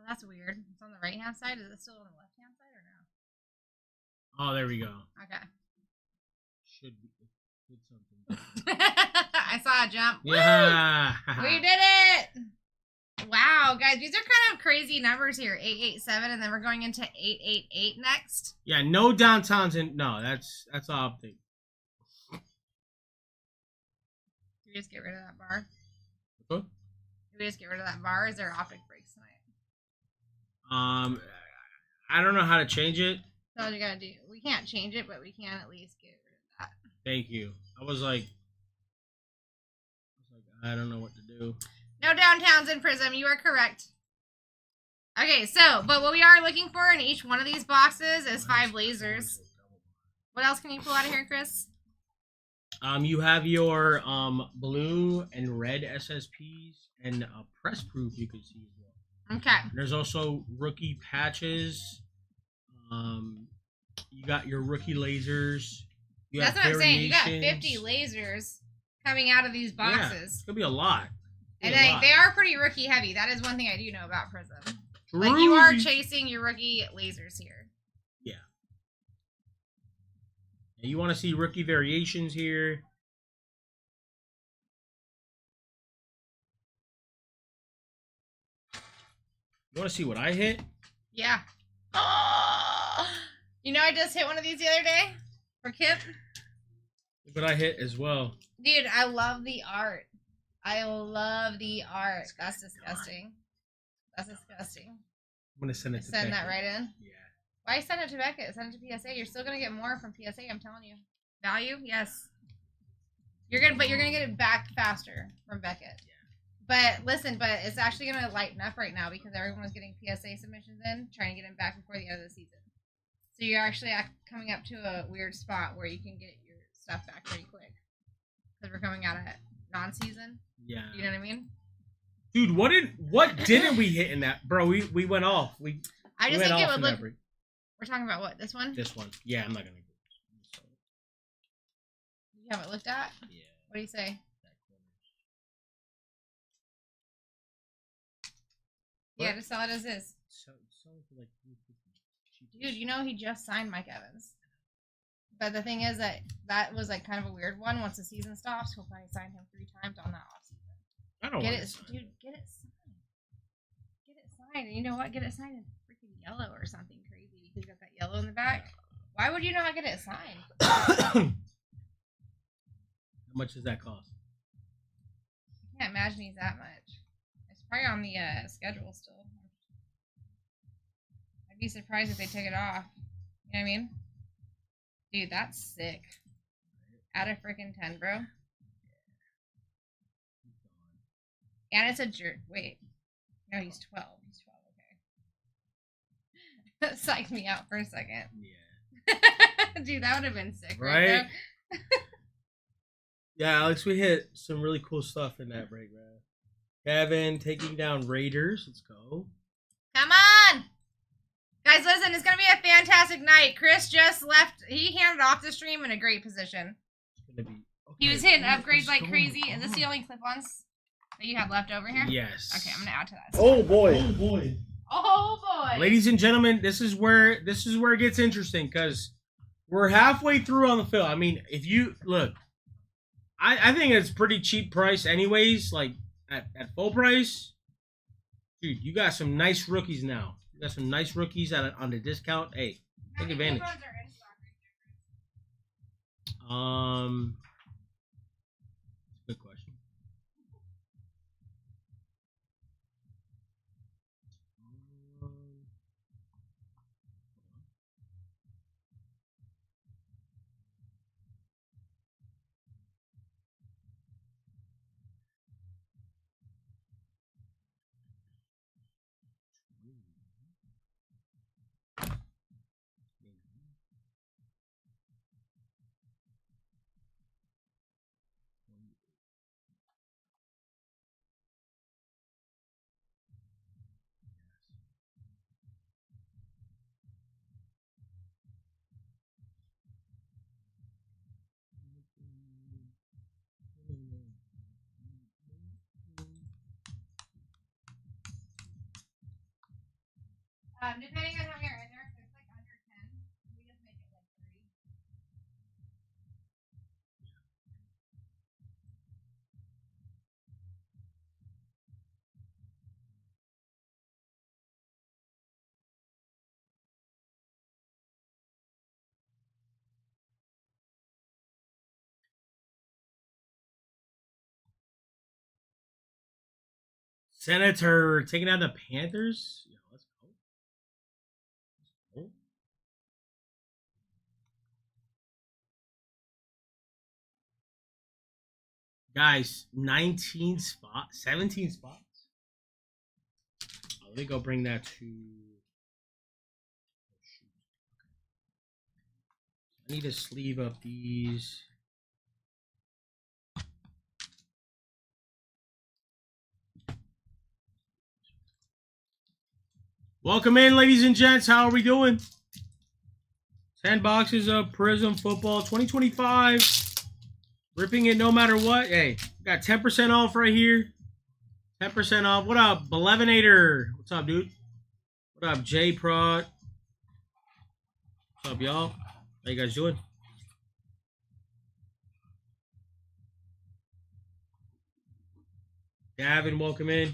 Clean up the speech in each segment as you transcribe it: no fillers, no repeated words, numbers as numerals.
that's weird. It's on the right-hand side. Is it still on the left-hand side or no? Oh, there we go. Okay. Should be. Did something. I saw a jump. Yeah. We did it. Wow, guys, these are kind of crazy numbers here. 887, and then we're going into 888 next. Yeah, no downtowns in. No, that's optic. Do we just get rid of that bar? Huh? Do we just get rid of that bar? Or is there optic breaks tonight? I don't know how to change it. That's all you gotta do. We can't change it, but we can at least get rid of that. Thank you. I was like, I don't know what to do. No downtowns in Prism. You are correct. Okay, so, but what we are looking for in each one of these boxes is 5 lasers. What else can you pull out of here, Chris? You have your blue and red SSPs and a press proof you can see as well. Okay. There's also rookie patches. You got your rookie lasers. That's what I'm saying. You got 50 lasers coming out of these boxes. Yeah, it's gonna be a lot. And they are pretty rookie heavy. That is one thing I do know about Prism. Like, you are chasing your rookie lasers here. Yeah. And you want to see rookie variations here. You want to see what I hit? Yeah. Oh! You know, I just hit one of these the other day for Kip. Look what I hit as well. Dude, I love the art. I love the art. That's disgusting. That's disgusting. I'm going to send it to Send Beckett. that right in? Yeah. Why send it to Beckett? Send it to PSA. You're still going to get more from PSA, I'm telling you. Value? Yes. But you're going to get it back faster from Beckett. Yeah. But listen, it's actually going to lighten up right now because everyone was getting PSA submissions in, trying to get them back before the end of the season. So you're actually coming up to a weird spot where you can get your stuff back pretty quick. Because we're coming out of non-season. Yeah. You know what I mean? Dude, what didn't we hit in that? Bro, we went off. I just think it would look... We're talking about what? This one? This one. Yeah, I'm not going to go. You haven't looked at? Yeah. What do you say? Yeah, just sell it as is. Dude, you know he just signed Mike Evans. But the thing is that was like kind of a weird one. Once the season stops, he'll probably sign him 3 times on that offseason. I don't get want it, dude. Get it signed. Get it signed. And you know what? Get it signed in freaking yellow or something crazy because you got that yellow in the back. Why would you not get it signed? How much does that cost? I can't imagine he's that much. It's probably on the schedule still. I'd be surprised if they took it off. You know what I mean? Dude, that's sick. Out of freaking 10, bro. And it's a jerk. Wait. No, he's 12. He's 12, okay. That psyched me out for a second. Yeah. Dude, that would have been sick, right? Yeah, Alex, we hit some really cool stuff in that break, man. Kevin taking down Raiders. Let's go. Come on! Guys, listen, it's going to be a fantastic night. Chris just left. He handed off the stream in a great position. It's going to be... Okay. He was hitting upgrades like crazy. Is this the only clip-ons that you have left over here? Yes. Okay, I'm going to add to that. Oh, boy. Oh, boy. Oh, boy. Ladies and gentlemen, this is where it gets interesting because we're halfway through on the field. I mean, if you... Look, I think it's pretty cheap price anyways, like at full price. Dude, you got some nice rookies now. You got some nice rookies on the discount. Hey, take advantage. Good question. Depending on how many are in there, if it's like under 10, we just make it like 3. Senator taking out the Panthers. Yo, let's go. Let's go. Guys, 19 spots, 17 spots. Let me go bring that to. I need to sleeve up these. Welcome in, ladies and gents. How are we doing? 10 boxes of Prism Football 2025. Ripping it no matter what. Hey, got 10% off right here. 10% off. What up, Belevinator? What's up, dude? What up, J Prod? What's up, y'all? How you guys doing? Gavin, welcome in.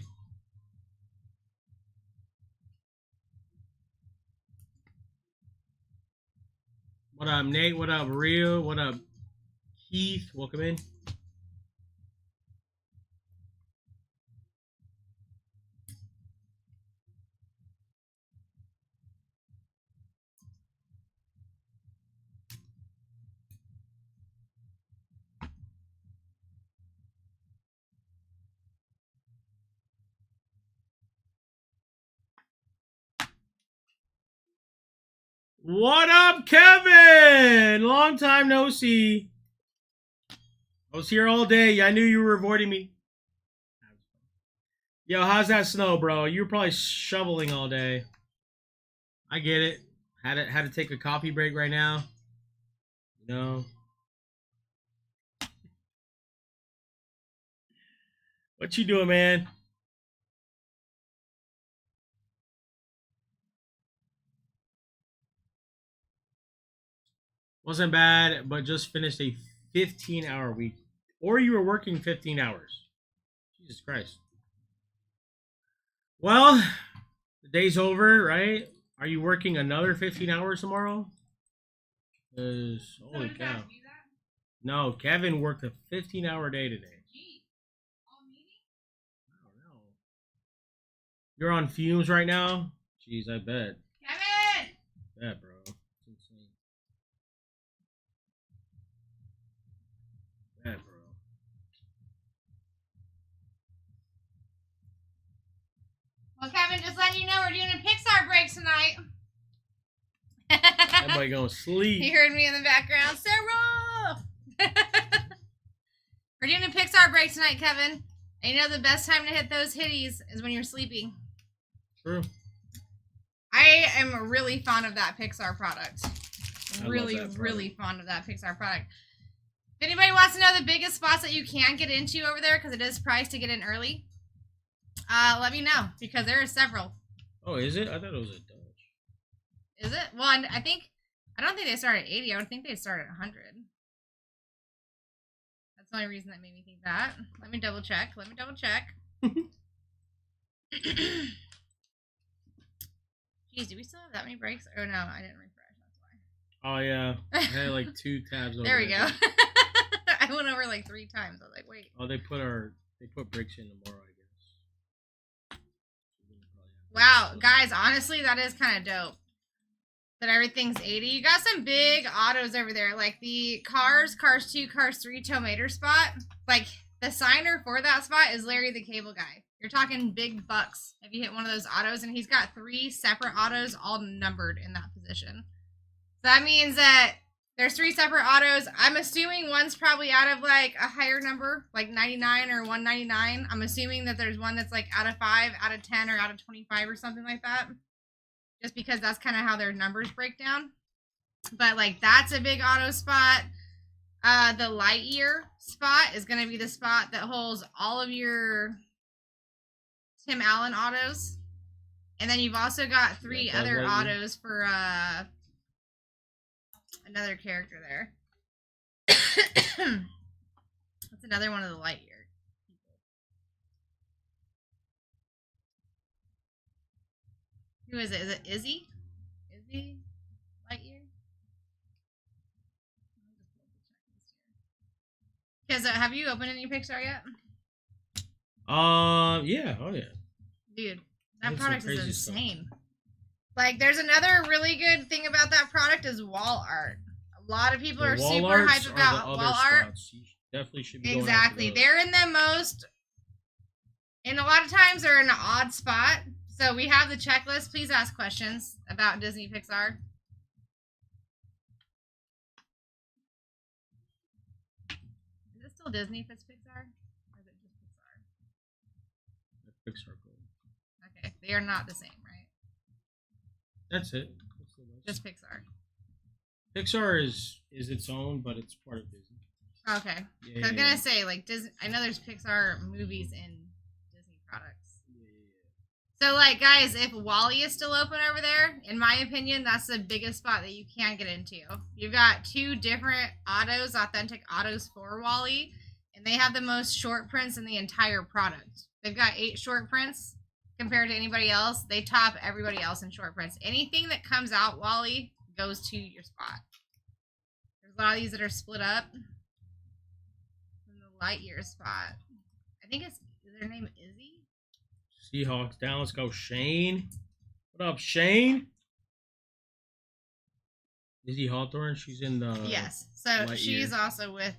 What up, Nate? What up, Rio? What up, Keith? Welcome in. What up, Kevin? Long time no see. I was here all day. I knew you were avoiding me. Yo, how's that snow, bro? You were probably shoveling all day. I get it. Had to take a coffee break right now. You know. What you doing, man? Wasn't bad, but just finished a 15-hour week. Or you were working 15 hours. Jesus Christ. Well, the day's over, right? Are you working another 15 hours tomorrow? Because, holy cow. No, Kevin worked a 15-hour day today. I don't know. You're on fumes right now? Jeez, I bet. Kevin! Yeah, bro. It's insane. Yeah, bro. Well, Kevin, just letting you know we're doing a Pixar break tonight. Everybody gonna sleep. He heard me in the background. Sarah! We're doing a Pixar break tonight, Kevin. And you know the best time to hit those hitties is when you're sleeping. True. I am really fond of that Pixar product. Really fond of that Pixar product. If anybody wants to know the biggest spots that you can get into over there, because it is priced to get in early, let me know, because there are several. Oh, is it? I thought it was a Dutch. Is it? Well, I don't think they start at 80. I would think they start at 100. That's the only reason that made me think that. Let me double check. Jeez, do we still have that many breaks? Oh, no, I didn't refresh. That's why. Oh, yeah. I had like 2 tabs over there we go. I went over like 3 times. I was like, wait. Oh, they put bricks in tomorrow, I guess. Wow, guys, honestly, that is kind of dope. That everything's 80. You got some big autos over there, like the Cars 2, Cars 3 Tomato spot. Like, the signer for that spot is Larry the Cable Guy. You're talking big bucks if you hit one of those autos, and he's got 3 separate autos all numbered in that position. So that means that there's 3 separate autos. I'm assuming one's probably out of like a higher number, like 99 or 199. I'm assuming that there's one that's like out of 5, out of 10, or out of 25 or something like that. Just because that's kind of how their numbers break down. But like that's a big auto spot. The Lightyear spot is going to be the spot that holds all of your Tim Allen autos. And then you've also got 3 Yeah, other Lightyear. autos for another character there. That's another one of the Lightyear people. Who is it? Is it Izzy? Izzy Lightyear? Because have you opened any Pixar yet? Yeah, oh yeah. Dude, I that think some product is crazy insane. Like, there's another really good thing about that product is wall art. A lot of people The are wall super arts hyped are about the other wall art. spots. You definitely should be going after Exactly. those. They're in the most, and a lot of times they're in an odd spot. So we have the checklist. Please ask questions about Disney Pixar. Is it still Disney if it's Pixar? Or is it just Pixar? Pixar Gold. Okay. They are not the same, right? That's it. Just Pixar. Pixar is its own, but it's part of Disney. Okay. Yeah, I was gonna say, like, Disney. I know there's Pixar movies in Disney products. Yeah. So, like, guys, if Wally is still open over there, in my opinion, that's the biggest spot that you can get into. You've got 2 different autos, authentic autos for Wally, and they have the most short prints in the entire product. They've got 8 short prints compared to anybody else. They top everybody else in short prints. Anything that comes out Wally goes to your spot. There's a lot of these that are split up. In the Lightyear spot, I think is their name Izzy? Seahawks down. Let's go, Shane. What up, Shane? Izzy Hawthorne. She's in the Yes. So Lightyear. she's also with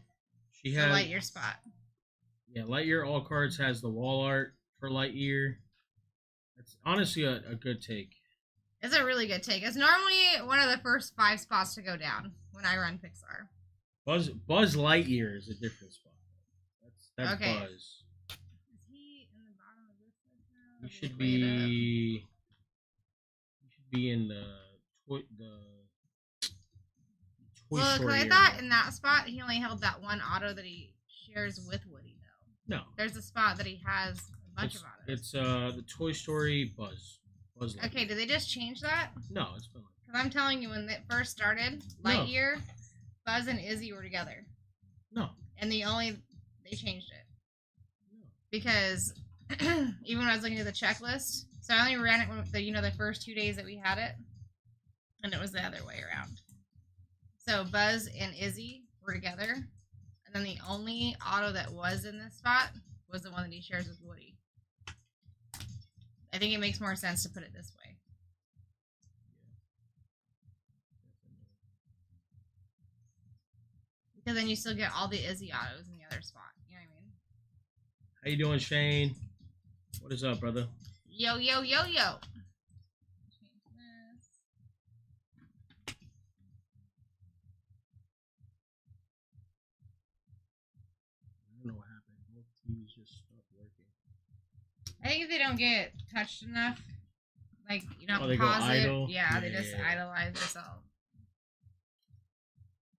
She the has Lightyear spot. Yeah, Lightyear All Cards has the wall art for Lightyear. That's honestly a good take. It's a really good take. It's normally one of the first 5 spots to go down when I run Pixar. Buzz Lightyear is a different spot. That's Okay. Buzz. Is he in the bottom of this list now? You should be. You should be in the toy Well, Story because I area. thought in that spot he only held that one auto that he shares with Woody, though. No. There's a spot that he has a bunch of autos. It's the Toy Story Buzz. Buzz Lightyear. Okay, did they just change that? No, it's been like. Because I'm telling you, when it first started, No. Lightyear, Buzz, and Izzy were together. No. And they changed it. No. Because even when I was looking at the checklist, so I only ran it with the first 2 days that we had it, and it was the other way around. So Buzz and Izzy were together, and then the only auto that was in this spot was the one that he shares with Woody. I think it makes more sense to put it this way. Because then you still get all the Izzy autos in the other spot. You know what I mean? How you doing, Shane? What is up, brother? Yo, yo, yo, yo. Change this. I don't know what happened. Both TVs just stopped working. I think if they don't get touched enough, like, you don't they go pause it. idle? Yeah, they Yeah, just yeah. idolize themselves.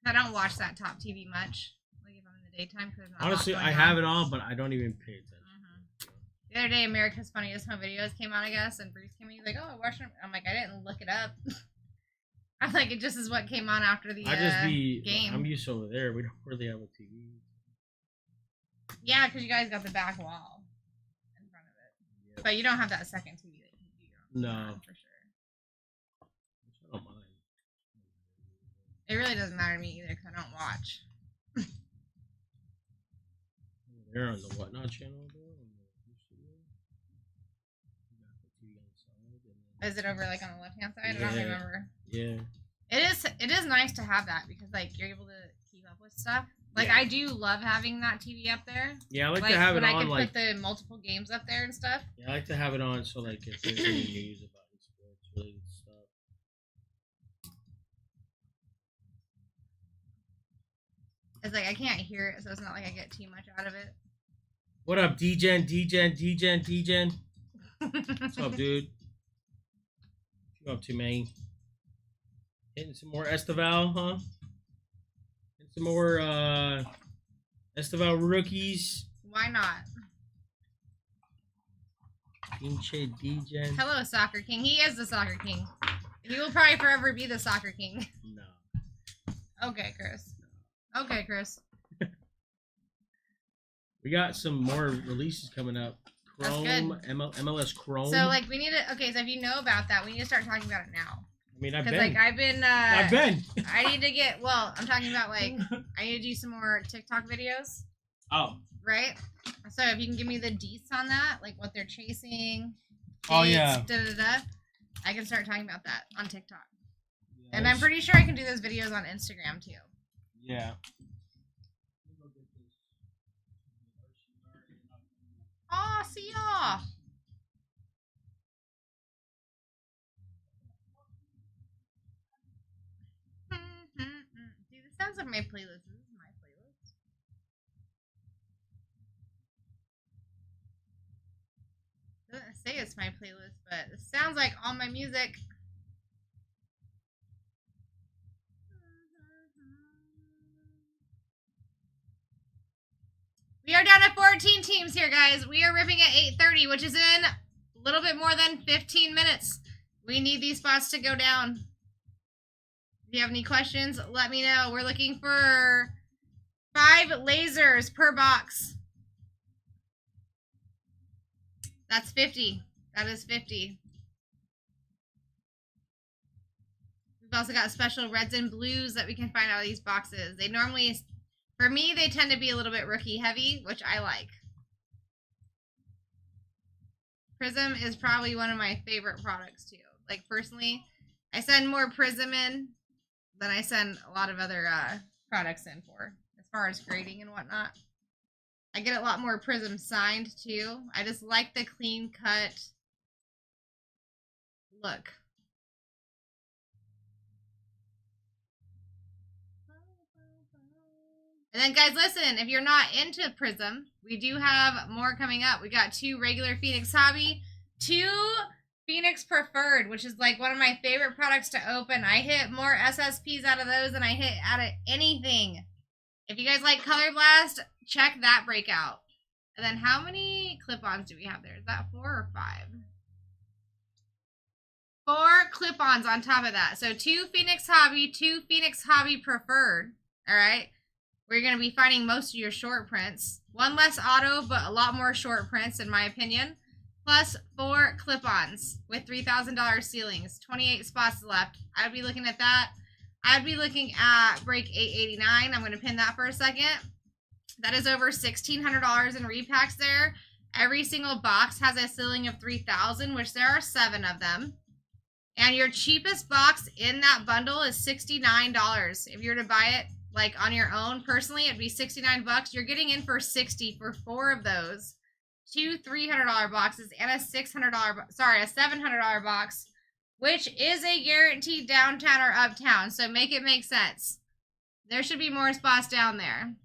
I don't watch that top TV much. Like, if I'm in the daytime, because Honestly, I have it on, but I don't even pay attention. The other day, America's Funniest Home Videos came out, I guess, and Bruce came in. He's like, "Oh, I watched them." I'm like, "I didn't look it up." I'm like, it just is what came on after the game. I'm used to over there. We don't really have a TV. Yeah, because you guys got the back wall in front of it, but you don't have that second TV that you can do your own No. on, for sure. Which I don't mind. It really doesn't matter to me either because I don't watch. They're on the Whatnot channel, though. Is it over like on the left hand side? I don't Yeah. remember. Yeah. It is nice to have that because like you're able to keep up with stuff. Like Yeah. I do love having that TV up there. Yeah, I like to have it when I on, can like. put the multiple games up there and stuff. Yeah, I like to have it on so, like, if there's any news about the sports related stuff. It's like I can't hear it, so it's not like I get too much out of it. What up, D-Gen? What's up, dude? What you up to, man? Hitting some more Estival, huh? Hitting some more Estival rookies. Why not? Pinche Degen. Hello, Soccer King. He is the Soccer King. He will probably forever be the Soccer King. No. Okay, Chris. Okay, Chris. We got some more releases coming up. Chrome, MLS Chrome. So, like, we need to... Okay, so if you know about that, we need to start talking about it now. I mean, I've been. Because, like, I've been... I need to get... Well, I'm talking about, like... I need to do some more TikTok videos. Oh. Right? So, if you can give me the deets on that, like, what they're chasing... Oh, yeah. I can start talking about that on TikTok. Yes. And I'm pretty sure I can do those videos on Instagram, too. Yeah. Oh, see y'all! See, this sounds like my playlist. This is my playlist. Doesn't say it's my playlist, but it sounds like all my music. We are down to 14 teams here, guys. We are ripping at 8:30, which is in a little bit more than 15 minutes. We need these spots to go down. If you have any questions, let me know. We're looking for 5 lasers per box. That's 50. That is 50. We've also got special reds and blues that we can find out of these boxes. They normally... For me, they tend to be a little bit rookie heavy, which I like. Prism is probably one of my favorite products too. Like personally, I send more Prism in than I send a lot of other products in for, as far as grading and whatnot. I get a lot more Prism signed too. I just like the clean cut look. And then, guys, listen, if you're not into Prism, we do have more coming up. We got 2 regular Phoenix Hobby, 2 Phoenix Preferred, which is like one of my favorite products to open. I hit more SSPs out of those than I hit out of anything. If you guys like Color Blast, check that breakout. And then how many clip-ons do we have there? Is that 4 or 5? 4 clip-ons on top of that. So 2 Phoenix Hobby, 2 Phoenix Hobby Preferred. All right. We're going to be finding most of your short prints. 1 less auto, but a lot more short prints, in my opinion. Plus 4 clip-ons with $3,000 ceilings. 28 spots left. I would be looking at that. I'd be looking at break 889. I'm going to pin that for a second. That is over $1,600 in repacks there. Every single box has a ceiling of $3,000, which there are 7 of them. And your cheapest box in that bundle is $69. If you were to buy it like on your own, personally, it'd be 69 bucks. You're getting in for 60 for 4 of those. 2 $300 boxes and a $700 box, which is a guaranteed downtown or uptown. So make it make sense. There should be more spots down there.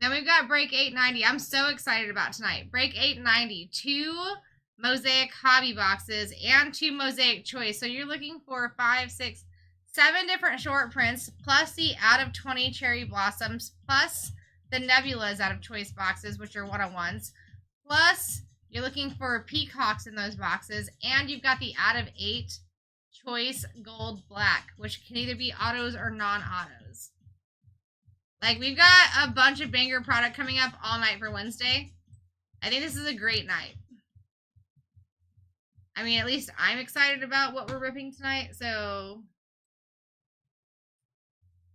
Then we've got break 890. I'm so excited about tonight. Break 890, 2 Mosaic Hobby boxes and 2 Mosaic Choice. So you're looking for 5, 6, 7 different short prints, plus the out of 20 Cherry Blossoms, plus the Nebulas out of Choice boxes, which are 1-on-1s. Plus, you're looking for Peacocks in those boxes, and you've got the out of 8 Choice Gold Black, which can either be autos or non-autos. Like, we've got a bunch of banger product coming up all night for Wednesday. I think this is a great night. I mean, at least I'm excited about what we're ripping tonight, so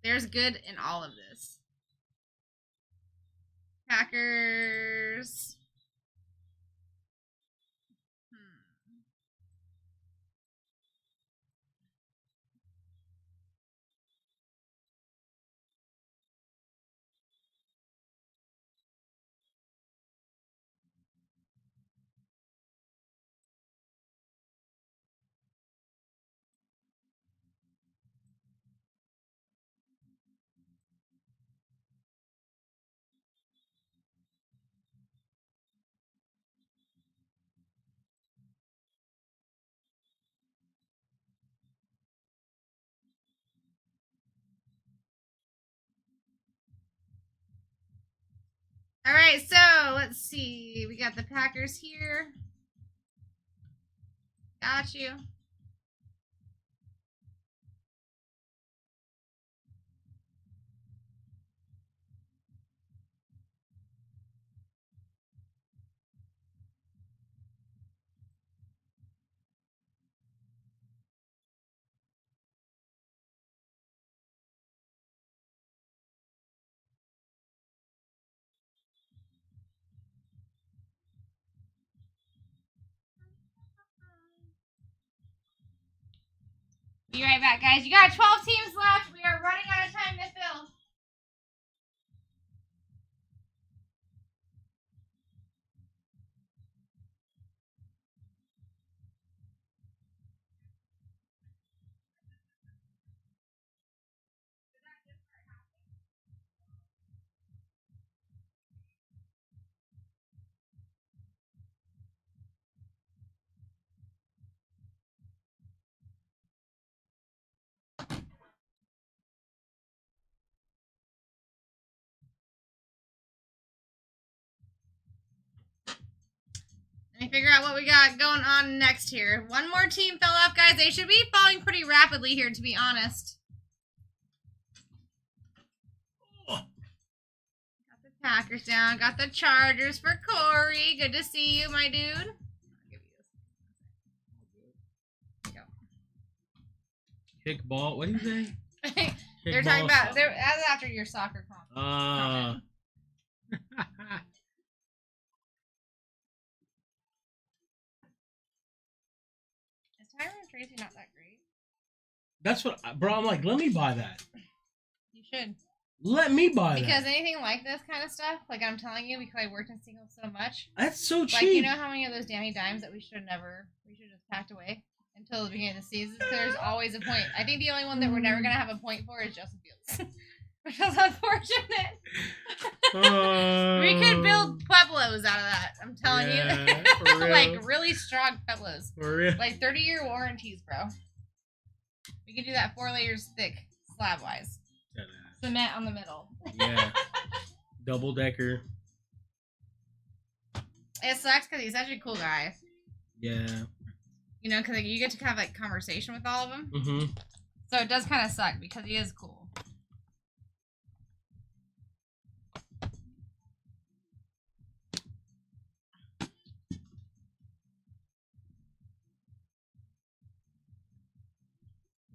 there's good in all of this. Packers. All right, so let's see. We got the Packers here. Got you. Be right back, guys. You got 12 teams left. We are running out of time to fill. Let me figure out what we got going on next here. One more team fell off, guys. They should be falling pretty rapidly here, to be honest. Got the Packers down. Got the Chargers for Corey. Good to see you, my dude. I'll give you this. There you go. Kick ball. What do you say? They're talking about. That's after your soccer comment. Is Tyron Tracy not that great? That's what, bro. I'm like, let me buy that. You should. Let me buy that. Because anything like this kind of stuff, like I'm telling you, because I worked in singles so much. That's so cheap. Like, you know how many of those Danny Dimes that we should just packed away until the beginning of the season? Because there's always a point. I think the only one that we're never going to have a point for is Justin Fields. Which is unfortunate. We could build Pueblos out of that. I'm telling you. Like, really strong Pueblos. For real. Like, 30-year warranties, bro. We could do that 4 layers thick, slab-wise. Cement on the middle. Yeah. Double decker. It sucks because he's such a cool guy. Yeah. You know, because like, you get to have like conversation with all of them. Mm-hmm. So it does kind of suck because he is cool.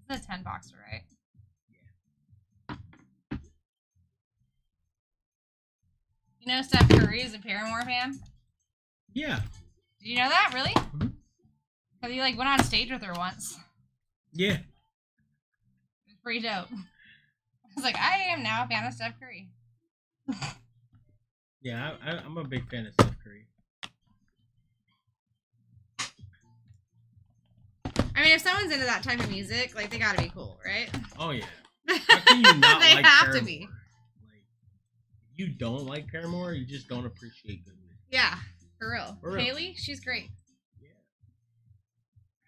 This is a 10 boxer, right? You know Steph Curry is a Paramore fan? Yeah. Did you know that? Really? Mm-hmm. Because he like went on stage with her once. Yeah. It was pretty dope. I was like, I am now a fan of Steph Curry. Yeah, I'm a big fan of Steph Curry. I mean, if someone's into that type of music, like, they gotta be cool, right? Oh, yeah. How can you not they like have Paramore? to be. Like, if you don't like Paramore, you just don't appreciate good music. Yeah, for real. For real. Haley, she's great. Yeah.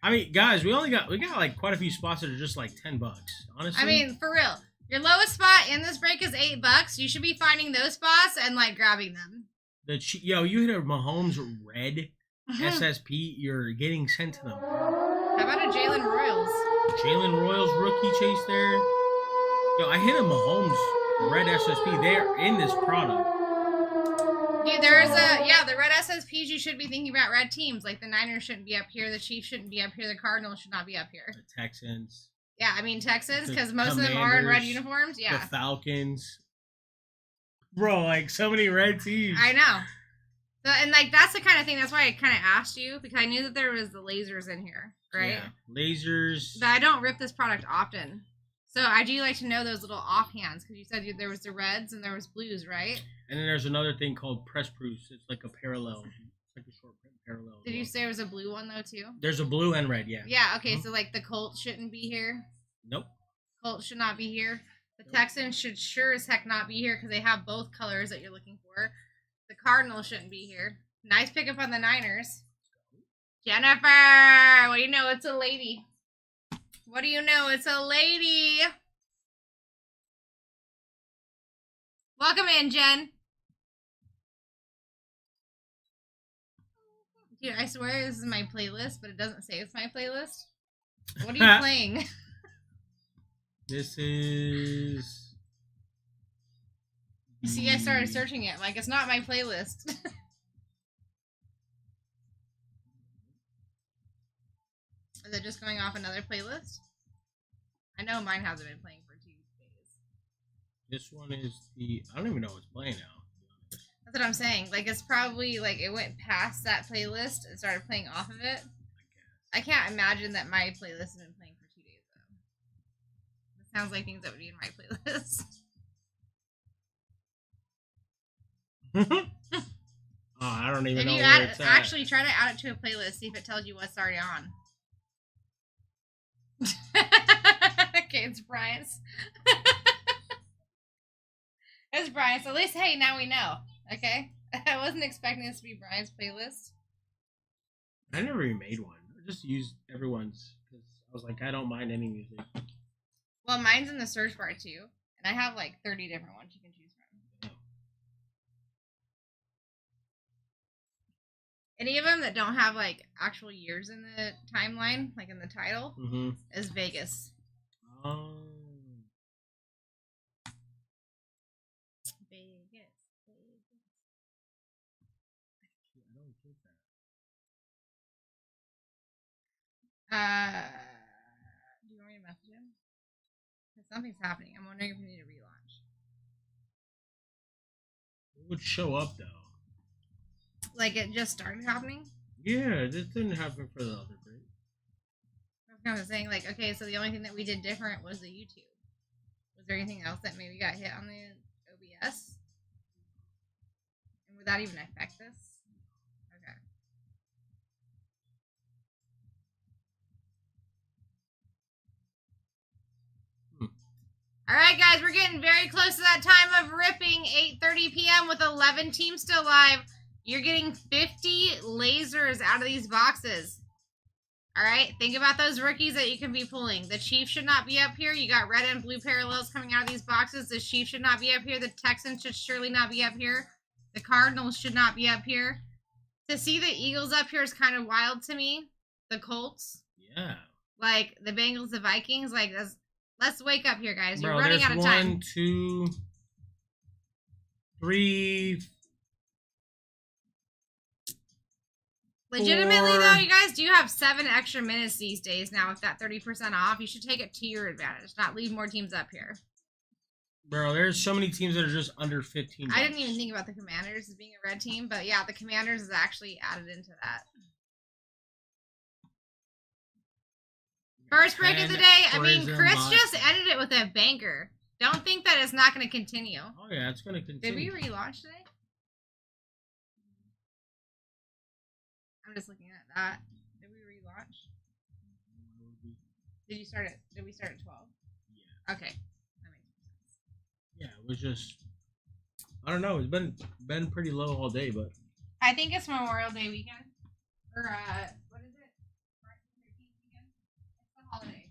I mean, guys, we got like quite a few spots that are just like $10. Honestly. I mean, for real. Your lowest spot in this break is $8. You should be finding those spots and like grabbing them. Yo, you hit a Mahomes red SSP, you're getting sent to them. How about a Jalen Royals? Jalen Royals rookie chase there. Yo, I hit a Mahomes red SSP. They're in this product. Dude, the red SSPs, you should be thinking about red teams. Like the Niners shouldn't be up here, the Chiefs shouldn't be up here, the Cardinals should not be up here. The Texans. Yeah, I mean Texans, because The most of them are in red Commanders, uniforms. Yeah. The Falcons. Bro, like so many red teams. I know. So, and like that's the kind of thing. That's why I kind of asked you, because I knew that there was the lasers in here, right? Yeah, lasers. But I don't rip this product often, so I do like to know those little offhands, because you said there was the reds and there was blues, right? And then there's another thing called press proofs. It's like a parallel. It's like a short print parallel. Did you say there was a blue one though too? There's a blue and red, yeah. Yeah. Okay. So like the Colts shouldn't be here. Nope. Colts should not be here. The Texans should sure as heck not be here because they have both colors that you're looking for. The Cardinals shouldn't be here. Nice pickup on the Niners. Jennifer, what do you know? It's a lady. What do you know? It's a lady. Welcome in, Jen. Dude, I swear this is my playlist, but it doesn't say it's my playlist. What are you playing? This is. See, I started searching it. Like, it's not my playlist. Is it just going off another playlist? I know mine hasn't been playing for 2 days. This one is the. I don't even know what's playing now. That's what I'm saying. Like, it's probably, like, it went past that playlist and started playing off of it. I can't imagine that my playlist has been playing for 2 days, though. It sounds like things that would be in my playlist. Oh, I don't even know you where it's at. actually try to add it to a playlist, see if it tells you what's already on. Okay, it's Brian's. It's Brian's. At least, hey, now we know. Okay? I wasn't expecting this to be Brian's playlist. I never even made one. I just used everyone's because I was like, I don't mind any music. Well, mine's in the search bar too, and I have like 30 different ones you can choose from. Any of them that don't have like actual years in the timeline, like in the title, is Vegas. Oh. Vegas. I don't get that. Do you want me to message him? Because something's happening. I'm wondering if we need a relaunch. It would show up though. Like it just started happening? Yeah, this didn't happen for the other break. I was kind of saying, like, okay, so the only thing that we did different was the YouTube. Was there anything else that maybe got hit on the OBS? And would that even affect this? Okay. Alright, guys, we're getting very close to that time of ripping. 8:30 p.m. with 11 teams still live. You're getting 50 lasers out of these boxes. Alright, think about those rookies that you can be pulling. The Chiefs should not be up here. You got red and blue parallels coming out of these boxes. The Chiefs should not be up here. The Texans should surely not be up here. The Cardinals should not be up here. To see the Eagles up here is kind of wild to me. The Colts. Yeah. Like, the Bengals, the Vikings. Like, let's wake up here, guys. You're Bro, running out of time. 1, 2, 3. Legitimately, though, you guys do have 7 extra minutes these days now with that 30% off. You should take it to your advantage, not leave more teams up here. Bro, there's so many teams that are just under 15. I didn't even think about the Commanders as being a red team, but yeah, the Commanders is actually added into that. First break of the day. I mean, Chris just ended it with a banger. Don't think that it's not going to continue. Oh, yeah, it's going to continue. Did we relaunch today? I'm just looking at that. Did we relaunch? Did we start at 12? Yeah. Okay. That makes sense. Yeah, it was just, I don't know. It's been pretty low all day, but I think it's Memorial Day weekend. Or, what is it? Martin Luther King weekend? It's the holiday.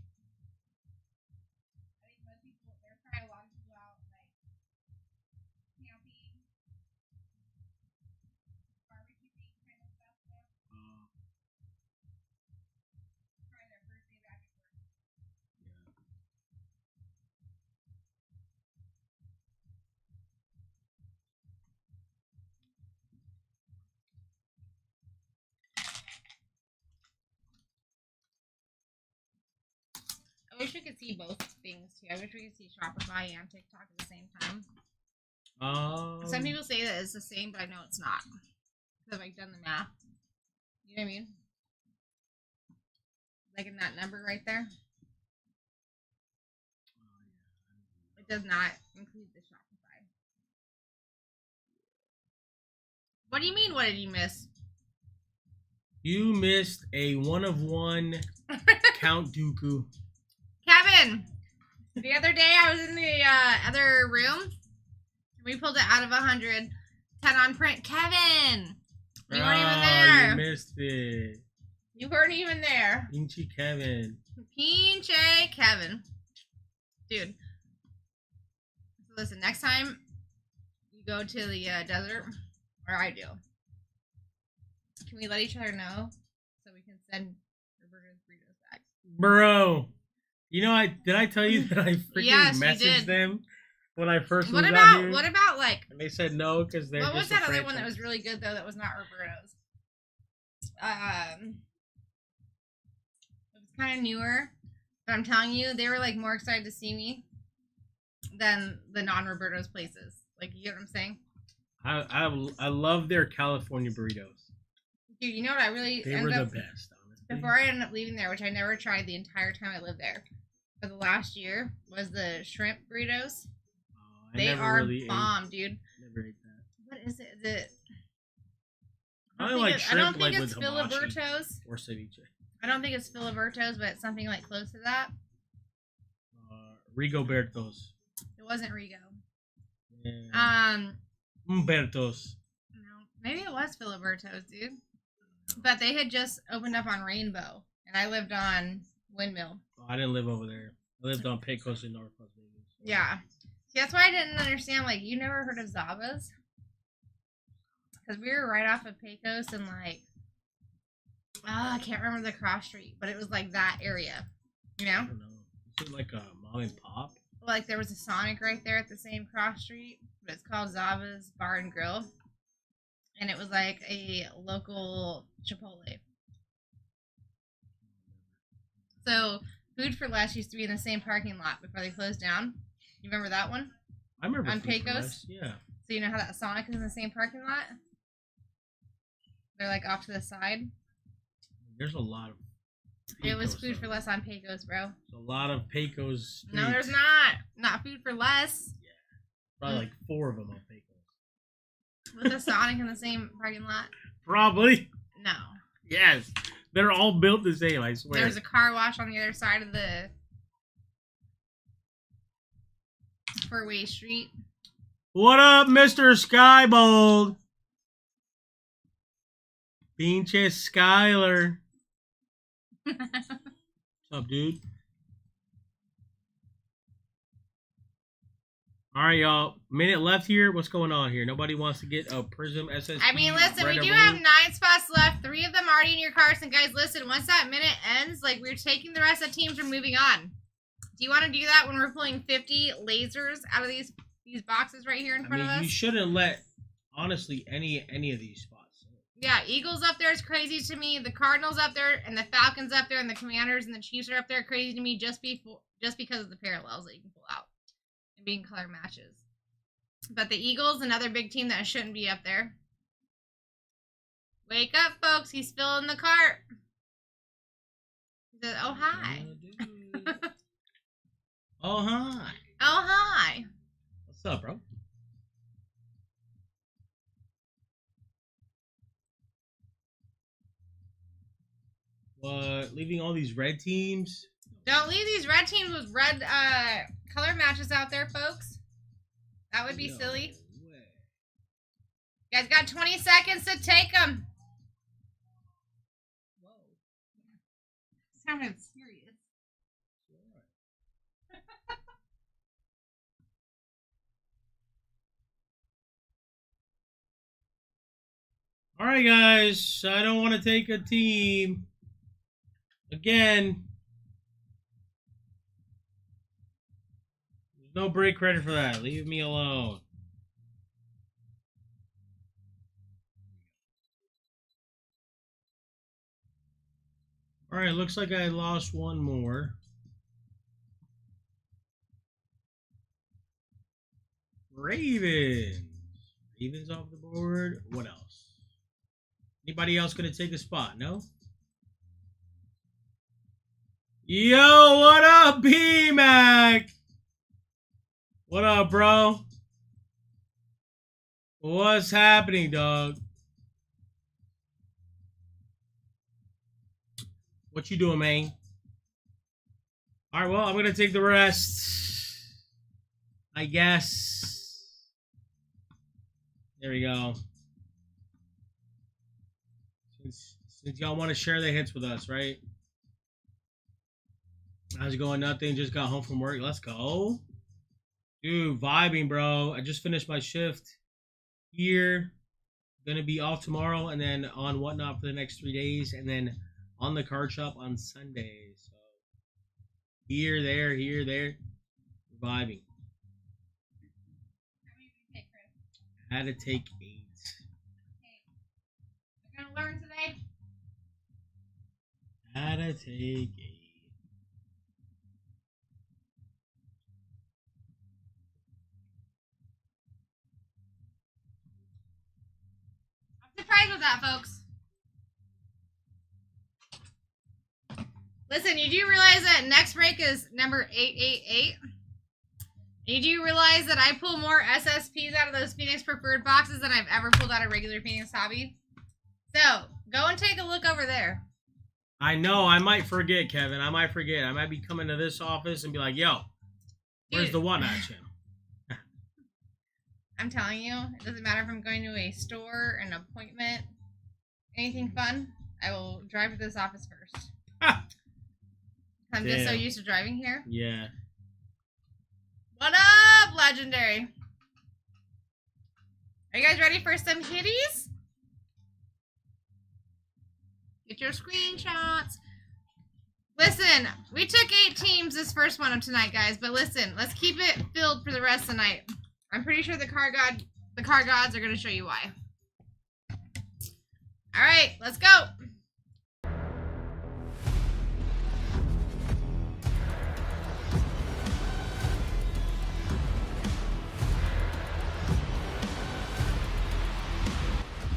I think most people, there's probably a lot of people out, like, camping, barbecuing kind of stuff, you know? Probably their first day back at work. yeah. I wish we could see both things too. I wish we could see Shopify and TikTok at the same time. Some people say that it's the same, but I know it's not. Because I've like done the math. You know what I mean? Like in that number right there. It does not include the Shopify. What do you mean? What did you miss? You missed a 1 of 1 Count Dooku. Kevin! The other day I was in the other room. We pulled it out of 100. 10 on print. Kevin! You weren't even there. You missed it. You weren't even there. Pinchy Kevin. Pinche Kevin. Dude. So listen, next time you go to the desert, or I do, Can we let each other know so we can send Roberta's burritos back? Bro, you know, did I tell you that I freaking Yes, messaged them when I first What moved out here? about what about like? And they said no because they're What was just that a other one that franchise. was really good though? That was not Roberto's. It was kind of newer, but I'm telling you, they were like more excited to see me than the non-Roberto's places. Like, you get what I'm saying? I love their California burritos. Dude, you know what I really They were the best, honestly. Before I ended up leaving there, which I never tried the entire time I lived there, for the last year, was the shrimp burritos. They are bomb, dude. Never ate that. What is it? Is it? I like shrimp. I don't think like it's with Filiberto's. Or ceviche. I don't think it's Filiberto's, but it's something like close to that. Rigoberto's. It wasn't Rigo. Yeah. No, Umberto's. maybe it was Filiberto's, dude. But they had just opened up on Rainbow, and I lived on Windmill. Oh, I didn't live over there. I lived on Pecos in North Las Vegas. So. Yeah. See, that's why I didn't understand. Like, you never heard of Zava's? Because we were right off of Pecos and, like, I can't remember the cross street, but it was, like, that area. You know? I don't know. Is it like a mom and pop? Like, there was a Sonic right there at the same cross street, but it's called Zava's Bar and Grill. And it was like a local Chipotle. So, Food for Less used to be in the same parking lot before they closed down. You remember that one? I remember on Food for Pecos. Less, yeah. So you know how that Sonic is in the same parking lot? They're like off to the side. There's a lot of. Pecos, it was Food for Less on Pecos, bro. There's a lot of Pecos. Street. No, there's not. Not Food for Less. Yeah, probably like 4 of them on Pecos. With a Sonic in the same parking lot? Probably. No. Yes. They're all built the same, I swear. There's a car wash on the other side of the four-way street. What up, Mr. Skybold? Pinche Skyler. What's up, dude? All right, y'all. Minute left here. What's going on here? Nobody wants to get a Prism SSD. I mean, listen, we do have 9 spots left. 3 of them already in your carts. And guys, listen, once that minute ends, like, we're taking the rest of the teams, we're moving on. Do you want to do that when we're pulling 50 lasers out of these boxes right here in front of us? You shouldn't let, honestly, any of these spots. Yeah, Eagles up there is crazy to me. The Cardinals up there, and the Falcons up there, and the Commanders and the Chiefs are up there crazy to me just because of the parallels that you can pull out. And being color matches. But the Eagles, another big team that shouldn't be up there. Wake up, folks. He's filling the cart. He says, oh, hi. Oh, hi. Oh, hi. What's up, bro? What? Leaving all these red teams? Don't leave these red teams with red color matches out there, folks. That would be silly. Way. You guys got 20 seconds to take them. Whoa. Sounded serious. All right, guys. I don't want to take a team. Again. No break credit for that. Leave me alone. All right, looks like I lost one more. Ravens. Ravens off the board. What else? Anybody else going to take a spot? No? Yo, what up, B-Mac? What up, bro? What's happening, dog? What you doing, man? All right, well, I'm going to take the rest, I guess. There we go. Since y'all want to share the hits with us, right? How's it going? Nothing. Just got home from work. Let's go. Dude, vibing, bro. I just finished my shift here. gonna be off tomorrow, and then on Whatnot for the next 3 days, and then on the card shop on Sunday. So here, there, reviving. How many did you take, Chris? I had to take 8. Okay. We're gonna learn today. Had to take 8. I'm surprised with that, folks. Listen, you do realize that next break is number 888? You do realize that I pull more SSPs out of those Phoenix Preferred boxes than I've ever pulled out of regular Phoenix Hobby? So, go and take a look over there. I know, I might forget, Kevin. I might forget. I might be coming to this office and be like, yo, where's Dude. the Whatnot channel? I'm telling you, it doesn't matter if I'm going to a store, an appointment, anything fun, I will drive to this office first. I'm just so used to driving here. Yeah. What up, Legendary? Are you guys ready for some kitties? Get your screenshots. Listen, we took 8 teams this first one of tonight, guys. But listen, let's keep it filled for the rest of the night. I'm pretty sure the car gods are going to show you why. All right, let's go.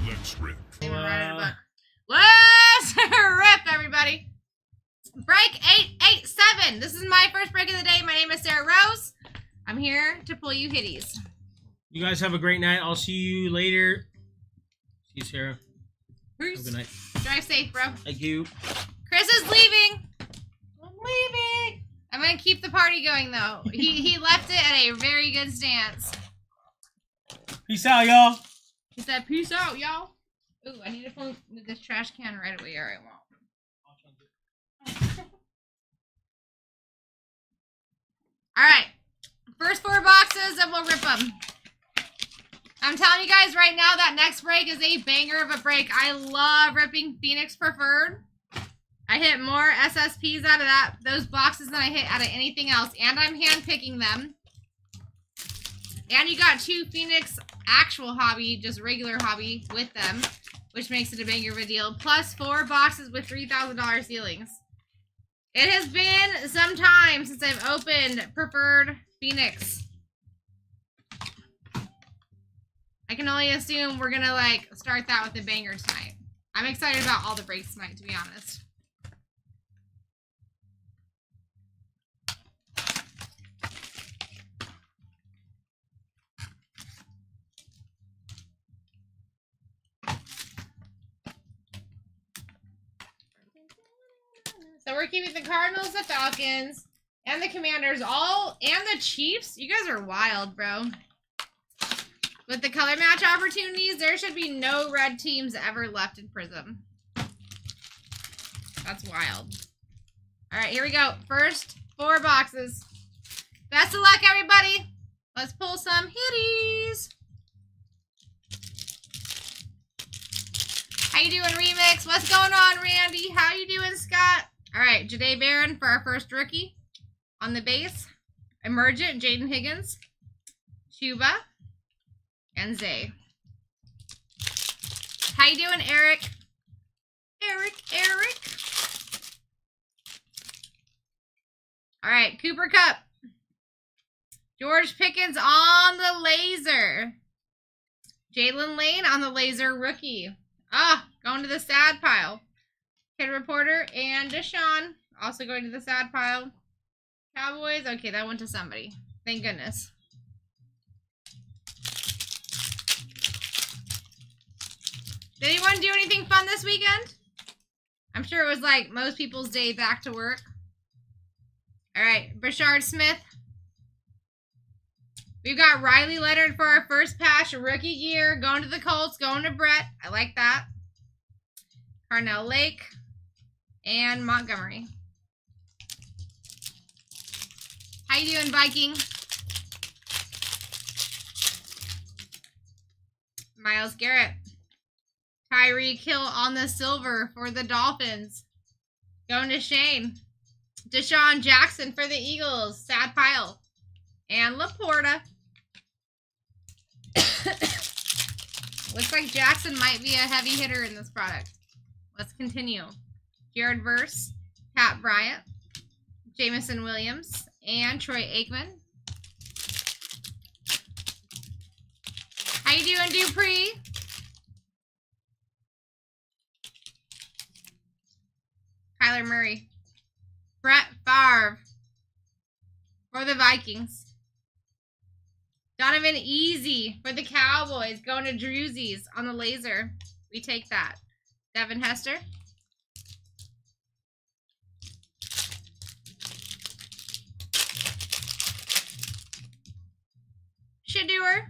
Let's rip. Let's rip, everybody. Break 887. This is my first break of the day. My name is Sarah Rose. I'm here to pull you hitties. You guys have a great night. I'll see you later. See you, Sarah. Peace. Have a good night. Drive safe, bro. Thank you. Chris is leaving. I'm leaving. I'm gonna keep the party going though. He left it at a very good stance. Peace out, y'all. He said, "Peace out, y'all." Ooh, I need to pull this trash can right away, or I won't. All right, first 4 boxes, and we'll rip them. I'm telling you guys right now, that next break is a banger of a break. I love ripping Phoenix Preferred. I hit more SSPs out of those boxes than I hit out of anything else, and I'm hand picking them. And you got 2 Phoenix actual hobby, just regular hobby with them, which makes it a banger of a deal. Plus 4 boxes with $3,000 ceilings. It has been some time since I've opened Preferred Phoenix. I can only assume we're gonna start that with a banger tonight. I'm excited about all the breaks tonight, to be honest. So we're keeping the Cardinals, the Falcons, and the Commanders all, and the Chiefs. You guys are wild, bro. With the color match opportunities, there should be no red teams ever left in Prism. That's wild. All right, here we go. First 4 boxes. Best of luck, everybody. Let's pull some hitties. How you doing, Remix? What's going on, Randy? How you doing, Scott? All right, Jahdae Barron for our first rookie on the base. Emergent, Jaden Higgins, Chuba, and Zay. How you doing, Eric? Eric. All right, Cooper Kupp. George Pickens on the laser. Jalen Lane on the laser rookie. Ah, going to the sad pile. Kid Reporter and Deshaun also going to the sad pile. Cowboys. Okay, that went to somebody. Thank goodness. Did anyone do anything fun this weekend? I'm sure it was like most people's day back to work. All right, Brashard Smith. We've got Riley Leonard for our first patch, rookie year, going to the Colts, going to Brett. I like that. Carnell Lake and Montgomery. How you doing, Viking? Myles Garrett. Tyreek Hill on the silver for the Dolphins. Going to Shane. Deshaun Jackson for the Eagles. Sad pile. And Laporta. Looks like Jackson might be a heavy hitter in this product. Let's continue. Jared Verse, Pat Bryant, Jamison Williams, and Troy Aikman. How you doing, Dupree? Kyler Murray. Brett Favre for the Vikings. Donovan Easy for the Cowboys. Going to Drewsies on the laser. We take that. Devin Hester. Shador.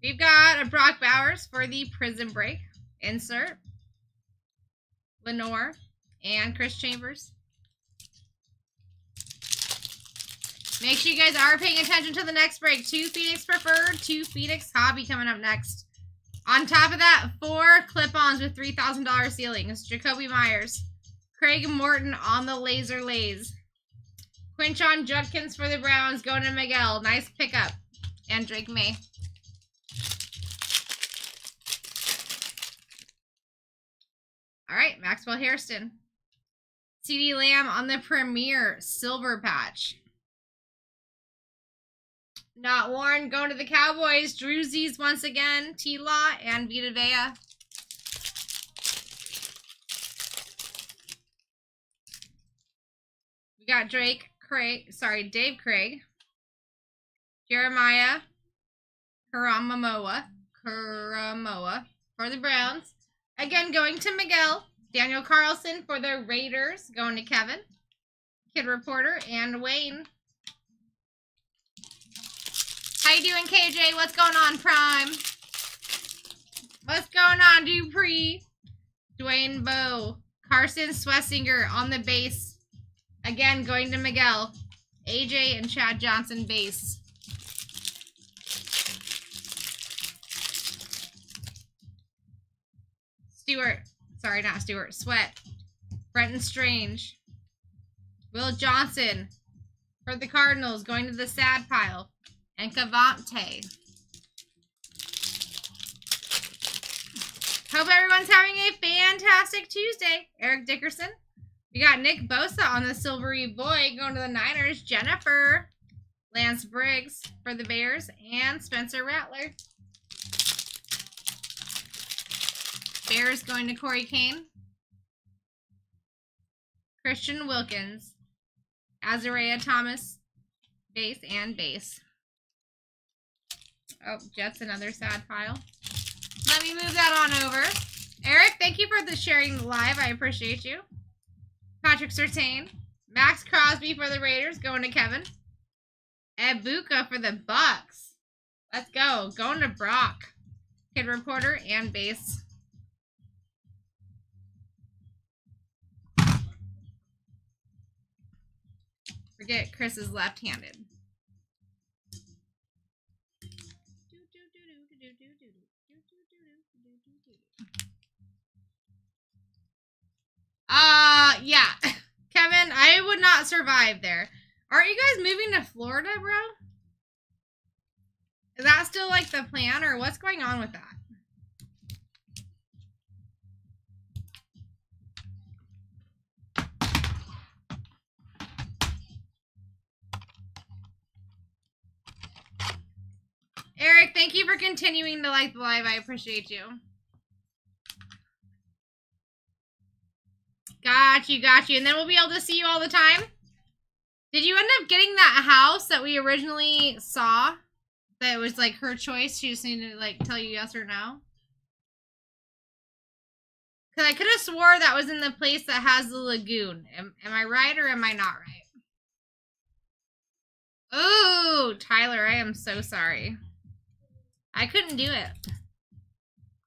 We've got a Brock Bowers for the Prison Break. Insert. Lenore and Chris Chambers. Make sure you guys are paying attention to the next break. 2 Phoenix Preferred, 2 Phoenix Hobby coming up next. On top of that, 4 clip-ons with $3,000 ceilings. Jacoby Myers. Craig Morton on the Laser Lays. Quinshon Judkins for the Browns. Going to Miguel. Nice pickup. And Drake May. All right, Maxwell Hairston. CeeDee Lamb on the Premier Silver Patch. Not worn. Going to the Cowboys. Drewsies once again. T-Law and Vita Vea. We got Dave Craig. Jeremiah Karamoa for the Browns. Again, going to Miguel. Daniel Carlson for the Raiders. Going to Kevin. Kid Reporter and Wayne. How you doing, KJ? What's going on, Prime? What's going on, Dupree? Dwayne Bowe. Carson Swessinger on the base. Again, going to Miguel. AJ and Chad Johnson base. Sweat. Brenton Strange. Will Johnson for the Cardinals, going to the sad pile. And Cavante. Hope everyone's having a fantastic Tuesday. Eric Dickerson. We got Nick Bosa on the Silvery Boy going to the Niners. Jennifer. Lance Briggs for the Bears. And Spencer Rattler. Bears going to Corey Kane. Christian Wilkins. Azariah Thomas. Base and base. Oh, Jets, another sad pile. Let me move that on over. Eric, thank you for the sharing the live. I appreciate you. Patrick Surtain. Max Crosby for the Raiders. Going to Kevin. Ebuka for the Bucks. Let's go. Going to Brock. Kid Reporter and base. Forget Chris is left-handed. Yeah. Kevin, I would not survive there. Aren't you guys moving to Florida, bro? Is that still like the plan, or what's going on with that? Eric, thank you for continuing to like the live. I appreciate you. Got you. And then we'll be able to see you all the time. Did you end up getting that house that we originally saw? That was like her choice. She just needed to like tell you yes or no. Because I could have swore that was in the place that has the lagoon. Am I right or am I not right? Ooh, Tyler, I am so sorry. I couldn't do it.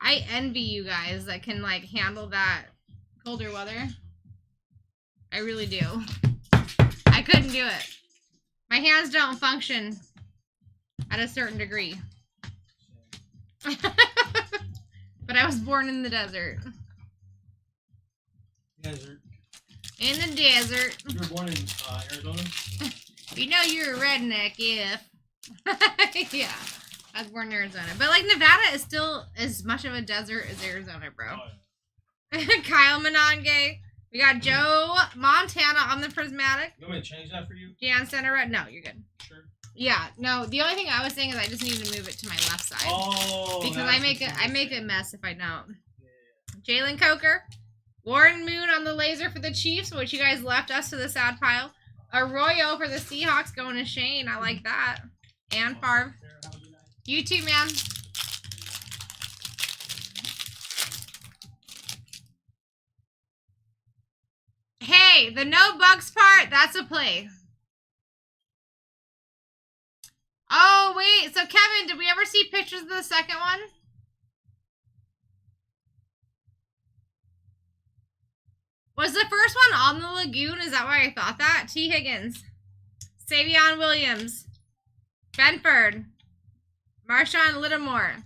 I envy you guys that can like handle that colder weather. I really do. I couldn't do it. My hands don't function at a certain degree. But but I was born in the desert. Desert. In the desert. You were born in Arizona? You know you're a redneck if. Yeah. I was born in Arizona. But, like, Nevada is still as much of a desert as Arizona, bro. Oh, yeah. Kyle Monange. We got Joe Montana on the prismatic. You want me to change that for you? Jan Center Red. No, you're good. Sure. Yeah, no, the only thing I was saying is I just need to move it to my left side. Oh, because I make a mess if I don't. Yeah. Jalen Coker. Warren Moon on the laser for the Chiefs, which you guys left us to the sad pile. Arroyo for the Seahawks going to Shane. I like that. And Favre. You too, man. Hey, the no bugs part, that's a play. Oh, wait. So, Kevin, did we ever see pictures of the second one? Was the first one on the lagoon? Is that why I thought that? T. Higgins. Savion Williams. Benford. Marshawn Littimore.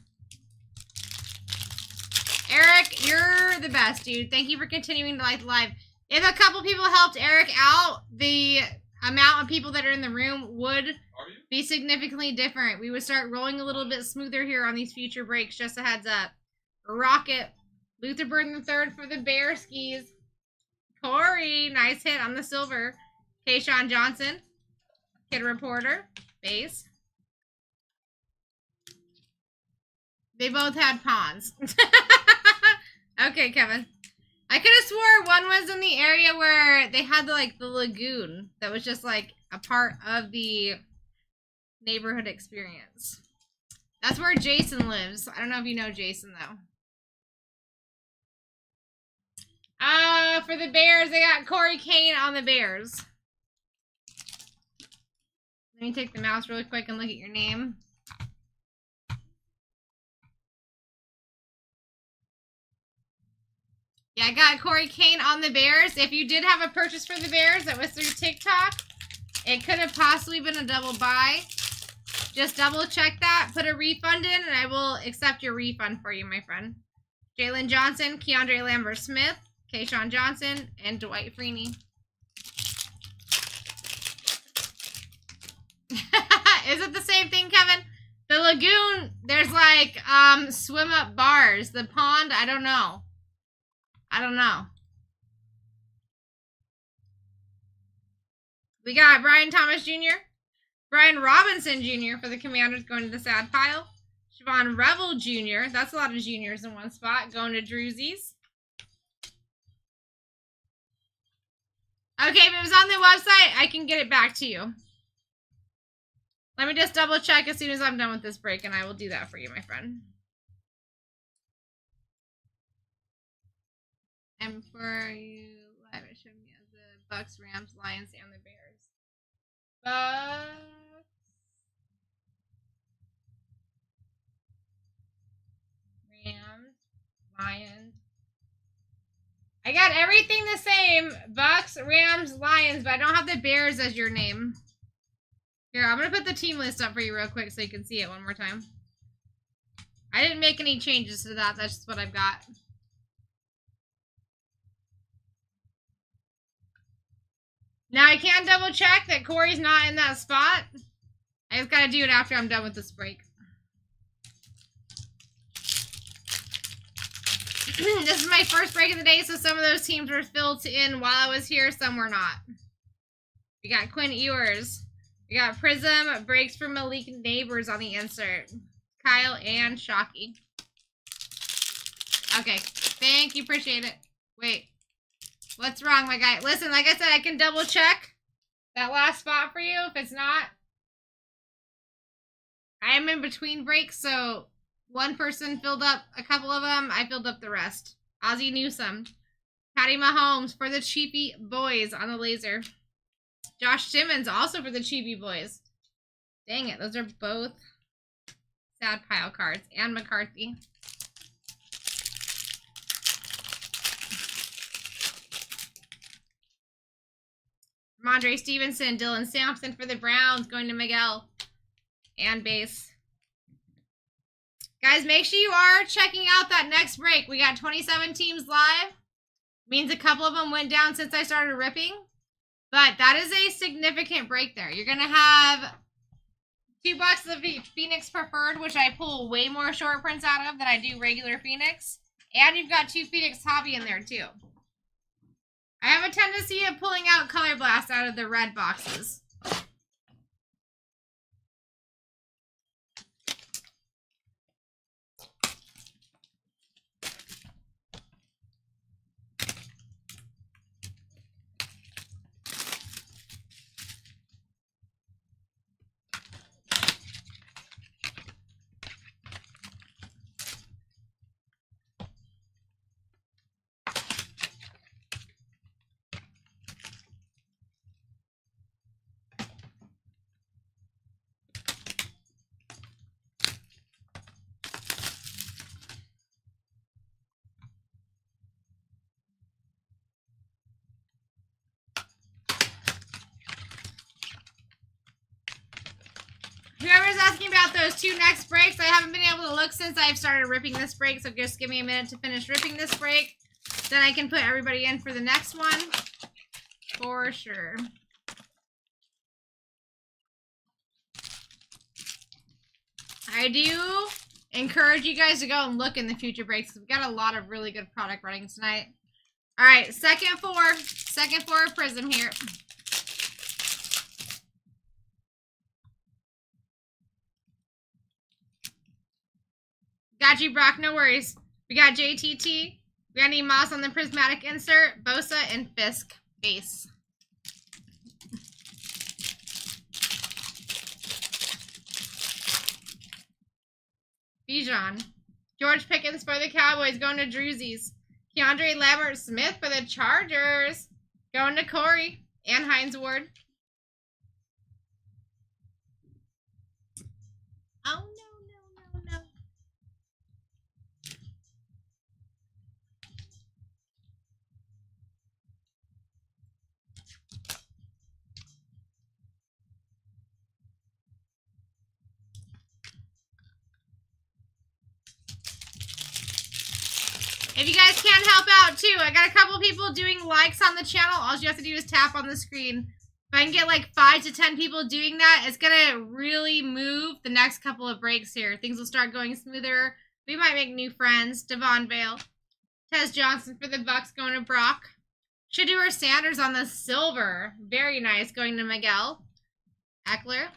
Eric, you're the best, dude. Thank you for continuing to like the live. If a couple people helped Eric out, the amount of people that are in the room would be significantly different. We would start rolling a little bit smoother here on these future breaks. Just a heads up. Rocket. Luther Burden the third for the Bear Skis. Corey, nice hit on the silver. Kayshawn Johnson. Kid Reporter. Base. They both had pawns. Okay, Kevin. I could have swore one was in the area where they had the lagoon that was just like a part of the neighborhood experience. That's where Jason lives. I don't know if you know Jason though. For the Bears, they got Corey Kane on the Bears. Let me take the mouse really quick and look at your name. Yeah, I got Corey Kane on the Bears. If you did have a purchase for the Bears that was through TikTok, it could have possibly been a double buy. Just double check that. Put a refund in, and I will accept your refund for you, my friend. Jalen Johnson, Keandre Lambert-Smith, Kayshawn Johnson, and Dwight Freeney. Is it the same thing, Kevin? The lagoon, there's like swim up bars. The pond, I don't know. I don't know. We got Brian Thomas Jr., Brian Robinson Jr. for the Commanders going to the sad pile. Siobhan Revel Jr., that's a lot of juniors in one spot, going to Drewsies. Okay, if it was on the website, I can get it back to you. Let me just double check as soon as I'm done with this break, and I will do that for you, my friend. And for you live, it showed me as the Bucks, Rams, Lions, and the Bears. Bucks, Rams, Lions. I got everything the same. Bucks, Rams, Lions, but I don't have the Bears as your name. Here, I'm going to put the team list up for you real quick so you can see it one more time. I didn't make any changes to that. That's just what I've got. Now, I can double check that Corey's not in that spot. I just got to do it after I'm done with this break. This is my first break of the day, so some of those teams were filled in while I was here, some were not. We got Quinn Ewers. We got Prism, breaks for Malik Neighbors on the insert. Kyle and Shockey. Okay, thank you, appreciate it. Wait, what's wrong, my guy? Listen, like I said, I can double check that last spot for you if it's not. I am in between breaks, so one person filled up a couple of them. I filled up the rest. Ozzie Newsome. Patty Mahomes for the Cheapy Boys on the laser. Josh Simmons also for the Cheapy Boys. Dang it, those are both sad pile cards. And McCarthy. Ramondre Stevenson, Dylan Sampson for the Browns, going to Miguel. And base. Guys, make sure you are checking out that next break. We got 27 teams live. Means a couple of them went down since I started ripping. But that is a significant break there. You're going to have 2 boxes of Phoenix Preferred, which I pull way more short prints out of than I do regular Phoenix. And you've got 2 Phoenix Hobby in there too. I have a tendency of pulling out Color Blast out of the red boxes. Whoever's asking about those 2 next breaks, I haven't been able to look since I've started ripping this break, so just give me a minute to finish ripping this break. Then I can put everybody in for the next one. For sure. I do encourage you guys to go and look in the future breaks, because we've got a lot of really good product running tonight. Alright, second four Prism here. Got you, Brock. No worries. We got JTT, Randy Moss on the prismatic insert, Bosa, and Fisk base. Bijan. George Pickens for the Cowboys, going to Drewsies. Keandre Lambert Smith for the Chargers, going to Corey and Hines Ward. Oh, no. If you guys can help out too, I got a couple people doing likes on the channel. All you have to do is tap on the screen. If I can get like 5 to 10 people doing that, it's going to really move the next couple of breaks here. Things will start going smoother. We might make new friends. Devon Vale. Tez Johnson for the Bucks, going to Brock. Shedeur Sanders on the silver. Very nice, going to Miguel. Eckler.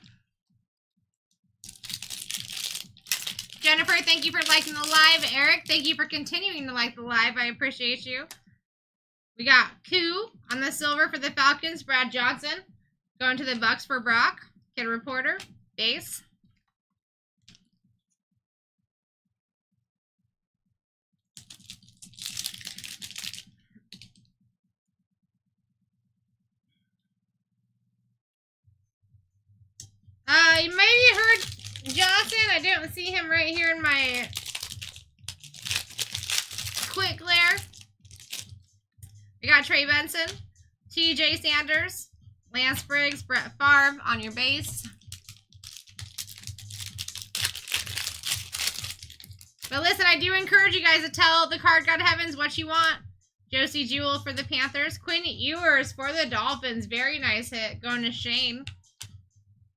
Jennifer, thank you for liking the live. Eric, thank you for continuing to like the live. I appreciate you. We got Koo on the silver for the Falcons. Brad Johnson going to the Bucks for Brock. Kid Reporter, base. You maybe heard Johnson. I didn't see him right here in my quick glare. We got Trey Benson, TJ Sanders, Lance Briggs, Brett Favre on your base. But listen, I do encourage you guys to tell the Card God Heavens what you want. Josie Jewell for the Panthers. Quinn Ewers for the Dolphins. Very nice hit. Going to Shane.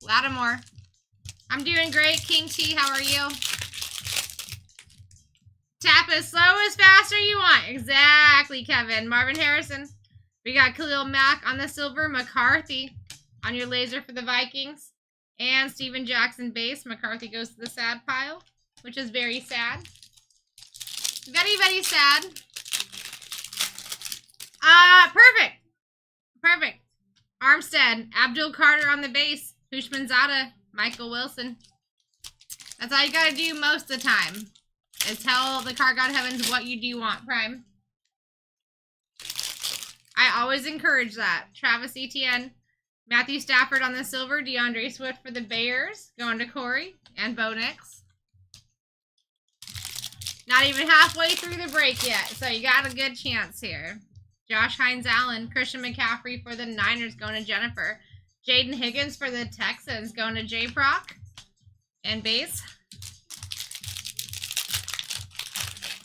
Lattimore. I'm doing great. King T, how are you? Tap as slow as fast as you want. Exactly, Kevin. Marvin Harrison. We got Khalil Mack on the silver. McCarthy on your laser for the Vikings. And Steven Jackson base. McCarthy goes to the sad pile, which is very sad. Very, very sad. Perfect. Perfect. Armstead. Abdul Carter on the base. Hushmanzada. Michael Wilson. That's all you gotta do most of the time. Is tell the Card God Heavens what you do want, Prime. I always encourage that. Travis Etienne. Matthew Stafford on the silver. DeAndre Swift for the Bears. Going to Corey. And Bo Nix. Not even halfway through the break yet. So you got a good chance here. Josh Hines Allen. Christian McCaffrey for the Niners. Going to Jennifer. Jaden Higgins for the Texans. Going to J-Proc. And base.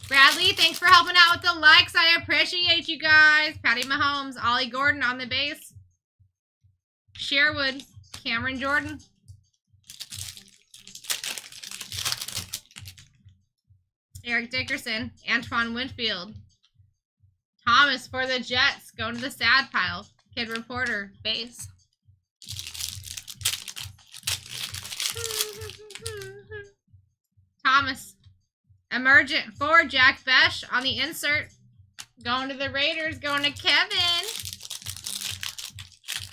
Bradley, thanks for helping out with the likes. I appreciate you guys. Patty Mahomes, Ollie Gordon on the base. Sherwood, Cameron Jordan. Eric Dickerson, Antoine Winfield. Thomas for the Jets, going to the sad pile. Kid Reporter, base. Thomas. Emergent for Jack Besh on the insert. Going to the Raiders, going to Kevin.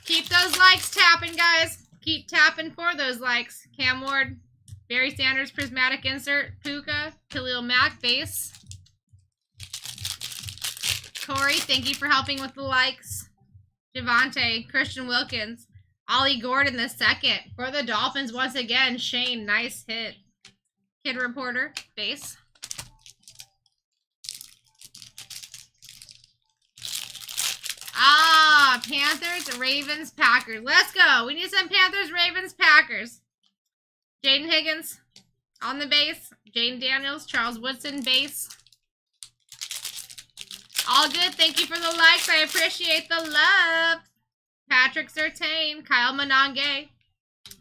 Keep those likes tapping, guys. Keep tapping for those likes. Cam Ward, Barry Sanders, Prismatic insert. Puka, Khalil Mack, base. Corey, thank you for helping with the likes. Javante, Christian Wilkins, Ollie Gordon the second. For the Dolphins, once again, Shane, nice hit. Kid Reporter, base. Ah, Panthers, Ravens, Packers. Let's go. We need some Panthers, Ravens, Packers. Jaden Higgins on the base. Jaden Daniels, Charles Woodson, base. All good. Thank you for the likes. I appreciate the love. Patrick Surtain, Kyle Monange,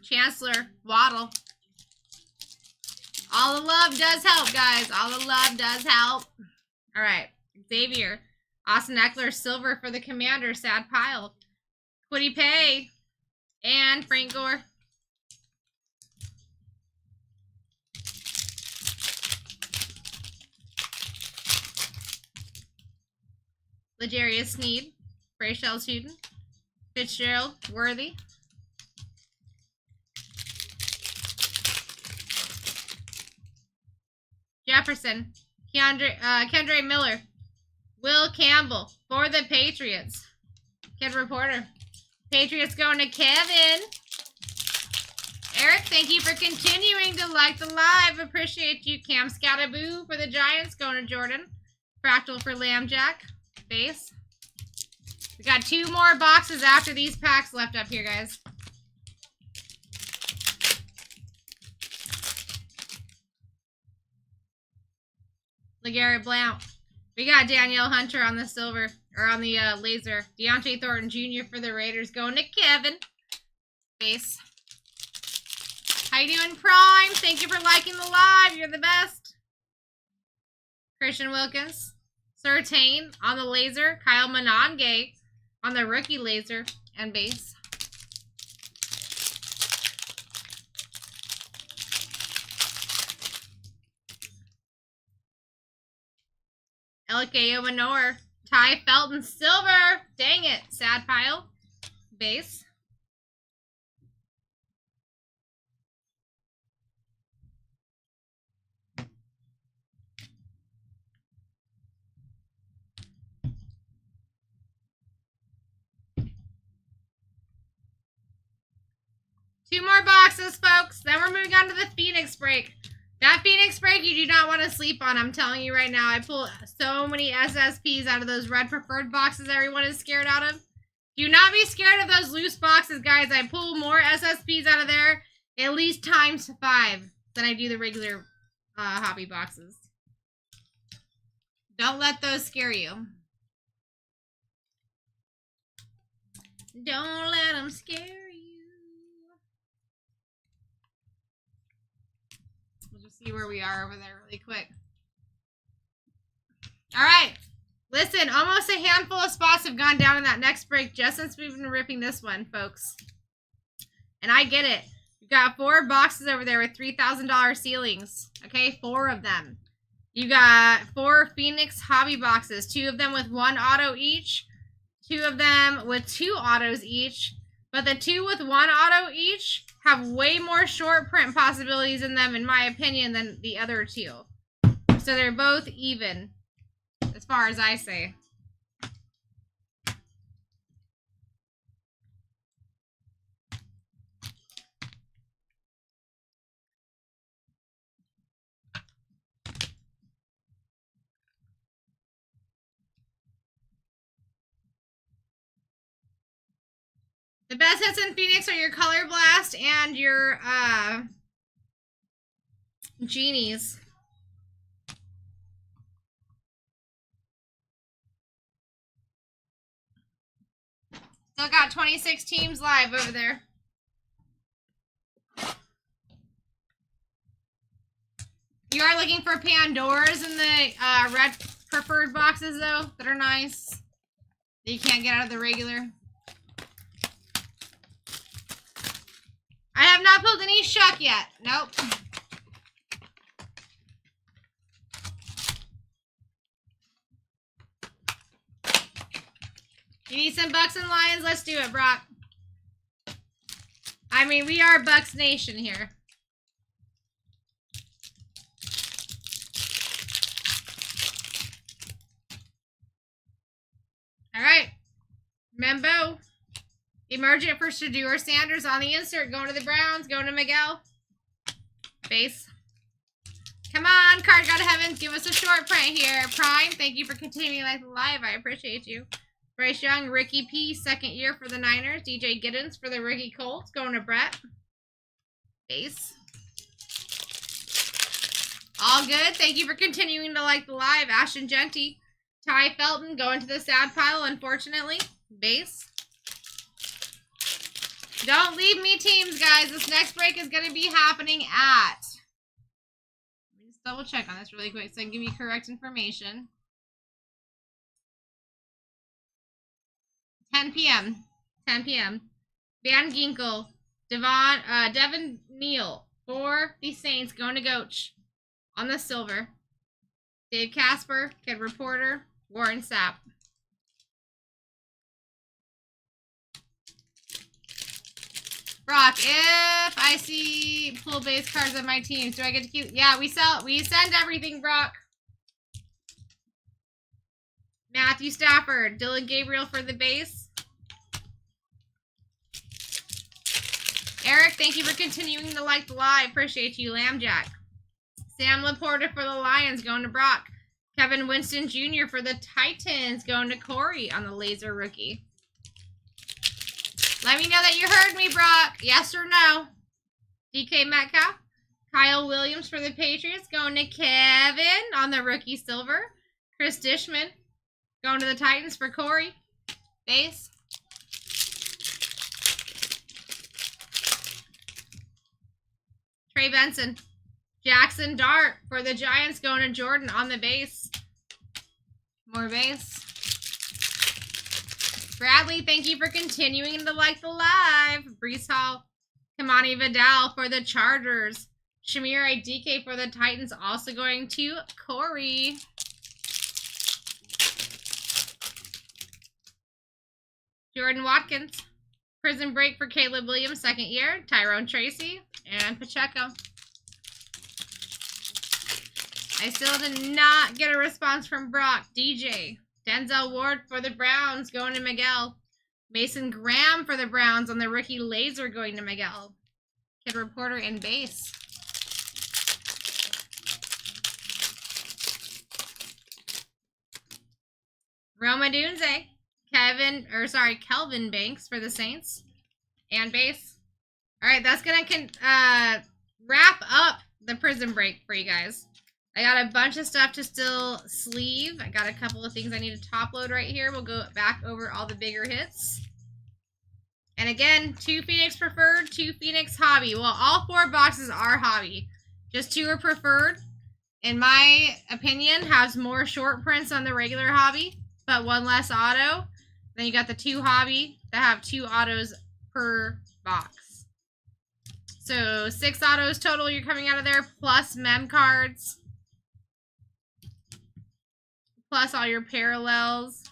Chancellor, Waddle. All the love does help, guys. All the love does help. All right. Xavier, Austin Eckler, silver for the Commander, sad pile. Quiddy Pay, and Frank Gore. L'Jarius Sneed, Brayshell Huden, Fitzgerald, Worthy. Jefferson, Kendre Miller, Will Campbell for the Patriots. Kid Reporter. Patriots going to Kevin. Eric, thank you for continuing to like the live. Appreciate you. Cam Scattaboo for the Giants going to Jordan. Fractal for Lambjack. Base. We got 2 more boxes after these packs left up here, guys. LeGarrette Blount. We got Danielle Hunter on the silver, or on the laser. Deontay Thornton Jr. for the Raiders going to Kevin. Base. How you doing, Prime? Thank you for liking the live. You're the best. Christian Wilkins. Surtain on the laser. Kyle Monange on the rookie laser and base. LKO Manor. Ty Felton silver. Dang it. Sad pile. Base. Two more boxes, folks. Then we're moving on to the Phoenix break. That Phoenix break you do not want to sleep on. I'm telling you right now. I pull so many SSPs out of those red preferred boxes everyone is scared out of. Do not be scared of those loose boxes, guys. I pull more SSPs out of there at least times 5 than I do the regular hobby boxes. Don't let those scare you. Don't let them scare you. See where we are over there really quick. All right. Listen, almost a handful of spots have gone down in that next break just since we've been ripping this one, folks. And I get it. You've got 4 boxes over there with $3,000 ceilings. Okay, 4 of them. You got 4 Phoenix hobby boxes. 2 of them with 1 auto each. 2 of them with 2 autos each. But the 2 with 1 auto each have way more short print possibilities in them, in my opinion, than the other 2. So they're both even, as far as I say. The best hits in Phoenix are your Color Blast and your Genies. Still got 26 teams live over there. You are looking for Pandoras in the red preferred boxes, though, that are nice. That you can't get out of the regular. I have not pulled any Shuck yet. Nope. You need some Bucks and Lions? Let's do it, Brock. I mean, we are Bucks Nation here. All right. Membo. Emergent for Shadeur Sanders on the insert. Going to the Browns. Going to Miguel. Base. Come on, Card God of Heavens. Give us a short print here. Prime, thank you for continuing like live. I appreciate you. Bryce Young, Ricky P, second year for the Niners. DJ Giddens for the rookie Colts. Going to Brett. Base. All good. Thank you for continuing to like the live. Ashton Genty. Ty Felton going to the sad pile, unfortunately. Base. Don't leave me teams, guys. This next break is going to be happening at... Let me just double check on this really quick so I can give you correct information. 10 p.m. 10 p.m. Van Ginkel. Devin Neal for the Saints going to Goach on the silver. Dave Casper, Kid Reporter, Warren Sapp. Brock, if I see pull base cards of my teams, do I get to keep? Yeah, we send everything, Brock. Matthew Stafford, Dylan Gabriel for the base. Eric, thank you for continuing to like the live. Appreciate you, Lambjack. Sam Laporta for the Lions, going to Brock. Kevin Winston Jr. for the Titans, going to Corey on the laser rookie. Let me know that you heard me, Brock. Yes or no? DK Metcalf. Kyle Williams for the Patriots, going to Kevin on the rookie silver. Chris Dishman, going to the Titans for Corey. Base. Trey Benson. Jackson Dart for the Giants, going to Jordan on the base. More base. Bradley, thank you for continuing to like the live. Brees Hall. Kamani Vidal for the Chargers. Shamir Idike for the Titans, also going to Corey. Jordan Watkins. Prison Break for Caleb Williams, second year. Tyrone Tracy and Pacheco. I still did not get a response from Brock. DJ. Denzel Ward for the Browns, going to Miguel. Mason Graham for the Browns on the rookie laser, going to Miguel. Kid Reporter in base. Roma Dunze. Kelvin Banks for the Saints. And base. All right, that's going to wrap up the prison break for you guys. I got a bunch of stuff to still sleeve. I got a couple of things I need to top load right here. We'll go back over all the bigger hits. And again, 2 Phoenix Preferred, 2 Phoenix Hobby. Well, all 4 boxes are Hobby. Just 2 are Preferred. In my opinion, has more short prints on the regular Hobby, but 1 less auto. Then you got the 2 Hobby that have 2 autos per box. So 6 autos total you're coming out of there, plus mem cards. Plus all your parallels.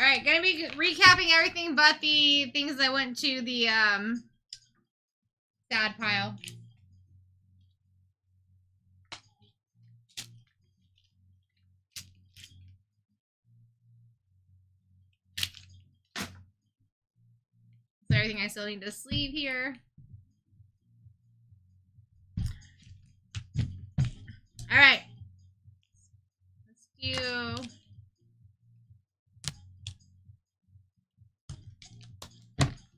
All right, gonna be recapping everything but the things that went to the sad pile. So everything I still need to sleeve here. All right.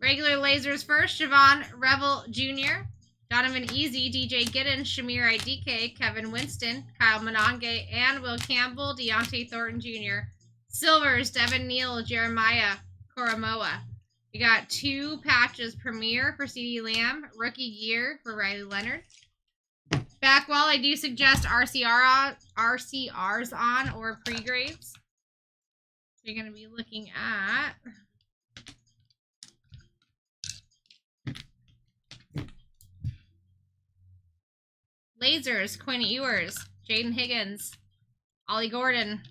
Regular lasers first, Javon Revel Jr., Donovan Easy, DJ Giddens, Shamir IDK, Kevin Winston, Kyle Monange, and Will Campbell, Deontay Thornton Jr. Silvers, Devin Neal, Jeremiah Koromoa. We got 2 patches Premier for CeeDee Lamb, Rookie Gear for Riley Leonard. Back wall, I do suggest RCRs on or pre-graves. So you're going to be looking at lasers, Quinn Ewers, Jaden Higgins, Ollie Gordon,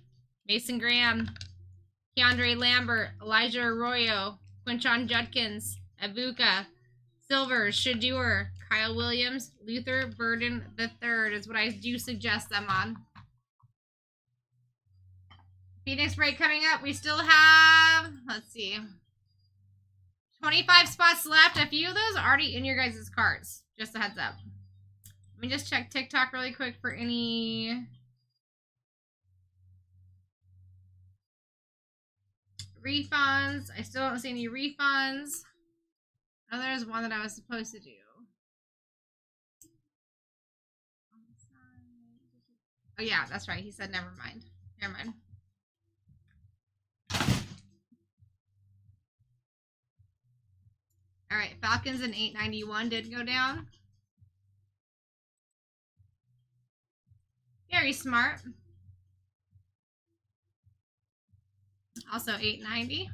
Mason Graham, Keandre Lambert, Elijah Arroyo, Quinchon Judkins, Abuka, Silvers, Shadur, Kyle Williams, Luther Burden III is what I do suggest them on. Phoenix break coming up. We still have, let's see, 25 spots left. A few of those are already in your guys' cards. Just a heads up. Let me just check TikTok really quick for any refunds. I still don't see any refunds. Oh, there's one that I was supposed to do. Oh, yeah, that's right. He said never mind. Never mind. All right, Falcons in 891 did go down. Very smart. Also 890.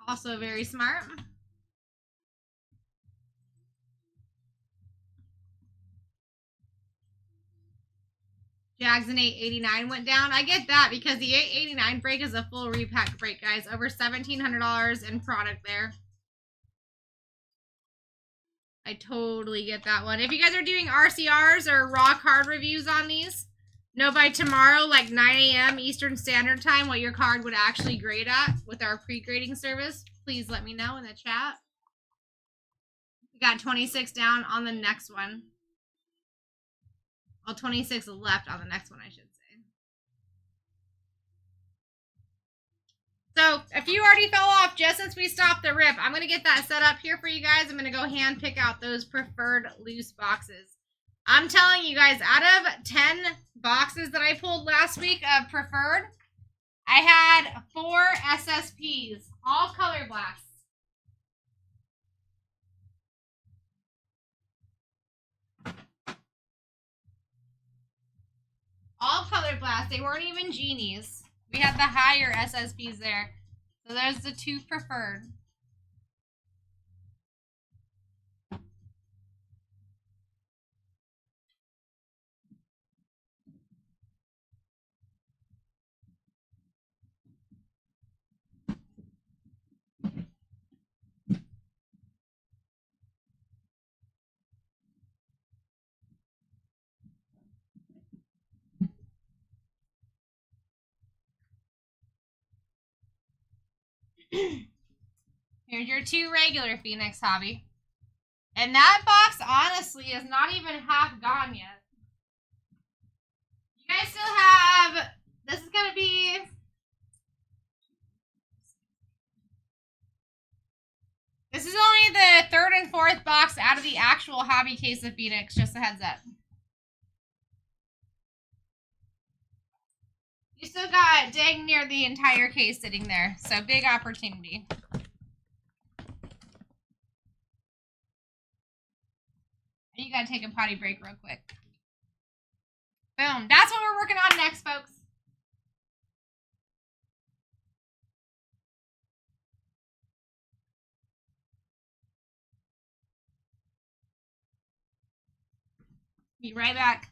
Also very smart. Jags in 889 went down. I get that because the 889 break is a full repack break, guys. Over $1,700 in product there. I totally get that one. If you guys are doing RCRs or raw card reviews on these, know by tomorrow, like 9 a.m. Eastern Standard Time, what your card would actually grade at with our pre-grading service. Please let me know in the chat. We got 26 down on the next one. Well, 26 left on the next one, I should say. So, if you already fell off just since we stopped the rip, I'm going to get that set up here for you guys. I'm going to go hand pick out those preferred loose boxes. I'm telling you guys, out of 10 boxes that I pulled last week of preferred, I had 4 SSPs, all color blasts. All color blasts. They weren't even genies. We had the higher SSPs there. So there's the 2 preferred. Here's your 2 regular Phoenix Hobby. And that box, honestly, is not even half gone yet. You guys still have... This is going to be... This is only the 3rd and 4th box out of the actual hobby case of Phoenix. Just a heads up. You still got dang near the entire case sitting there. So big opportunity. You gotta take a potty break real quick. Boom. That's what we're working on next, folks. Be right back.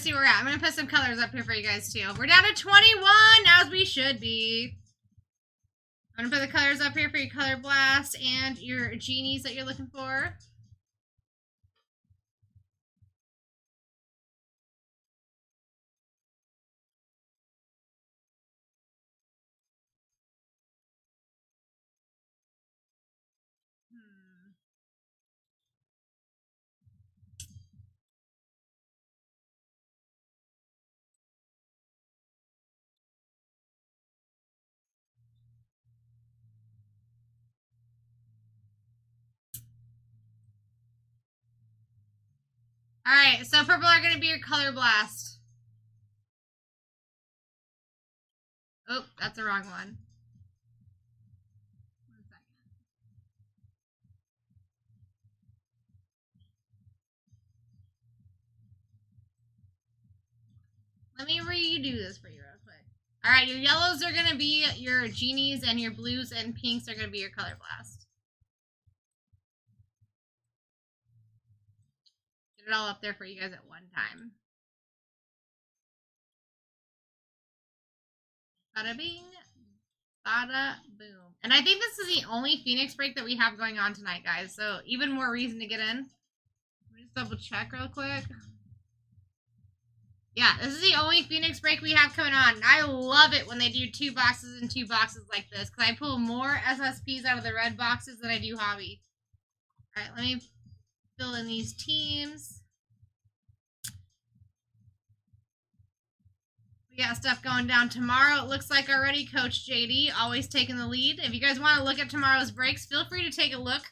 let's see where we're at. I'm going to put some colors up here for you guys, too. We're down to 21, as we should be. I'm going to put the colors up here for your Color Blast and your genies that you're looking for. Alright, so purple are going to be your Color Blast. Oh, that's the wrong one. 1 second. Let me redo this for you real quick. Alright, your yellows are going to be your genies, and your blues and pinks are going to be your Color Blast. Get it all up there for you guys at one time. Bada bing, bada boom. And I think this is the only Phoenix break that we have going on tonight, guys. So even more reason to get in. Let me just double check real quick. Yeah, this is the only Phoenix break we have coming on. And I love it when they do 2 boxes and 2 boxes like this, because I pull more SSPs out of the red boxes than I do hobby. Alright, let me fill in these teams. We got stuff going down tomorrow, it looks like already. Coach JD, always taking the lead. If you guys want to look at tomorrow's breaks, feel free to take a look.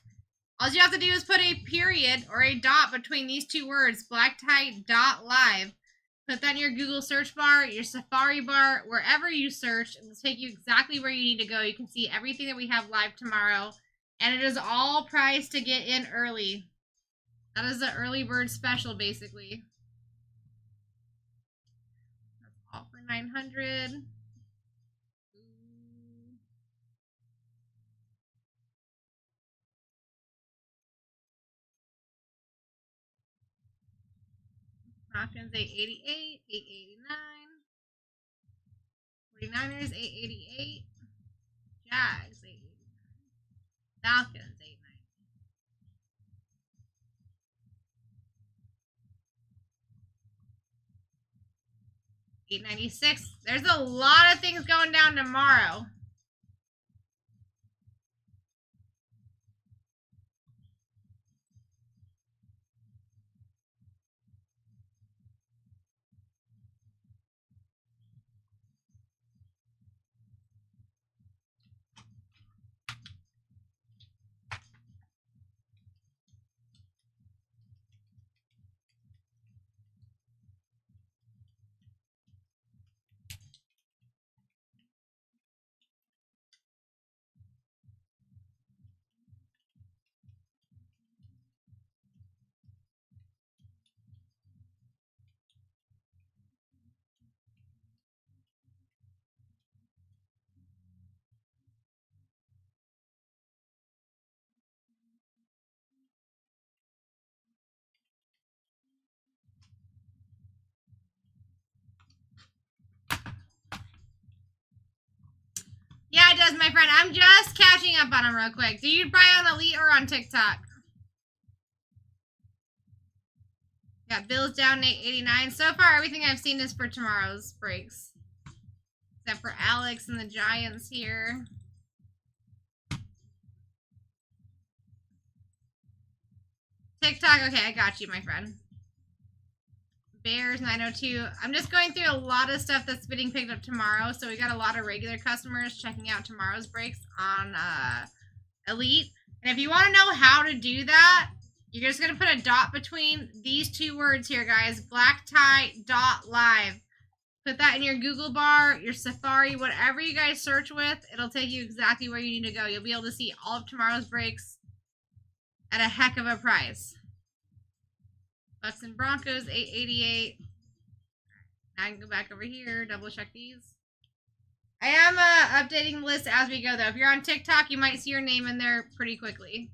All you have to do is put a period or a dot between these 2 words, BlackTie.live. Put that in your Google search bar, your Safari bar, wherever you search. It will take you exactly where you need to go. You can see everything that we have live tomorrow. And it is all priced to get in early. That is the early bird special, basically. That's all for 900. Falcons 888, 889. 49ers 888. Jags 889. Falcons 890. 896. There's a lot of things going down tomorrow. Yeah, it does, my friend. I'm just catching up on them real quick. Do you buy on Elite or on TikTok? Got Bills down 889. So far, everything I've seen is for tomorrow's breaks. Except for Alex and the Giants here. TikTok, okay, I got you, my friend. Bears 902. I'm just going through a lot of stuff that's getting picked up tomorrow. So we got a lot of regular customers checking out tomorrow's breaks on Elite. And if you want to know how to do that, you're just going to put a dot between these 2 words here, guys. BlackTie.live. Put that in your Google bar, your Safari, whatever you guys search with. It'll take you exactly where you need to go. You'll be able to see all of tomorrow's breaks at a heck of a price. Bucks and Broncos, 888. Now I can go back over here, double check these. I am updating the list as we go, though. If you're on TikTok, you might see your name in there pretty quickly.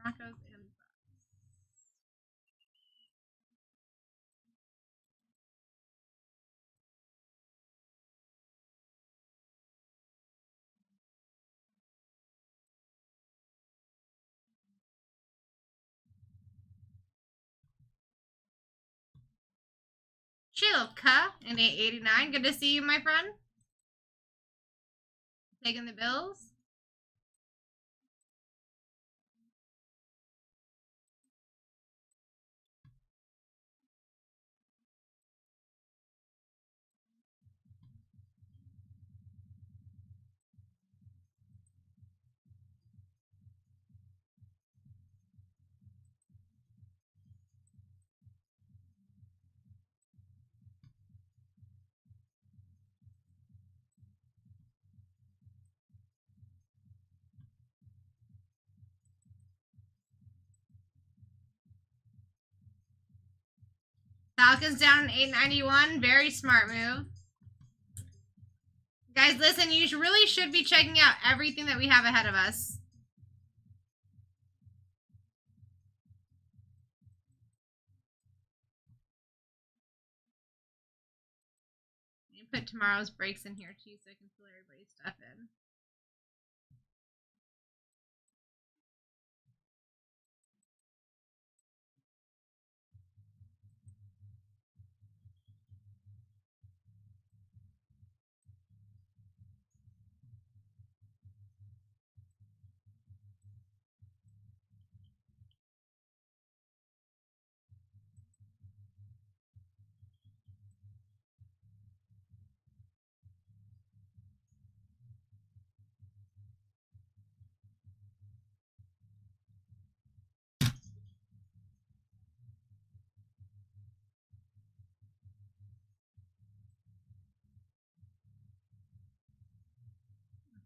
Broncos Chilka in 889. Good to see you, my friend. Taking the Bills. Falcons down in 891. Very smart move. Guys, listen, you really should be checking out everything that we have ahead of us. You put tomorrow's breaks in here too so I can fill everybody's stuff in.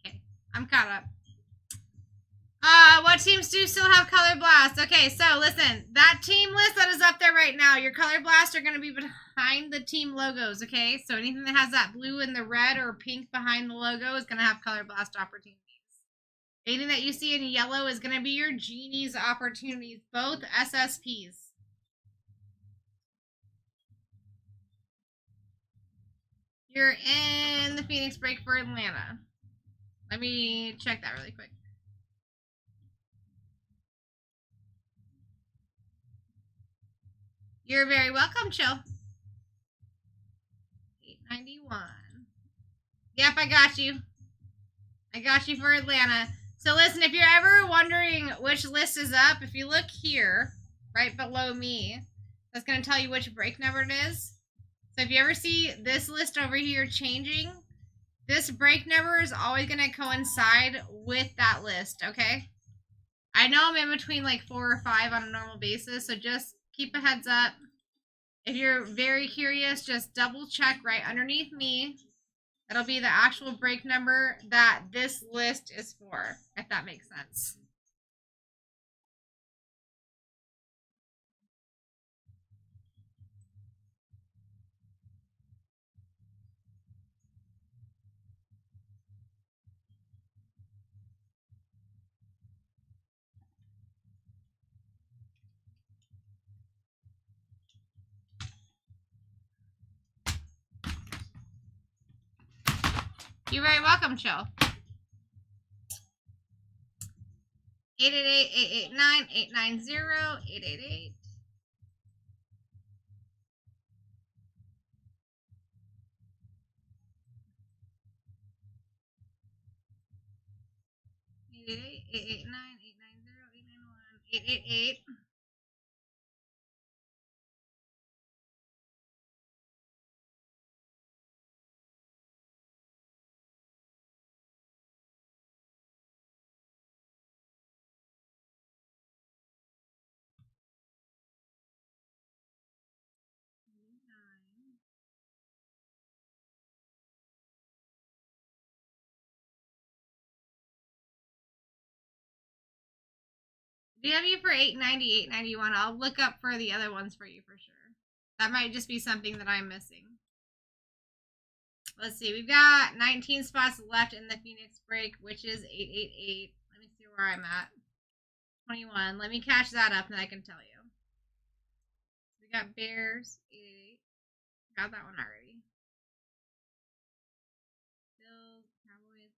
Okay, I'm caught up. What teams do still have Color Blast? Okay, so listen, that team list that is up there right now, your Color Blast are going to be behind the team logos, okay? So anything that has that blue and the red or pink behind the logo is going to have Color Blast opportunities. Anything that you see in yellow is going to be your Genie's opportunities, both SSPs. You're in the Phoenix break for Atlanta. Let me check that really quick. You're very welcome, Chill. 891. Yep, I got you. I got you for Atlanta. So listen, if you're ever wondering which list is up, if you look here, right below me, that's going to tell you which break number it is. So if you ever see this list over here changing, this break number is always going to coincide with that list, okay? I know I'm in between like 4 or 5 on a normal basis, so just keep a heads up. If you're very curious, just double check right underneath me. That'll be the actual break number that this list is for, if that makes sense. You're very welcome, Chill. 888-889-890-888. Eight 888 Do you have you for 890, 891? I'll look up for the other ones for you for sure. That might just be something that I'm missing. Let's see. We've got 19 spots left in the Phoenix break, which is 888. Let me see where I'm at. 21. Let me catch that up and I can tell you. We got Bears, 888. Got that one already. Bills, Cowboys,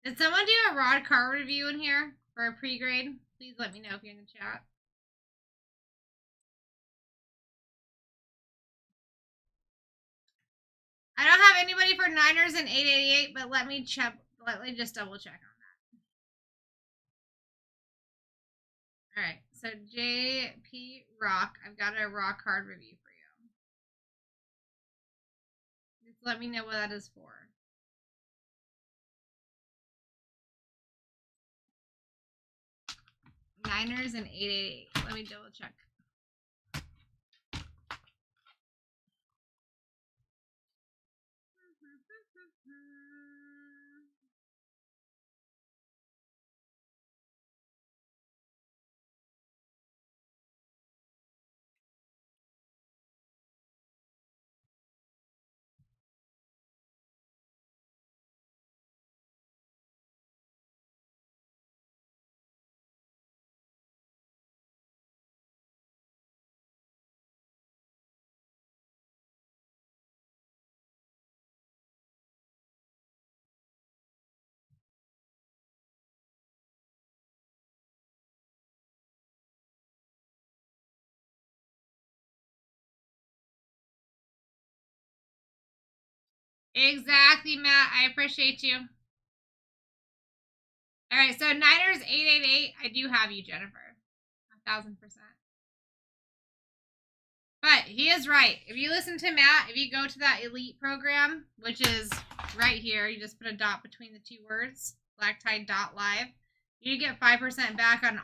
Did someone do a rod car review in here for a pre-grade? Please let me know if you're in the chat. I don't have anybody for Niners and 888, but let me check. Let me just double check on that. All right, so JP Rock, I've got a rock card review for you. Just let me know what that is for. Niners and 888. Let me double check. Exactly, Matt. I appreciate you. All right, so Niners 888. I do have you, Jennifer. 1,000%. But he is right. If you listen to Matt, if you go to that elite program, which is right here, you just put a dot between the two words, BlackTie.live, you get 5% back on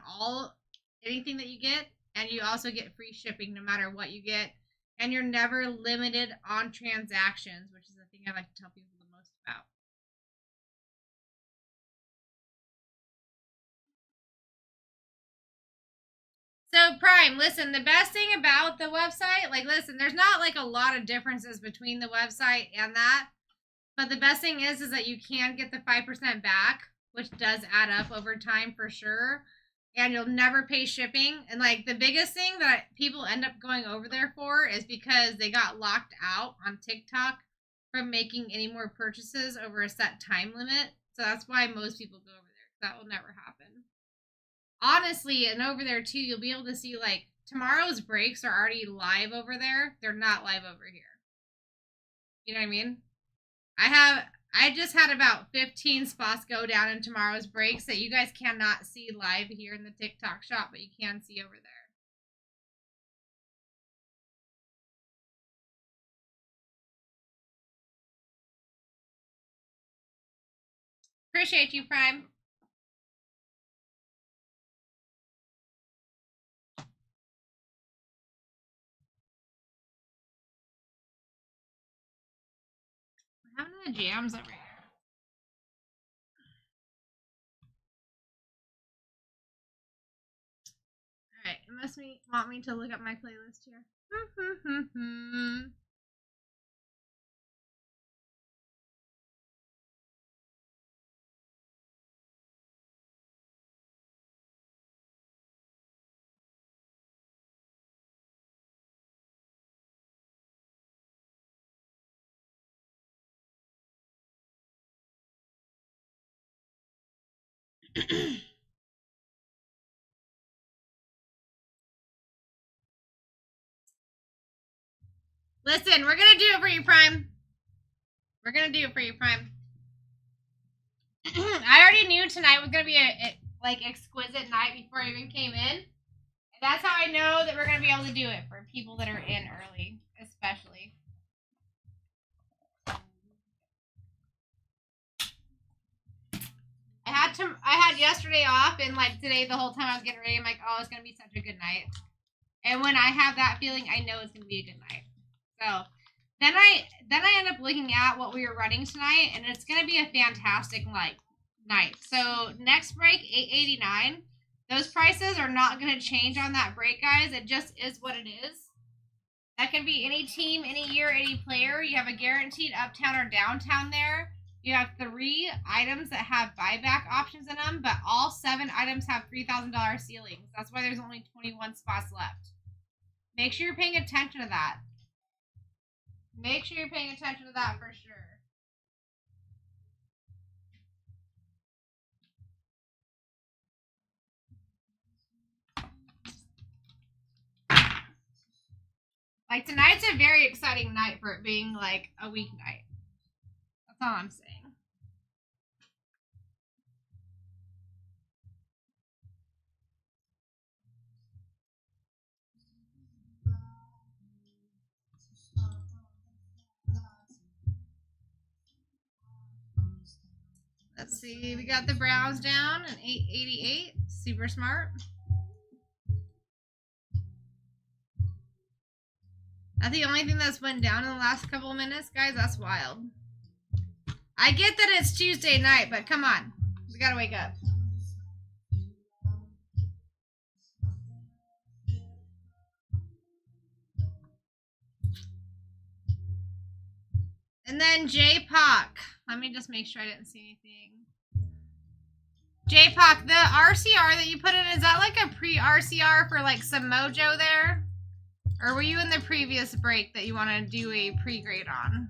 anything that you get, and you also get free shipping no matter what you get, and you're never limited on transactions, which is the thing I like to tell people the most about. So Prime, listen, the best thing about the website, like listen, there's not like a lot of differences between the website and that, but the best thing is that you can get the 5% back, which does add up over time for sure, and you'll never pay shipping. And like the biggest thing that people end up going over there for is because they got locked out on TikTok from making any more purchases over a set time limit. So that's why most people go over there. That will never happen. Honestly, and over there too, you'll be able to see like tomorrow's breaks are already live over there. They're not live over here. You know what I mean? I just had about 15 spots go down in tomorrow's breaks that you guys cannot see live here in the TikTok shop, but you can see over there. Appreciate you, Prime. We're having the jams over here. Alright, it must want me to look up my playlist here. Listen, we're gonna do it for you, Prime. We're gonna do it for you, Prime. I already knew tonight was gonna be a like exquisite night before I even came in. And that's how I know that we're gonna be able to do it for people that are in early, especially. I had yesterday off, and like today, the whole time I was getting ready, I'm like, oh, it's gonna be such a good night. And when I have that feeling, I know it's gonna be a good night. So then I end up looking at what we were running tonight, and it's gonna be a fantastic night. So next break, 889. Those prices are not gonna change on that break, guys. It just is what it is. That can be any team, any year, any player. You have a guaranteed uptown or downtown there. You have 3 items that have buyback options in them, but all 7 items have $3,000 ceilings. That's why there's only 21 spots left. Make sure you're paying attention to that. Make sure you're paying attention to that for sure. Like, tonight's a very exciting night for it being, like, a weeknight. That's all I'm saying. Let's see. We got the Browns down an 888. Super smart. That's the only thing that's went down in the last couple of minutes, guys. That's wild. I get that it's Tuesday night, but come on. We gotta wake up. And then J-Poc. Let me just make sure I didn't see anything. J-Poc, the RCR that you put in, is that like a pre-RCR for like some mojo there? Or were you in the previous break that you want to do a pre-grade on?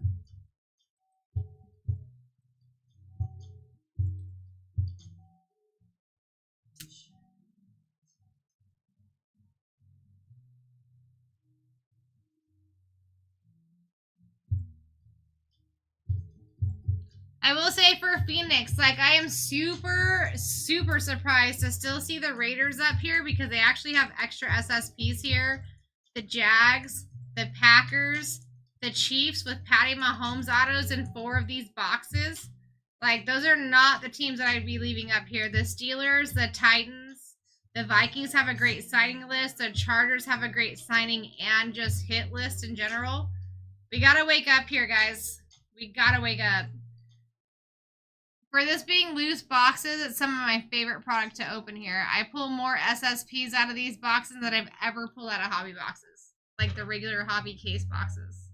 I will say for Phoenix, like, I am super, super surprised to still see the Raiders up here because they actually have extra SSPs here. The Jags, the Packers, the Chiefs with Patty Mahomes autos in 4 of these boxes. Like, those are not the teams that I'd be leaving up here. The Steelers, the Titans, the Vikings have a great signing list. The Chargers have a great signing and just hit list in general. We gotta wake up here, guys. We gotta wake up. For this being loose boxes, it's some of my favorite product to open here. I pull more SSPs out of these boxes than I've ever pulled out of hobby boxes. Like the regular hobby case boxes.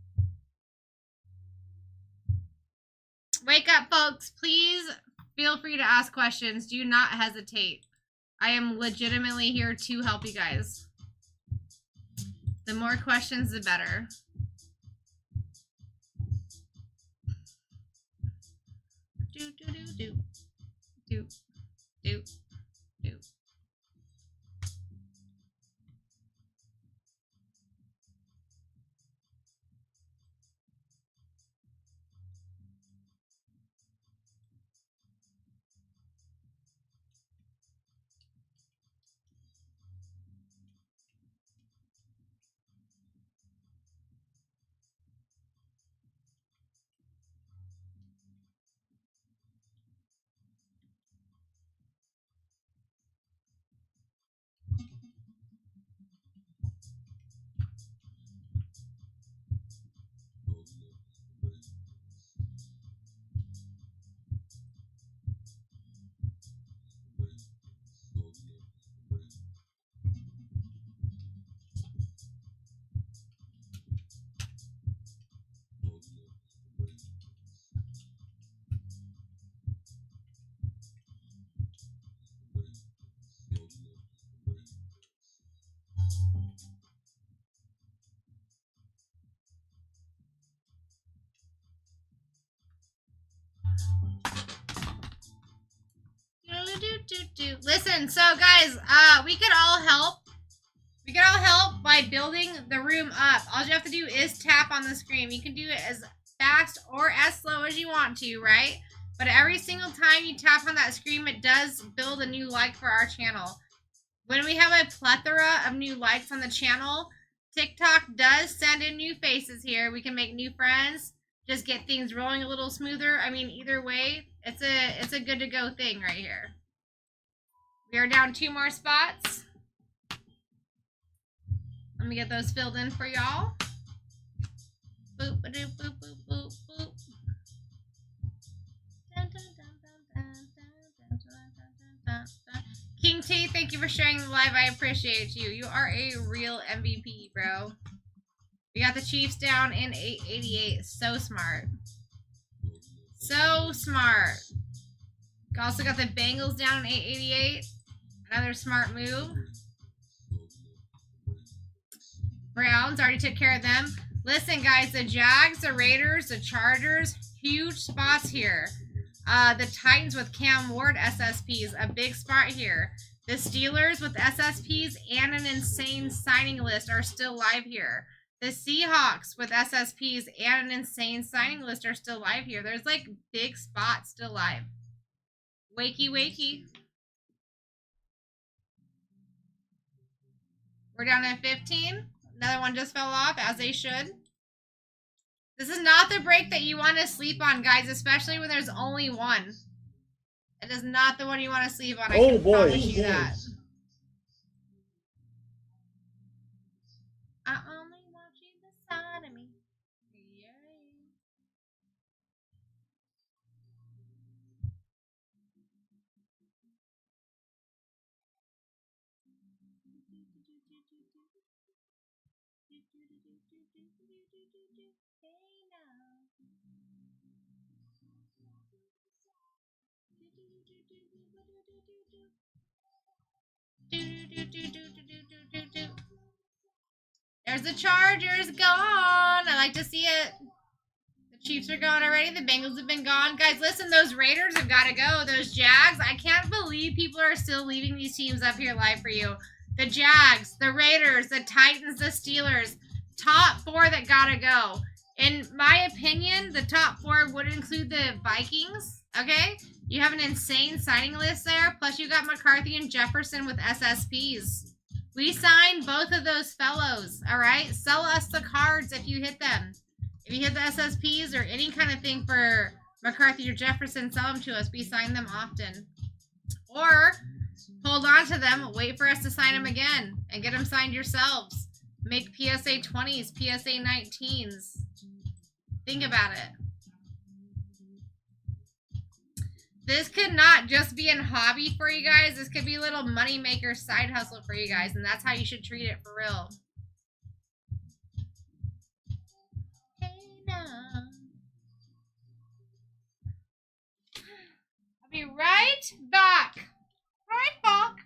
Wake up, folks. Please feel free to ask questions. Do not hesitate. I am legitimately here to help you guys. The more questions, the better. Do, do, do, do. Do, do, do. Listen, so guys, we could all help. We could all help by building the room up. All you have to do is tap on the screen. You can do it as fast or as slow as you want to, right? But every single time you tap on that screen, it does build a new like for our channel. When we have a plethora of new likes on the channel, TikTok does send in new faces here. We can make new friends, just get things rolling a little smoother. I mean, either way, it's a good to go thing right here. We are down 2 more spots. Let me get those filled in for y'all. Boop, ba-doop, boop, boop, boop, boop. Dun, dun, dun, dun, dun, dun, dun, dun, dun. King T, thank you for sharing the live. I appreciate you. You are a real MVP, bro. We got the Chiefs down in 888. So smart. So smart. Also got the Bengals down in 888. Another smart move. Browns already took care of them. Listen, guys, the Jags, the Raiders, the Chargers, huge spots here. The Titans with Cam Ward SSPs, a big spot here. The Steelers with SSPs and an insane signing list are still live here. The Seahawks with SSPs and an insane signing list are still live here. There's like big spots still live. Wakey, wakey. We're down at 15. Another one just fell off, as they should. This is not the break that you want to sleep on, guys, especially when there's only one. It is not the one you want to sleep on. I can promise you that. I only want you beside of me. Yeah. There's the Chargers gone. I like to see it. The Chiefs are gone already. The Bengals have been gone. Guys, listen, those Raiders have got to go. Those Jags, I can't believe people are still leaving these teams up here live for you. The Jags, the Raiders, the Titans, the Steelers. Top 4 that got to go. In my opinion, the top 4 would include the Vikings, okay? You have an insane signing list there. Plus, you got McCarthy and Jefferson with SSPs. We signed both of those fellows, all right? Sell us the cards if you hit them. If you hit the SSPs or any kind of thing for McCarthy or Jefferson, sell them to us. We sign them often. Or hold on to them, wait for us to sign them again, and get them signed yourselves. Make PSA 20s, PSA 19s. Think about it. This could not just be a hobby for you guys. This could be a little money maker side hustle for you guys, and that's how you should treat it for real. Hey now. I'll be right back. Right back.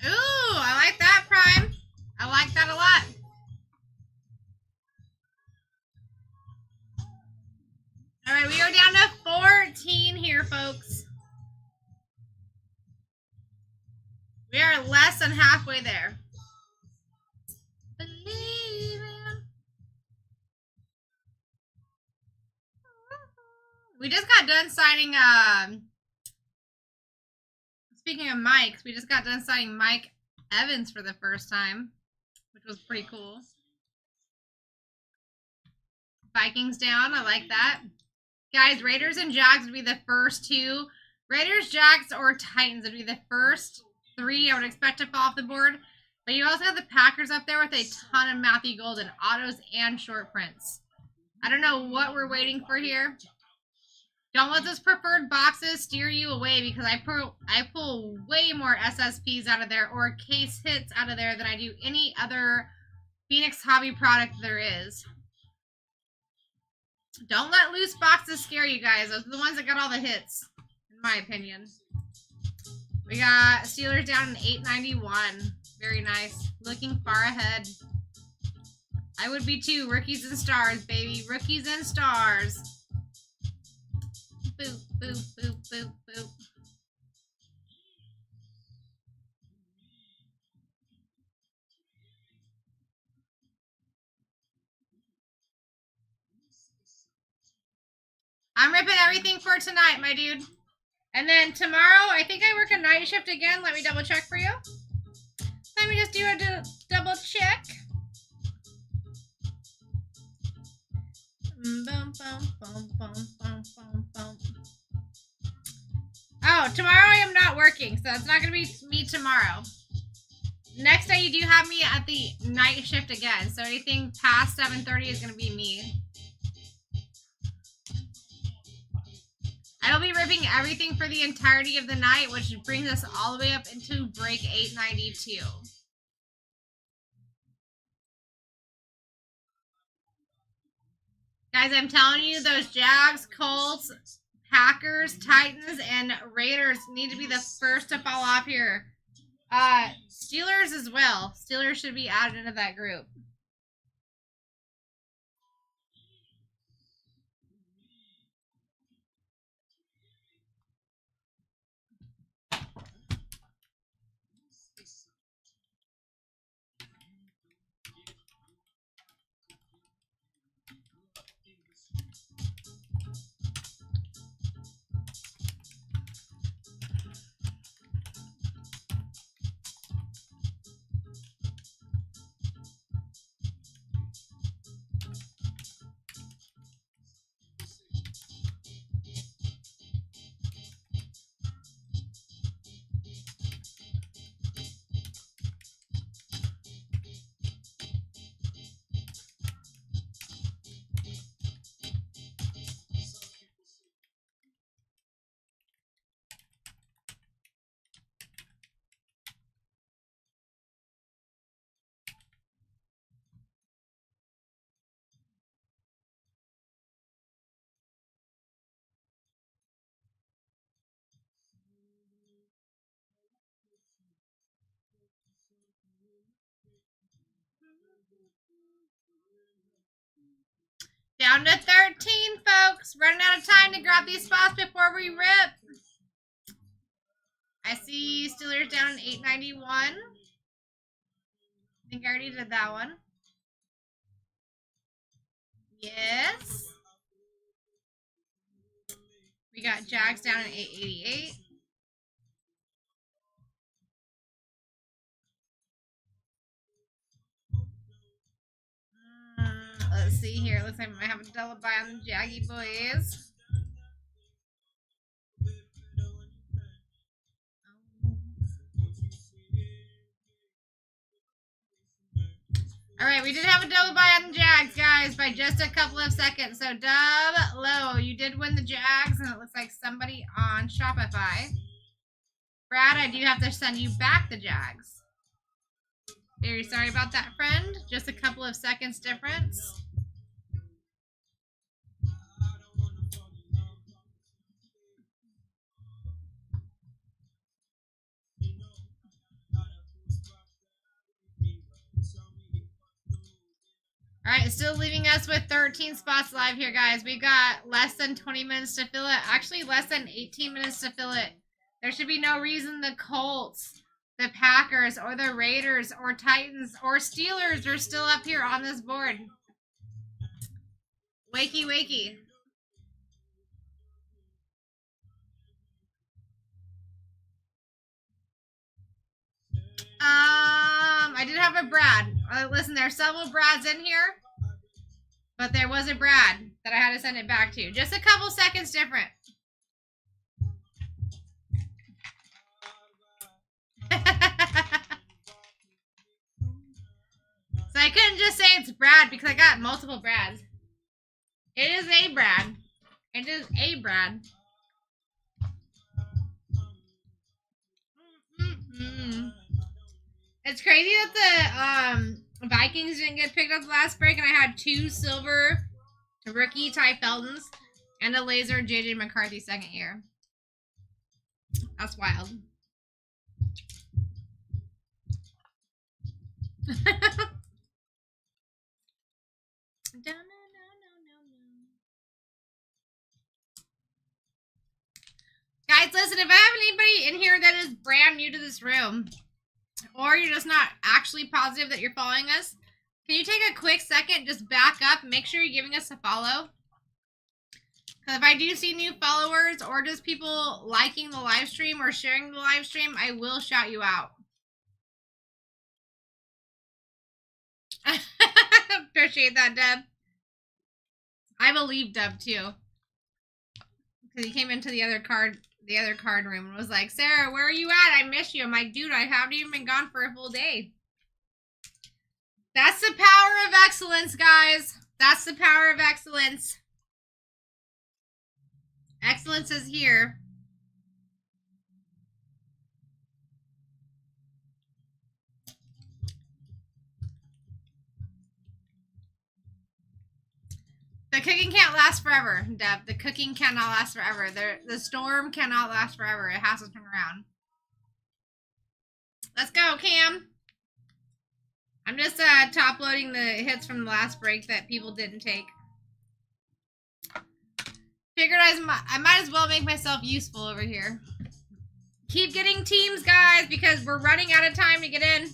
Ooh, I like that, Prime. I like that a lot. All right, we go down to 14 here, folks. We are less than halfway there. We just got done signing, speaking of Mike's, we just got done signing Mike Evans for the first time, which was pretty cool. Vikings down, I like that. Guys, Raiders and Jags would be the first two. Raiders, Jags, or Titans would be the first three I would expect to fall off the board. But you also have the Packers up there with a ton of Matthew Golden, autos and short prints. I don't know what we're waiting for here. Don't let those preferred boxes steer you away, because I pull way more SSPs out of there or case hits out of there than I do any other Phoenix hobby product there is. Don't let loose boxes scare you guys. Those are the ones that got all the hits, in my opinion. We got Steelers down in 891. Very nice. Looking far ahead. I would be too. Rookies and stars, baby. Rookies and stars. Boop, boop, boop, boop, boop. I'm ripping everything for tonight, my dude. And then tomorrow, I think I work a night shift again. Let me double check for you. Let me just do a double check. Oh, tomorrow I am not working, so it's not going to be me tomorrow. Next day, you do have me at the night shift again, so anything past 7:30 is going to be me. I will be ripping everything for the entirety of the night, which brings us all the way up into break 892. Guys, I'm telling you, those Jags, Colts, Packers, Titans, and Raiders need to be the first to fall off here. Steelers as well. Steelers should be added into that group. Down to 13, folks. Running out of time to grab these spots before we rip. I see Steelers down in 891. I think I already did that one. Yes. We got Jags down in 888. Let's see here. Looks like I might have a double buy on the Jaggy boys. Alright, we did have a double buy on the Jags, guys, by just a couple of seconds. So, Dub Low, you did win the Jags, and it looks like somebody on Shopify. Brad, I do have to send you back the Jags. Very sorry about that, friend. Just a couple of seconds difference. Alright, still leaving us with 13 spots live here, guys. We've got less than 20 minutes to fill it. Actually, less than 18 minutes to fill it. There should be no reason the Colts, the Packers, or the Raiders, or Titans, or Steelers are still up here on this board. Wakey, wakey. I did have a Brad. Listen, there are several Brads in here, but there was a Brad that I had to send it back to. Just a couple seconds different. So I couldn't just say it's Brad because I got multiple Brads. It is a Brad. It is a Brad. It's crazy that the Vikings didn't get picked up last break, and I had 2 silver rookie Ty Feldons and a laser JJ McCarthy second year. That's wild. Guys, listen, if I have anybody in here that is brand new to this room, or you're just not actually positive that you're following us, can you take a quick second, just back up, and make sure you're giving us a follow? Because if I do see new followers, or just people liking the live stream or sharing the live stream, I will shout you out. Appreciate that, Deb. I believe Deb, too. Because he came into the other card room and was like, Sarah, where are you at? I miss you. I'm like, dude, I haven't even been gone for a full day. That's the power of excellence, guys. That's the power of excellence. Excellence is here. The cooking can't last forever, Deb. The cooking cannot last forever. The storm cannot last forever. It has to turn around. Let's go, Cam. I'm just top loading the hits from the last break that people didn't take. Figured I might as well make myself useful over here. Keep getting teams, guys, because we're running out of time to get in.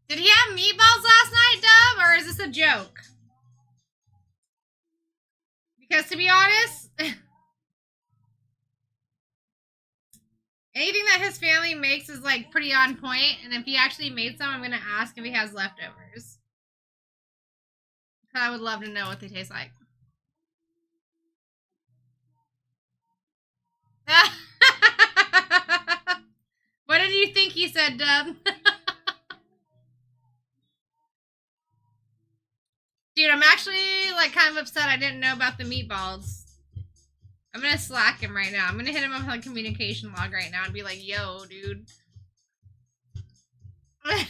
Did he have meatballs last night, Dub, or is this a joke? Because to be honest, anything that his family makes is like pretty on point, and if he actually made some, I'm gonna ask if he has leftovers. I would love to know what they taste like. What did you think he said, Dub? Dude, I'm actually like kind of upset I didn't know about the meatballs. I'm gonna slack him right now. I'm gonna hit him up on the communication log right now and be like, yo, dude. I'm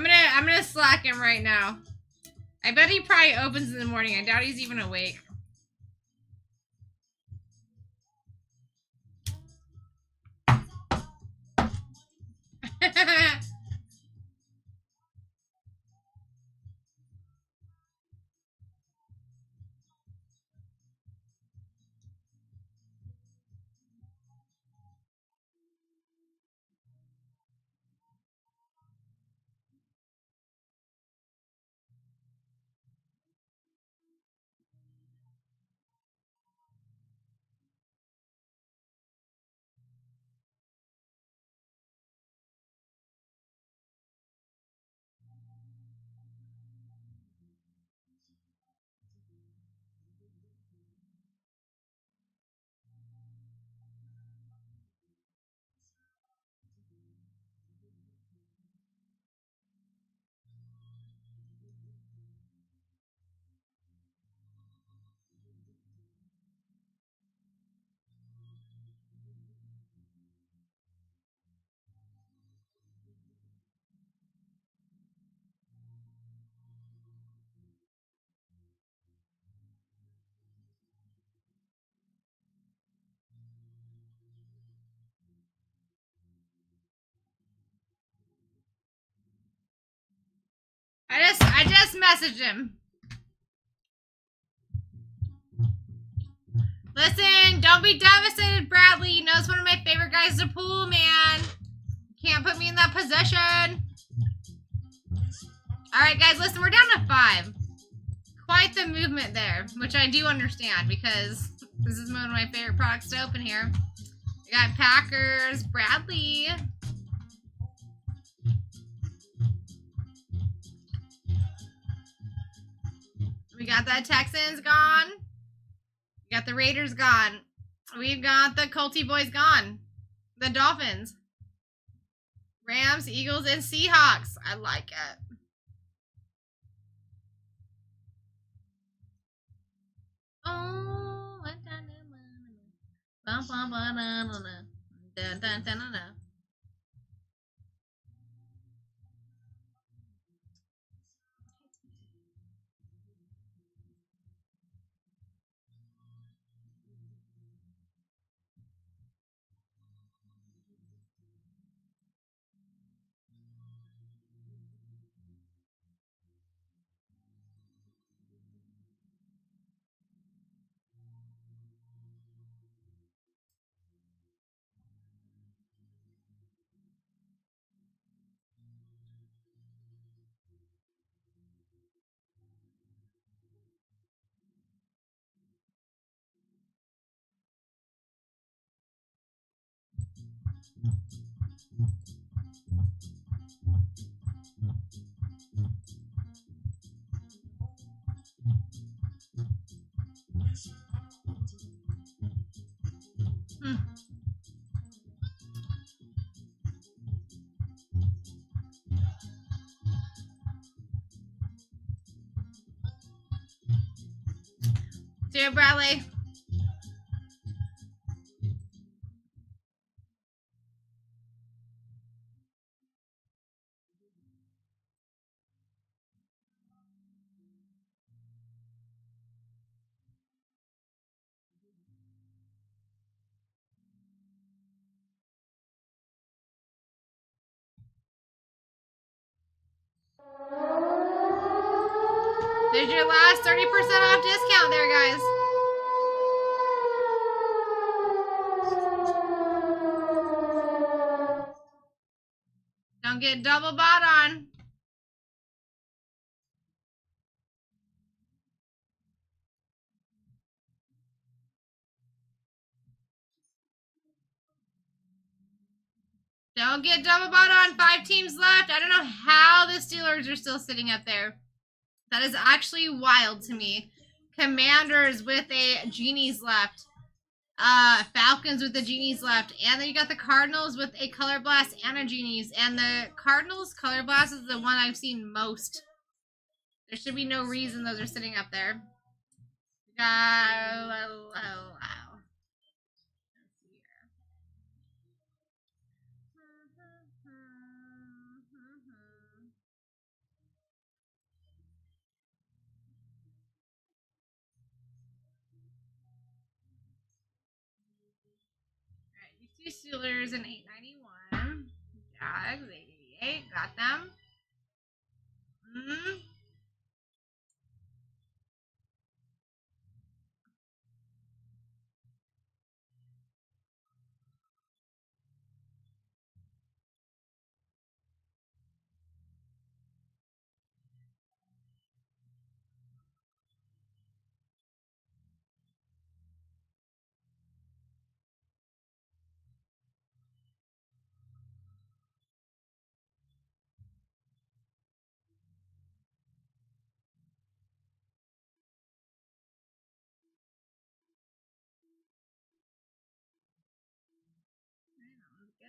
gonna slack him right now. I bet he probably opens in the morning. I doubt he's even awake. just messaged him. Listen, don't be devastated, Bradley. You know it's one of my favorite guys to pull, man. Can't put me in that position. Alright, guys, listen, we're down to 5. Quite the movement there, which I do understand because this is one of my favorite products to open here. We got Packers, Bradley. We got the Texans gone. We got the Raiders gone. We've got the Colty boys gone. The Dolphins. Rams, Eagles, and Seahawks. I like it. Oh, Dear Bradley. There's your last 30% off discount there, guys. Don't get double bought on. Don't get double bought on. 5 teams left. I don't know how the Steelers are still sitting up there. That is actually wild to me. Commanders with a Genies left. Falcons with the Genies left. And then you got the Cardinals with a Color Blast and a Genies. And the Cardinals Color Blast is the one I've seen most. There should be no reason those are sitting up there. Steelers in 891. Jags 888. Got them.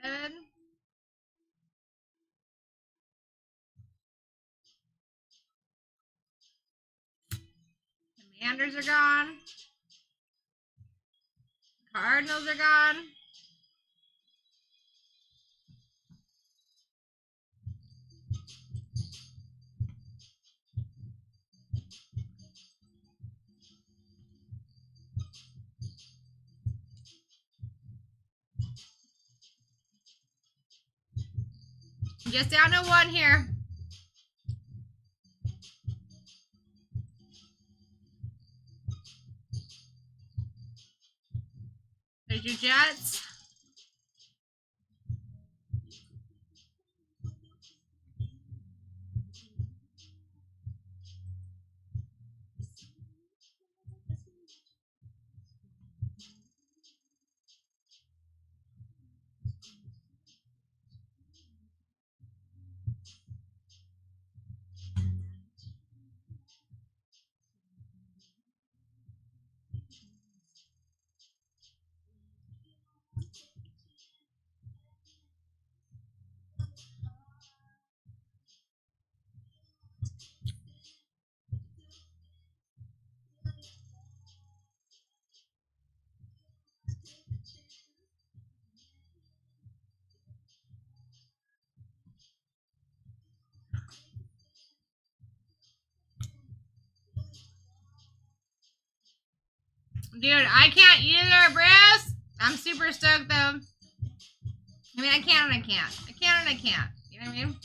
Good. Commanders are gone. Cardinals are gone. Just down to 1 here. There's your Jets. Dude, I can't either, Bruce. I'm super stoked, though. I mean, I can and I can't. I can and I can't. You know what I mean?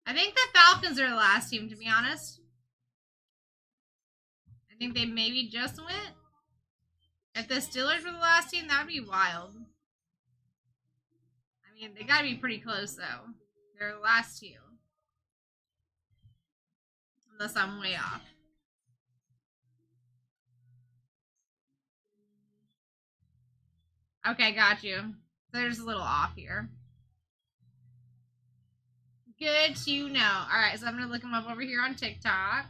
I think the Falcons are the last team, to be honest. I think they maybe just went. If the Steelers were the last team, that would be wild. I mean, they gotta be pretty close, though. They're the last two. Unless I'm way off. Okay, got you. So there's a little off here. Good to know. Alright, so I'm gonna look them up over here on TikTok.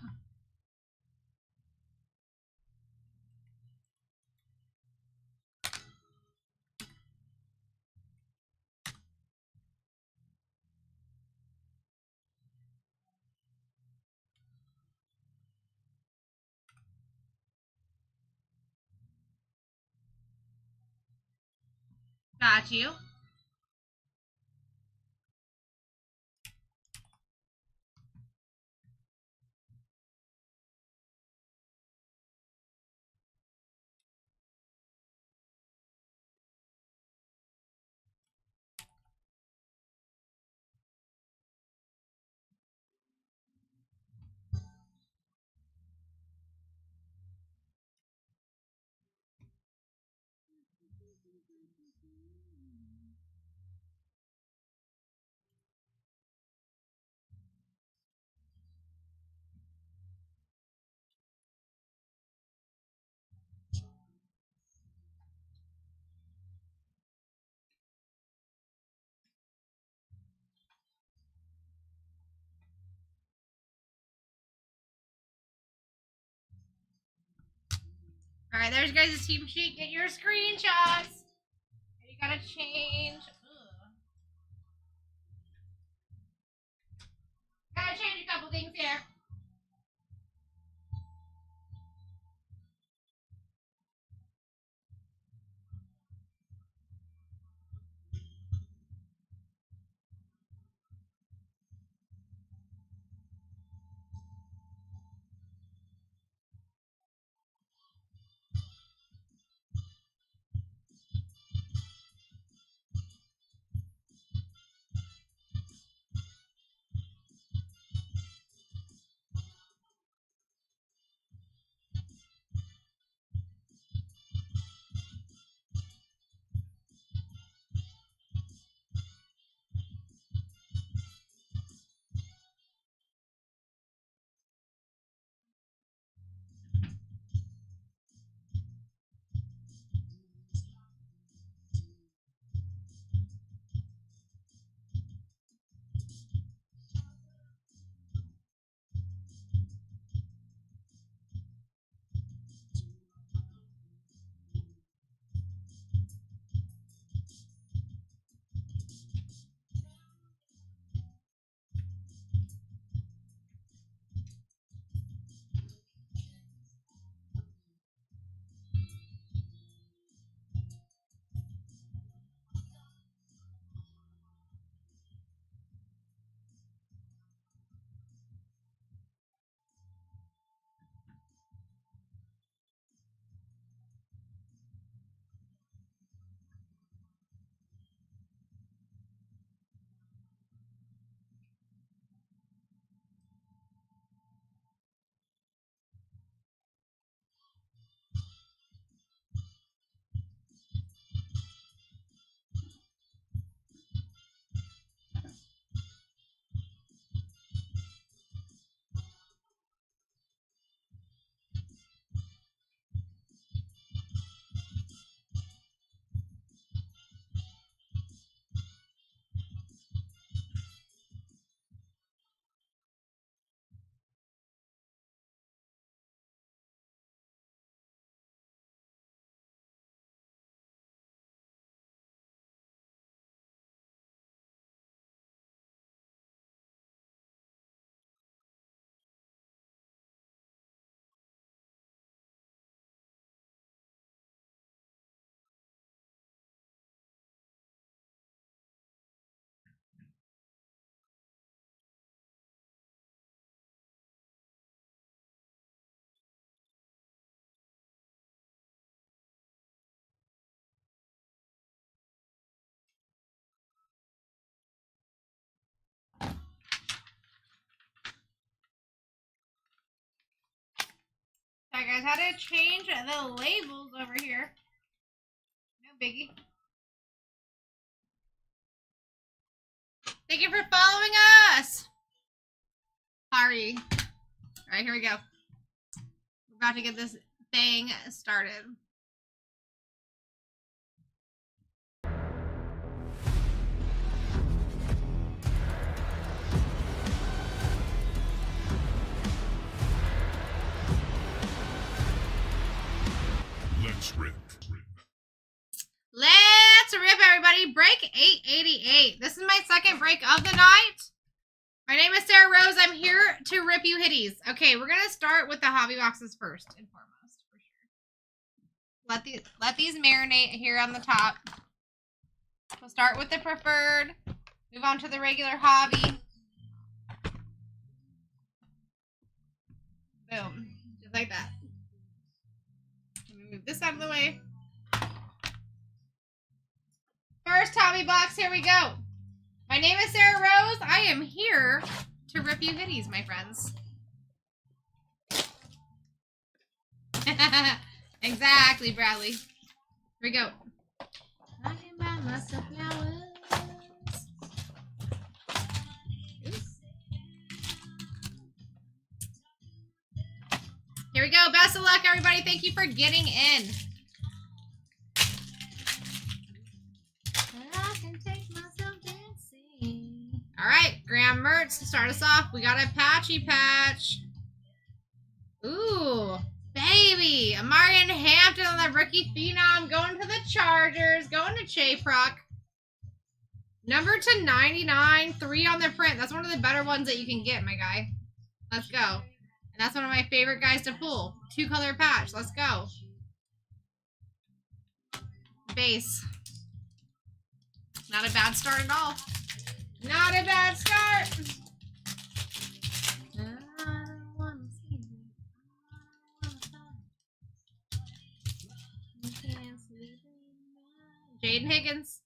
Got you. Alright, there's guys' team sheet. Get your screenshots. You gotta change. Ugh. Gotta change a couple things here. Sorry guys, how to change the labels over here. No biggie. Thank you for following us. Sorry. Alright, here we go. We're about to get this thing started. Let's rip. Let's rip, everybody. Break 888. This is my second break of the night. My name is Sarah Rose. I'm here to rip you hitties. Okay, we're going to start with the hobby boxes first and foremost, for sure. Let these marinate here on the top. We'll start with the preferred. Move on to the regular hobby. Boom. Just like that. Let me move this out of the way. First hobby box, here we go. My name is Sarah Rose. I am here to rip you hitties, my friends. Exactly, Bradley. Here we go. I can buy myself flowers. Here we go. Best of luck, everybody. Thank you for getting in. All right, Graham Mertz to start us off. We got a patchy patch. Ooh, baby. Amarian Hampton on the rookie phenom. Going to the Chargers. Going to Chayprock. Number to 99. 3 on the print. That's one of the better ones that you can get, my guy. Let's go. And that's one of my favorite guys to pull. 2-color patch. Let's go. Base. Not a bad start at all. Not a bad start. Jaden Higgins.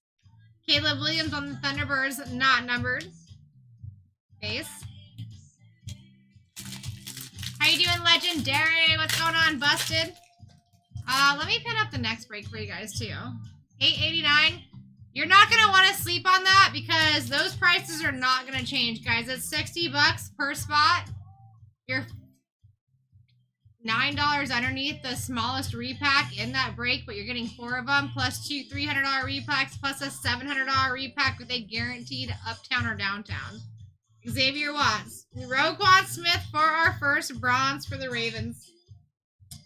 Caleb Williams on the Thunderbirds, not numbered. Base. How you doing, Legendary? What's going on, Busted? Let me pin up the next break for you guys, too. 889. You're not going to want to sleep on that because those prices are not going to change, guys. It's $60 per spot. You're $9 underneath the smallest repack in that break, but you're getting 4 of them, plus 2 $300 repacks, plus a $700 repack with a guaranteed uptown or downtown. Xavier Watts. Roquan Smith for our first bronze for the Ravens.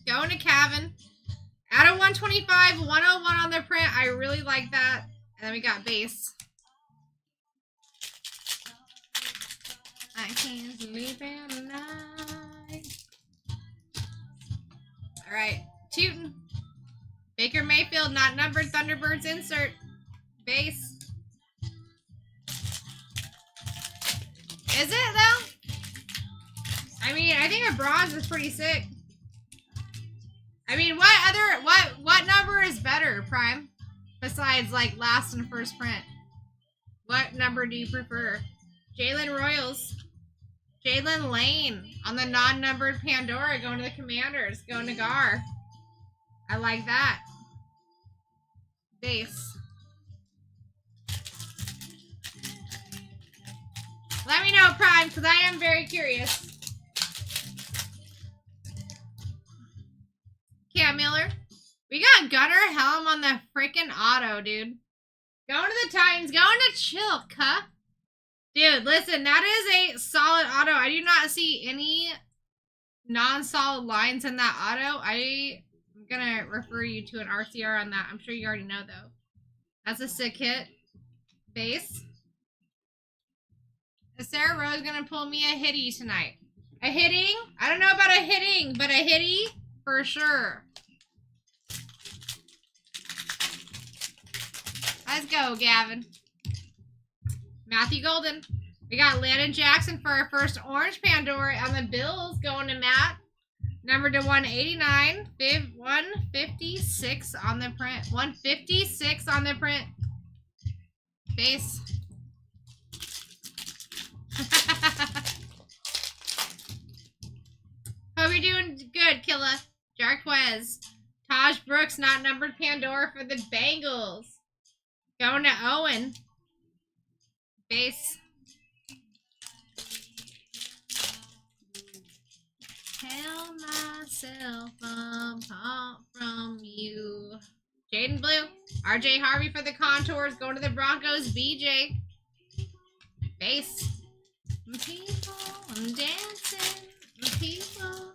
Going to Cavan. Out of 125, 101 on the print. I really like that. And then we got base. I can't sleep at night. Alright. Tootin'. Baker Mayfield, not numbered. Thunderbirds insert. Base. Is it, though? I mean, I think a bronze is pretty sick. I mean, what number is better, Prime? Besides, like, last and first print. What number do you prefer? Jalen Royals. Jalen Lane on the non-numbered Pandora going to the Commanders. Going to Gar. I like that. Base. Let me know, Prime, because I am very curious. Cam Miller. We got Gunnar Helm on the freaking auto, dude. Going to the Titans. Going to Chilka. Dude, listen, that is a solid auto. I do not see any non-solid lines in that auto. I'm going to refer you to an RCR on that. I'm sure you already know, though. That's a sick hit. Base. Is Sarah Rose going to pull me a hitty tonight? A hitting? I don't know about a hitting, but a hitty for sure. Let's go, Gavin. Matthew Golden. We got Landon Jackson for our first orange Pandora on the Bills going to Matt. Number to 189. 156 on the print. 156 on the print. Base. Hope you're doing good, Killa. Jarquez. Taj Brooks, not numbered Pandora for the Bengals. Going to Owen. Base. Tell myself apart from you. Jaden Blue. RJ Harvey for the Contours. Going to the Broncos. BJ. Base. People, I'm dancing. People.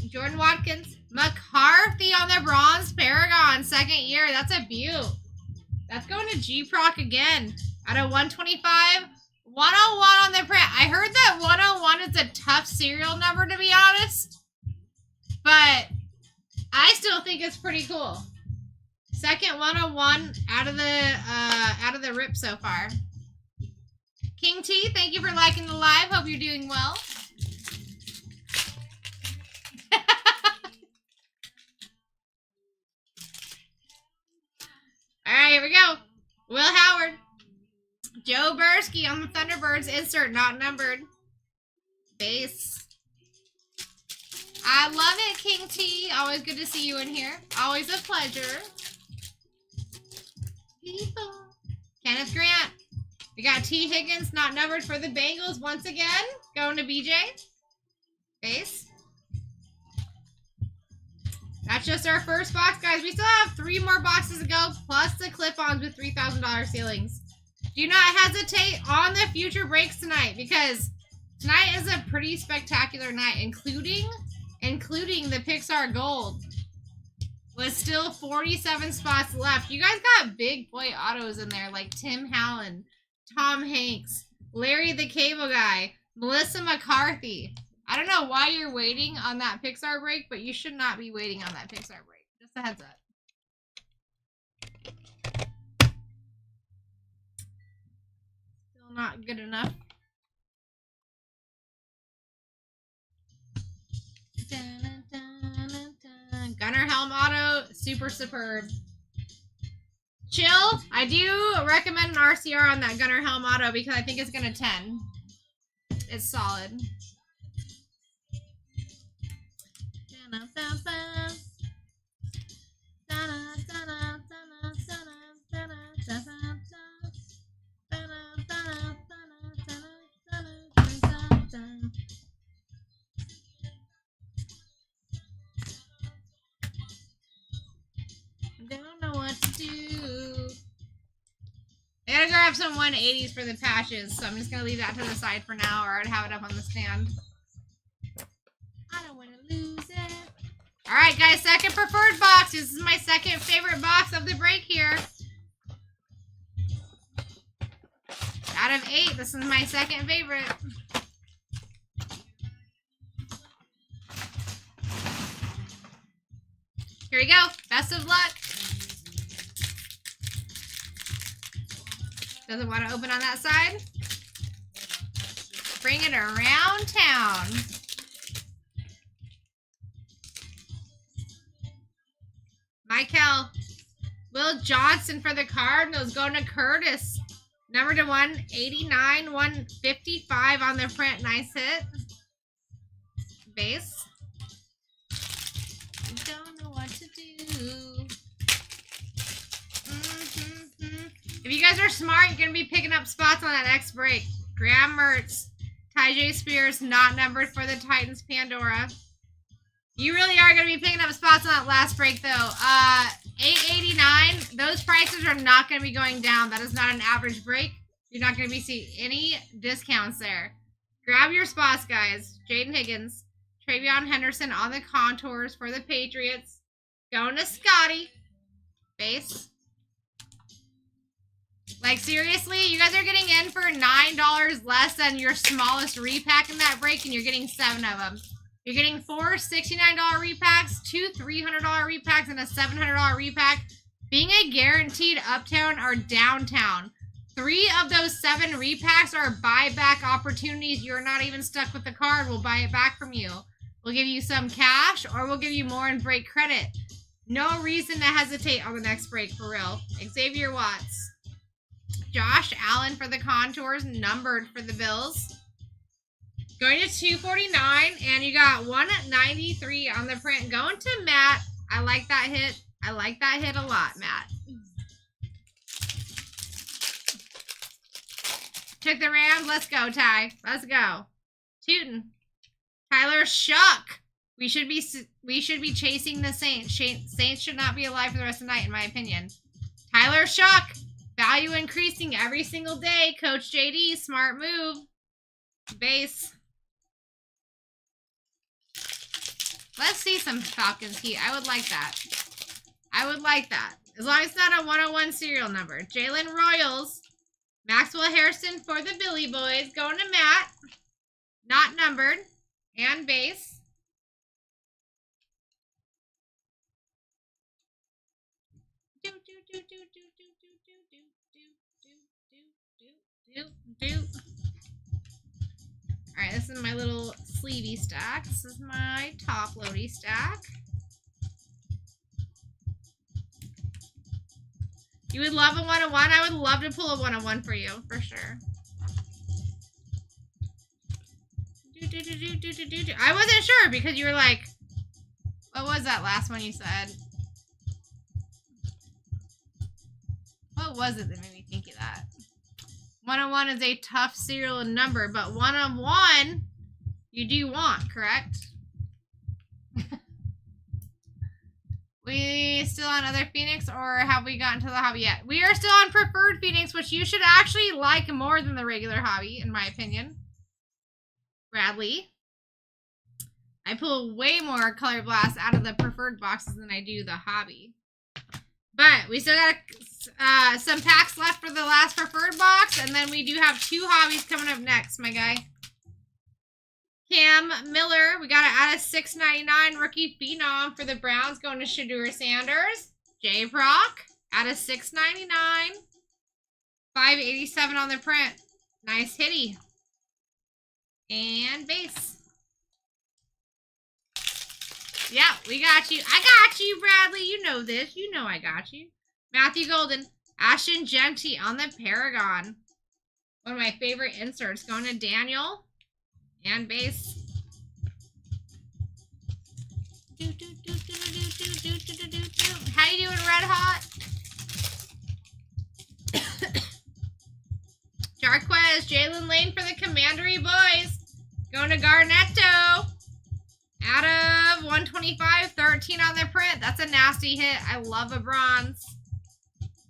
Jordan Watkins. McCarthy on the Bronze Paragon. Second year. That's a beaut. That's going to G-Proc again. Out of 125. 101 on the print. I heard that 101 is a tough serial number, to be honest. But I still think it's pretty cool. Second 101 out of the rip so far. King T, thank you for liking the live. Hope you're doing well. Alright, here we go. Will Howard. Joe Bursky on the Thunderbirds. Insert not numbered. Base. I love it, King T. Always good to see you in here. Always a pleasure. People. Kenneth Grant. We got T. Higgins, not numbered for the Bengals once again. Going to BJ. Base. That's just our first box, guys. We still have 3 more boxes to go, plus the clip-ons with $3,000 ceilings. Do not hesitate on the future breaks tonight, because tonight is a pretty spectacular night, including the Pixar Gold. With still 47 spots left. You guys got big boy autos in there, like Tim Hallen, Tom Hanks, Larry the Cable Guy, Melissa McCarthy. I don't know why you're waiting on that Pixar break, but you should not be waiting on that Pixar break. Just a heads up. Still not good enough. Gunner Helm Auto, super superb. Chill, I do recommend an RCR on that Gunner Helm Auto because I think it's going to 10. It's solid. Don't know what to do. I gotta grab some 180s for the patches, so I'm just gonna leave that to the side for now, or I'd have it up on the stand. I don't want to lose it. Alright, guys, second preferred box. This is my second favorite box of the break here. Out of 8, this is my second favorite. Here we go. Best of luck. Doesn't want to open on that side. Bring it around town. Michael. Will Johnson for the Cardinals. Going to Curtis. Number to 189, 155 on the print. Nice hit. Base. Don't know what to do. If you guys are smart, you're going to be picking up spots on that next break. Graham Mertz. Tyjae Spears, not numbered for the Titans Pandora. You really are going to be picking up spots on that last break, though. 889, those prices are not going to be going down. That is not an average break. You're not going to be seeing any discounts there. Grab your spots, guys. Jaden Higgins. Travion Henderson on the Contours for the Patriots. Going to Scotty. Base. Like, seriously, you guys are getting in for $9 less than your smallest repack in that break, and you're getting 7 of them. You're getting 4 $69 repacks, 2 $300 repacks, and a $700 repack, being a guaranteed uptown or downtown. 3 of those 7 repacks are buyback opportunities. You're not even stuck with the card. We'll buy it back from you. We'll give you some cash, or we'll give you more in break credit. No reason to hesitate on the next break, for real. Xavier Watts. Josh Allen for the Contours, numbered for the Bills. Going to 249, and you got 193 on the print. Going to Matt. I like that hit. I like that hit a lot, Matt. Took the Rams. Let's go, Ty. Let's go. Tootin'. Tyler Shuck. We should be chasing the Saints. Saints should not be alive for the rest of the night, in my opinion. Tyler Shuck. Value increasing every single day. Coach JD. Smart move. Base. Let's see some Falcons heat. I would like that. I would like that. As long as it's not a 101 serial number. Jalen Royals. Maxwell Harrison for the Billy Boys. Going to Matt. Not numbered. And base. Alright, this is my little sleevey stack. This is my top loady stack. You would love a 101? I would love to pull a 101 for you, for sure. I wasn't sure because you were like, what was that last one you said? What was it that made me think of that? 101 is a tough serial number, but 101 you do want, correct? We still on other Phoenix, or have we gotten to the hobby yet? We are still on preferred Phoenix, which you should actually like more than the regular hobby, in my opinion. Bradley. I pull way more color blasts out of the preferred boxes than I do the hobby. But we still got some packs left for the last preferred box, and then we do have 2 hobbies coming up next, my guy. Cam Miller, we got to add a $6.99 rookie phenom for the Browns, going to Shadur Sanders. J Proc, add a $6.99. $5.87 on the print. Nice hitty. And base. Yeah, we got you. I got you, Bradley. You know this. You know I got you. Matthew Golden. Ashton Genty on the Paragon. One of my favorite inserts. Going to Daniel. And base. How you doing, Red Hot? Jarquez. Jalen Lane for the Commandery Boys. Going to Garnetto. Out of 125, 13 on the print. That's a nasty hit. I love a bronze.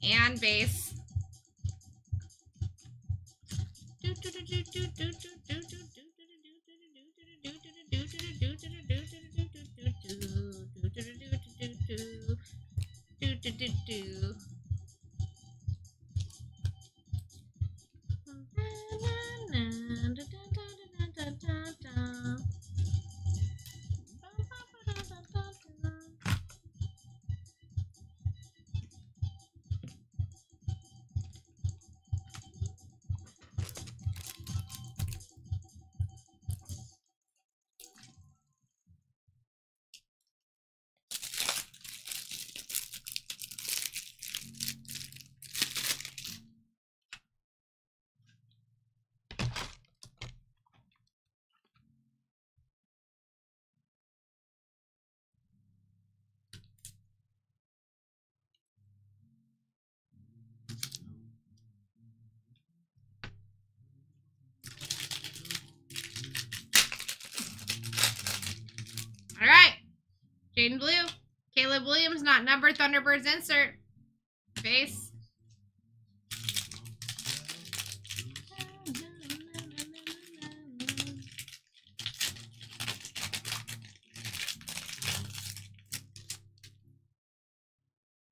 And base. All right. Jaden Blue. Caleb Williams, not numbered. Thunderbirds insert. Base.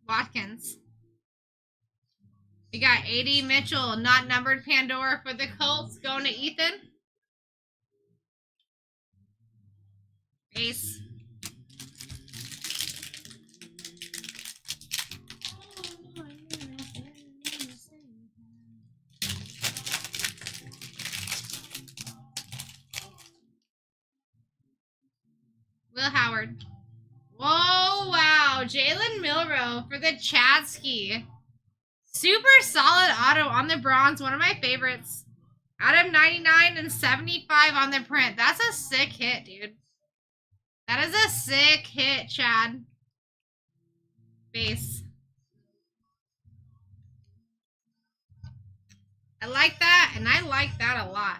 Watkins. We got A.D. Mitchell, not numbered. Pandora for the Colts. Going to Ethan. Base. Will Howard. Whoa, wow. Jalen Milrow for the Chadsky. Super solid auto on the bronze. One of my favorites. Out of 99 and 75 on the print. That's a sick hit, dude. That is a sick hit, Chad. Base. I like that, and I like that a lot.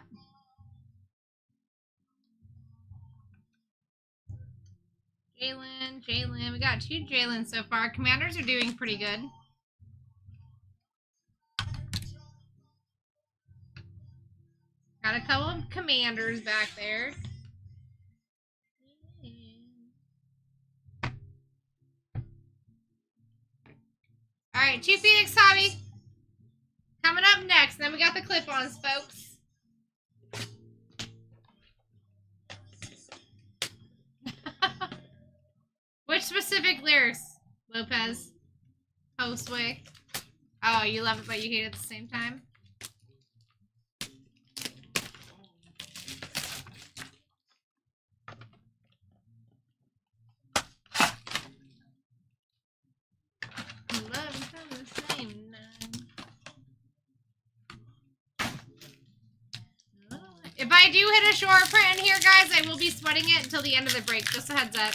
Jalen. We got 2 Jalen so far. Commanders are doing pretty good. Got a couple of Commanders back there. Alright, 2 Phoenix Hobby. Coming up next. Then we got the clip-ons, folks. Which specific lyrics, Lopez? Postway. Oh, you love it, but you hate it at the same time? If I do hit a short print in here, guys, I will be sweating it until the end of the break. Just a heads up.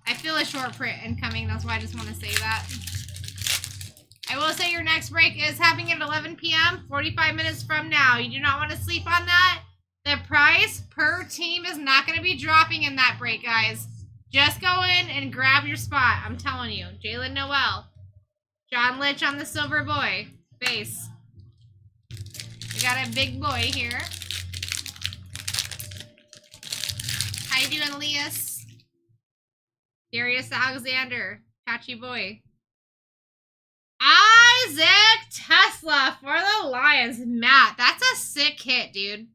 I feel a short print incoming. That's why I just want to say that. I will say your next break is happening at 11 p.m. 45 minutes from now. You do not want to sleep on that. The price per team is not going to be dropping in that break, guys. Just go in and grab your spot. I'm telling you. Jalen Noel. John Litch on the silver boy. Base. We got a big boy here. How you doing, Elias? Darius Alexander. Patchy boy. Isaac Tesla for the Lions. Matt, that's a sick hit, dude.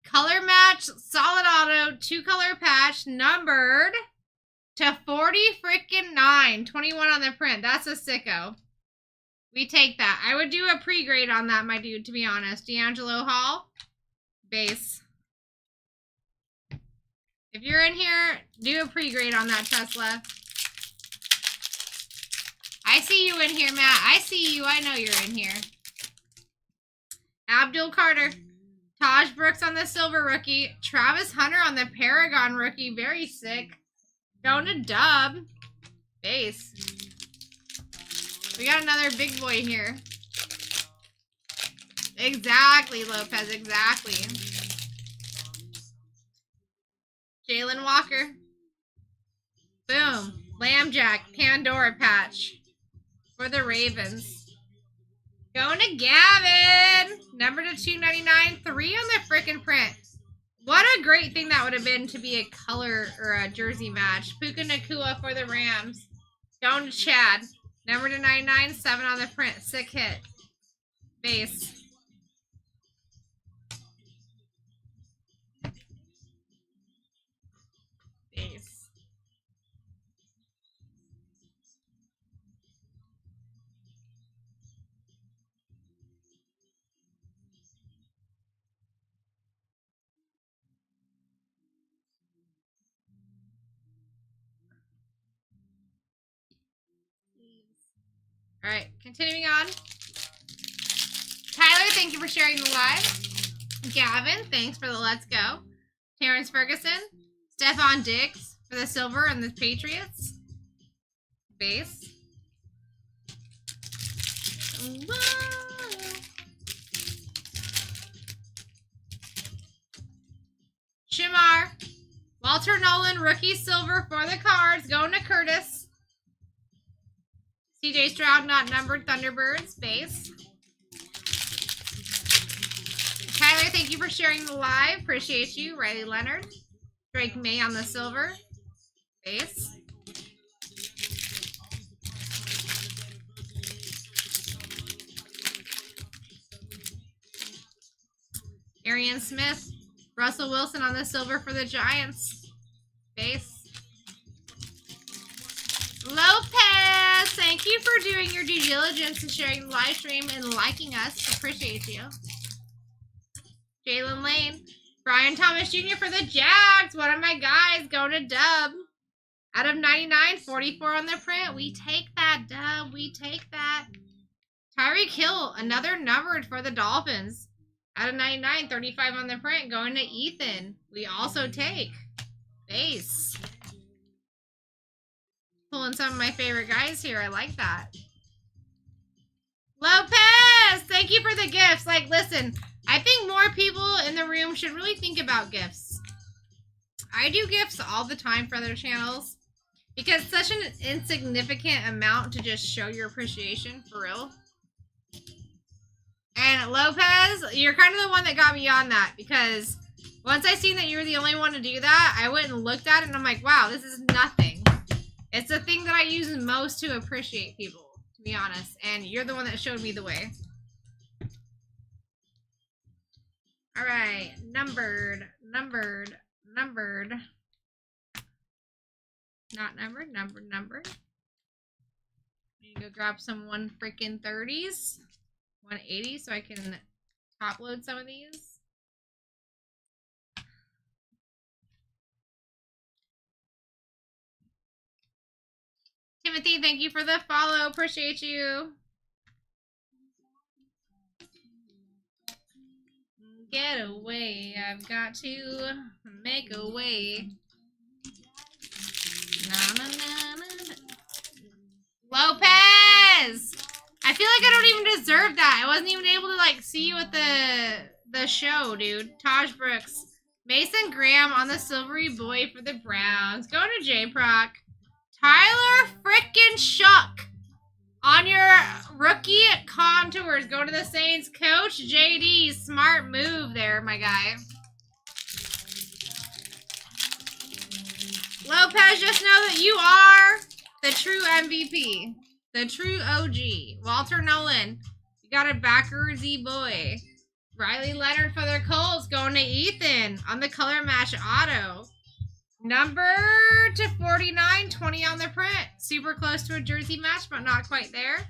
Color match, solid auto, 2-color patch, numbered to 40 freaking 9. 21 on the print. That's a sicko. We take that. I would do a pre-grade on that, my dude, to be honest. D'Angelo Hall. Base. If you're in here, do a pre-grade on that, Tesla. I see you in here, Matt. I see you. I know you're in here. Abdul Carter. Taj Brooks on the silver rookie. Travis Hunter on the Paragon rookie. Very sick. Going to dub. Base. We got another big boy here. Exactly, Lopez. Exactly. Jalen Walker. Boom. Lambjack. Pandora patch. For the Ravens. Going to Gavin. Number to 299. 3 on the frickin' print. What a great thing that would have been to be a color or a jersey match. Puka Nacua for the Rams. Going to Chad. Number to 99. 7 on the print. Sick hit. Base. Base. All right, continuing on. Tyler, thank you for sharing the live. Gavin, thanks for the let's go. Terrence Ferguson. Stephon Diggs for the silver and the Patriots. Base. Whoa. Shamar. Walter Nolan, rookie silver for the Cards. Going to Curtis. CJ Stroud, not numbered. Thunderbirds. Base. Tyler, thank you for sharing the live. Appreciate you. Riley Leonard. Drake May on the silver. Base. Arian Smith. Russell Wilson on the silver for the Giants. Base. Lopez, thank you for doing your due diligence and sharing the live stream and liking us. Appreciate you. Jalen Lane. Brian Thomas Jr. for the Jags. One of my guys going to dub. Out of 99, 44 on the print. We take that, dub. We take that. Tyreek Hill, another numbered for the Dolphins. Out of 99, 35 on the print, going to Ethan. We also take base. Pulling some of my favorite guys here. I like that. Lopez, thank you for the gifts. Like, listen, I think more people in the room should really think about gifts. I do gifts all the time for other channels because it's such an insignificant amount to just show your appreciation, for real. And Lopez, you're kind of the one that got me on that because once I seen that you were the only one to do that, I went and looked at it and I'm like, wow, this is nothing. It's the thing that I use most to appreciate people, to be honest. And you're the one that showed me the way. All right, numbered. Not numbered. Need to go grab some 130s. 180 so I can top load some of these. Timothy, thank you for the follow. Appreciate you. Get away. I've got to make a way. Na, na, na, na. Lopez! I feel like I don't even deserve that. I wasn't even able to like see you at the show, dude. Taj Brooks. Mason Graham on the silvery boy for the Browns. Going to J-Proc. Tyler frickin' Shuck on your rookie contours. Go to the Saints. Coach JD. Smart move there, my guy. Lopez, just know that you are the true MVP. The true OG. Walter Nolan. You got a Backersy boy. Riley Leonard for the Colts. Going to Ethan on the color match auto. Number to 49. 20 on the print. Super close to a jersey match, but not quite there.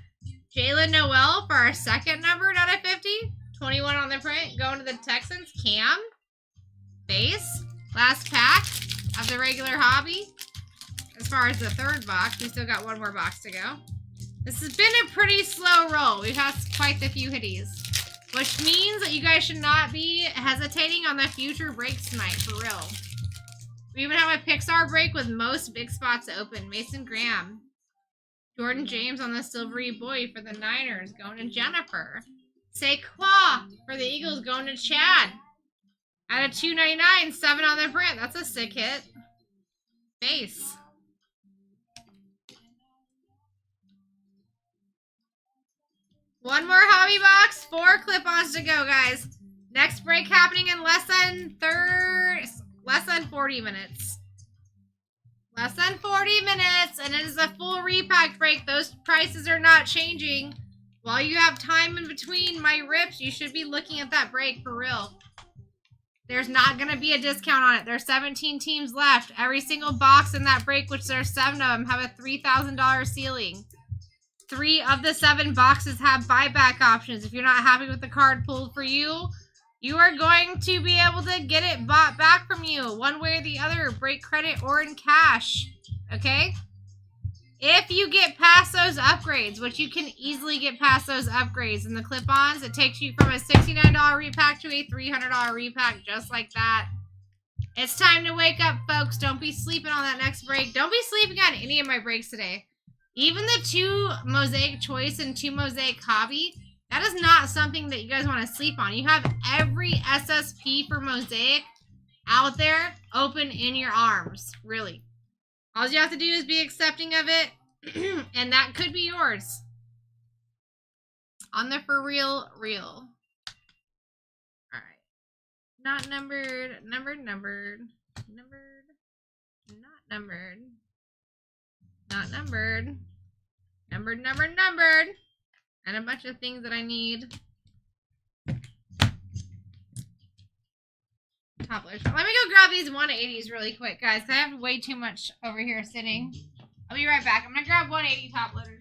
Jalen Noel for our second number out of 50. 21 on the print. Going to the Texans. Cam. Base. Last pack of the regular hobby. As far as the third box, we still got one more box to go. This has been a pretty slow roll. We've had quite a few hitties, which means that you guys should not be hesitating on the future breaks tonight, for real. We even have a Pixar break with most big spots open. Mason Graham. Jordan James on the silvery boy for the Niners, going to Jennifer. Saquon for the Eagles, going to Chad. Out of 299, 7 on the print. That's a sick hit. Base. One more hobby box, 4 clip-ons to go, guys. Next break happening in less than 40 minutes. Less than 40 minutes, and it is a full repack break. Those prices are not changing. While you have time in between my rips, you should be looking at that break for real. There's not going to be a discount on it. There's 17 teams left. Every single box in that break, which there's 7 of them, have a $3,000 ceiling. 3 of the 7 boxes have buyback options. If you're not happy with the card pulled for you, you are going to be able to get it bought back from you one way or the other, break credit or in cash. Okay? If you get past those upgrades, which you can easily get past those upgrades in the clip-ons, it takes you from a $69 repack to a $300 repack just like that. It's time to wake up, folks. Don't be sleeping on that next break. Don't be sleeping on any of my breaks today. Even the 2 Mosaic Choice and 2 Mosaic Hobby, that is not something that you guys want to sleep on. You have every SSP for Mosaic out there open in your arms, really. All you have to do is be accepting of it, and that could be yours. On the for real. All right. Not numbered, numbered, not numbered. Not numbered. Numbered. And a bunch of things that I need. Topplers. Let me go grab these 180s really quick, guys. I have way too much over here sitting. I'll be right back. I'm going to grab 180 top loaders.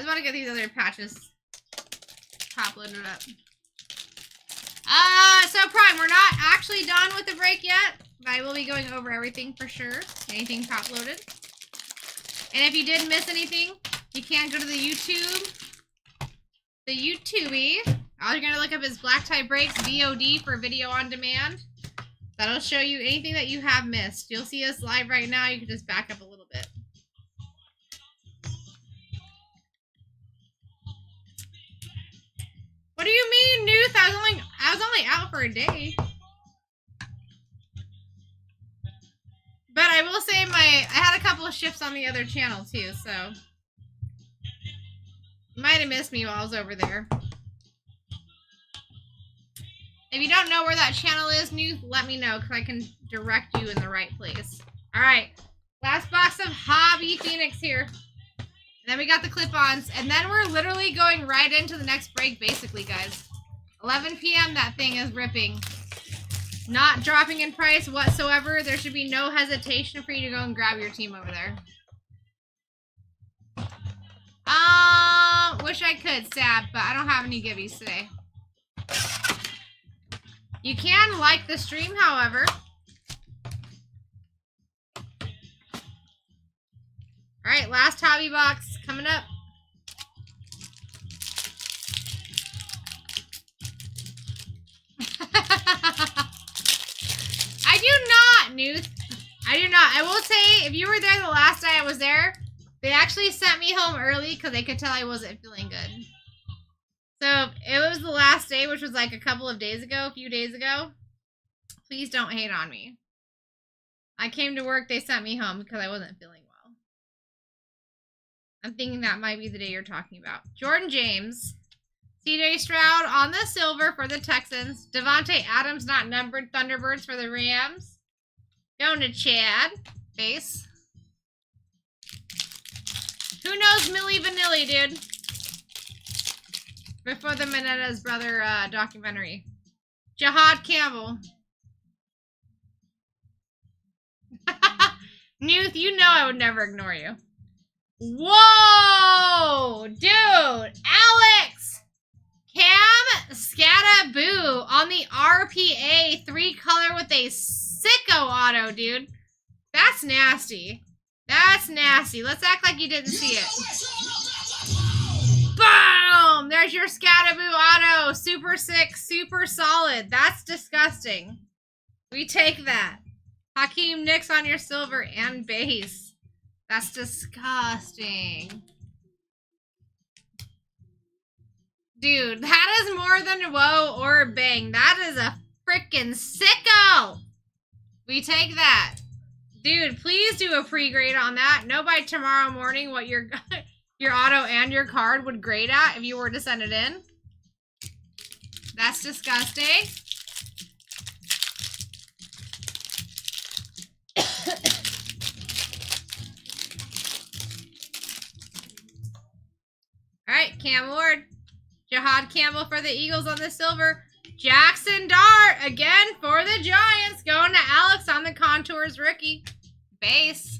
want to get these other patches top loaded up. So Prime, we're not actually done with the break yet, but I will be going over everything for sure. Anything top loaded. And if you did miss anything, you can go to the YouTube. The YouTubey. All you're going to look up is BlackTie Breaks VOD for video on demand. That'll show you anything that you have missed. You'll see us live right now. You can just back up a little bit. What do you mean, Nuth? I was only out for a day. But I will say I had a couple of shifts on the other channel too, so you might have missed me while I was over there. If you don't know where that channel is, Nuth, let me know because I can direct you in the right place. Alright, last box of Hobby Phoenix here. And then we got the clip-ons, and then we're literally going right into the next break, basically, guys. 11 p.m., that thing is ripping. Not dropping in price whatsoever. There should be no hesitation for you to go and grab your team over there. Wish I could, Sab, but I don't have any gibbies today. You can like the stream, however. Alright, last hobby box coming up. I do not, Nuth. I do not. I will say, if you were there the last day I was there, they actually sent me home early because they could tell I wasn't feeling good. So, it was the last day, which was like a couple of days ago, a few days ago. Please don't hate on me. I came to work, they sent me home because I wasn't feeling well. I'm thinking that might be the day you're talking about. Jordan James. CJ Stroud on the silver for the Texans. Devontae Adams not numbered. Thunderbirds for the Rams. Going to Chad. Base. Who knows Millie Vanilli, dude? Before the Menendez brother documentary. Jahad Campbell. Nuth, you know I would never ignore you. Whoa! Dude! Alex! Cam Scataboo on the RPA 3-color with a sicko auto, dude. That's nasty. That's nasty. Let's act like you didn't see it. Boom! There's your Scataboo auto. Super sick, super solid. That's disgusting. We take that. Hakeem Nicks on your silver and base. That's disgusting. Dude, that is more than whoa or bang. That is a freaking sicko. We take that. Dude, please do a pre-grade on that. Know by tomorrow morning what your auto and your card would grade at if you were to send it in. That's disgusting. Alright, Cam Ward. Jahad Campbell for the Eagles on the silver. Jackson Dart again for the Giants. Going to Alex on the Contours rookie. Base.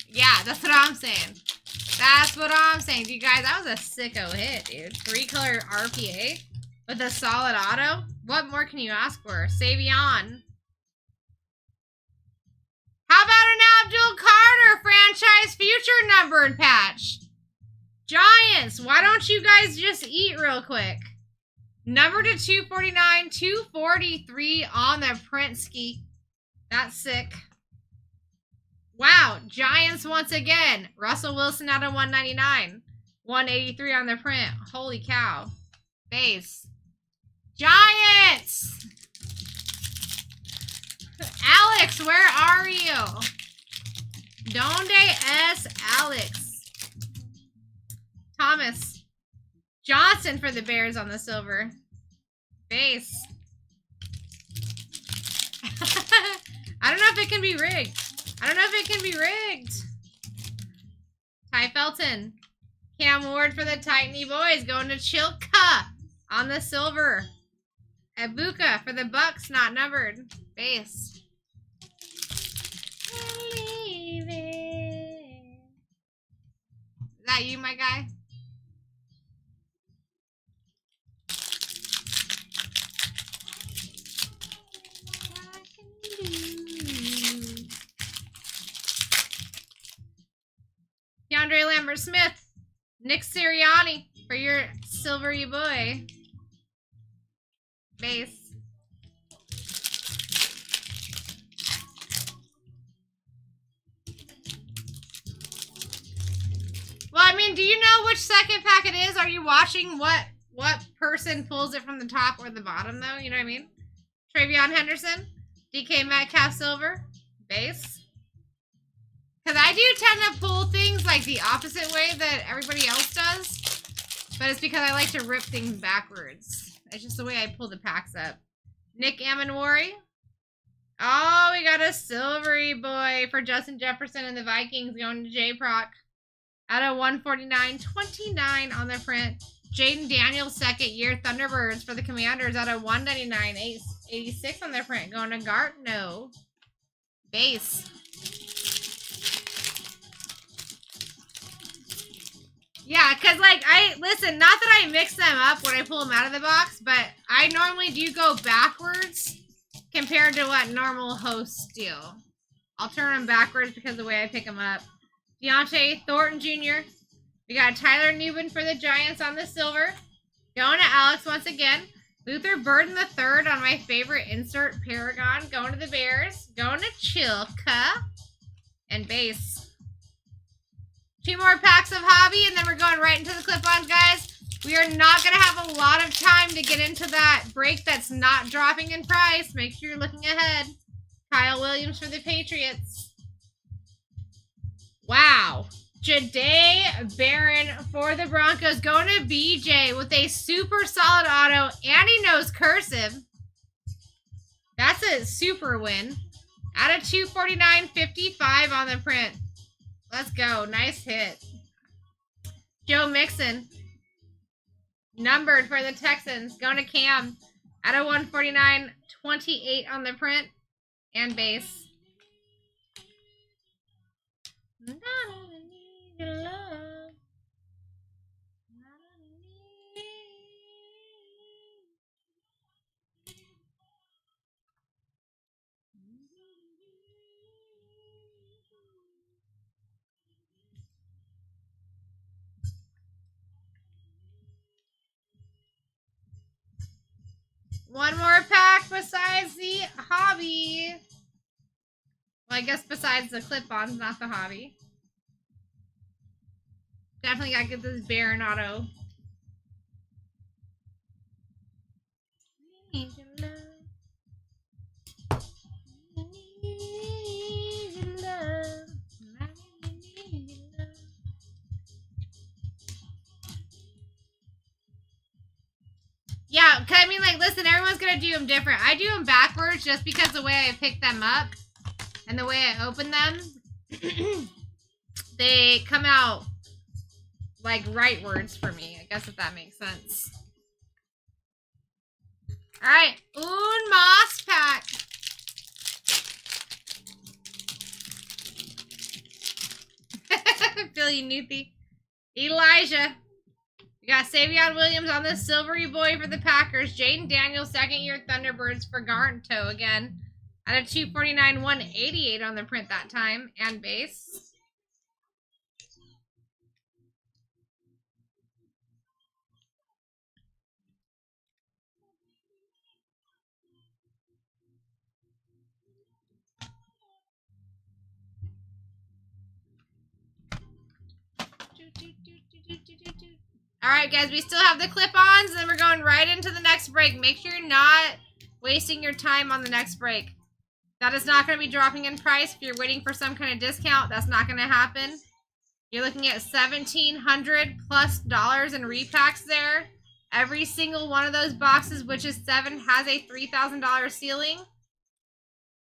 Yeah, that's what I'm saying. That's what I'm saying. You guys, that was a sicko hit, dude. 3-color RPA with a solid auto. What more can you ask for? Savion. How about an Abdul Carter franchise future numbered patch? Giants, why don't you guys just eat real quick? Number to 249, 243 on the print ski. That's sick. Wow, Giants once again. Russell Wilson out of 199. 183 on the print. Holy cow. Base. Giants! Alex, where are you? Donde es Alex? Thomas Johnson for the Bears on the silver. Base. I don't know if it can be rigged. Ty Felton. Cam Ward for the Titany boys. Going to Chilka on the silver. Ibuka for the Bucks, not numbered. Base. Is that you, my guy? Robert Smith. Nick Sirianni for your silvery boy. Base. Well, I mean, do you know which second pack it is? Are you watching what person pulls it from the top or the bottom, though? You know what I mean? Travion Henderson, DK Metcalf Silver, base. Because I do tend to pull things like the opposite way that everybody else does. But it's because I like to rip things backwards. It's just the way I pull the packs up. Nick Amenwari. Oh, we got a silvery boy for Justin Jefferson and the Vikings going to J-Proc. Out of 149.29 on the print. Jaden Daniels, second year Thunderbirds for the Commanders out of 199.86 on their print. Going to Gartno. Base. Yeah, because, like, listen, not that I mix them up when I pull them out of the box, but I normally do go backwards compared to what normal hosts do. I'll turn them backwards because of the way I pick them up. Deontay Thornton Jr. We got Tyler Newman for the Giants on the silver. Going to Alex once again. Luther Burden III on my favorite insert Paragon. Going to the Bears. Going to Chilka. And base. 2 more packs of hobby, and then we're going right into the clip-ons, guys. We are not going to have a lot of time to get into that break that's not dropping in price. Make sure you're looking ahead. Kyle Williams for the Patriots. Wow. Jahdae Barron for the Broncos. Going to BJ with a super solid auto, and he knows cursive. That's a super win. Out of 249.55 on the print. Let's go. Nice hit. Joe Mixon. Numbered for the Texans. Going to Cam. Out of 149.28 on the print. And base. One more pack besides the hobby. Well, I guess besides the clip-ons, not the hobby. Definitely gotta get this Baron auto. Yeah, cause I mean, like, listen, everyone's gonna do them different. I do them backwards just because the way I pick them up and the way I open them, they come out like rightwards for me. I guess if that makes sense. All right, Un Moss pack. Billy Newthy, Elijah. We got Savion Williams on the silvery boy for the Packers. Jaden Daniels, second year Thunderbirds for Garnto again. Out of 249.188 on the print that time. And base. Alright, guys, we still have the clip-ons, and then we're going right into the next break. Make sure you're not wasting your time on the next break. That is not going to be dropping in price. If you're waiting for some kind of discount, that's not going to happen. You're looking at $1,700 plus in repacks there. Every single one of those boxes, which is 7, has a $3,000 ceiling.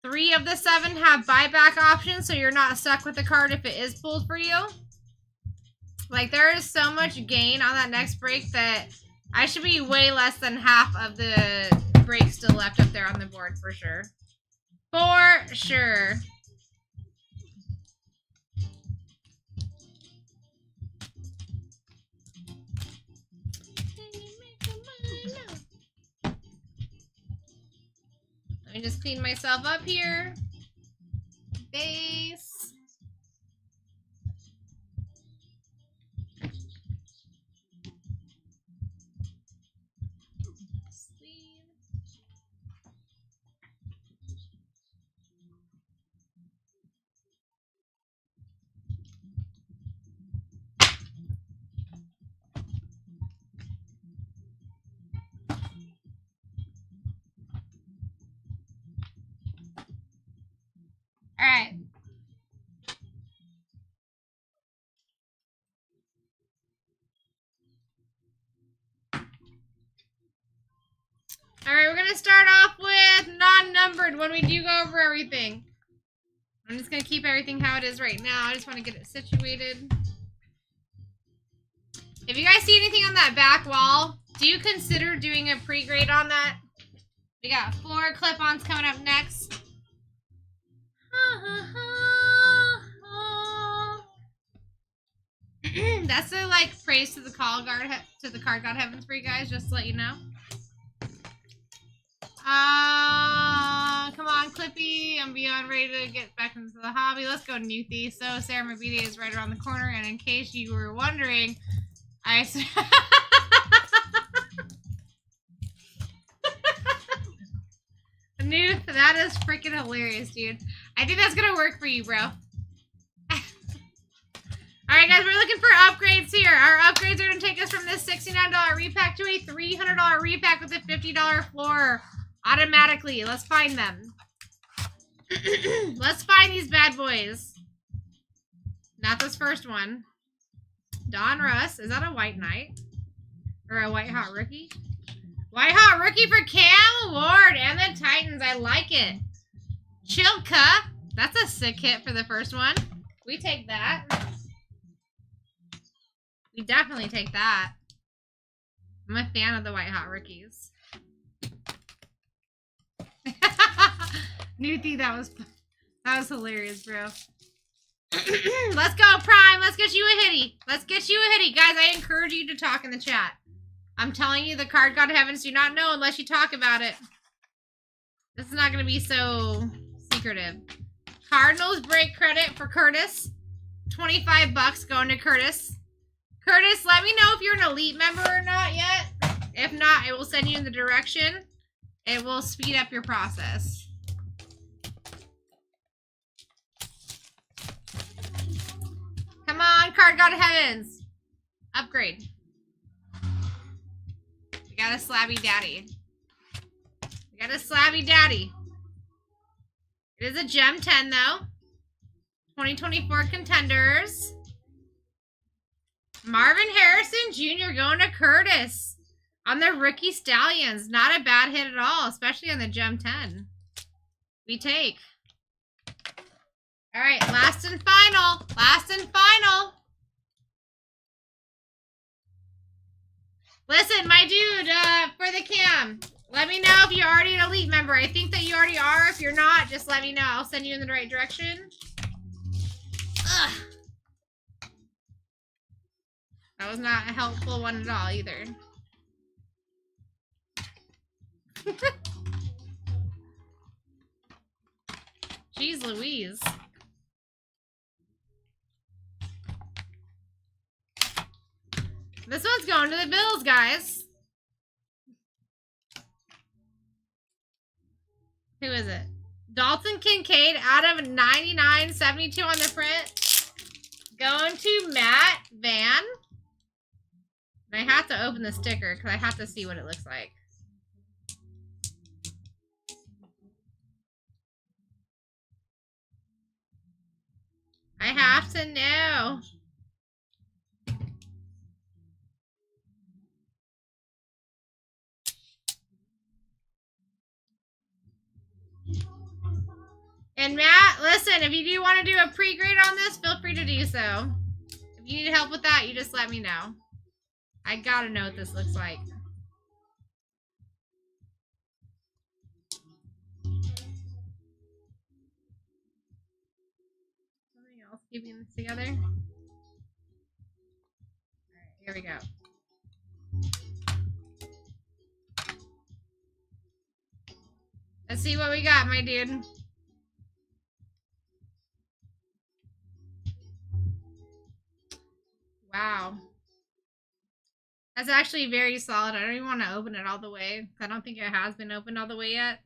3 of the 7 have buyback options, so you're not stuck with the card if it is pulled for you. Like, there is so much gain on that next break that I should be way less than half of the break still left up there on the board for sure. For sure. Let me just clean myself up here. Base. Alright. Alright, we're gonna start off with non-numbered when we do go over everything. I'm just gonna keep everything how it is right now. I just want to get it situated. If you guys see anything on that back wall, do you consider doing a pre-grade on that? We got 4 clip-ons coming up next. That's a like praise to the card god heavens for you guys, just to let you know. Come on, Clippy. I'm beyond ready to get back into the hobby. Let's go, Newthie. So Sarah Mabidi is right around the corner, and in case you were wondering, Newth, that is freaking hilarious, dude. I think that's gonna work for you, bro. Alright, guys, we're looking for upgrades here. Our upgrades are gonna take us from this $69 repack to a $300 repack with a $50 floor automatically. Let's find them. Let's find these bad boys. Not this first one. Don Russ. Is that a white knight? Or a white hot rookie? White hot rookie for Cam Ward and the Titans. I like it. Chilka. That's a sick hit for the first one. We take that. We definitely take that. I'm a fan of the white hot rookies. Newthie, that was hilarious, bro. Let's go, Prime. Let's get you a hitty. Let's get you a hitty. Guys, I encourage you to talk in the chat. I'm telling you, the card god heavens do not know unless you talk about it. This is not going to be so secretive. Cardinals break credit for Curtis. 25 bucks going to Curtis. Curtis, let me know if you're an elite member or not yet. If not, it will send you in the direction. It will speed up your process. Come on, card god heavens. Upgrade. We got a slabby daddy. We got a slabby daddy. It is a gem 10 though. 2024 contenders. Marvin Harrison Jr. going to Curtis on the rookie Stallions. Not a bad hit at all, especially on the gem 10. We take. All right, last and final. Last and final. Listen, my dude, for the cam, let me know if you're already an elite member. I think that you already are. If you're not, just let me know. I'll send you in the right direction. Ugh. That was not a helpful one at all either. Jeez Louise. This one's going to the Bills, guys. Who is it? Dalton Kincaid out of 99.72 on the print. Going to Matt Van. And I have to open the sticker because I have to see what it looks like. I have to know. And Matt, listen, if you do want to do a pre-grade on this, feel free to do so. If you need help with that, you just let me know. I gotta know what this looks like. Something else keeping this together. Alright, here we go. Let's see what we got, my dude. Wow. That's actually very solid. I don't even want to open it all the way. I don't think it has been opened all the way yet.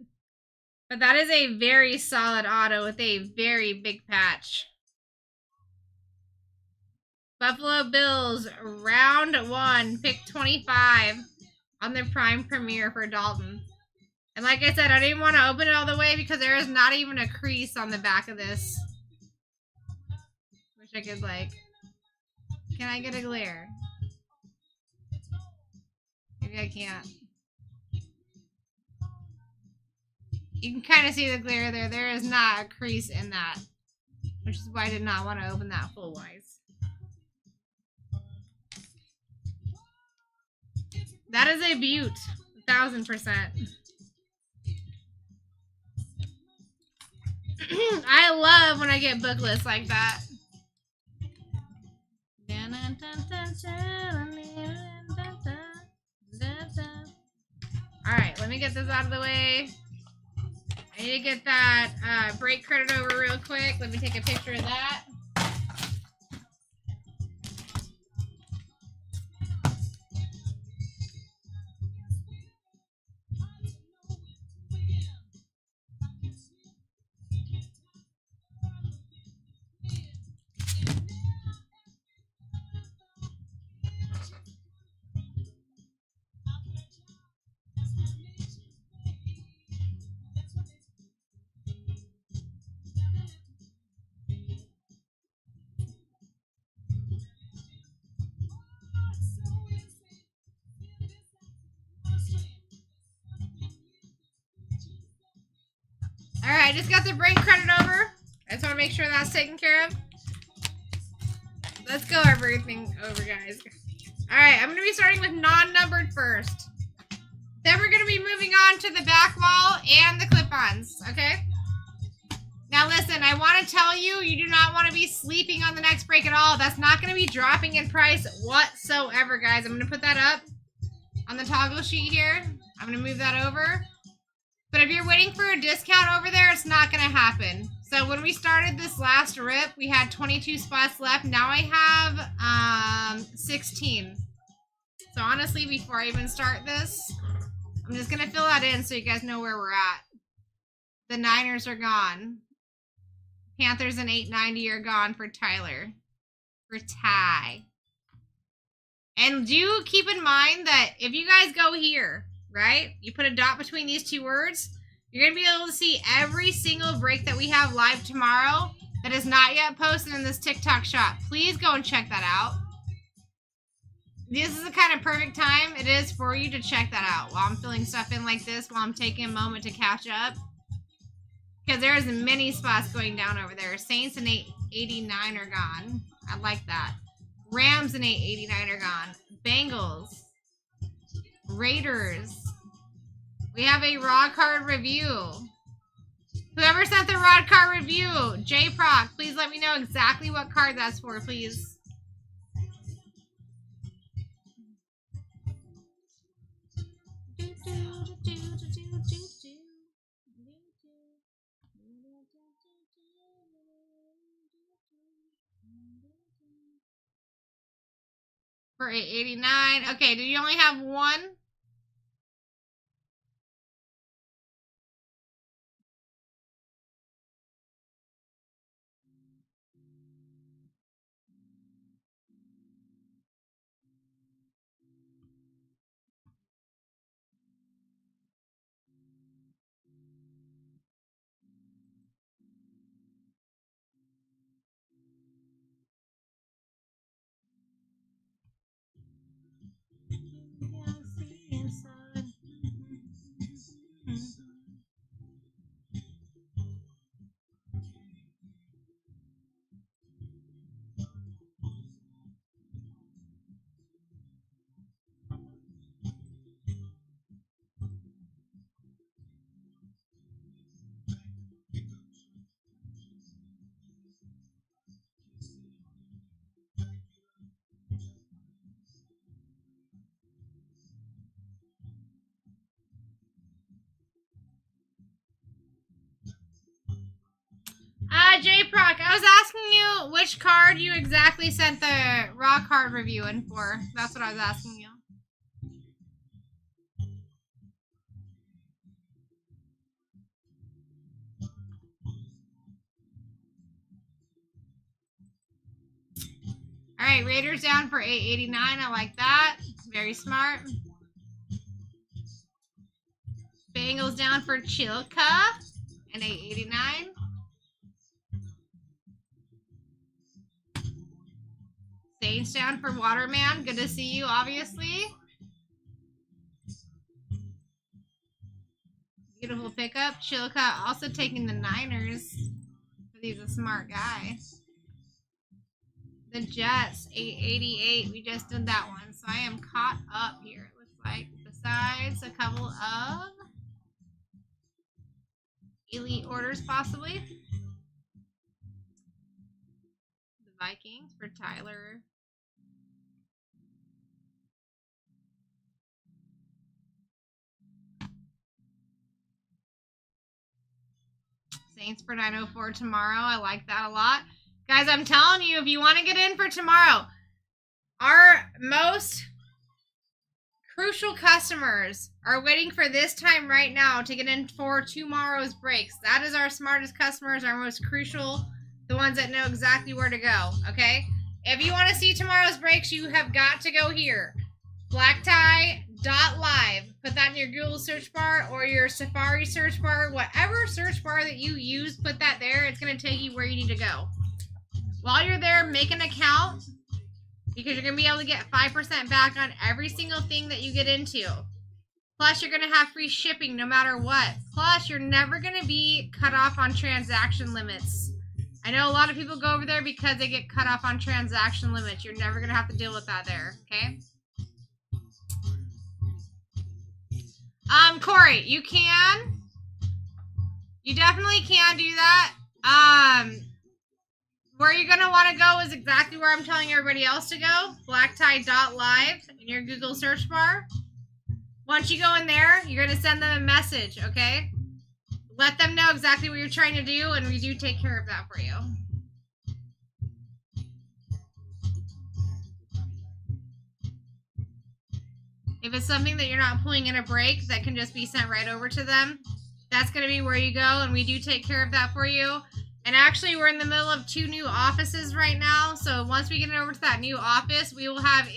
But that is a very solid auto with a very big patch. Buffalo Bills, round 1, pick 25 on the Prime Premiere for Dalton. And like I said, I didn't want to open it all the way because there is not even a crease on the back of this. Wish I could, like... Can I get a glare? Maybe I can't. You can kind of see the glare there. There is not a crease in that. Which is why I did not want to open that full wise. That is a beaut. 1000%. I love when I get booklets like that. Alright, let me get this out of the way. I need to get that break credit over real quick. Let me take a picture of that. Alright, I just got the break credit over. I just want to make sure that's taken care of. Let's go everything over, guys. Alright, I'm going to be starting with non-numbered first. Then we're going to be moving on to the back wall and the clip-ons, okay? Now listen, I want to tell you, you do not want to be sleeping on the next break at all. That's not going to be dropping in price whatsoever, guys. I'm going to put that up on the toggle sheet here. I'm going to move that over. But if you're waiting for a discount over there, it's not going to happen. So when we started this last rip, we had 22 spots left. Now I have 16. So honestly, before I even start this, I'm just going to fill that in so you guys know where we're at. The Niners are gone. Panthers and 890 are gone for Tyler. For Ty. And do keep in mind that if you guys go here, right? You put a dot between these two words. You're going to be able to see every single break that we have live tomorrow that is not yet posted in this TikTok shop. Please go and check that out. This is the kind of perfect time it is for you to check that out while I'm filling stuff in like this, while I'm taking a moment to catch up. Because there's many spots going down over there. Saints and 889 are gone. I like that. Rams and 889 are gone. Bengals. Raiders. We have a raw card review. Whoever sent the raw card review, J-Proc, please let me know exactly what card that's for, please. For 889. Okay, did you only have one? J-Proc, I was asking you which card you exactly sent the raw card review in for. That's what I was asking you. Alright, Raiders down for 889. I like that. Very smart. Bengals down for Chilka and 889. Saints down for Waterman. Good to see you, obviously. Beautiful pickup. Chilka also taking the Niners. He's a smart guy. The Jets, 888. We just did that one. So I am caught up here, it looks like. Besides a couple of elite orders, possibly. The Vikings for Tyler. Saints for 904 tomorrow. I like that a lot. Guys, I'm telling you, if you want to get in for tomorrow, our most crucial customers are waiting for this time right now to get in for tomorrow's breaks. That is our smartest customers, our most crucial, the ones that know exactly where to go, okay? If you want to see tomorrow's breaks, you have got to go here. BlackTie.live. Put that in your Google search bar or your Safari search bar. Whatever search bar that you use, put that there. It's going to take you where you need to go. While you're there, make an account because you're going to be able to get 5% back on every single thing that you get into. Plus, you're going to have free shipping no matter what. Plus, you're never going to be cut off on transaction limits. I know a lot of people go over there because they get cut off on transaction limits. You're never going to have to deal with that there, okay? Corey, you can. You definitely can do that. Where you're going to want to go is exactly where I'm telling everybody else to go. BlackTie.live in your Google search bar. Once you go in there, you're going to send them a message, okay? Let them know exactly what you're trying to do, and we do take care of that for you. If it's something that you're not pulling in a break that can just be sent right over to them, that's going to be where you go, and we do take care of that for you. And actually, we're in the middle of 2 new offices right now, so once we get over to that new office, we will have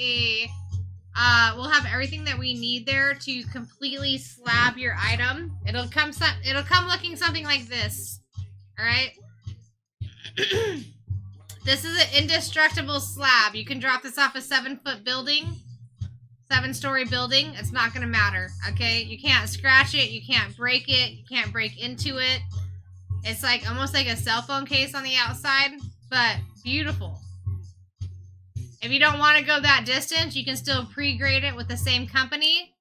we'll have everything that we need there to completely slab your item. It'll come looking something like this. All right. This is an indestructible slab. You can drop this off a 7-foot building. 7-story building, it's not going to matter, okay? You can't scratch it, you can't break it, you can't break into it. It's like almost like a cell phone case on the outside, but beautiful. If you don't want to go that distance, you can still pre-grade it with the same company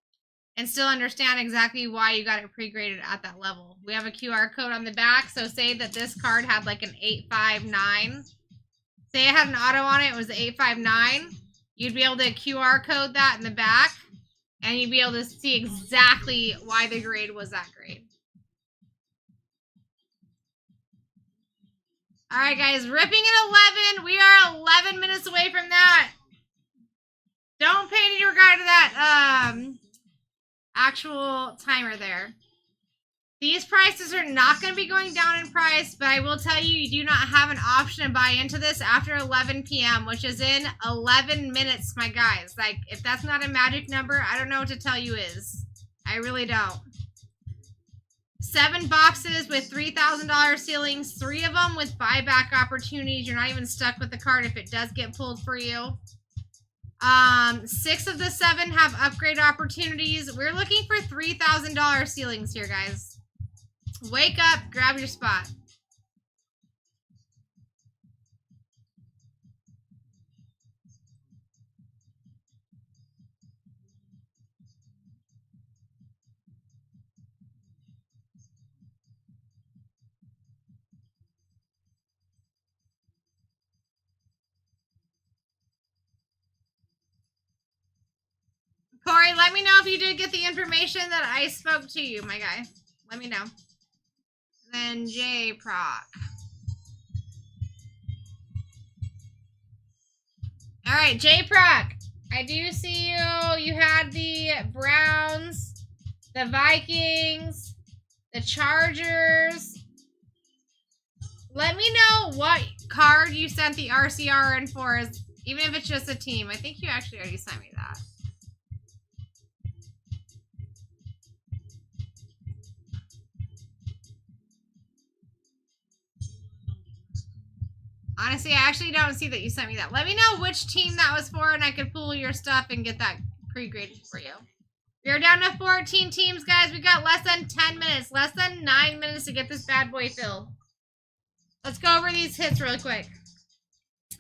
and still understand exactly why you got it pre-graded at that level. We have a QR code on the back, so say that this card had like an 859. Say it had an auto on it, it was 859. You'd be able to QR code that in the back, and you'd be able to see exactly why the grade was that grade. All right, guys, ripping at 11. We are 11 minutes away from that. Don't pay any regard to that actual timer there. These prices are not going to be going down in price, but I will tell you, you do not have an option to buy into this after 11 p.m., which is in 11 minutes, my guys. Like, if that's not a magic number, I don't know what to tell you is. I really don't. 7 boxes with $3,000 ceilings, 3 of them with buyback opportunities. You're not even stuck with the card if it does get pulled for you. 6 of the 7 have upgrade opportunities. We're looking for $3,000 ceilings here, guys. Wake up, grab your spot. Corey, let me know if you did get the information that I spoke to you, my guy. Let me know. Then J Proc. All right, J Proc. I do see you. You had the Browns, the Vikings, the Chargers. Let me know what card you sent the RCR in for, even if it's just a team. I think you actually already sent me that. Honestly, I actually don't see that you sent me that. Let me know which team that was for, and I could pull your stuff and get that pre-graded for you. We're down to 14 teams, guys. We got less than 10 minutes, less than 9 minutes to get this bad boy filled. Let's go over these hits really quick.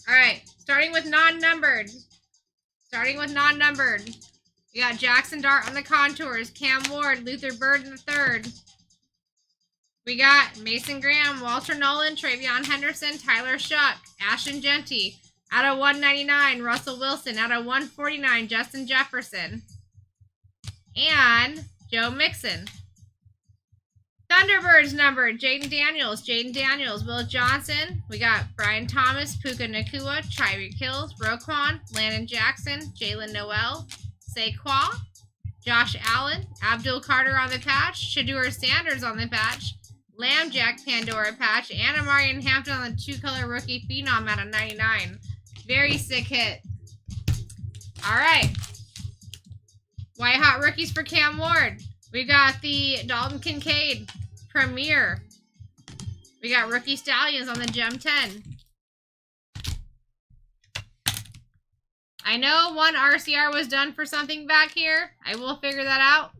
All right, starting with non-numbered. We got Jackson Dart on the contours, Cam Ward, Luther Bird in the third. We got Mason Graham, Walter Nolan, Travion Henderson, Tyler Shuck, Ashton Genty. Out of 199, Russell Wilson. Out of 149, Justin Jefferson. And Joe Mixon. Thunderbirds numbered, Jaden Daniels, Will Johnson. We got Brian Thomas, Puka Nakua, Tyreek Hill, Roquan, Landon Jackson, Jalen Noel, Saquon, Josh Allen, Abdul Carter on the patch, Shadur Sanders on the patch, Lambjack Pandora patch, and Amarian Hampton on the two-color rookie phenom out of 99. Very sick hit. All right. White hot rookies for Cam Ward. We got the Dalton Kincaid Premier. We got rookie Stallions on the Gem 10. I know one RCR was done for something back here. I will figure that out.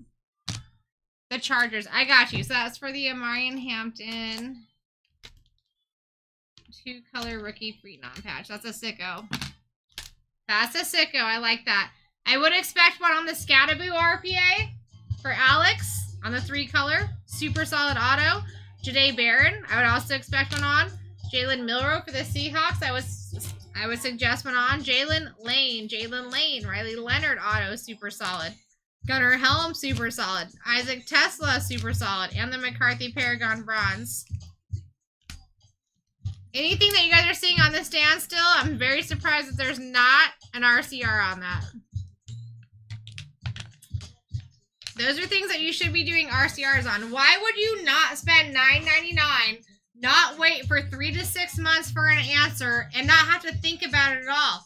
The Chargers. I got you. So that's for the Amarian Hampton two-color rookie phenom patch. That's a sicko. That's a sicko. I like that. I would expect one on the Scattaboo RPA for Alex on the three-color. Super solid auto. Jahdae Barron. I would also expect one on. Jalen Milroe for the Seahawks. I would suggest one on. Jalen Lane. Riley Leonard auto. Super solid. Gunnar Helm, super solid. Isaac Tesla, super solid. And the McCarthy Paragon Bronze. Anything that you guys are seeing on the stand still, I'm very surprised that there's not an RCR on that. Those are things that you should be doing RCRs on. Why would you not spend $9.99, not wait for 3 to 6 months for an answer, and not have to think about it at all?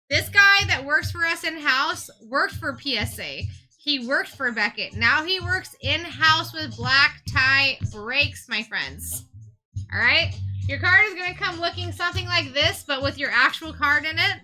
This guy that works for us in-house worked for PSA. He worked for Beckett. Now he works in-house with BlackTie Breaks, my friends. All right? Your card is going to come looking something like this, but with your actual card in it.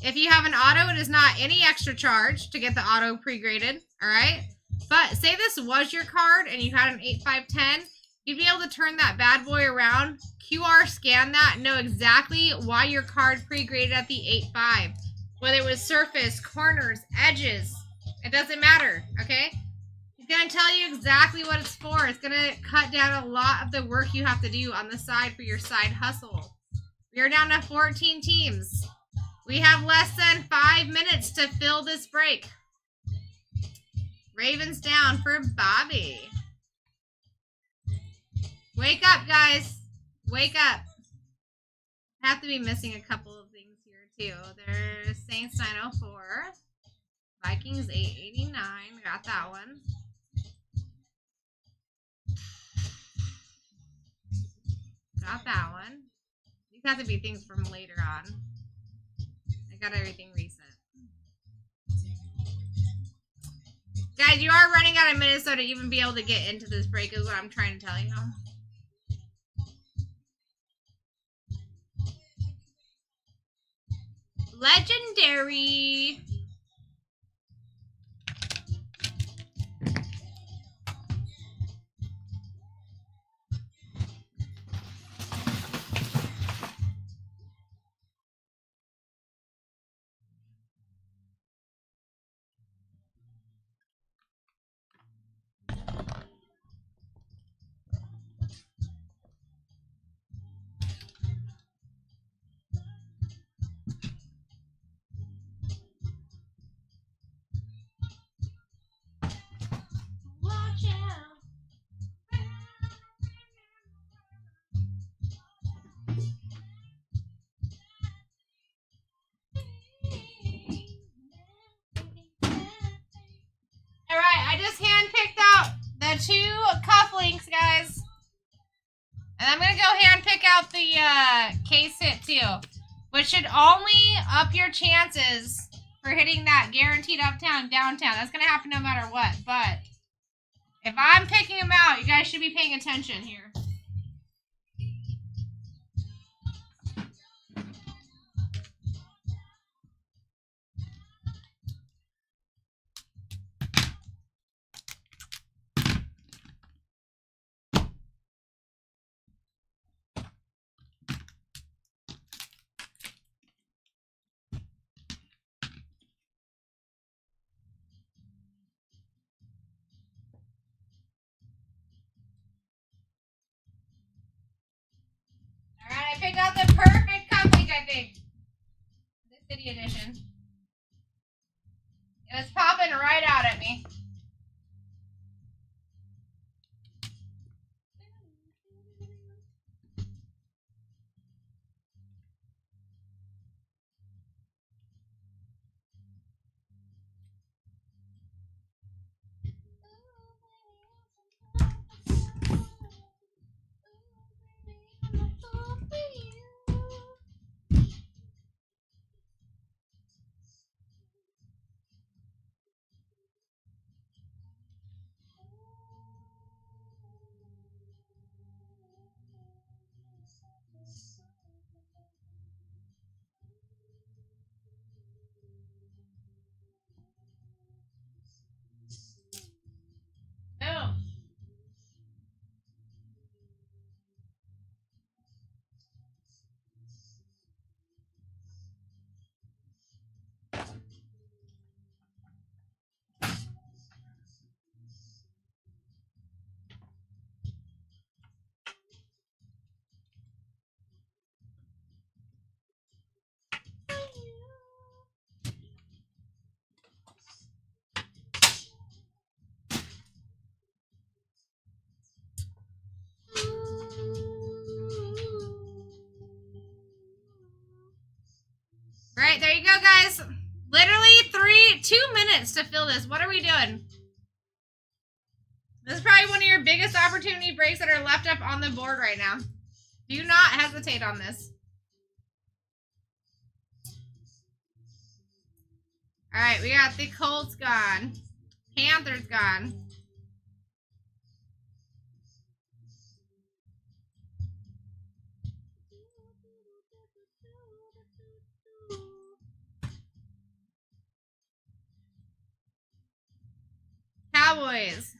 If you have an auto, it is not any extra charge to get the auto pre-graded. All right? But say this was your card and you had an 8510, you'd be able to turn that bad boy around, QR scan that, and know exactly why your card pre-graded at the 85. Whether it was surface, corners, edges, it doesn't matter, okay? It's going to tell you exactly what it's for. It's going to cut down a lot of the work you have to do on the side for your side hustle. We are down to 14 teams. We have less than 5 minutes to fill this break. Ravens down for Bobby. Wake up, guys. Wake up. I have to be missing a couple of things here, too. There's Saints 904. Vikings 889. Got that one. Got that one. These have to be things from later on. I got everything recent. Guys, you are running out of minutes so to even be able to get into this break is what I'm trying to tell you. Legendary. Two cufflinks, guys. And I'm going to go ahead and pick out the case hit, too. Which should only up your chances for hitting that guaranteed uptown, downtown. That's going to happen no matter what. But if I'm picking them out, you guys should be paying attention here. recognition. And it's popping right out at me. No. Right, there you go, guys. Literally 2 minutes to fill this. What are we doing? This is probably one of your biggest opportunity breaks that are left up on the board right now. Do not hesitate on this. Alright, we got the Colts gone. Panthers gone. Cowboys.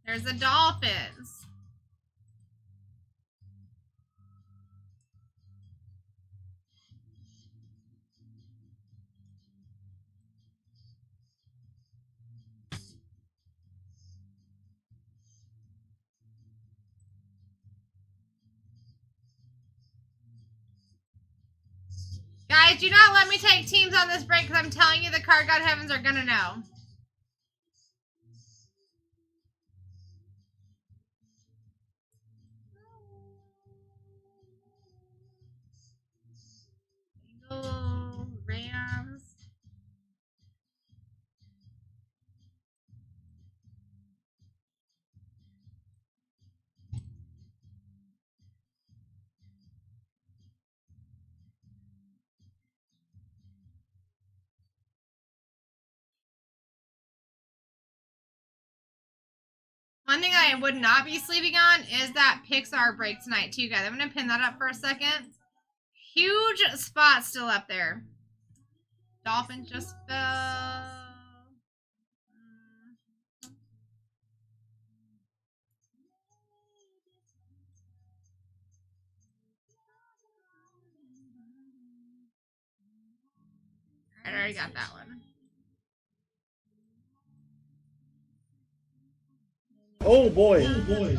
There's the Dolphins. Guys, do not let me take teams on this break because I'm telling you the card god heavens are going to know. Rams. One thing I would not be sleeping on is that Pixar break tonight too, guys. I'm going to pin that up for a second. Huge spot still up there. Dolphins just fell. I already got that one. Oh boy. Oh boy.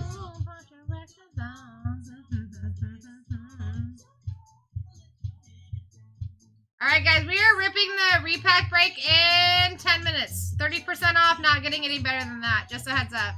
Alright guys, we are ripping the repack break in 10 minutes. 30% off, not getting any better than that. Just a heads up.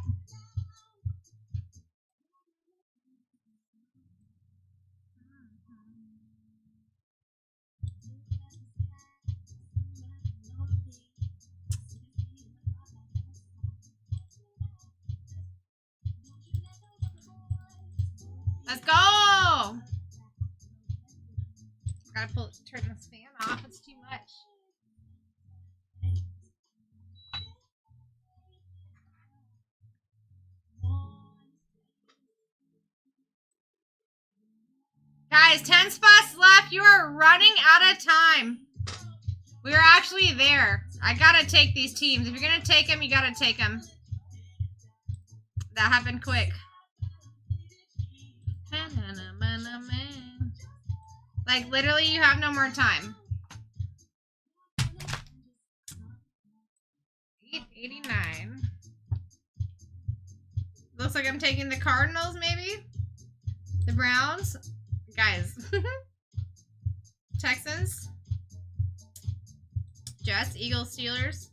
Let's go! Gotta turn this fan off. It's too much. Guys, 10 spots left. You are running out of time. We're actually there. I gotta take these teams. If you're gonna take them, you gotta take them. That happened quick. Like, literally, you have no more time. 89. Looks like I'm taking the Cardinals, maybe? The Browns? Guys. Texans? Jets, Eagles, Steelers?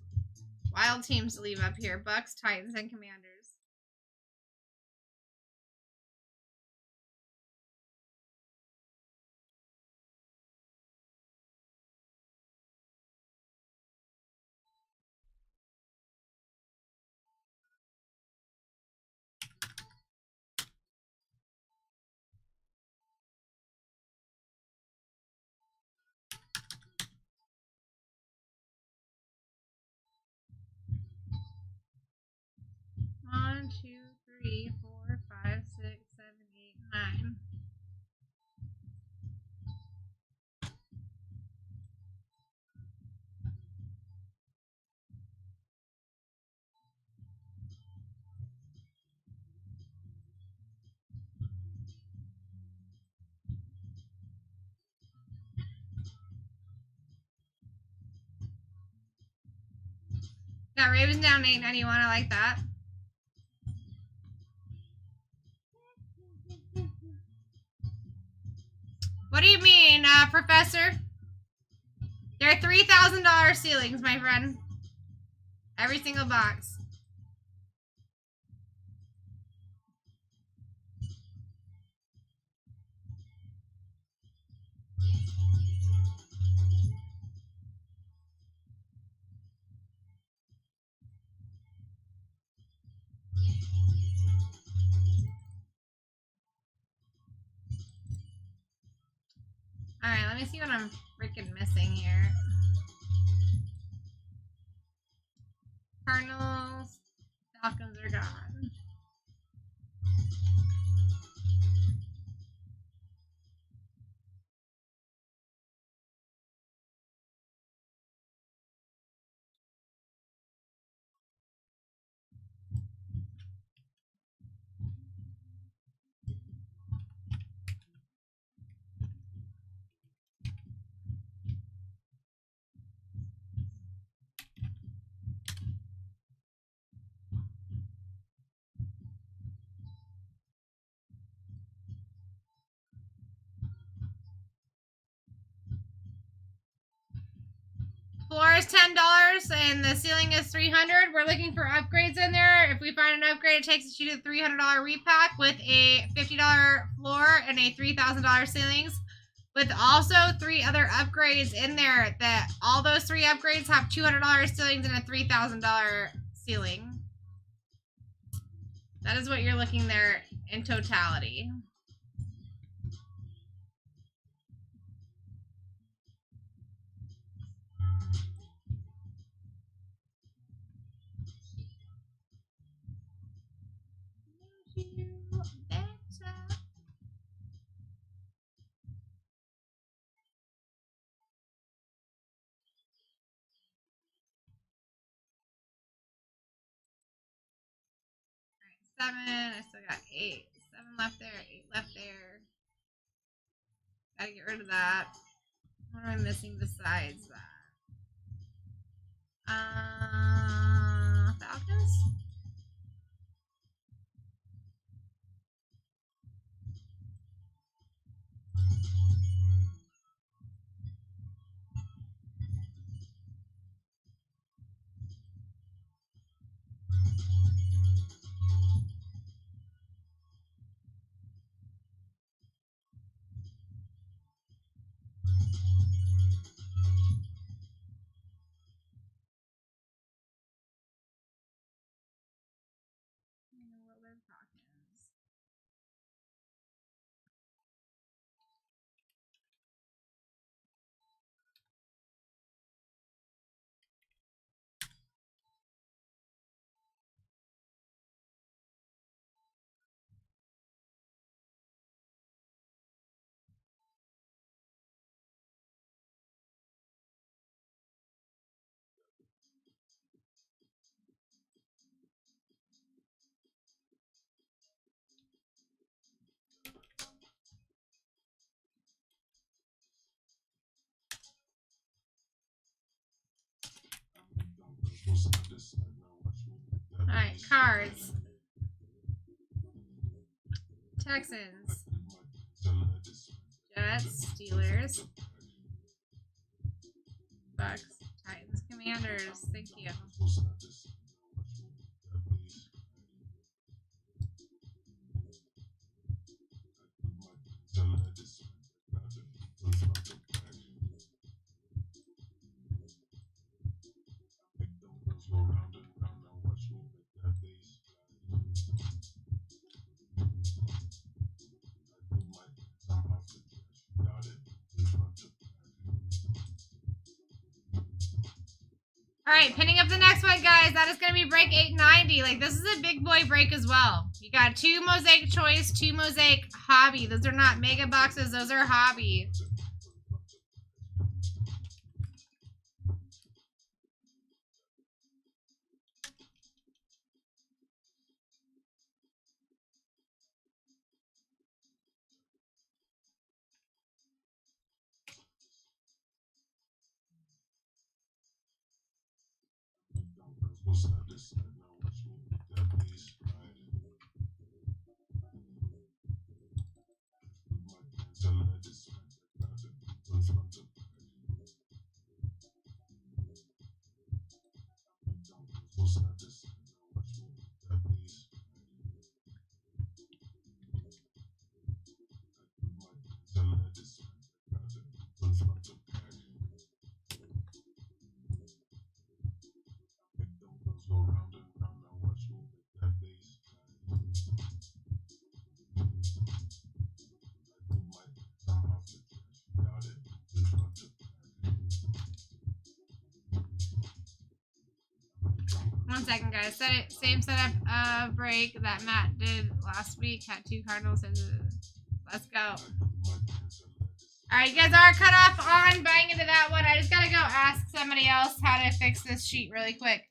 Wild teams to leave up here. Bucks, Titans, and Commanders. One, two, three, 4, 5, 6, 7, 8, 9. Got Ravens down 891. I like that. What do you mean, Professor? They're $3,000 ceilings, my friend. Every single box. Alright, let me see what I'm freaking missing here. Cardinals, Falcons are gone. Floor is $10 and the ceiling is $300. We're looking for upgrades in there. If we find an upgrade, it takes us to the $300 repack with a $50 floor and a $3,000 ceilings. With also 3 other upgrades in there that all those 3 upgrades have $200 ceilings and a $3,000 ceiling. That is what you're looking there in totality. Seven. I still got 8. 7 left there. 8 left there. Gotta get rid of that. What am I missing besides that? Falcons? Jaguars. Texans. Jets. Steelers. Bucks. Titans. Commanders. Thank you. Alright, pinning up the next one, guys. That is going to be break 890. Like, this is a big boy break as well. You got 2 Mosaic Choice, 2 Mosaic Hobby. Those are not mega boxes. Those are Hobby. One second, guys. Same setup break that Matt did last week. Had 2 Cardinals. Let's go. Alright, you guys are cut off on buying into that one. I just gotta go ask somebody else how to fix this sheet really quick.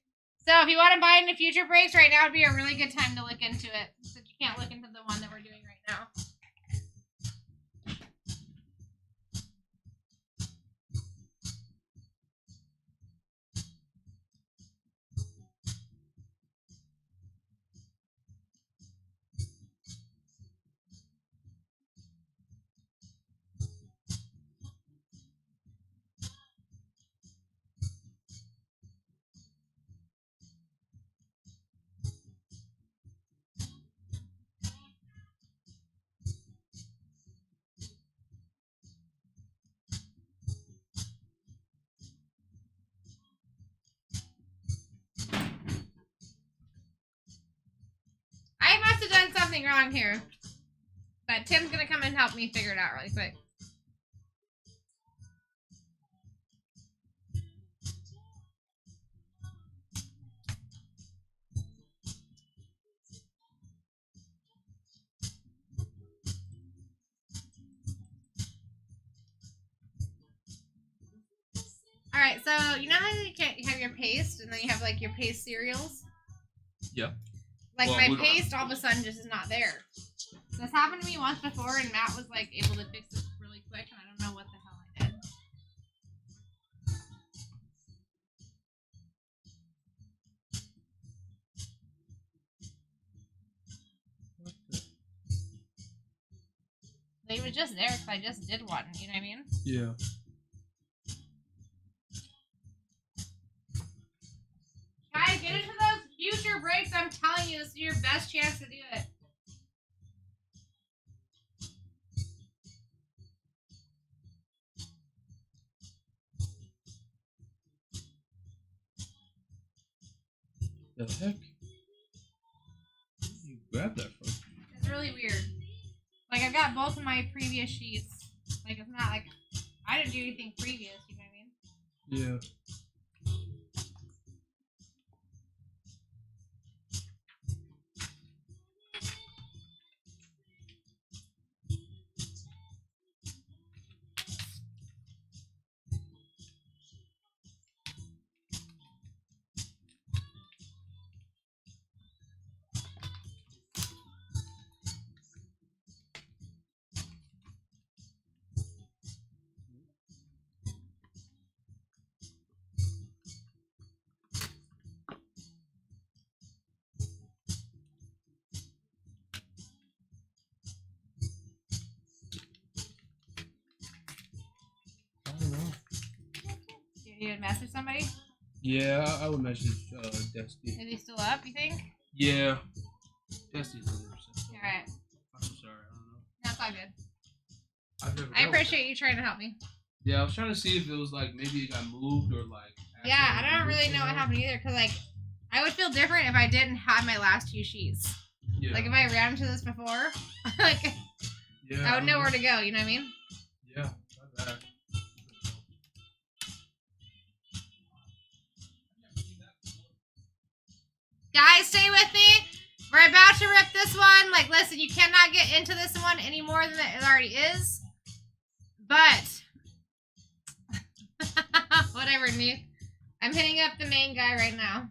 So if you want to buy into future breaks, right now would be a really good time to look into it. Since you can't look into the one that we're doing right now. I must have done something wrong here. But Tim's going to come and help me figure it out really quick. Alright, so you know how you have your paste and then you have like your paste cereals? Yeah. Like Well, my paste all of a sudden just is not there. So this happened to me once before and Matt was like able to fix it really quick and I don't know what the hell I did. They were just there because I just did one, you know what I mean? Yeah. Guys, get into those future breaks. I'm telling you, this is your best chance to do it. The heck? You grabbed that from? It's really weird. Like, I've got both of my previous sheets. Like, it's not like I didn't do anything previous, you know what I mean? Yeah. You would message somebody? Yeah, I would message Dusty. Is he still up, you think? Yeah. Dusty's 100%. Alright. I'm sorry, I don't know. That's all good. I've never I appreciate you trying to help me. Yeah, I was trying to see if it was like maybe it got moved or like. Yeah, I don't really know what happened either, because, like, I would feel different if I didn't have my last 2 sheets. Yeah. Like, if I ran into this before, like, Yeah, I would know where to go, you know what I mean? Yeah, not bad. Guys, stay with me. We're about to rip this one. Like, listen, you cannot get into this one any more than it already is. But, whatever, Nuke. I'm hitting up the main guy right now.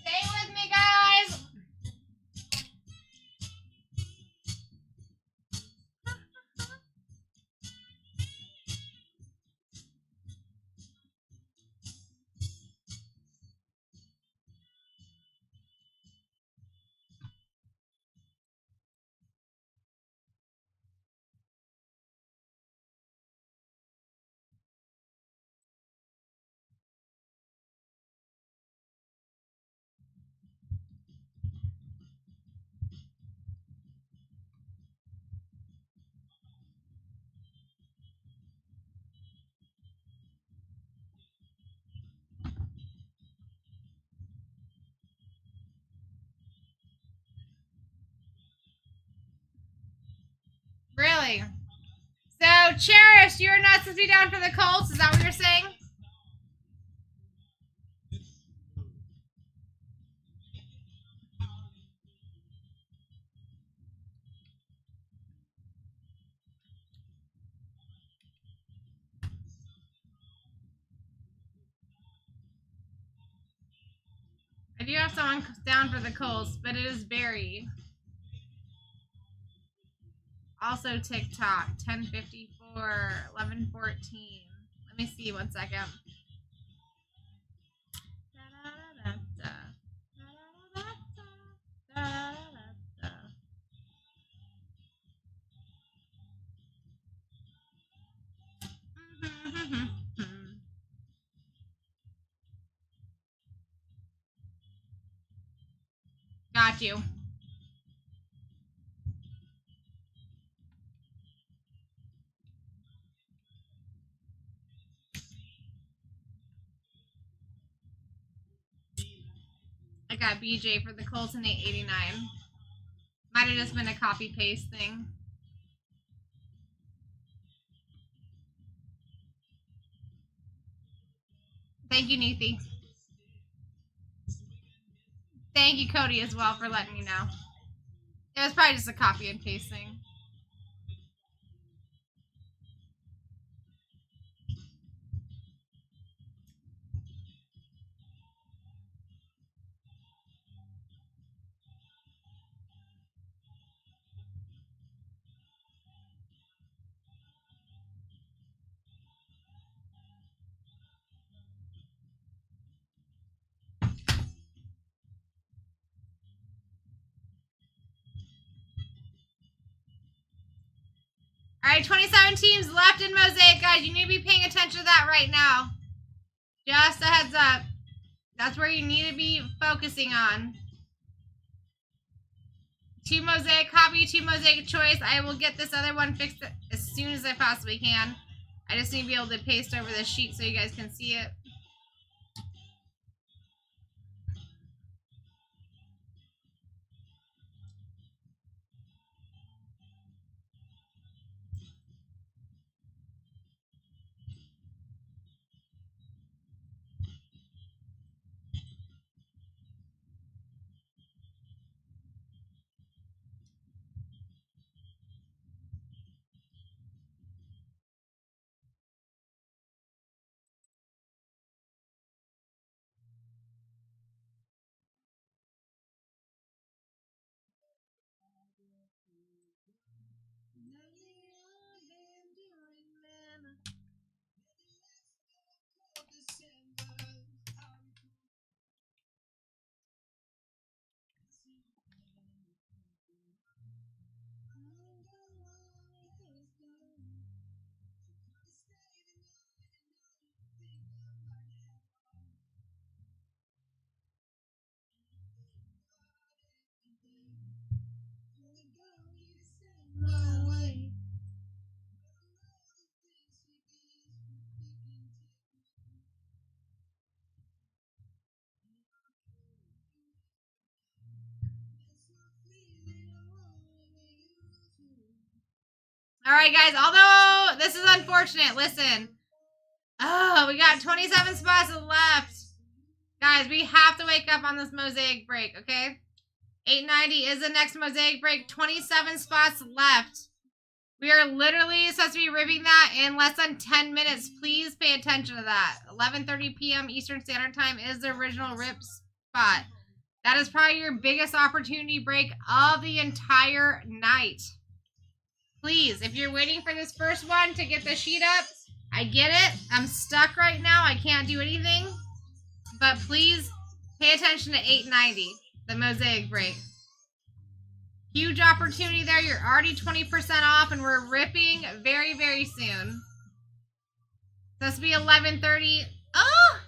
Stay with me, guys. Really? So, Cherish, you're not supposed to be down for the Colts? Is that what you're saying? I do have someone down for the Colts, but it is Barry. Also TikTok, 1054, 1114. Let me see 1 second. Got you. I got BJ for the Colts in 889. Might have just been a copy paste thing. Thank you, Neethi. Thank you, Cody, as well, for letting me know. It was probably just a copy and paste thing. Alright, 27 teams left in Mosaic, guys. You need to be paying attention to that right now. Just a heads up. That's where you need to be focusing on. 2 Mosaic copy, 2 Mosaic choice. I will get this other one fixed as soon as I possibly can. I just need to be able to paste over the sheet so you guys can see it. All right, guys. Although this is unfortunate, listen. Oh, we got 27 spots left. Guys, we have to wake up on this mosaic break, okay? 890 is the next mosaic break. 27 spots left. We are literally supposed to be ripping that in less than 10 minutes. Please pay attention to that. 11:30 p.m. Eastern Standard Time is the original rip spot. That is probably your biggest opportunity break of the entire night. Please, if you're waiting for this first one to get the sheet up, I get it. I'm stuck right now. I can't do anything. But please pay attention to 890, the mosaic break. Huge opportunity there. You're already 20% off, and we're ripping very, very soon. Supposed to be 11:30. Oh!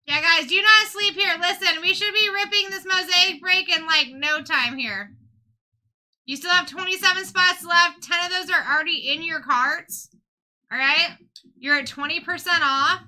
Yeah, guys, do not sleep here. Listen, we should be ripping this mosaic break in, like, no time here. You still have 27 spots left. 10 of those are already in your carts. All right? You're at 20% off.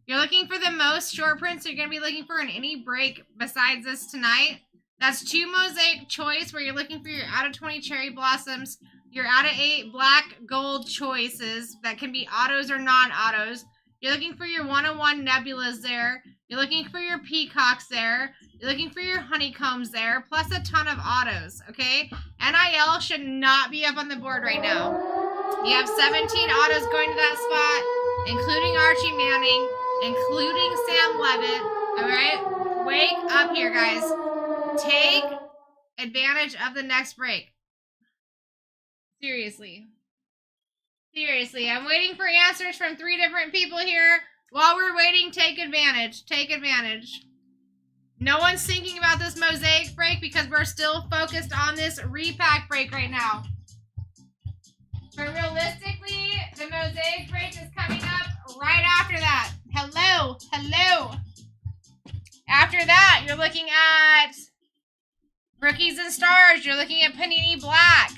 You're looking for the most short prints you're going to be looking for in any break besides this tonight. That's 2 mosaic choice where you're looking for your out of 20 cherry blossoms, your out of 8 black gold choices that can be autos or non-autos. You're looking for your 101 nebulas there. You're looking for your peacocks there. You're looking for your honeycombs there, plus a ton of autos, okay? NIL should not be up on the board right now. You have 17 autos going to that spot, including Archie Manning, including Sam Levitt, all right? Wake up here, guys. Take advantage of the next break. Seriously. Seriously, I'm waiting for answers from 3 different people here. While we're waiting, take advantage. Take advantage. No one's thinking about this mosaic break because we're still focused on this repack break right now. But realistically, the mosaic break is coming up right after that. Hello, hello. After that, you're looking at Rookies and Stars. You're looking at Panini Black.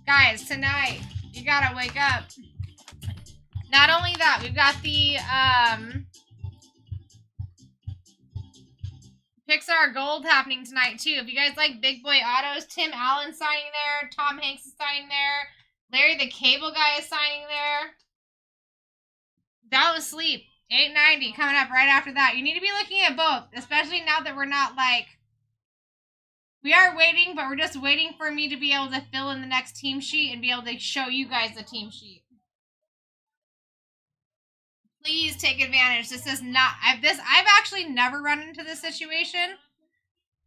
Guys, tonight, you gotta wake up. Not only that, we've got the Pixar Gold happening tonight, too. If you guys like big boy autos, Tim Allen signing there. Tom Hanks is signing there. Larry the Cable Guy is signing there. Dallas Sleep, 890 coming up right after that. You need to be looking at both, especially now that we're not like... We are waiting, but we're just waiting for me to be able to fill in the next team sheet and be able to show you guys the team sheet. Please take advantage. This is not... I've actually never run into this situation.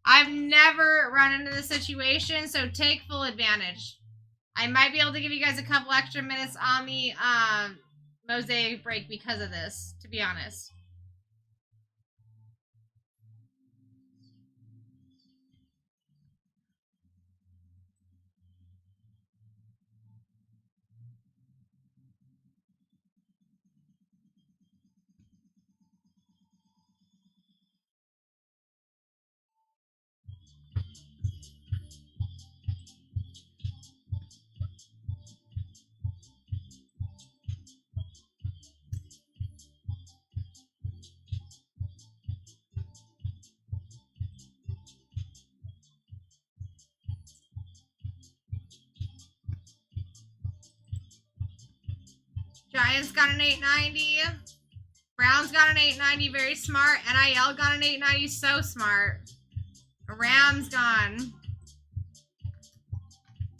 I've never run into this situation, so take full advantage. I might be able to give you guys a couple extra minutes on the Mosaic break because of this, to be honest. Giants got an 890. Browns got an 890, very smart. NIL got an 890, so smart. Rams gone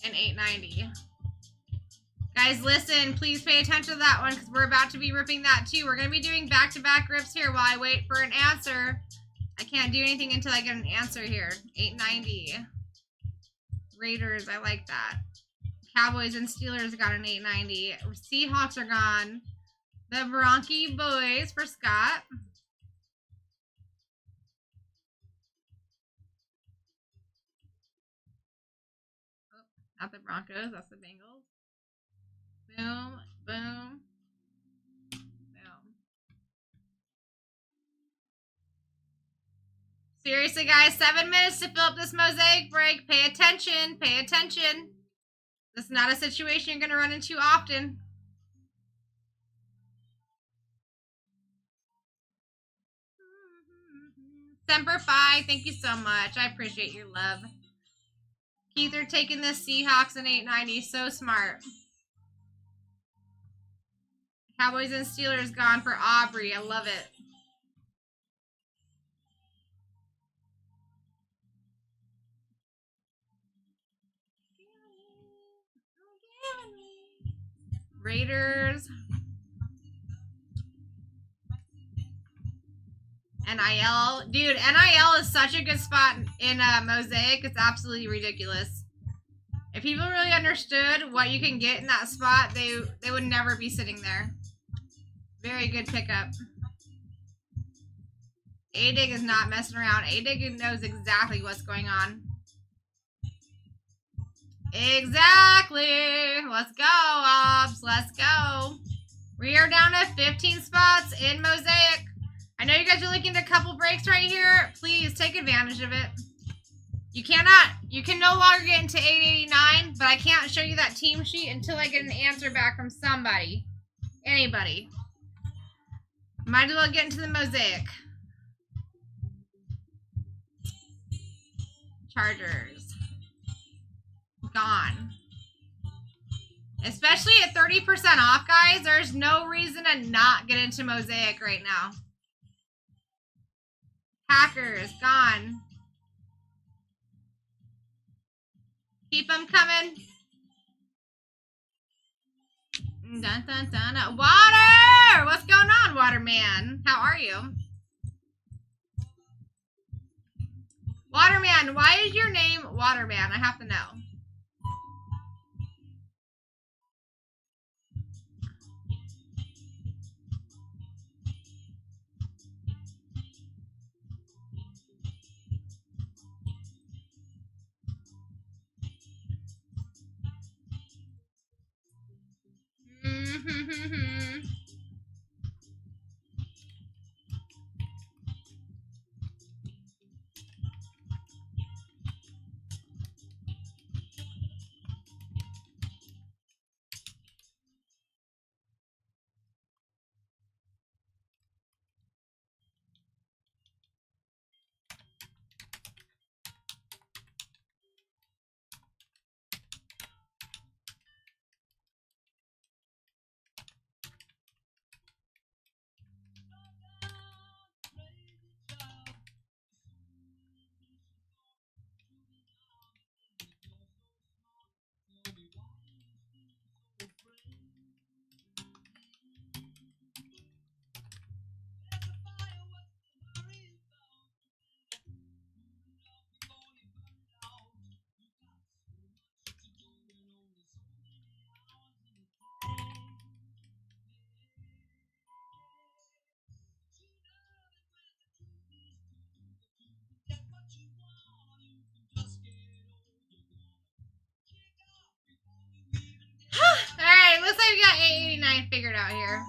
an 890. Guys, listen, please pay attention to that one because we're about to be ripping that too. We're going to be doing back-to-back rips here while I wait for an answer. I can't do anything until I get an answer here. 890. Raiders, I like that. Cowboys and Steelers got an 890. Seahawks are gone. The Bronchi boys for Scott. Oh, not the Broncos, that's the Bengals. Boom, boom, boom. Seriously, guys, 7 minutes to fill up this mosaic break. Pay attention, pay attention. This is not a situation you're going to run into often. Semper Fi, thank you so much. I appreciate your love. Keith are taking this Seahawks in 890. So smart. Cowboys and Steelers gone for Aubrey. I love it. Raiders. NIL. Dude, NIL is such a good spot in Mosaic. It's absolutely ridiculous. If people really understood what you can get in that spot, they would never be sitting there. Very good pickup. A-Dig is not messing around. A-Dig knows exactly what's going on. Exactly. Let's go, Obs. Let's go. We are down to 15 spots in Mosaic. I know you guys are looking at a couple breaks right here. Please take advantage of it. You can no longer get into 889, but I can't show you that team sheet until I get an answer back from somebody. Anybody. Might as well get into the Mosaic. Chargers. Gone. Especially at 30% off, guys. There's no reason to not get into Mosaic right now. Packers, gone. Keep them coming. Dun, dun, dun. Water! What's going on, Waterman? How are you? Waterman, why is your name Waterman? I have to know. 889 figured out here.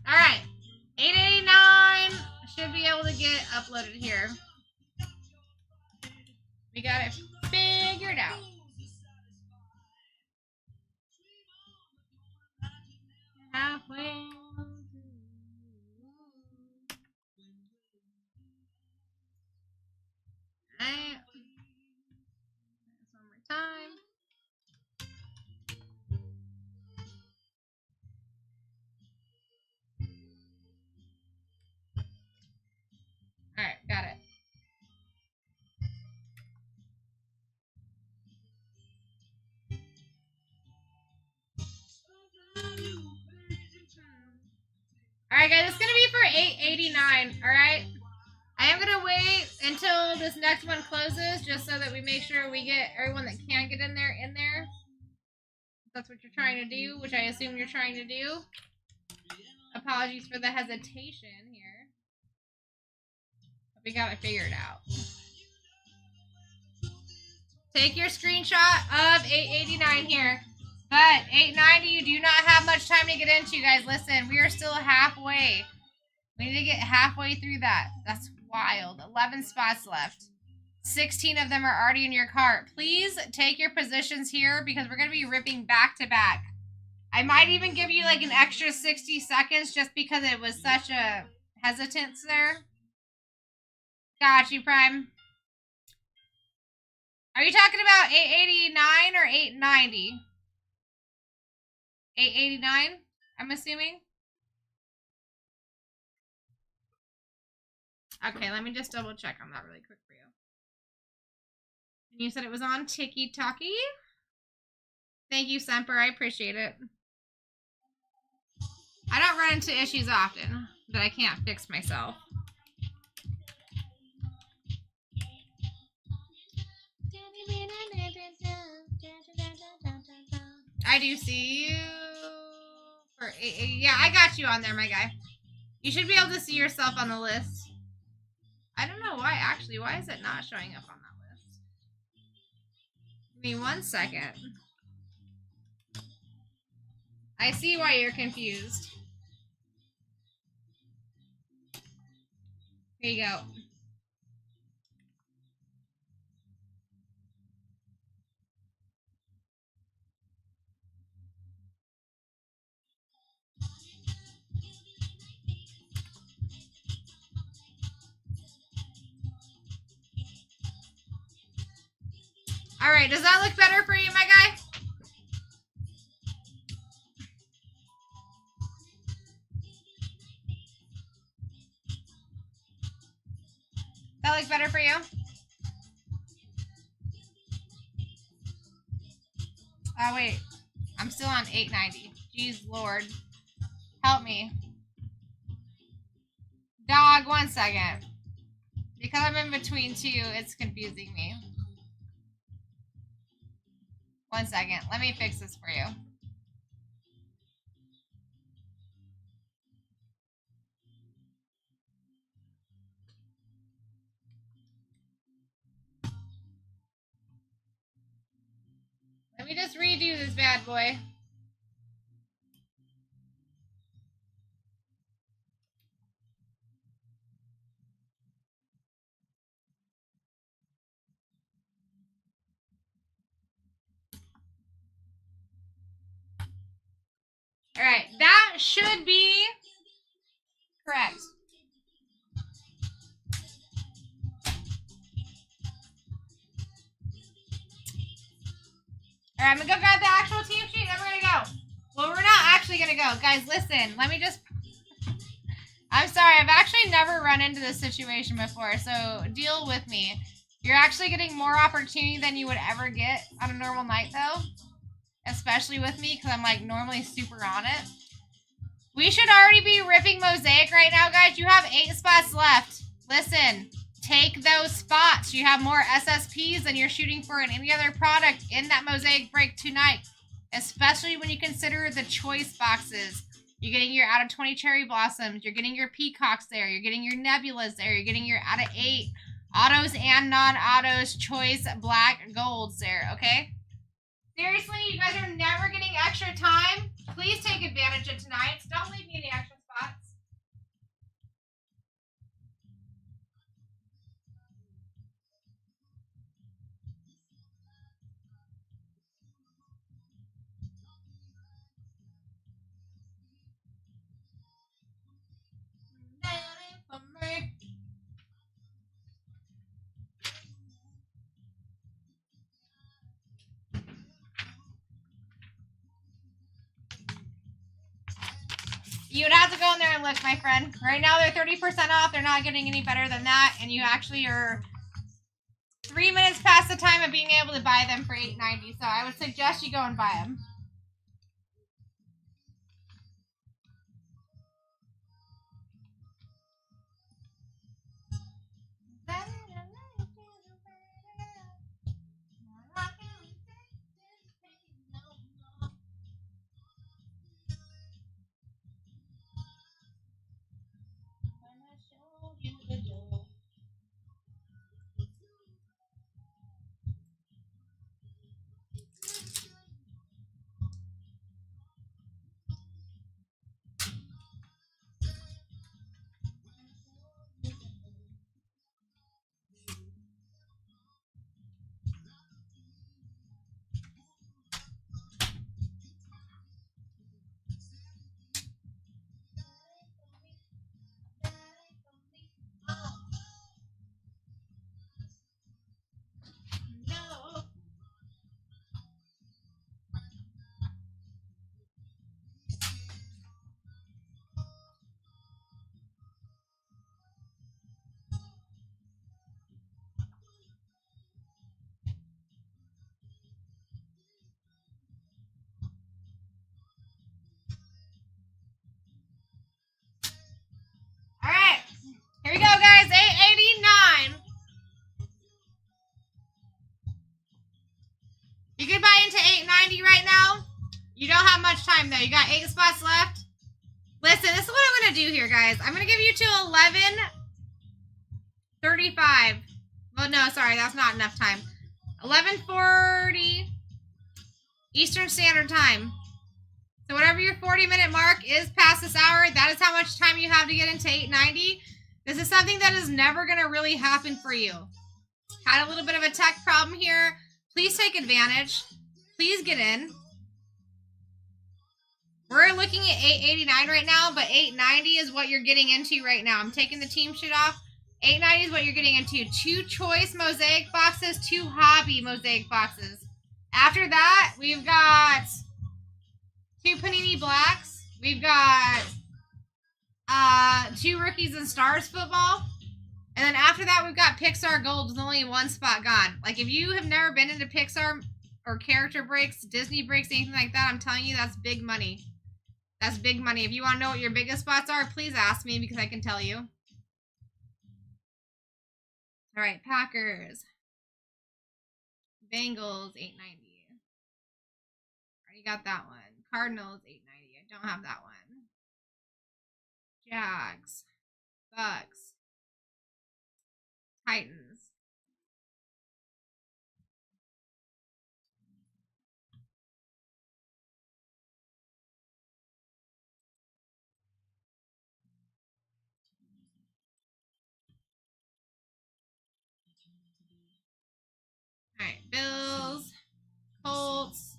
Alright. 889 should be able to get uploaded here. We got it figured out. Halfway. Alright. One more time. Alright, got it. Alright guys, it's gonna be for 889, alright? I am gonna wait until this next one closes just so that we make sure we get everyone that can get in there. If that's what you're trying to do, which I assume you're trying to do. Apologies for the hesitation here. But we got it figured out. Take your screenshot of 889 here. But 890, you do not have much time to get into, guys. Listen, we are still halfway. We need to get halfway through that. That's wild. 11 spots left. 16 of them are already in your cart. Please take your positions here because we're going to be ripping back to back. I might even give you like an extra 60 seconds just because it was such a hesitance there. Got you, Prime. Are you talking about 889 or 890? 889, I'm assuming. Okay, let me just double check on that really quick for you. And you said it was on Tiki Talkie. Thank you, Semper. I appreciate it. I don't run into issues often that I can't fix myself. I do see you. For yeah, I got you on there, my guy. You should be able to see yourself on the list. I don't know why, actually. Why is it not showing up on that list? Give me 1 second. I see why you're confused. Here you go. All right, does that look better for you, my guy? That looks better for you? Oh, wait. I'm still on 890. Jeez, Lord. Help me. Dog, 1 second. Because I'm in between two, it's confusing me. 1 second. Let me fix this for you. Let me just redo this bad boy. All right, that should be correct. All right, I'm gonna go grab the actual team sheet and we're gonna go. Well, we're not actually gonna go. Guys, listen, let me just... I'm sorry, I've actually never run into this situation before, so deal with me. You're actually getting more opportunity than you would ever get on a normal night, though. Especially with me, because I'm, like, normally super on it. We should already be ripping Mosaic right now, guys. You have 8 spots left. Listen, take those spots. You have more SSPs than you're shooting for in any other product in that Mosaic break tonight. Especially when you consider the choice boxes. You're getting your out of 20 cherry blossoms. You're getting your peacocks there. You're getting your nebulas there. You're getting your out of 8 autos and non-autos choice black golds there, okay? Seriously, you guys are never getting extra time. Please take advantage of tonight. Don't leave me any extra spots. You would have to go in there and look, my friend. Right now they're 30% off. They're not getting any better than that. And you actually are 3 minutes past the time of being able to buy them for $8.90. So I would suggest you go and buy them. Alright. Here we go, guys. $8.89. You can buy into $8.90 right now. You don't have much time, though. You got 8 spots left. Listen, this is what I'm going to do here, guys. I'm going to give you to 11:35. Well, no, sorry. That's not enough time. 11:40 Eastern Standard Time. So whatever your 40-minute mark is past this hour, that is how much time you have to get into $8.90. This is something that is never going to really happen for you. Had a little bit of a tech problem here. Please take advantage. Please get in. We're looking at $8.89 right now, but $8.90 is what you're getting into right now. I'm taking the team sheet off. $8.90 is what you're getting into. 2 choice mosaic boxes, 2 hobby mosaic boxes. After that, we've got 2 Panini Blacks. We've got 2 Rookies and Stars football. And then after that, we've got Pixar Gold with only 1 spot gone. Like, if you have never been into Pixar or character breaks, Disney breaks, anything like that, I'm telling you, that's big money. That's big money. If you want to know what your biggest spots are, please ask me because I can tell you. All right, Packers. Bengals, $8.90. Already got that one. Cardinals, $8.90. I don't have that one. Jags. Bucks. Titans. All right, Bills. Colts.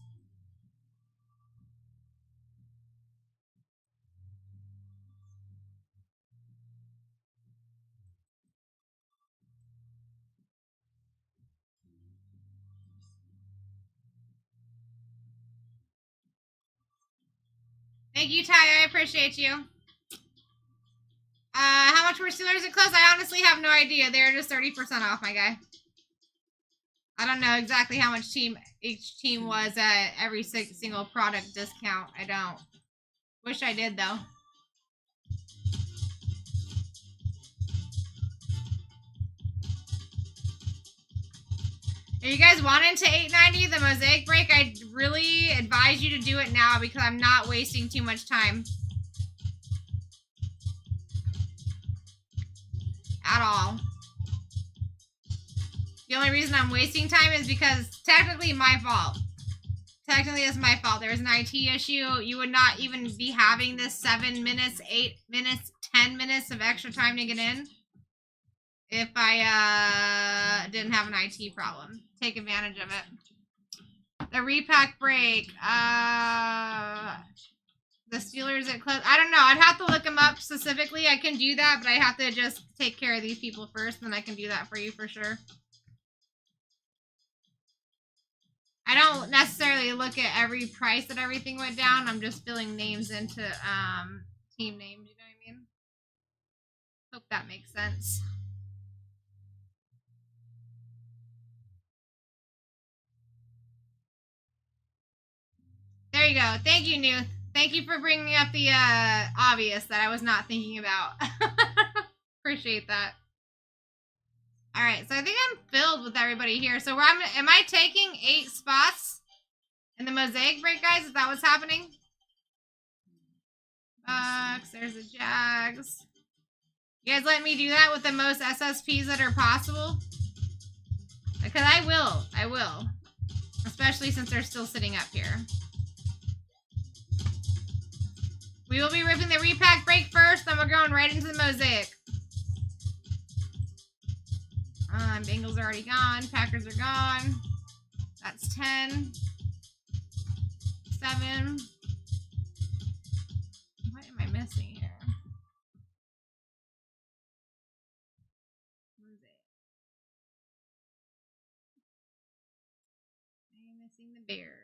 Thank you, Ty. I appreciate you. How much were Steelers and close? I honestly have no idea. They're just 30% off, my guy. I don't know exactly how much each team was at every single product discount. I don't. Wish I did though. If you guys want into 890, the mosaic break, I really advise you to do it now because I'm not wasting too much time. At all. The only reason I'm wasting time is because technically my fault. Technically it's my fault. There was an IT issue. You would not even be having this 7 minutes, 8 minutes, 10 minutes of extra time to get in if I didn't have an IT problem. Take advantage of it. The repack break. The Steelers at close. I don't know. I'd have to look them up specifically. I can do that, but I have to just take care of these people first, and then I can do that for you for sure. I don't necessarily look at every price that everything went down. I'm just filling names into team names. You know what I mean? Hope that makes sense. There you go. Thank you, Nuth. Thank you for bringing up the obvious that I was not thinking about. Appreciate that. All right, so I think I'm filled with everybody here. So am I taking 8 spots in the mosaic break, guys? Is that what's happening? Bucks, there's the Jags. You guys let me do that with the most SSPs that are possible? Because I will. Especially since they're still sitting up here. We will be ripping the repack break first, then we're going right into the mosaic. Bengals are already gone. Packers are gone. That's 10. 7. What am I missing here? Mosaic. I am missing the Bears.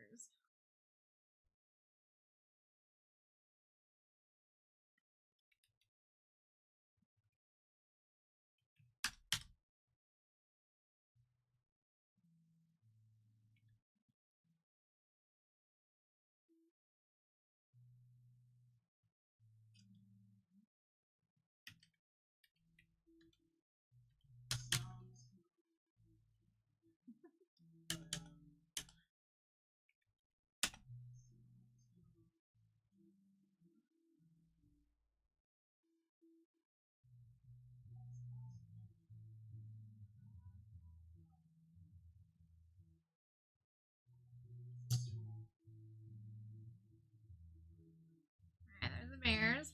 Alright, there's the Bears.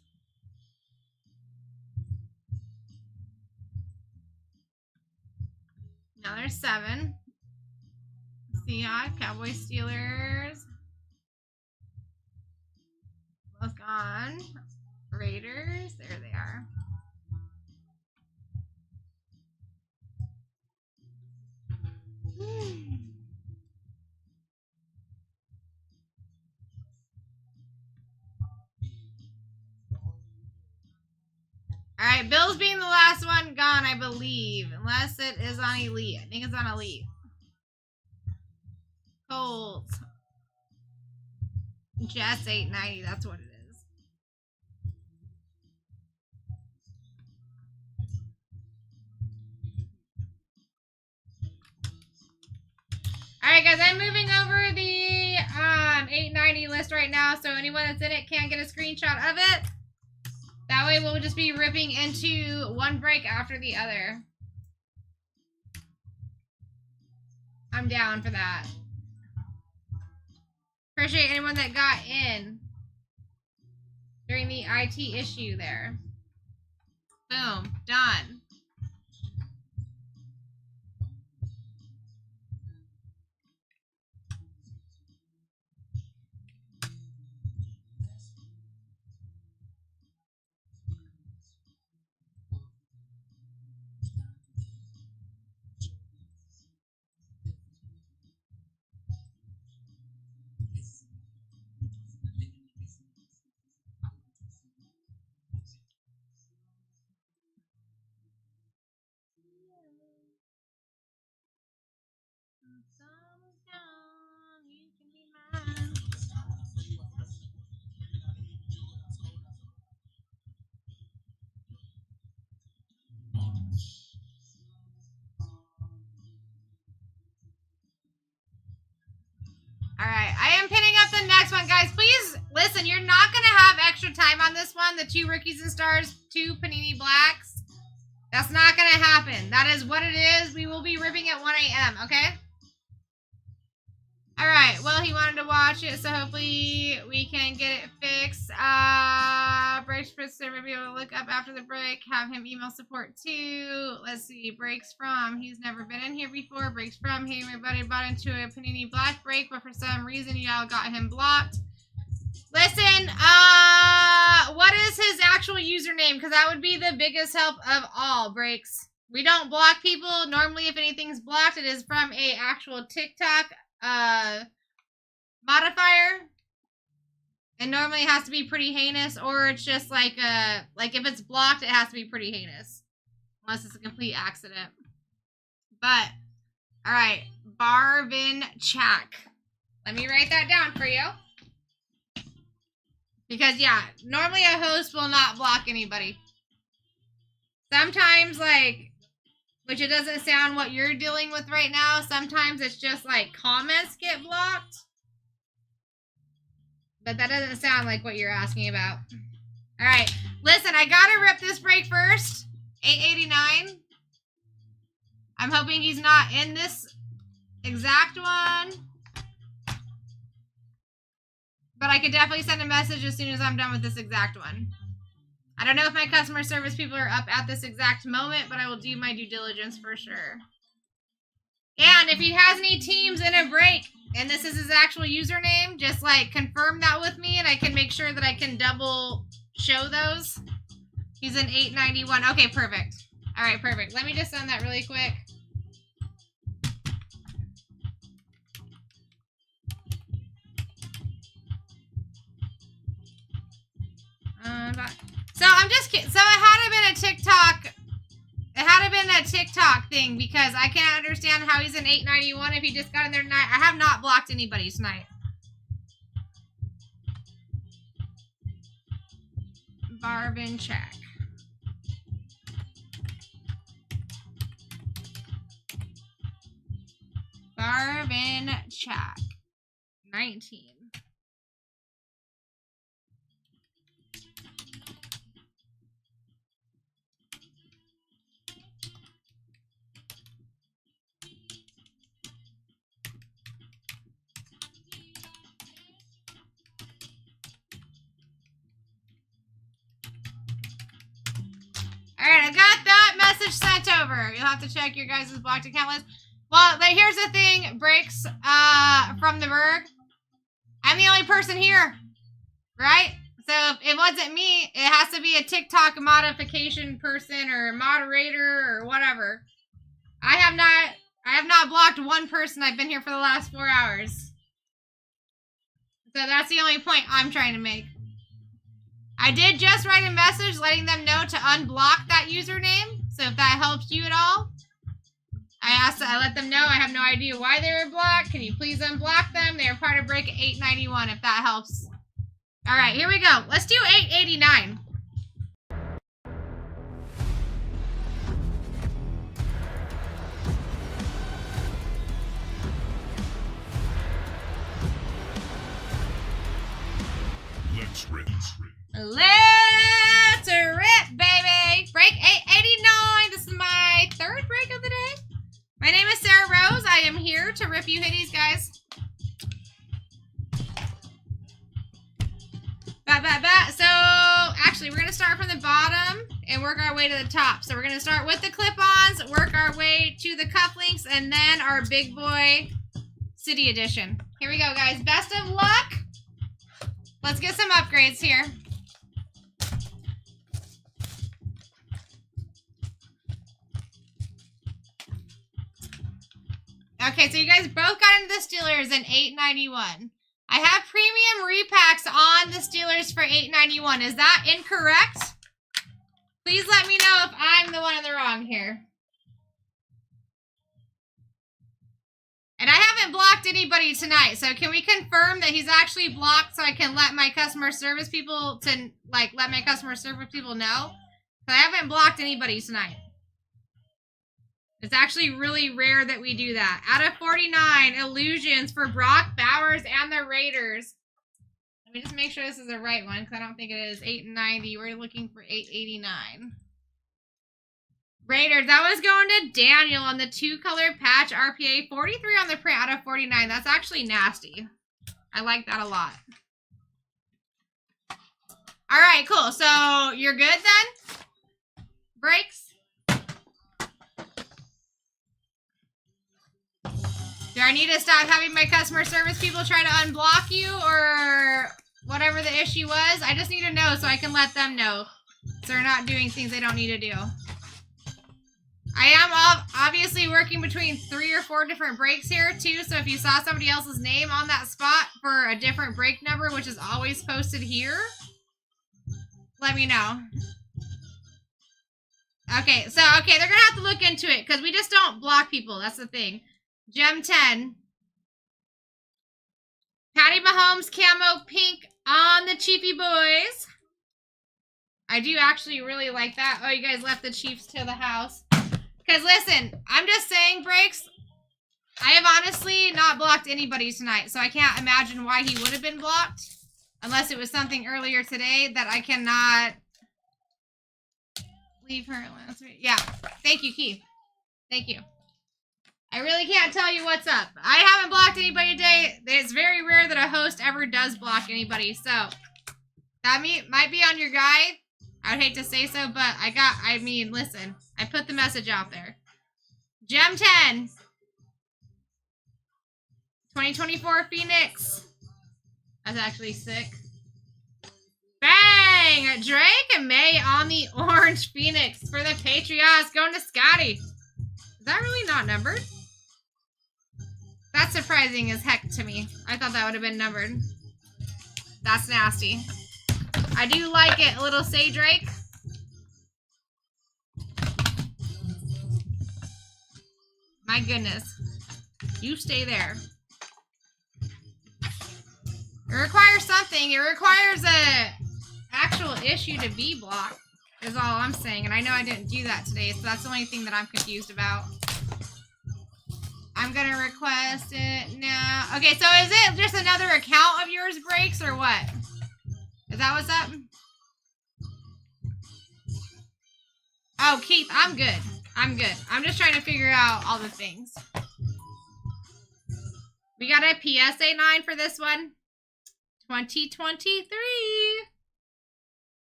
Now there's 7. Seahawks, Cowboys, Steelers. Both gone. Raiders. There they are. Alright, Bills being the last one gone, I believe. Unless it is on Elite. I think it's on Elite. Colts. Jets 890, that's what it is. Alright guys, I'm moving over the 890 list right now, so anyone that's in it can't get a screenshot of it. That way we'll just be ripping into one break after the other. I'm down for that. Appreciate anyone that got in during the IT issue there. Boom. Done. the next one, guys. Please listen. You're not gonna have extra time on this one. The 2 rookies and stars, 2 Panini Blacks. That's not gonna happen. That is what it is. We will be ripping at 1 a.m. Okay. All right. Well, he wanted to watch it, so hopefully we can get it fixed. Breaks Spritzer, maybe able to look up after the break. Have him email support too. Let's see. Breaks from. He's never been in here before. Breaks from. Hey, my buddy bought into a Panini Black break, but for some reason y'all got him blocked. Listen. What is his actual username? Because that would be the biggest help of all. Breaks. We don't block people. Normally, if anything's blocked, it is from a actual TikTok modifier, and normally it has to be pretty heinous, or it's just like if it's blocked, it has to be pretty heinous, unless it's a complete accident. But all right, Barvin Chak. Let me write that down for you, because yeah, normally a host will not block anybody. Sometimes, like, which it doesn't sound what you're dealing with right now. Sometimes it's just like comments get blocked. But that doesn't sound like what you're asking about. All right. Listen, I got to rip this break first. 889. I'm hoping he's not in this exact one. But I could definitely send a message as soon as I'm done with this exact one. I don't know if my customer service people are up at this exact moment, but I will do my due diligence for sure. And if he has any teams in a break, and this is his actual username, just like confirm that with me, and I can make sure that I can double show those. He's an 891. Okay, perfect. All right, perfect. Let me just send that really quick. So I'm just kidding. So it had to been a TikTok. It had to been a TikTok thing, because I can't understand how he's an 891 if he just got in there tonight. I have not blocked anybody tonight. Barvin check. Barvin check. 19. Alright, I got that message sent over. You'll have to check your guys' blocked account list. Well, here's the thing, Breaks, from the Berg. I'm the only person here, right? So if it wasn't me, it has to be a TikTok modification person or a moderator or whatever. I have not blocked one person. I've been here for the last 4 hours. So that's the only point I'm trying to make. I did just write a message letting them know to unblock that username. So if that helps you at all, I let them know I have no idea why they were blocked. Can you please unblock them? They are part of break 891 if that helps. All right, here we go. Let's do 889. Let's rip. Let's rip, baby. Break 889. This is my 3rd break of the day. My name is Sarah Rose. I am here to rip you hitties, guys. So, actually, we're going to start from the bottom and work our way to the top. So, we're going to start with the clip-ons, work our way to the cufflinks, and then our big boy city edition. Here we go, guys. Best of luck. Let's get some upgrades here. Okay, so you guys both got into the Steelers in 891. I have premium repacks on the Steelers for 891. Is that incorrect? Please let me know if I'm the one in the wrong here. And I haven't blocked anybody tonight, so can we confirm that he's actually blocked so I can let my customer service people know? Because I haven't blocked anybody tonight. It's actually really rare that we do that. Out of 49 illusions for Brock Bowers and the Raiders. Let me just make sure this is the right one, because I don't think it is. 890. We're looking for 889. Raiders, that was going to Daniel on the 2-color patch RPA. 43 on the print out of 49. That's actually nasty. I like that a lot. All right, cool. So you're good then? Breaks? Do I need to stop having my customer service people try to unblock you or whatever the issue was? I just need to know so I can let them know. So they're not doing things they don't need to do. I am obviously working between 3 or 4 different breaks here too. So if you saw somebody else's name on that spot for a different break number, which is always posted here, let me know. Okay, so, they're going to have to look into it because we just don't block people. That's the thing. Gem 10. Patty Mahomes camo pink on the Chiefy boys. I do actually really like that. Oh, you guys left the Chiefs to the house. Because listen, I'm just saying, Breaks, I have honestly not blocked anybody tonight, so I can't imagine why he would have been blocked. Unless it was something earlier today that I cannot leave her last week. Yeah, thank you, Keith. Thank you. I really can't tell you what's up. I haven't blocked anybody today. It's very rare that a host ever does block anybody, so that might be on your guy. I would hate to say so, but listen, I put the message out there. Gem 10. 2024 Phoenix. That's actually sick. Bang! Drake and May on the orange Phoenix for the Patriots. Going to Scotty. Is that really not numbered? That's surprising as heck to me. I thought that would have been numbered. That's nasty. I do like it, little Say Drake. My goodness. You stay there. It requires something. It requires a actual issue to be blocked, is all I'm saying. And I know I didn't do that today, so that's the only thing that I'm confused about. I'm gonna request it now. Okay, so is it just another account of yours, Breaks, or what? Is that what's up? Oh, Keith, I'm good. I'm good. I'm just trying to figure out all the things. We got a PSA 9 for this one. 2023.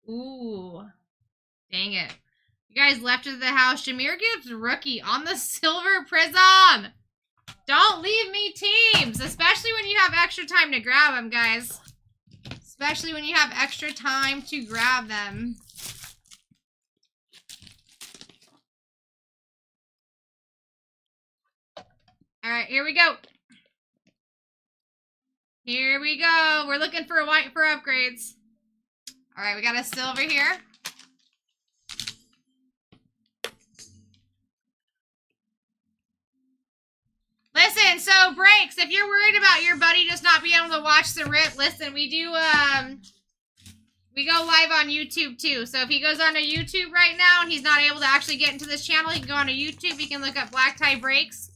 Ooh. Dang it. You guys left it at the house. Jameer Gibbs rookie on the silver prism. Don't leave me teams, especially when you have extra time to grab them, guys. Especially when you have extra time to grab them. All right, here we go. Here we go. We're looking for a white for upgrades. All right, we got a silver here. Listen, so Breaks, if you're worried about your buddy just not being able to watch the rip, listen, we do, we go live on YouTube too. So if he goes on to YouTube right now and he's not able to actually get into this channel, he can go on to YouTube. He can look up BlackTie Breaks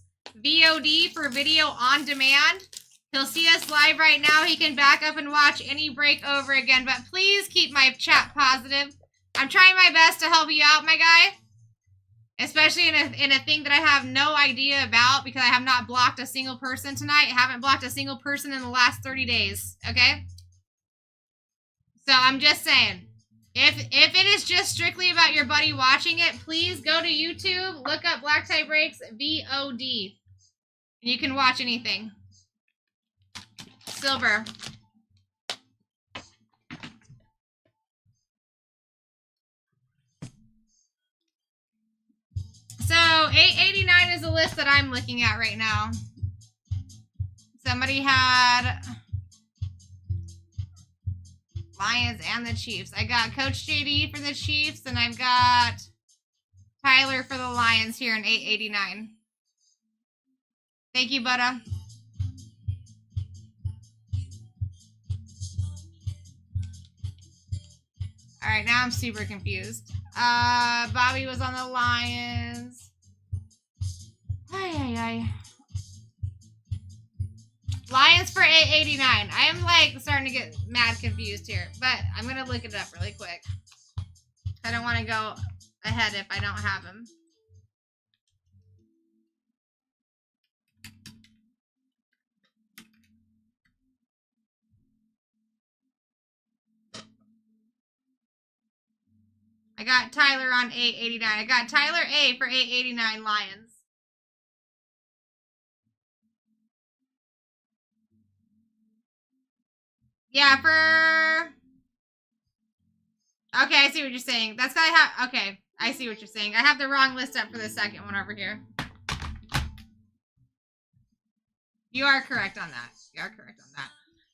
VOD for video on demand. He'll see us live right now. He can back up and watch any break over again. But please keep my chat positive. I'm trying my best to help you out, my guy. Especially in a thing that I have no idea about because I have not blocked a single person tonight. I haven't blocked a single person in the last 30 days. Okay? So I'm just saying. If it is just strictly about your buddy watching it, please go to YouTube. Look up BlackTie Breaks VOD. And you can watch anything. Silver. So 889 is the list that I'm looking at right now. Somebody had Lions and the Chiefs. I got Coach JD for the Chiefs, and I've got Tyler for the Lions here in 889. Thank you, Butta. All right, now I'm super confused. Bobby was on the Lions. Lions for 889. I am like starting to get mad confused here, but I'm gonna look it up really quick. I don't want to go ahead if I don't have them. I got Tyler on 889. I got Tyler A for 889 Lions. Yeah, for... Okay, I see what you're saying. That's gotta have... Okay, I see what you're saying. I have the wrong list up for the second one over here. You are correct on that. You are correct on that.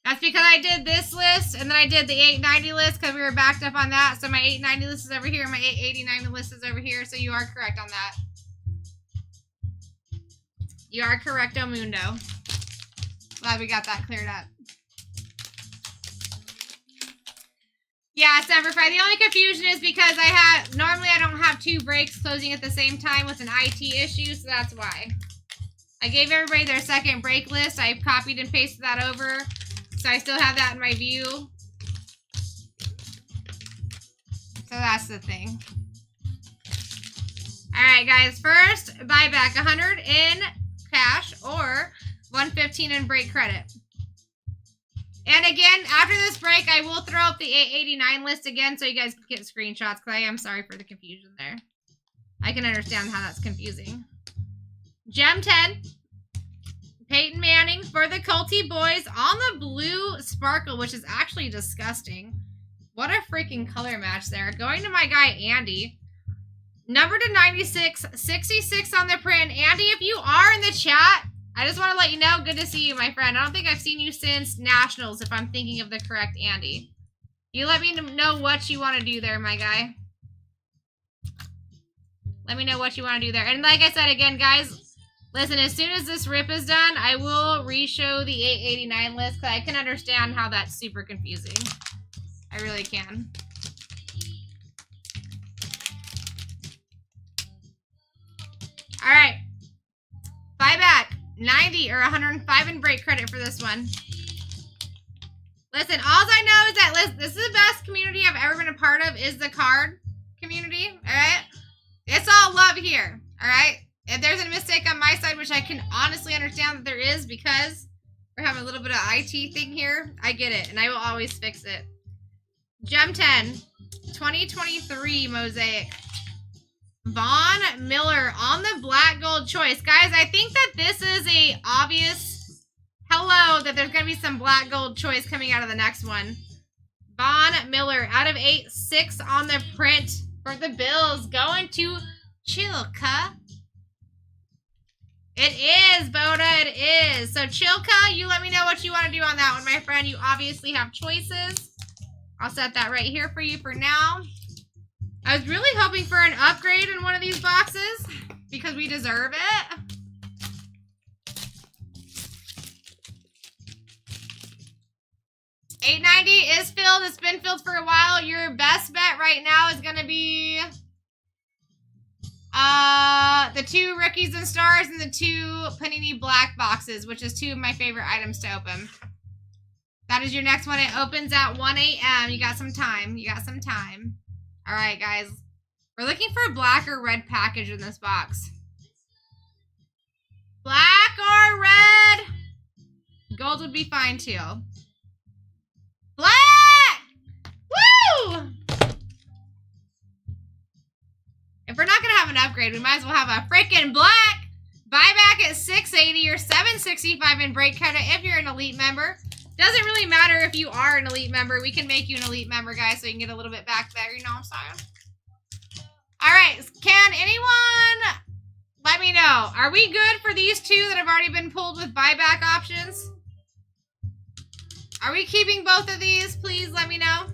That's because I did this list, and then I did the 890 list because we were backed up on that. So my 890 list is over here, my 889 list is over here, so you are correct on that. You are correcto mundo. Glad we got that cleared up. Yeah, Semper Fi. The only confusion is because normally I don't have two breaks closing at the same time with an IT issue, so that's why. I gave everybody their second break list. I copied and pasted that over, so I still have that in my view. So that's the thing. Alright, guys. First, buyback 100 in cash or 115 in break credit. And again, after this break, I will throw up the 889 list again so you guys can get screenshots, because I am sorry for the confusion there. I can understand how that's confusing. Gem 10. Peyton Manning for the Colty boys on the blue sparkle, which is actually disgusting. What a freaking color match there. Going to my guy, Andy. Number to 96, 66 on the print. Andy, if you are in the chat, I just want to let you know, good to see you, my friend. I don't think I've seen you since Nationals, if I'm thinking of the correct Andy. You let me know what you want to do there, my guy. Let me know what you want to do there. And like I said again, guys, listen, as soon as this rip is done, I will re-show the 889 list, because I can understand how that's super confusing. I really can. All right. Buyback. 90 or 105 in break credit for this one. Listen, all I know is that this is the best community I've ever been a part of, is the card community, all right? It's all love here, all right? If there's a mistake on my side, which I can honestly understand that there is because we're having a little bit of IT thing here, I get it, and I will always fix it. Gem 10, 2023 Mosaic. Von Miller on the black gold choice. Guys, I think that this is a obvious hello that there's going to be some black gold choice coming out of the next one. Von Miller out of 8, 6 on the print for the Bills. Going to Chilka. It is, Boda, it is. So Chilka, you let me know what you want to do on that one, my friend. You obviously have choices. I'll set that right here for you for now. I was really hoping for an upgrade in one of these boxes because we deserve it. $8.90 is filled. It's been filled for a while. Your best bet right now is going to be the 2 Rookies and Stars and the 2 Panini Black boxes, which is 2 of my favorite items to open. That is your next one. It opens at 1 a.m. You got some time. You got some time. All right, guys. We're looking for a black or red package in this box. Black or red? Gold would be fine, too. Black! Woo! If we're not going to have an upgrade, we might as well have a freaking black. Buyback at $6.80 or $7.65 in break credit if you're an elite member. Doesn't really matter if you are an elite member. We can make you an elite member, guys, so you can get a little bit back there. You know what I'm saying? All right. Can anyone let me know? Are we good for these 2 that have already been pulled with buyback options? Are we keeping both of these? Please let me know.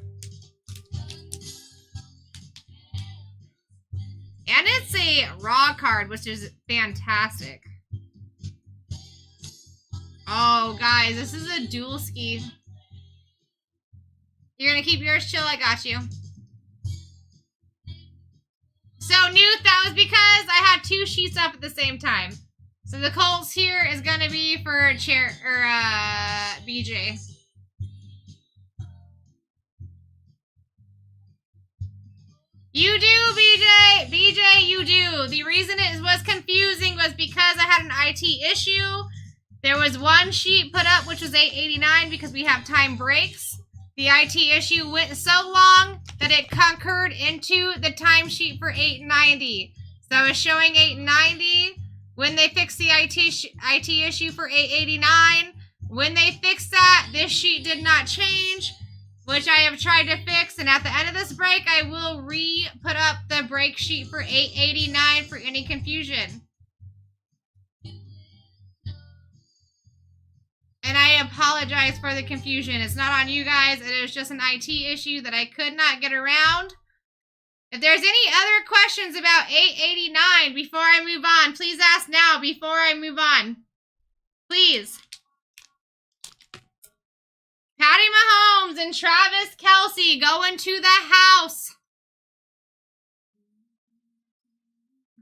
And it's a raw card, which is fantastic. Oh, guys, this is a dual ski. You're going to keep yours chill? I got you. So, Newt, that was because I had 2 sheets up at the same time. So the Colts here is gonna be for BJ. You do, BJ! BJ, you do. The reason it was confusing was because I had an IT issue. There was one sheet put up, which was 889 because we have time breaks. The IT issue went so long that it concurred into the timesheet for 890. So I was showing 890 when they fixed the IT issue for 889. When they fixed that, this sheet did not change, which I have tried to fix. And at the end of this break, I will re-put up the break sheet for 889 for any confusion. And I apologize for the confusion. It's not on you guys. It is just an IT issue that I could not get around. If there's any other questions about 889 before I move on, please ask now before I move on. Please. Patty Mahomes and Travis Kelce going to the house.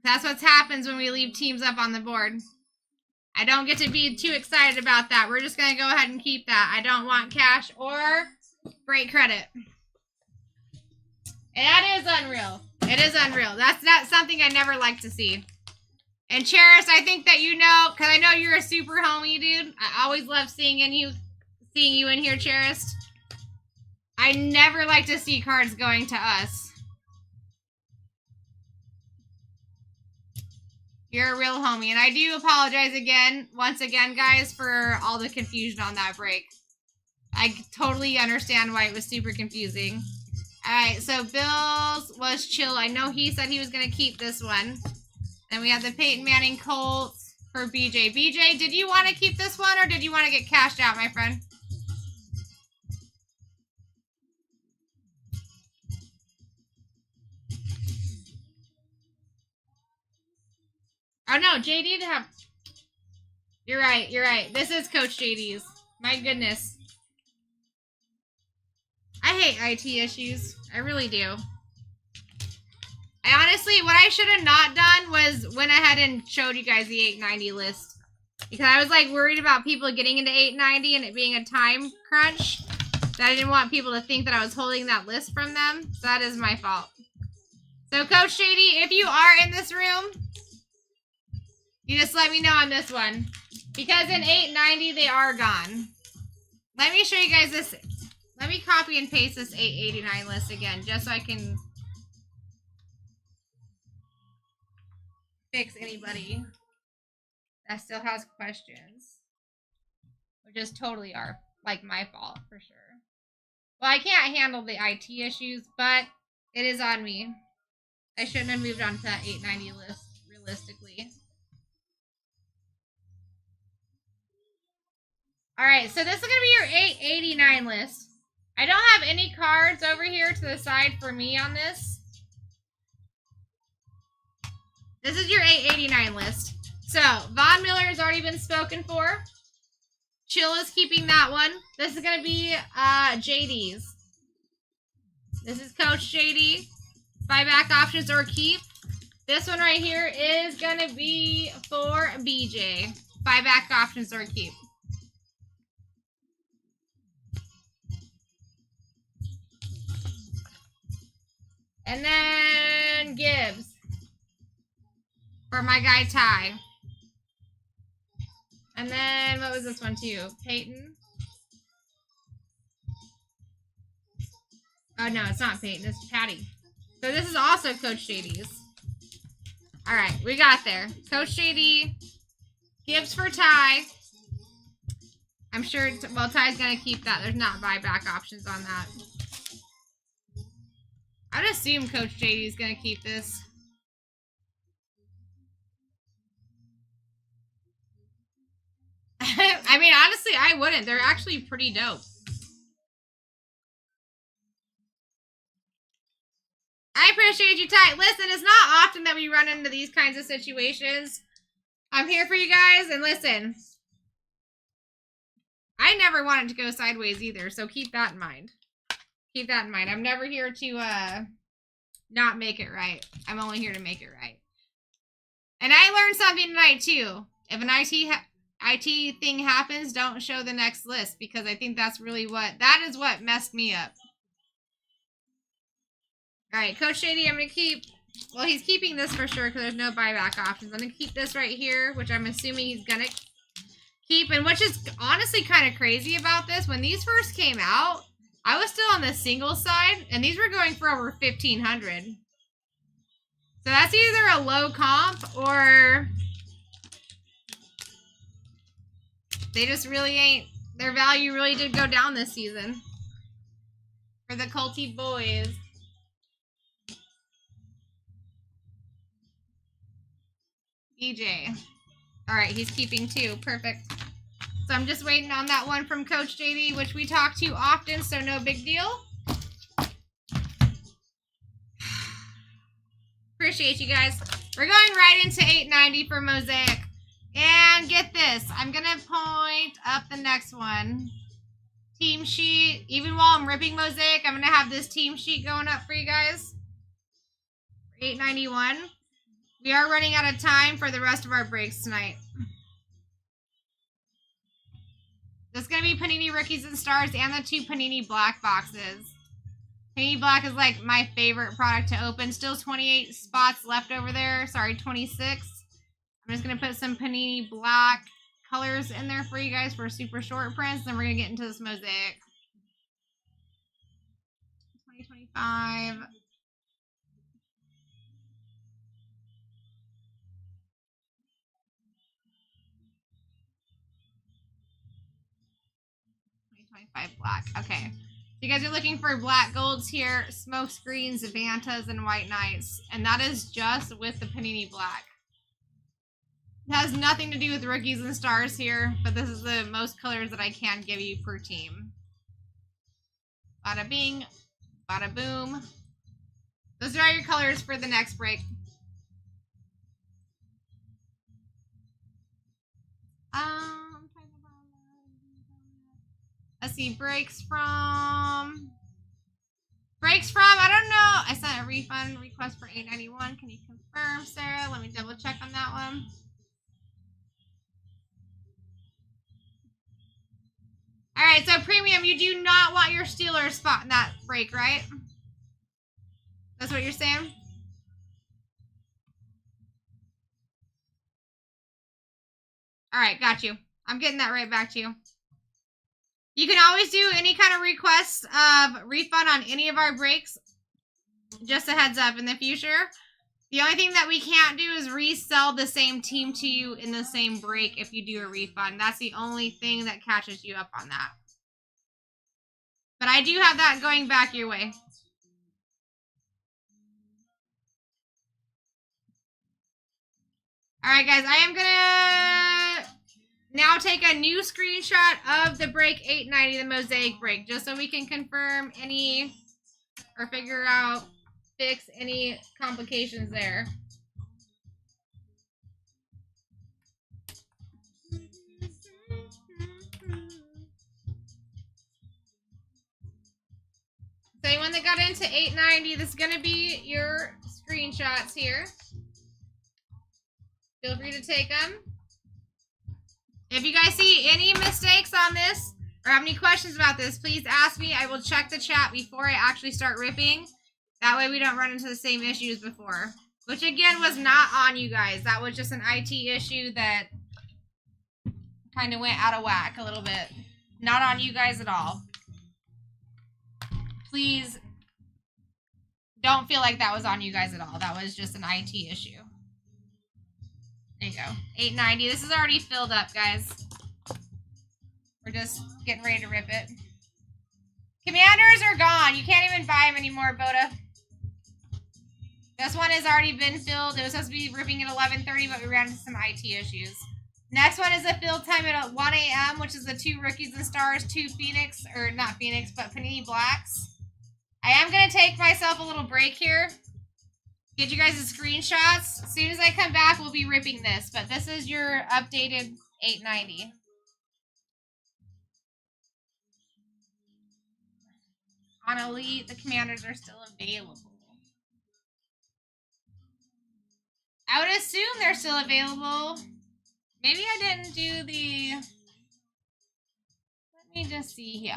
That's what happens when we leave teams up on the board. I don't get to be too excited about that. We're just going to go ahead and keep that. I don't want cash or break credit. And that is unreal. It is unreal. That's not something I never like to see. And Cheris, I think that you know, because I know you're a super homie, dude. I always love seeing you in here, Cheris. I never like to see cards going to us. You're a real homie. And I do apologize once again, guys, for all the confusion on that break. I totally understand why it was super confusing. Alright, so Bills was chill. I know he said he was going to keep this one. And we have the Peyton Manning Colts for BJ. BJ, did you want to keep this one or did you want to get cashed out, my friend? Oh no, JD to have... You're right, you're right. This is Coach JD's. My goodness. I hate IT issues. I really do. I honestly, what I should have not done was went ahead and showed you guys the 890 list. Because I was like worried about people getting into 890 and it being a time crunch. That I didn't want people to think that I was holding that list from them. So that is my fault. So Coach JD, if you are in this room, you just let me know on this one. Because in 890, they are gone. Let me show you guys this. Let me copy and paste this 889 list again, just so I can fix anybody that still has questions. Which just totally are, like, my fault, for sure. Well, I can't handle the IT issues, but it is on me. I shouldn't have moved on to that 890 list, realistically. Alright, so this is going to be your 889 list. I don't have any cards over here to the side for me on this. This is your 889 list. So, Von Miller has already been spoken for. Chill is keeping that one. This is going to be JD's. This is Coach JD. Buyback options or keep. This one right here is going to be for BJ. Buyback options or keep. And then Gibbs for my guy Ty. And then what was this one too? Peyton. Oh no, it's not Peyton, it's Patty. So this is also Coach JD's. Alright, we got there. Coach JD. Gibbs for Ty. I'm sure, well, Ty's gonna keep that. There's not buyback options on that. I'd assume Coach JD is going to keep this. I mean, honestly, I wouldn't. They're actually pretty dope. I appreciate you, Ty. Listen, it's not often that we run into these kinds of situations. I'm here for you guys, and listen. I never want it to go sideways either, so keep that in mind. Keep that in mind. I'm never here to not make it right. I'm only here to make it right. And I learned something tonight, too. If an IT thing happens, don't show the next list, because I think that's really that is what messed me up. All right, Coach JD, I'm going to keep, well, he's keeping this for sure because there's no buyback options. I'm going to keep this right here, which I'm assuming he's going to keep, and which is honestly kind of crazy about this. When these first came out, I was still on the single side, and these were going for over 1,500. So that's either a low comp or they just really ain't, their value really did go down this season for the Culty boys. EJ. All right, he's keeping 2. Perfect. So I'm just waiting on that one from Coach JD, which we talk to often, so no big deal. Appreciate you guys. We're going right into 890 for Mosaic. And get this, I'm going to point up the next one. Team sheet. Even while I'm ripping Mosaic, I'm going to have this team sheet going up for you guys. 891. We are running out of time for the rest of our breaks tonight. This is going to be Panini Rookies and Stars and the 2 Panini Black boxes. Panini Black is like my favorite product to open. Still 28 spots left over there. Sorry, 26. I'm just going to put some Panini Black colors in there for you guys for super short prints. Then we're going to get into this Mosaic. 2025. Black. Okay. So you guys are looking for black golds here, smoke screens, Vantas, and white knights. And that is just with the Panini Black. It has nothing to do with rookies and stars here, but this is the most colors that I can give you per team. Bada bing, bada boom. Those are your colors for the next break. Let's see, breaks from, I don't know. I sent a refund request for $8.91. Can you confirm, Sarah? Let me double check on that one. All right, so premium, you do not want your Steelers spot in that break, right? That's what you're saying? All right, got you. I'm getting that right back to you. You can always do any kind of request of refund on any of our breaks. Just a heads up in the future. The only thing that we can't do is resell the same team to you in the same break if you do a refund. That's the only thing that catches you up on that. But I do have that going back your way. All right, guys. I am going to now take a new screenshot of the break 890, the Mosaic break, just so we can confirm any or figure out, fix any complications there. So anyone that got into 890, this is going to be your screenshots here. Feel free to take them. If you guys see any mistakes on this or have any questions about this, please ask me. I will check the chat before I actually start ripping. That way we don't run into the same issues before. Which again was not on you guys. That was just an IT issue that kind of went out of whack a little bit. Not on you guys at all. Please don't feel like that was on you guys at all. That was just an IT issue. There you go. 890. This is already filled up, guys. We're just getting ready to rip it. Commanders are gone. You can't even buy them anymore, Boda. This one has already been filled. It was supposed to be ripping at 11:30, but we ran into some IT issues. Next one is a fill time at 1 a.m., which is the 2 Rookies and Stars, 2 Phoenix, or not Phoenix, but Panini Blacks. I am going to take myself a little break here. Get you guys the screenshots. As soon as I come back, we'll be ripping this. But this is your updated 890. On Elite, the Commanders are still available. I would assume they're still available. Maybe I didn't do the... Let me just see here.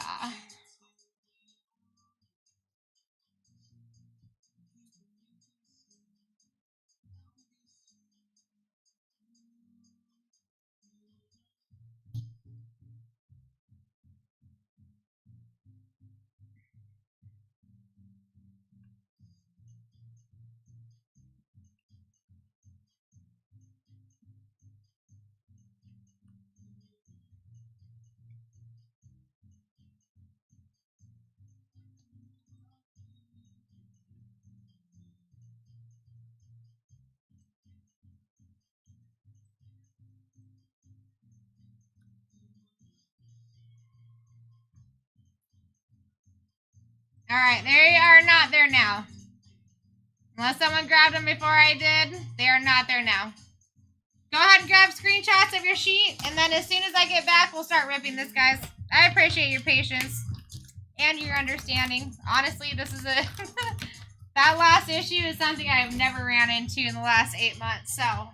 Alright, they are not there now. Unless someone grabbed them before I did, they are not there now. Go ahead and grab screenshots of your sheet, and then as soon as I get back, we'll start ripping this, guys. I appreciate your patience and your understanding. Honestly, this is a... that last issue is something I've never ran into in the last 8 months, so...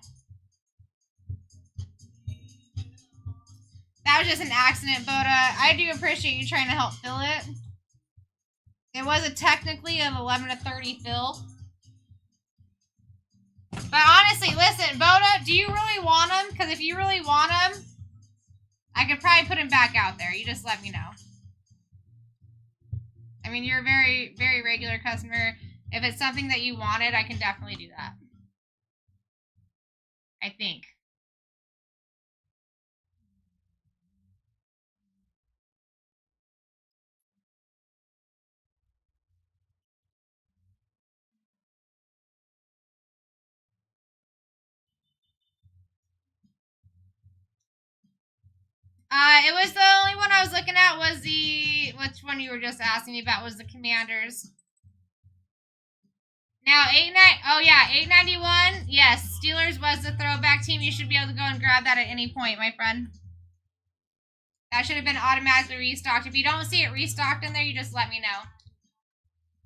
That was just an accident, Boda. I do appreciate you trying to help fill it. It was technically an 11 to 30 fill. But honestly, listen, Boda, do you really want them? Because if you really want them, I could probably put them back out there. You just let me know. I mean, you're a very, very regular customer. If it's something that you wanted, I can definitely do that. I think. It was the only one I was looking at was the... Which one you were just asking me about was the Commanders. Now, 89... Oh, yeah, 891. Yes, Steelers was the throwback team. You should be able to go and grab that at any point, my friend. That should have been automatically restocked. If you don't see it restocked in there, you just let me know.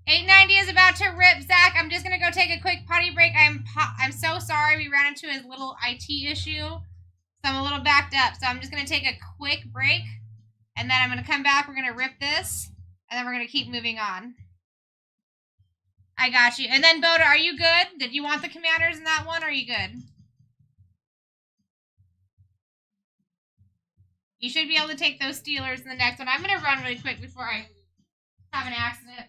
890 is about to rip, Zach. I'm just going to go take a quick potty break. I'm so sorry. We ran into a little IT issue. So I'm a little backed up. So I'm just going to take a quick break. And then I'm going to come back. We're going to rip this. And then we're going to keep moving on. I got you. And then, Boda, are you good? Did you want the Commanders in that one? Or are you good? You should be able to take those Steelers in the next one. I'm going to run really quick before I have an accident.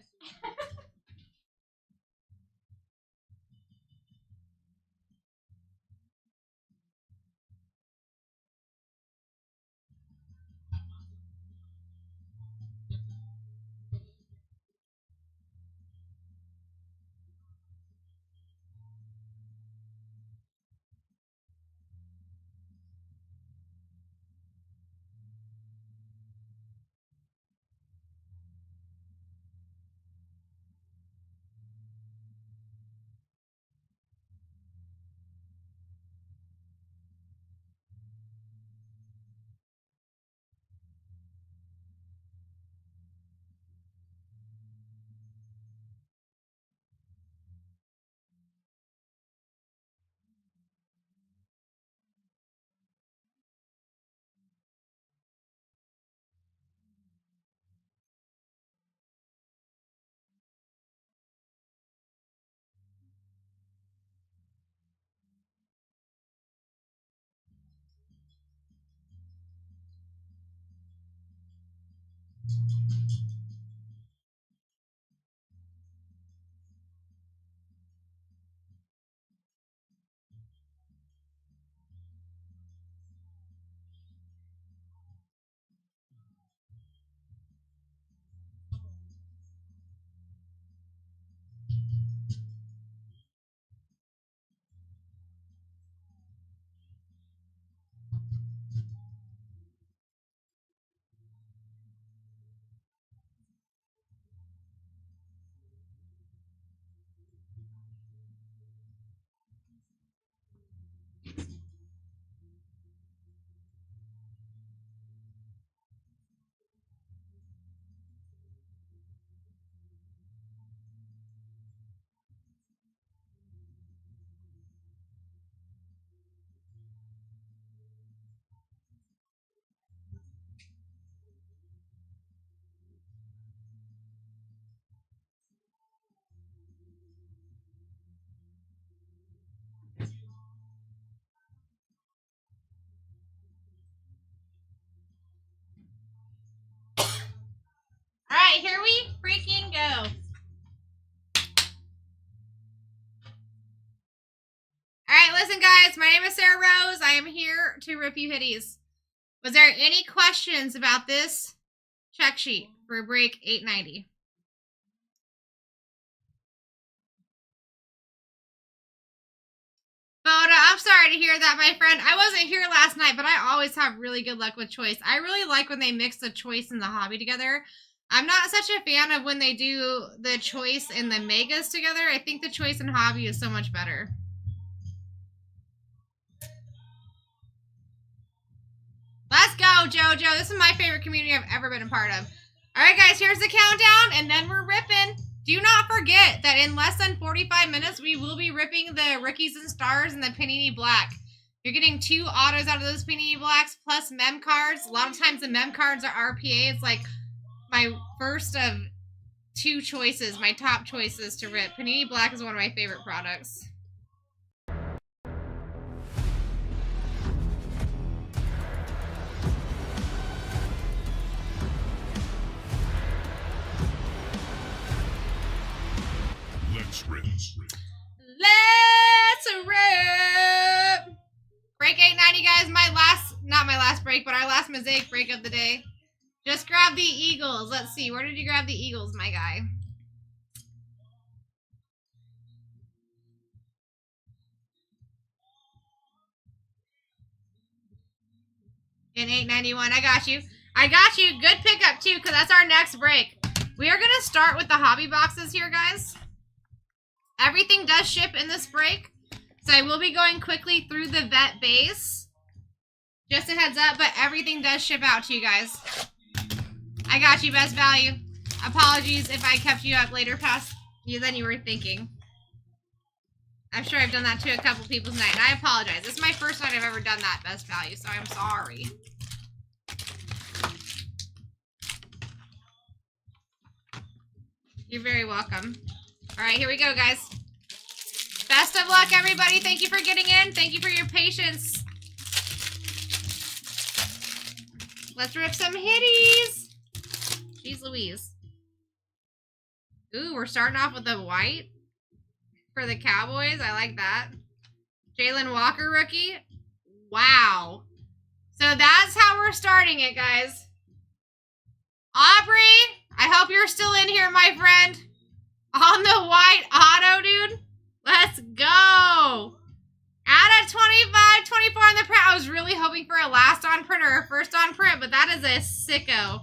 My name is Sarah Rose. I am here to rip you hitties. Was there any questions about this check sheet for break 890? Voda, I'm sorry to hear that, my friend. I wasn't here last night, but I always have really good luck with choice. I really like when they mix the choice and the hobby together. I'm not such a fan of when they do the choice and the megas together. I think the choice and hobby is so much better. Let's go, JoJo. This is my favorite community I've ever been a part of. All right, guys, here's the countdown, and then we're ripping. Do not forget that in less than 45 minutes, we will be ripping the Rookies and Stars and the Panini Black. You're getting 2 autos out of those Panini Blacks plus mem cards. A lot of times the mem cards are RPA. It's like my first of 2 choices, my top choices to rip. Panini Black is one of my favorite products. Let's rip. Let's rip! Break 890, guys. Not my last break, but our last mosaic break of the day. Just grab the Eagles. Let's see. Where did you grab the Eagles, my guy? In 891. I got you. I got you. Good pickup, too, because that's our next break. We are going to start with the hobby boxes here, guys. Everything does ship in this break, so I will be going quickly through the vet base. Just a heads up, but everything does ship out to you guys. I got you, best value. Apologies if I kept you up later past you than you were thinking. I'm sure I've done that to a couple people tonight, and I apologize. This is my first night I've ever done that, best value, so I'm sorry. You're very welcome. All right, here we go, guys. Best of luck, everybody. Thank you for getting in. Thank you for your patience. Let's rip some hitties. Jeez Louise. Ooh, we're starting off with the white for the Cowboys. I like that. Jalen Walker rookie. Wow. So that's how we're starting it, guys. Aubrey, I hope you're still in here, my friend. On the white auto, dude. Let's go. Out of 25, 24 on the print. I was really hoping for a last on print or a first on print, but that is a sicko.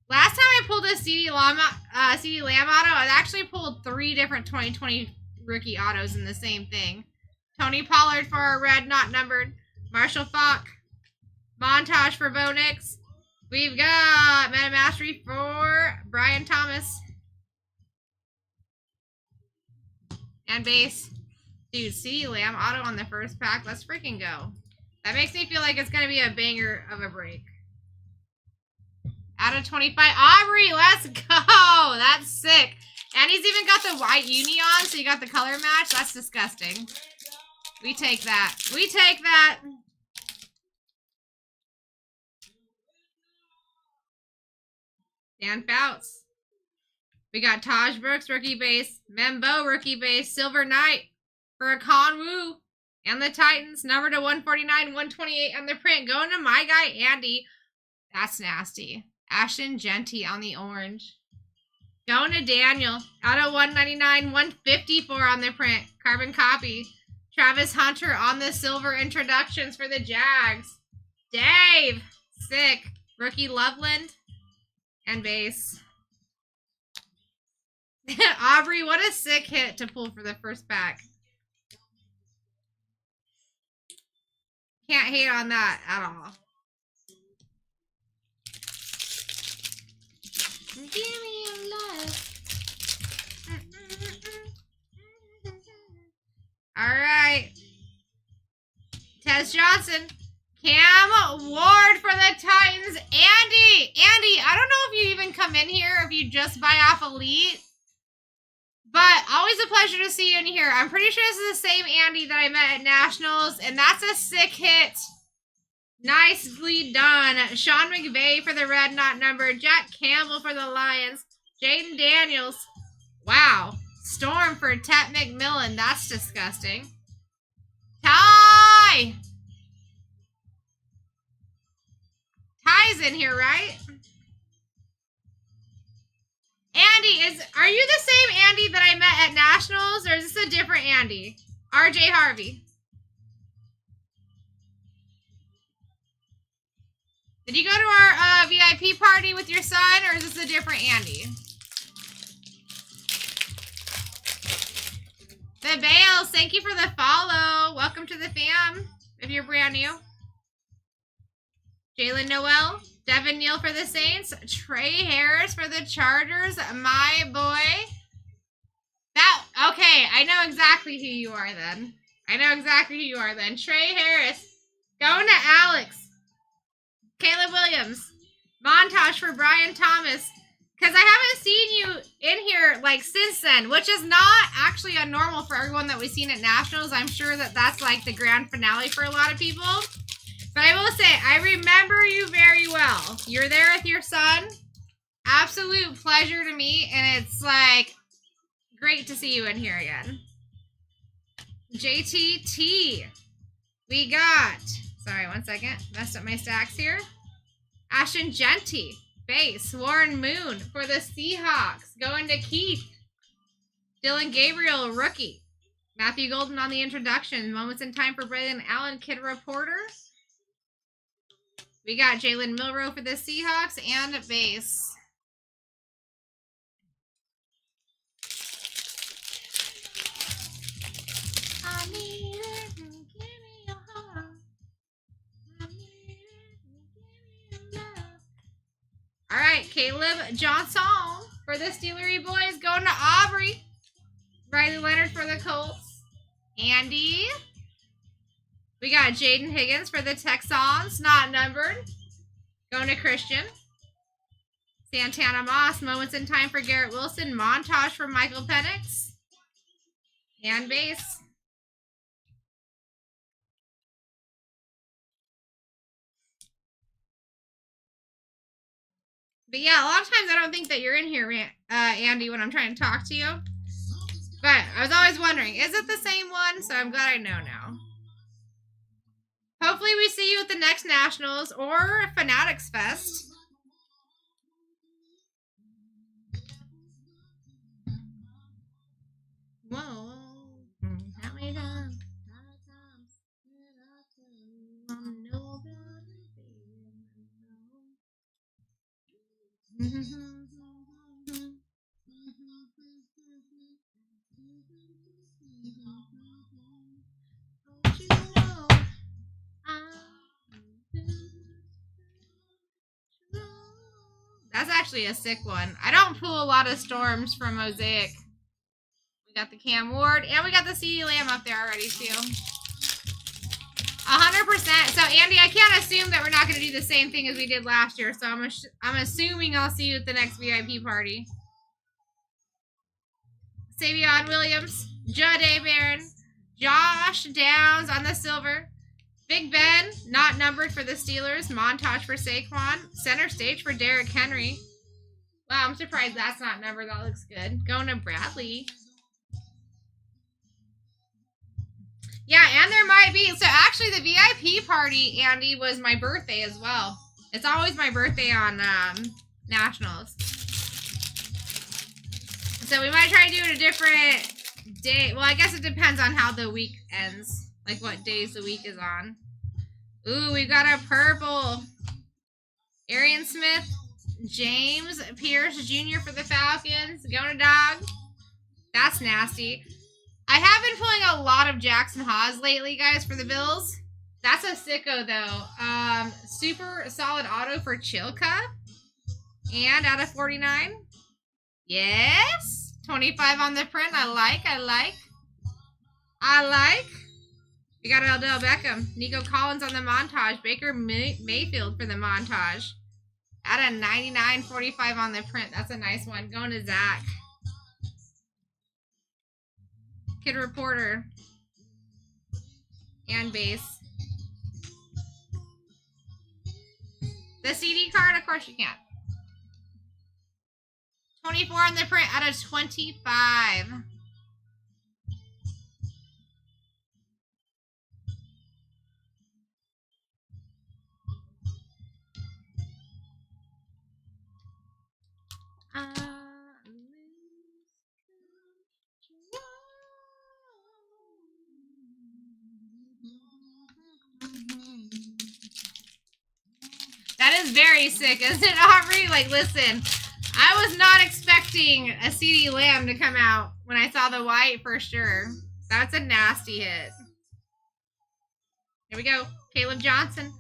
Last time I pulled a CD Lamb auto, I actually pulled 3 different 2020 rookie autos in the same thing. Tony Pollard for a red, not numbered. Marshall Falk. Montage for Bo Nix. We've got Meta Mastery for Brian Thomas. And base. Dude, CD Lamb auto on the first pack. Let's freaking go. That makes me feel like it's going to be a banger of a break. Out of 25. Aubrey, let's go. That's sick. And he's even got the white uni on, so you got the color match. That's disgusting. We take that. We take that. Dan Fouts. We got Taj Brooks, rookie base. Membo, rookie base. Silver Knight for a Conwoo. And the Titans, number to 149, 128 on the print. Going to my guy, Andy. That's nasty. Ashton Genty on the orange. Going to Daniel. Out of 199, 154 on the print. Carbon copy. Travis Hunter on the silver introductions for the Jags. Dave. Sick. Rookie Loveland. And base. Aubrey, what a sick hit to pull for the first pack. Can't hate on that at all. Give me your love. All right. Tez Johnson. Cam Ward for the Titans. Andy, I don't know if you even come in here, if you just buy off Elite. But always a pleasure to see you in here. I'm pretty sure this is the same Andy that I met at Nationals. And that's a sick hit. Nicely done. Sean McVay for the red, not numbered. Jack Campbell for the Lions. Jaden Daniels. Wow. Storm for Tet McMillan. That's disgusting. Ty! Ty's in here, right? Andy, are you the same Andy that I met at Nationals, or is this a different Andy? RJ Harvey. Did you go to our VIP party with your son, or is this a different Andy? The Bales, thank you for the follow. Welcome to the fam, if you're brand new. Jalen Noel, Devin Neal for the Saints, Trey Harris for the Chargers, my boy. Okay, I know exactly who you are then. Trey Harris, going to Alex. Caleb Williams, montage for Brian Thomas. Because I haven't seen you in here, like, since then, which is not actually unnormal for everyone that we've seen at Nationals. I'm sure that that's, like, the grand finale for a lot of people. But I will say, I remember you very well. You're there with your son. Absolute pleasure to meet, and it's, like, great to see you in here again. JTT. We got, sorry, one second. Messed up my stacks here. Ashton Genty. Base. Warren Moon for the Seahawks. Going to Keith. Dylan Gabriel, rookie. Matthew Golden on the introduction. Moments in time for Braylon Allen, kid reporter. We got Jalen Milrow for the Seahawks and base. I need it, give me your heart. I need it, give me your love. All right, Caleb Johnson for the Steelery boys, going to Aubrey. Riley Leonard for the Colts. Andy. We got Jaden Higgins for the Texans, not numbered. Going to Christian. Santana Moss, moments in time for Garrett Wilson. Montage for Michael Penix. And base. But yeah, a lot of times I don't think that you're in here, Andy, when I'm trying to talk to you. But I was always wondering, is it the same one? So I'm glad I know now. Hopefully we see you at the next Nationals or Fanatics Fest. Whoa. How many times? That's actually a sick one. I don't pull a lot of storms from Mosaic. We got the Cam Ward, and we got the CeeDee Lamb up there already, too. 100%. So, Andy, I can't assume that we're not going to do the same thing as we did last year, so I'm assuming I'll see you at the next VIP party. Savion Williams, Jade Barron, Josh Downs on the silver. Big Ben, not numbered for the Steelers. Montage for Saquon. Center stage for Derrick Henry. Wow, I'm surprised that's not numbered. That looks good. Going to Bradley. Yeah, and there might be. So actually the VIP party, Andy, was my birthday as well. It's always my birthday on Nationals. So we might try to do it a different day. Well, I guess it depends on how the week ends. Like what days the week is on. Ooh, we've got a purple. Arian Smith, James Pierce Jr. for the Falcons. Going to Dog. That's nasty. I have been pulling a lot of Jackson Haas lately, guys, for the Bills. That's a sicko, though. Super solid auto for Chilka. And out of 49. Yes. 25 on the print. I like. We got Odell Beckham. Nico Collins on the montage. Baker Mayfield for the montage. At a 99.45 on the print. That's a nice one. Going to Zach. Kid Reporter. And base. The CD card, of course you can. 24 on the print out of 25. That is very sick, isn't it, Aubrey? Like, listen, I was not expecting a CD Lamb to come out when I saw the white for sure. That's a nasty hit. Here we go. Caleb Johnson.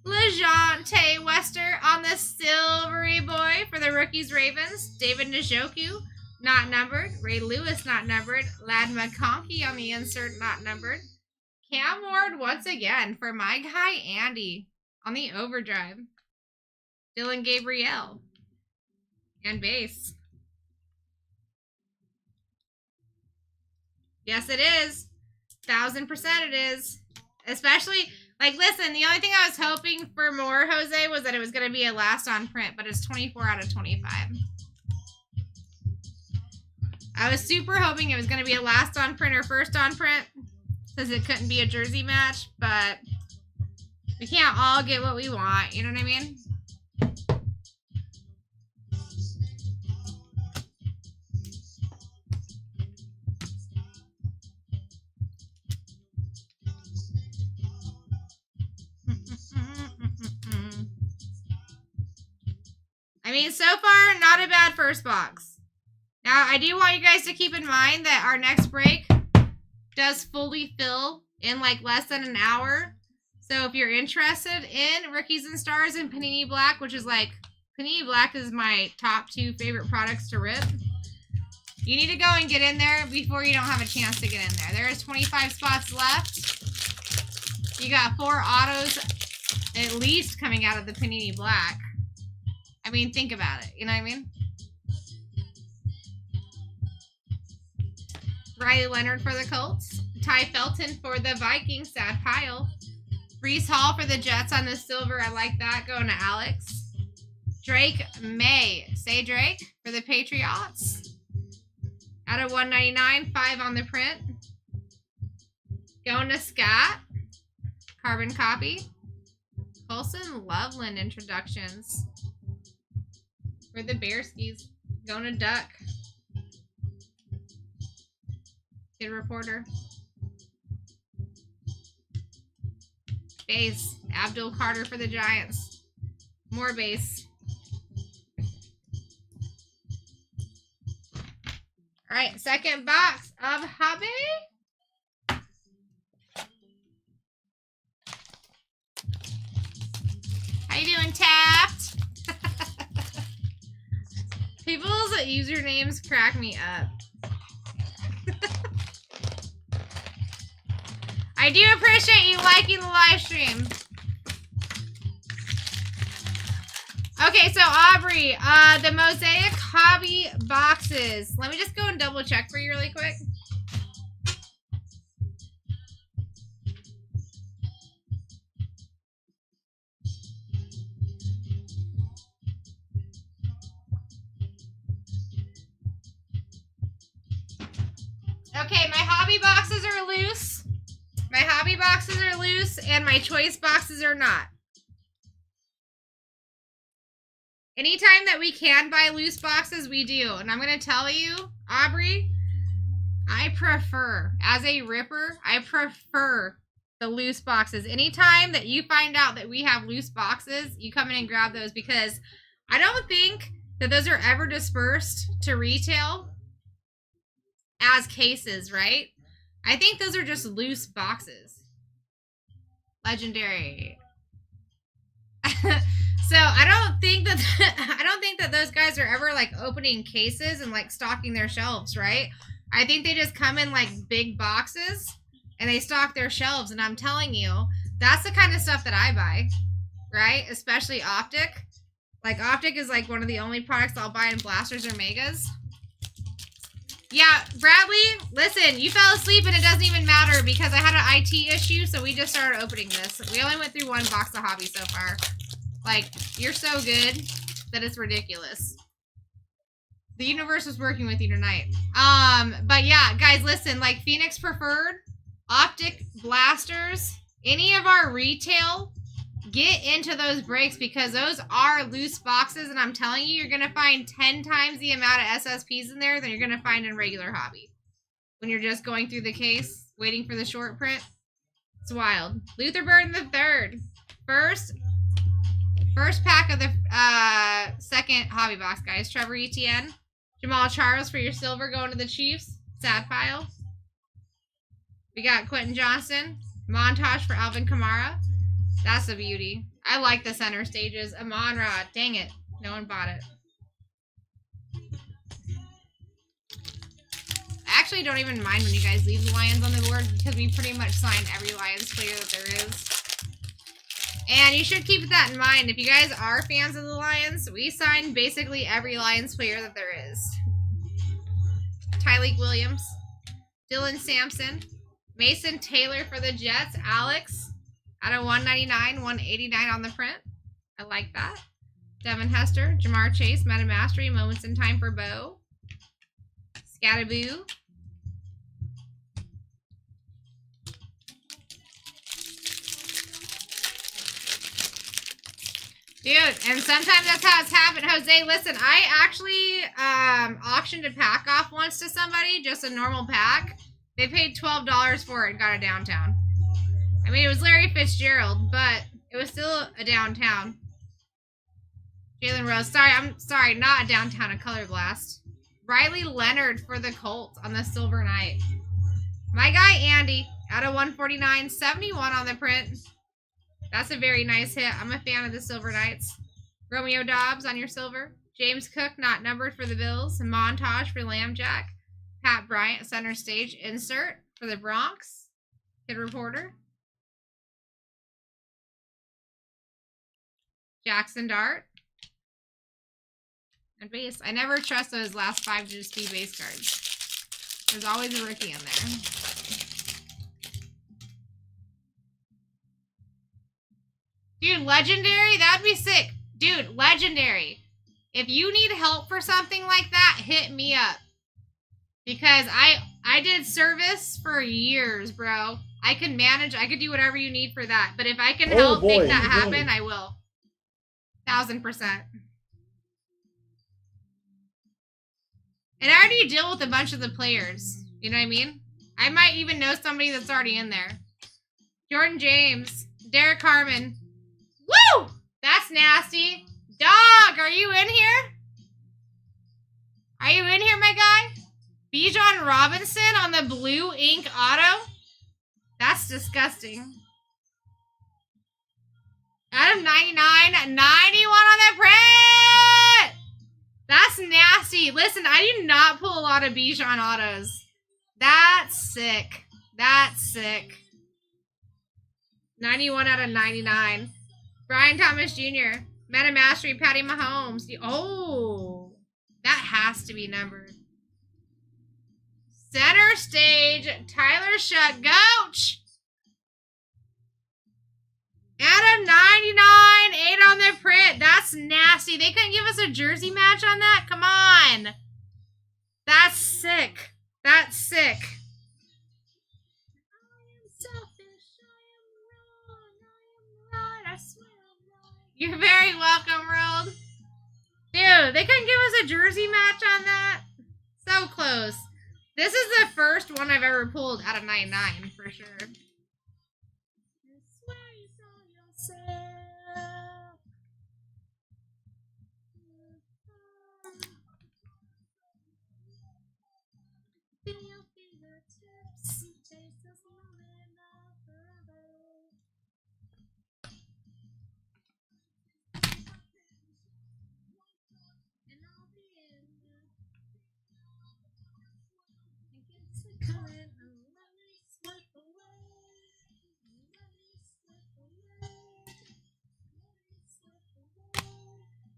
LeJounte Wester on the silvery boy for the rookies Ravens. David Njoku, not numbered. Ray Lewis, not numbered. Lad McConkey on the insert, not numbered. Cam Ward once again for my guy Andy on the overdrive. Dylan Gabriel. And base. Yes, it is. 1000% it is. Especially, like, listen, the only thing I was hoping for more, Jose, was that it was going to be a last on print, but it's 24 out of 25. I was super hoping it was going to be a last on print or first on print, since it couldn't be a jersey match, but we can't all get what we want, you know what I mean? I mean, so far, not a bad first box. Now, I do want you guys to keep in mind that our next break does fully fill in like less than an hour. So if you're interested in Rookies and Stars and Panini Black, which is like, Panini Black is my top 2 favorite products to rip. You need to go and get in there before you don't have a chance to get in there. There is 25 spots left. You got 4 autos at least coming out of the Panini Black. I mean, think about it. You know what I mean? Riley Leonard for the Colts. Ty Felton for the Vikings. Sad pile. Breece Hall for the Jets on the silver. I like that. Going to Alex. Drake May. Say Drake for the Patriots. Out of 199. 5 on the print. Going to Scott. Carbon copy. Colson Loveland introductions. For the Bearskis. Going to Duck. Good reporter. Base. Abdul Carter for the Giants. More base. Alright, second box of Hobby. How you doing, Taft? People's usernames crack me up. I do appreciate you liking the live stream. Okay, so Aubrey, the Mosaic Hobby boxes. Let me just go and double check for you really quick. Okay, my hobby boxes are loose. My hobby boxes are loose, and my choice boxes are not. Anytime that we can buy loose boxes, we do. And I'm going to tell you, Aubrey, I prefer, as a ripper, I prefer the loose boxes. Anytime that you find out that we have loose boxes, you come in and grab those, because I don't think that those are ever dispersed to retail as cases, right? I think those are just loose boxes. Legendary. So I don't think that those guys are ever like opening cases and like stocking their shelves, right? I think they just come in like big boxes and they stock their shelves. And I'm telling you, that's the kind of stuff that I buy, right? Especially Optic. Like Optic is like one of the only products I'll buy in blasters or megas. Yeah, Bradley, listen, you fell asleep and it doesn't even matter because I had an IT issue, so we just started opening this. We only went through 1 box of hobby so far. Like, you're so good that it's ridiculous. The universe was working with you tonight. But yeah, guys, listen, like Phoenix Preferred, Optic, Blasters, any of our retail, get into those breaks because those are loose boxes, and I'm telling you, you're going to find 10 times the amount of SSPs in there than you're going to find in regular hobby. When you're just going through the case, waiting for the short print. It's wild. Luther Burden the third. First, First pack of the second hobby box, guys. Trevor Etienne. Jamal Charles for your silver going to the Chiefs. Sad pile. We got Quentin Johnson. Montage for Alvin Kamara. That's a beauty. I like the center stages. Amon-Ra. Dang it. No one bought it. I actually don't even mind when you guys leave the Lions on the board because we pretty much sign every Lions player that there is. And you should keep that in mind. If you guys are fans of the Lions, we sign basically every Lions player that there is. Tyleek Williams. Dylan Sampson. Mason Taylor for the Jets. Alex. Out of 199, 189 on the print. I like that. Devin Hester. Jamar Chase. Meta Mastery. Moments in Time for Bo. Scattaboo. Dude, and sometimes that's how it's happened. Jose, listen, I actually auctioned a pack off once to somebody, just a normal pack. They paid $12 for it and got a downtown. I mean, it was Larry Fitzgerald, but it was still a downtown. Jalen Rose. Sorry, not a downtown, a color blast. Riley Leonard for the Colts on the Silver Knight. My guy, Andy, out of 149, 71 on the print. That's a very nice hit. I'm a fan of the Silver Knights. Romeo Dobbs on your silver. James Cook, not numbered for the Bills. Montage for Lambjack. Pat Bryant, center stage insert for the Bronx. Kid Reporter. Jackson Dart. And base. I never trust those last 5 to just be base cards. There's always a rookie in there. Dude, legendary? That'd be sick. Dude, legendary. If you need help for something like that, hit me up. Because I did service for years, bro. I can manage. I could do whatever you need for that. But if I can help make that happen, I will. 1000%. And I already deal with a bunch of the players. You know what I mean? I might even know somebody that's already in there. Jordan James. Derek Harmon. Woo! That's nasty. Dog, are you in here? Are you in here, my guy? Bijan Robinson on the blue ink auto? That's disgusting. Out of 99, 91 on the print! That's nasty. Listen, I do not pull a lot of Bijan autos. That's sick. That's sick. 91 out of 99. Brian Thomas Jr. Meta Mastery, Patty Mahomes. Oh, that has to be numbered. Center stage, Tyler Shutt, Gooch. Out of 99, 8 on the print. That's nasty. They couldn't give us a jersey match on that? Come on. That's sick. That's sick. You're very welcome, World. Dude, they couldn't give us a jersey match on that? So close. This is the first one I've ever pulled out of 99, for sure.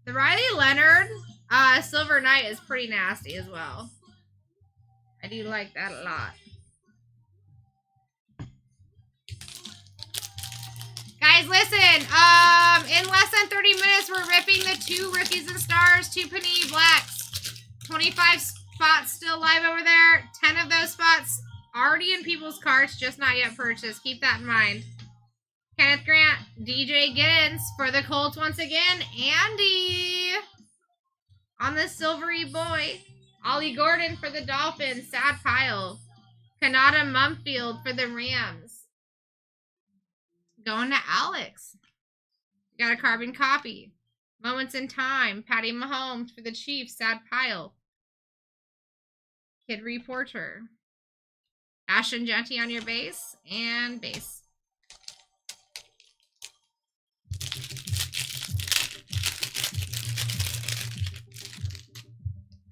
The Riley Leonard Silver Knight is pretty nasty as well. I do like that a lot. Guys, listen. In less than 30 minutes, we're ripping the 2 Rookies and Stars, 2 Panini Blacks. 25 spots still live over there. 10 of those spots already in people's carts, just not yet purchased. Keep that in mind. Kenneth Grant, DJ Giddens for the Colts once again. Andy on the silvery boy. Ollie Gordon for the Dolphins. Sad pile. Kanata Mumfield for the Rams. Going to Alex. We got a carbon copy. Moments in Time. Patty Mahomes for the Chiefs. Sad pile. Kid Reporter. Ashton Genty on your base. And base.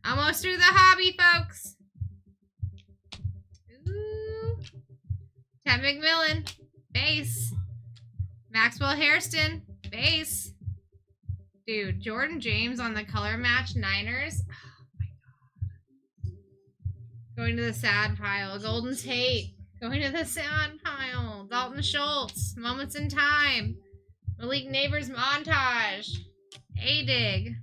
Almost through the hobby, folks. Ooh. Ted McMillan. Base. Maxwell Hairston. Base. Dude, Jordan James on the color match Niners. Oh my god. Going to the sad pile. Golden Tate. Going to the sad pile. Dalton Schultz. Moments in Time. Malik Neighbors montage. A-Dig.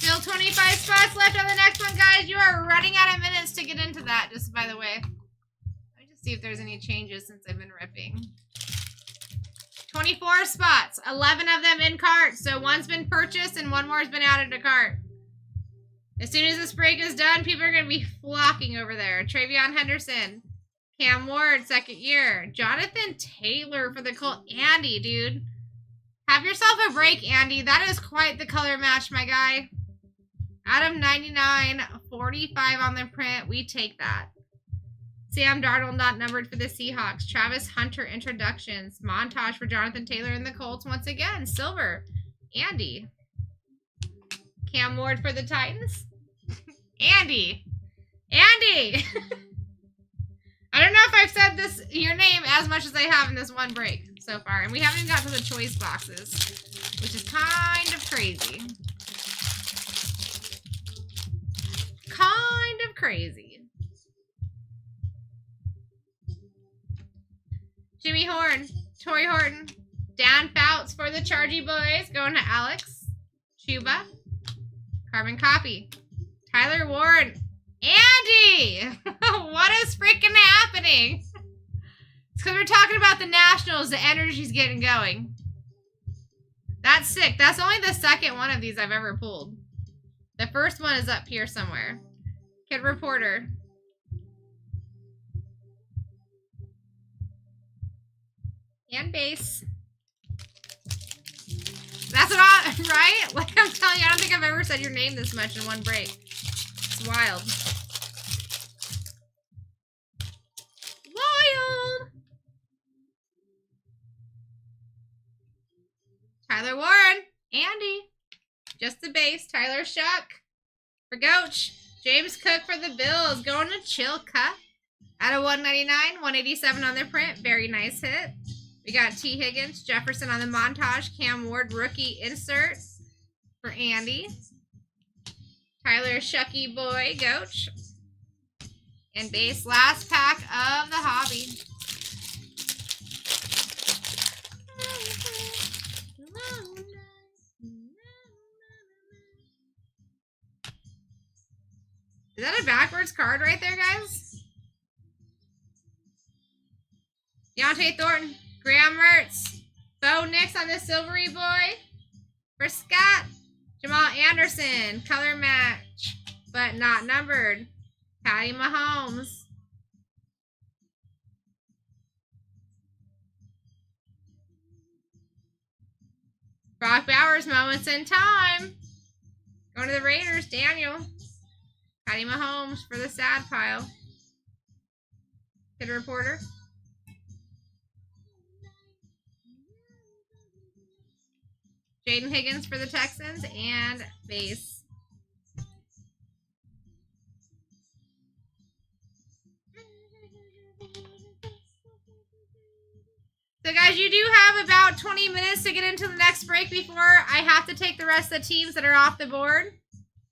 Still 25 spots left on the next one, guys. You are running out of minutes to get into that, just by the way. Let me just see if there's any changes since I've been ripping. 24 spots. 11 of them in cart. So one's been purchased and one more has been added to cart. As soon as this break is done, people are going to be flocking over there. Travion Henderson. Cam Ward, second year. Jonathan Taylor for the Colt. Andy, dude. Have yourself a break, Andy. That is quite the color match, my guy. Adam 99, 45 on the print. We take that. Sam Darnold not numbered for the Seahawks. Travis Hunter introductions. Montage for Jonathan Taylor and the Colts once again. Silver. Andy. Cam Ward for the Titans. Andy. Andy. I don't know if I've said your name as much as I have in this one break so far. And we haven't even got to the choice boxes, which is kind of crazy. Kind of crazy. Jimmy Horn, Torrey Horton, Dan Fouts for the Chargy Boys, going to Alex, Chuba, carbon copy, Tyler Ward, Andy! What is freaking happening? It's because we're talking about the Nationals, the energy's getting going. That's sick. That's only the second one of these I've ever pulled. The first one is up here somewhere. Kid Reporter. And base. That's what right? Like I'm telling you, I don't think I've ever said your name this much in one break. It's wild. Wild! Tyler Warren. Andy. Just the base. Tyler Shuck for Goach. James Cook for the Bills. Going to Chilka. Out of 199. 187 on their print. Very nice hit. We got T. Higgins. Jefferson on the montage. Cam Ward rookie insert for Andy. Tyler Shucky Boy. Goach. And base last pack of the hobby. Is that a backwards card right there, guys? Deontay Thornton, Graham Mertz, Bo Nix on the Silvery Boy for Scott, Jamal Anderson, color match, but not numbered. Patty Mahomes. Brock Bowers, moments in time. Going to the Raiders, Daniel. Patty Mahomes for the sad pile. Kid Reporter. Jaden Higgins for the Texans and base. So guys, you do have about 20 minutes to get into the next break before I have to take the rest of the teams that are off the board.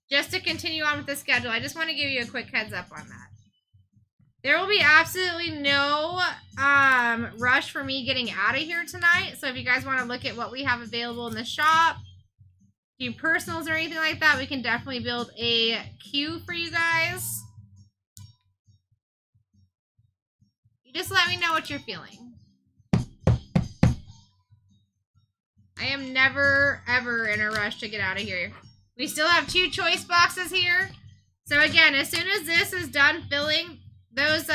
Just to continue on with the schedule. I just want to give you a quick heads up on that. There will be absolutely no rush for me getting out of here tonight. So if you guys want to look at what we have available in the shop, do personals or anything like that, we can definitely build a queue for you guys. You just let me know what you're feeling. I am never, ever in a rush to get out of here. We still have 2 choice boxes here. So again, as soon as this is done filling, those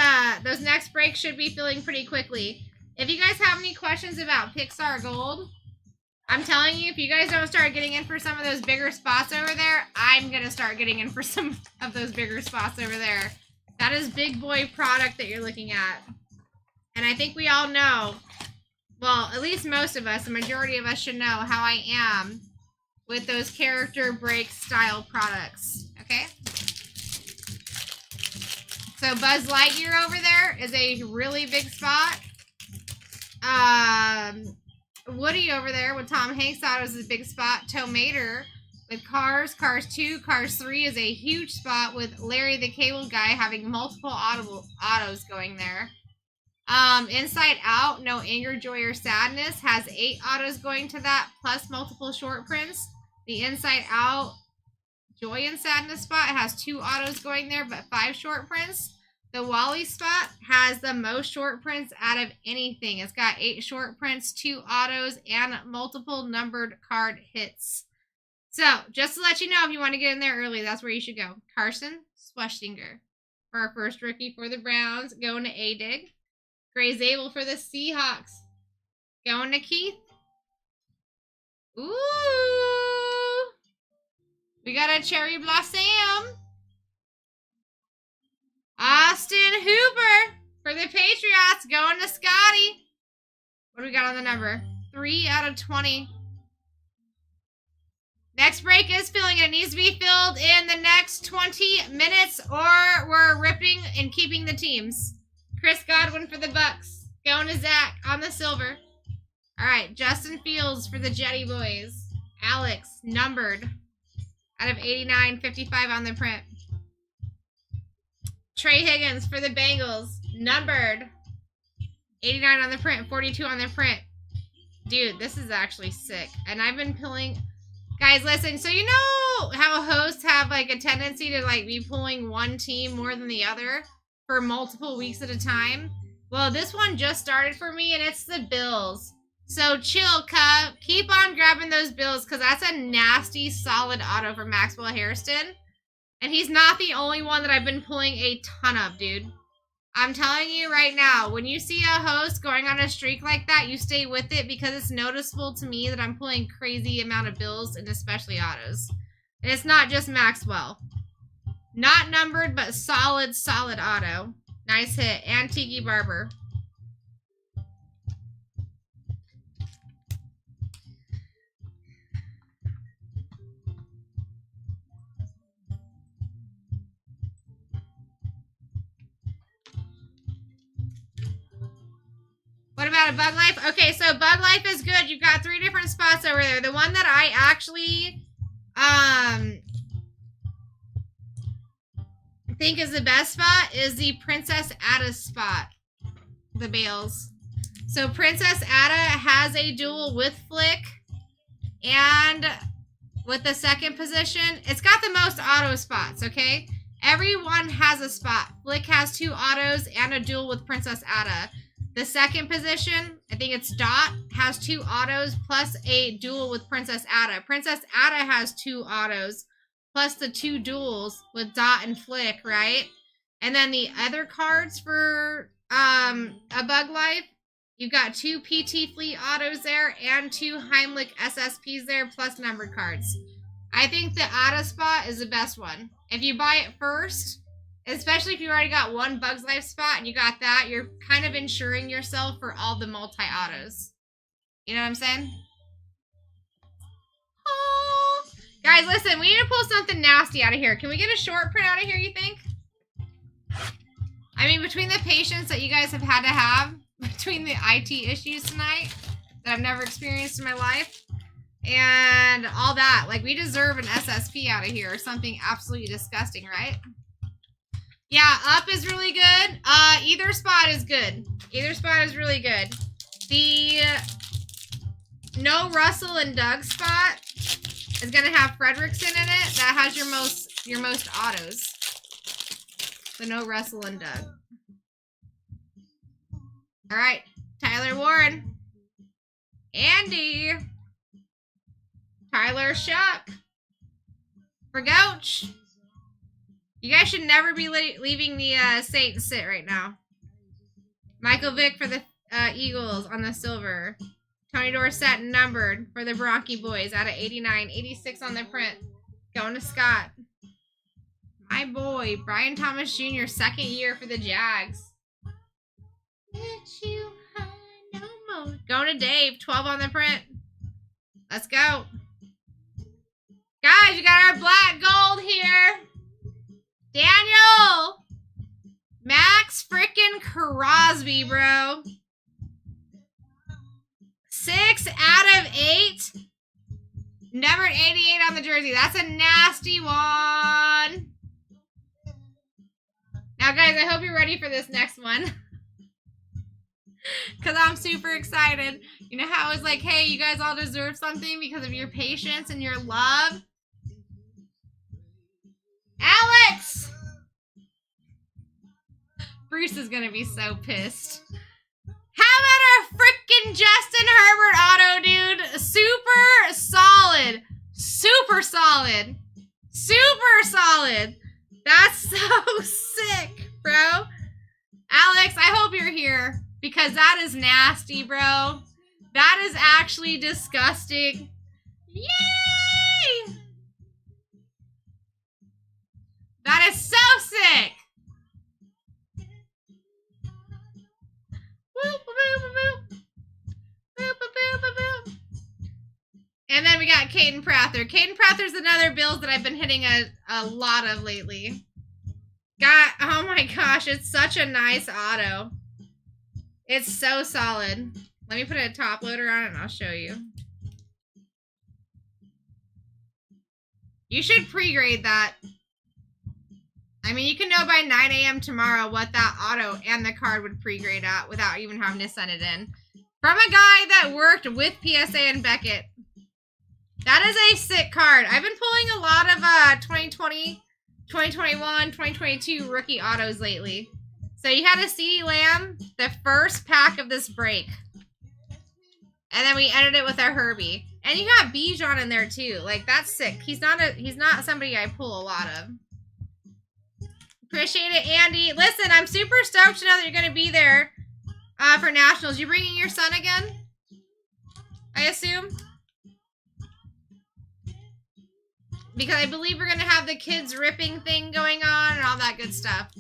next breaks should be filling pretty quickly. If you guys have any questions about Pixar Gold, I'm telling you, if you guys don't start getting in for some of those bigger spots over there, I'm going to start getting in for some of those bigger spots over there. That is big boy product that you're looking at. And I think we all know, well, at least most of us, the majority of us should know how I am with those character break style products. Okay? So Buzz Lightyear over there is a really big spot. Woody over there with Tom Hanks autos is a big spot. Tow Mater with Cars, Cars 2, Cars 3 is a huge spot with Larry the Cable Guy having multiple autos going there. Inside Out, No Anger, Joy, or Sadness has 8 autos going to that, plus multiple short prints. The Inside Out Joy and Sadness spot has 2 autos going there, but 5 short prints. The Wally spot has the most short prints out of anything. It's got 8 short prints, 2 autos, and multiple numbered card hits. So, just to let you know, if you want to get in there early, that's where you should go. Carson Schwestinger for our first rookie for the Browns, going to A-Dig. Gray Zabel for the Seahawks, going to Keith. Ooh! We got a Cherry Blossom. Austin Hooper for the Patriots, going to Scotty. What do we got on the number? 3 out of 20. Next break is filling. It needs to be filled in the next 20 minutes or we're ripping and keeping the teams. Chris Godwin for the Bucks, going to Zach on the silver. All right, Justin Fields for the Jetty Boys. Alex, numbered out of 89, 55 on the print. Trey Higgins for the Bengals, numbered 89 on the print, 42 on the print. Dude, this is actually sick. And I've been pulling... Guys, listen, so you know how hosts have like a tendency to like be pulling one team more than the other for multiple weeks at a time? Well, this one just started for me and it's the Bills. So chill, Cub. Keep on grabbing those Bills because that's a nasty, solid auto for Maxwell Hairston. And he's not the only one that I've been pulling a ton of, dude. I'm telling you right now, when you see a host going on a streak like that, you stay with it because it's noticeable to me that I'm pulling crazy amount of Bills and especially autos. And it's not just Maxwell. Not numbered, but solid, solid auto. Nice hit. And Tiki Barber. What about a Bug Life? Okay, so Bug Life is good. You've got 3 different spots over there. The one that I actually think is the best spot is the Princess Ada spot. The Bales. So Princess Ada has a duel with Flick. And with the second position, it's got the most auto spots, okay? Everyone has a spot. Flick has 2 autos and a duel with Princess Ada. The second position, I think it's Dot, has 2 autos plus a duel with Princess Ada. Princess Ada has 2 autos plus the 2 duels with Dot and Flick, right? And then the other cards for a Bug Life, you've got 2 PT Fleet autos there and 2 Heimlich SSPs there plus numbered cards. I think the Ada spot is the best one. If you buy it first... Especially if you already got one Bugs Life spot and you got that, you're kind of insuring yourself for all the multi-autos. You know what I'm saying? Oh. Guys, listen, we need to pull something nasty out of here. Can we get a short print out of here, you think? I mean, between the patience that you guys have had to have, between the IT issues tonight that I've never experienced in my life, and all that, like, we deserve an SSP out of here or something absolutely disgusting, right? Yeah, up is really good. Either spot is good. Either spot is really good. The no Russell and Doug spot is gonna have Fredrickson in it. That has your most autos. So no Russell and Doug. All right, Tyler Warren, Andy, Tyler Shuck, for Gouch. You guys should never be leaving the Saint and sit right now. Michael Vick for the Eagles on the silver. Tony Dorsett numbered for the Bronchi boys out of 89. 86 on the print. Going to Scott. My boy, Brian Thomas Jr., second year for the Jags. Going to Dave, 12 on the print. Let's go. Guys, we got our black gold here. Daniel! Max frickin' Crosby, bro. 6 out of 8. Numbered 88 on the jersey. That's a nasty one. Now, guys, I hope you're ready for this next one. Because I'm super excited. You know how I was like, hey, you guys all deserve something because of your patience and your love? Alex! Bruce is gonna be so pissed. How about our freaking Justin Herbert auto, dude? Super solid. Super solid. Super solid. That's so sick, bro. Alex, I hope you're here because that is nasty, bro. That is actually disgusting. Yay! That is so sick. Boop, boop, boop, boop. Boop, boop, boop, boop. And then we got Caden Prather. Caden Prather's another Bills that I've been hitting a lot of lately. Oh my gosh, it's such a nice auto. It's so solid. Let me put a top loader on it and I'll show you. You should pre-grade that. I mean, you can know by 9 a.m. tomorrow what that auto and the card would pre-grade at without even having to send it in. From a guy that worked with PSA and Beckett. That is a sick card. I've been pulling a lot of 2020, 2021, 2022 rookie autos lately. So you had a CeeDee Lamb, the first pack of this break. And then we ended it with our Herbie. And you got Bijan in there too. Like, that's sick. He's not somebody I pull a lot of. Appreciate it, Andy. Listen, I'm super stoked to know that you're going to be there for Nationals. You bringing your son again? I assume? Because I believe we're going to have the kids ripping thing going on and all that good stuff.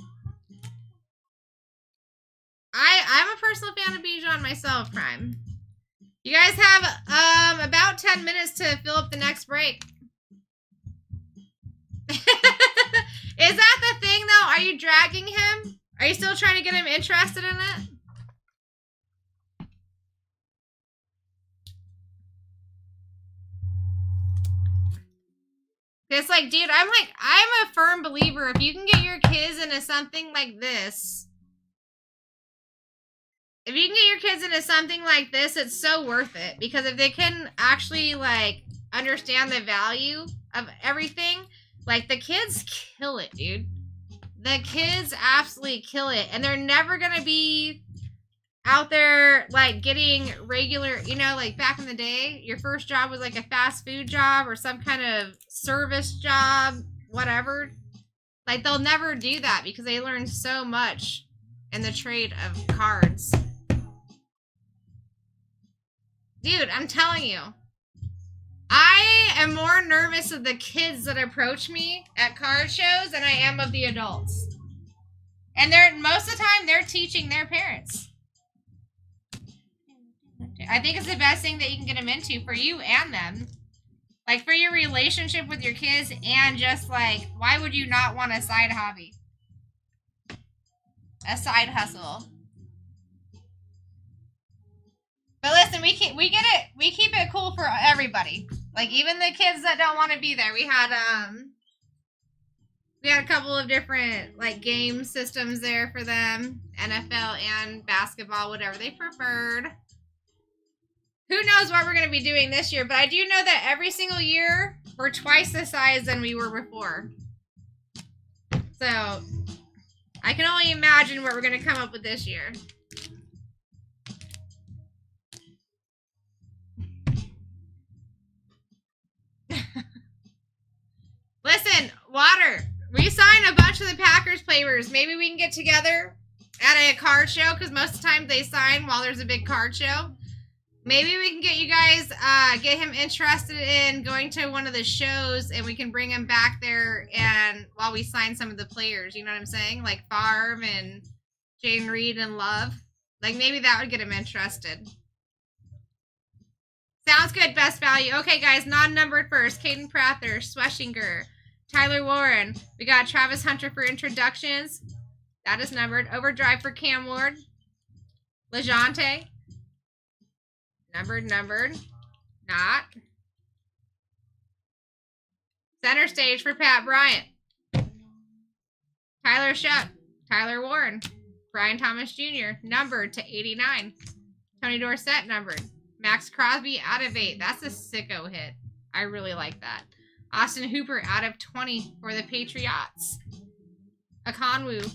I'm a personal fan of Bijan myself, Prime. You guys have about 10 minutes to fill up the next break. Is that the thing, though? Are you dragging him? Are you still trying to get him interested in it? It's like, dude, I'm a firm believer. If you can get your kids into something like this, it's so worth it. Because if they can actually, like, understand the value of everything, like, the kids kill it, dude. The kids absolutely kill it. And they're never going to be out there, like, getting regular, you know, like, back in the day, your first job was, like, a fast food job or some kind of service job, whatever. Like, they'll never do that because they learn so much in the trade of cards. Dude, I'm telling you. I am more nervous of the kids that approach me at card shows than I am of the adults. And most of the time, they're teaching their parents. I think it's the best thing that you can get them into for you and them. Like, for your relationship with your kids and just, like, why would you not want a side hobby? A side hustle. But listen, we get it. We keep it cool for everybody. Like, even the kids that don't want to be there. We had We had a couple of different like game systems there for them, NFL and basketball, whatever they preferred. Who knows what we're going to be doing this year, but I do know that every single year we're twice the size than we were before. So I can only imagine what we're going to come up with this year. Listen, Water, we signed a bunch of the Packers players. Maybe we can get together at a card show, because most of the time they sign while there's a big card show. Maybe we can get you guys, get him interested in going to one of the shows, and we can bring him back there and while we sign some of the players, you know what I'm saying? Like Favre and Jane Reed and Love. Like, maybe that would get him interested. Sounds good, best value. Okay, guys, non-numbered first. Caden Prather, Schweschinger, Tyler Warren. We got Travis Hunter for introductions. That is numbered. Overdrive for Cam Ward. LeJounte. Numbered. Not. Center stage for Pat Bryant. Tyler Shuck. Tyler Warren. Brian Thomas Jr. Numbered to 89. Tony Dorsett numbered. Max Crosby out of 8. That's a sicko hit. I really like that. Austin Hooper out of 20 for the Patriots. Akonwu.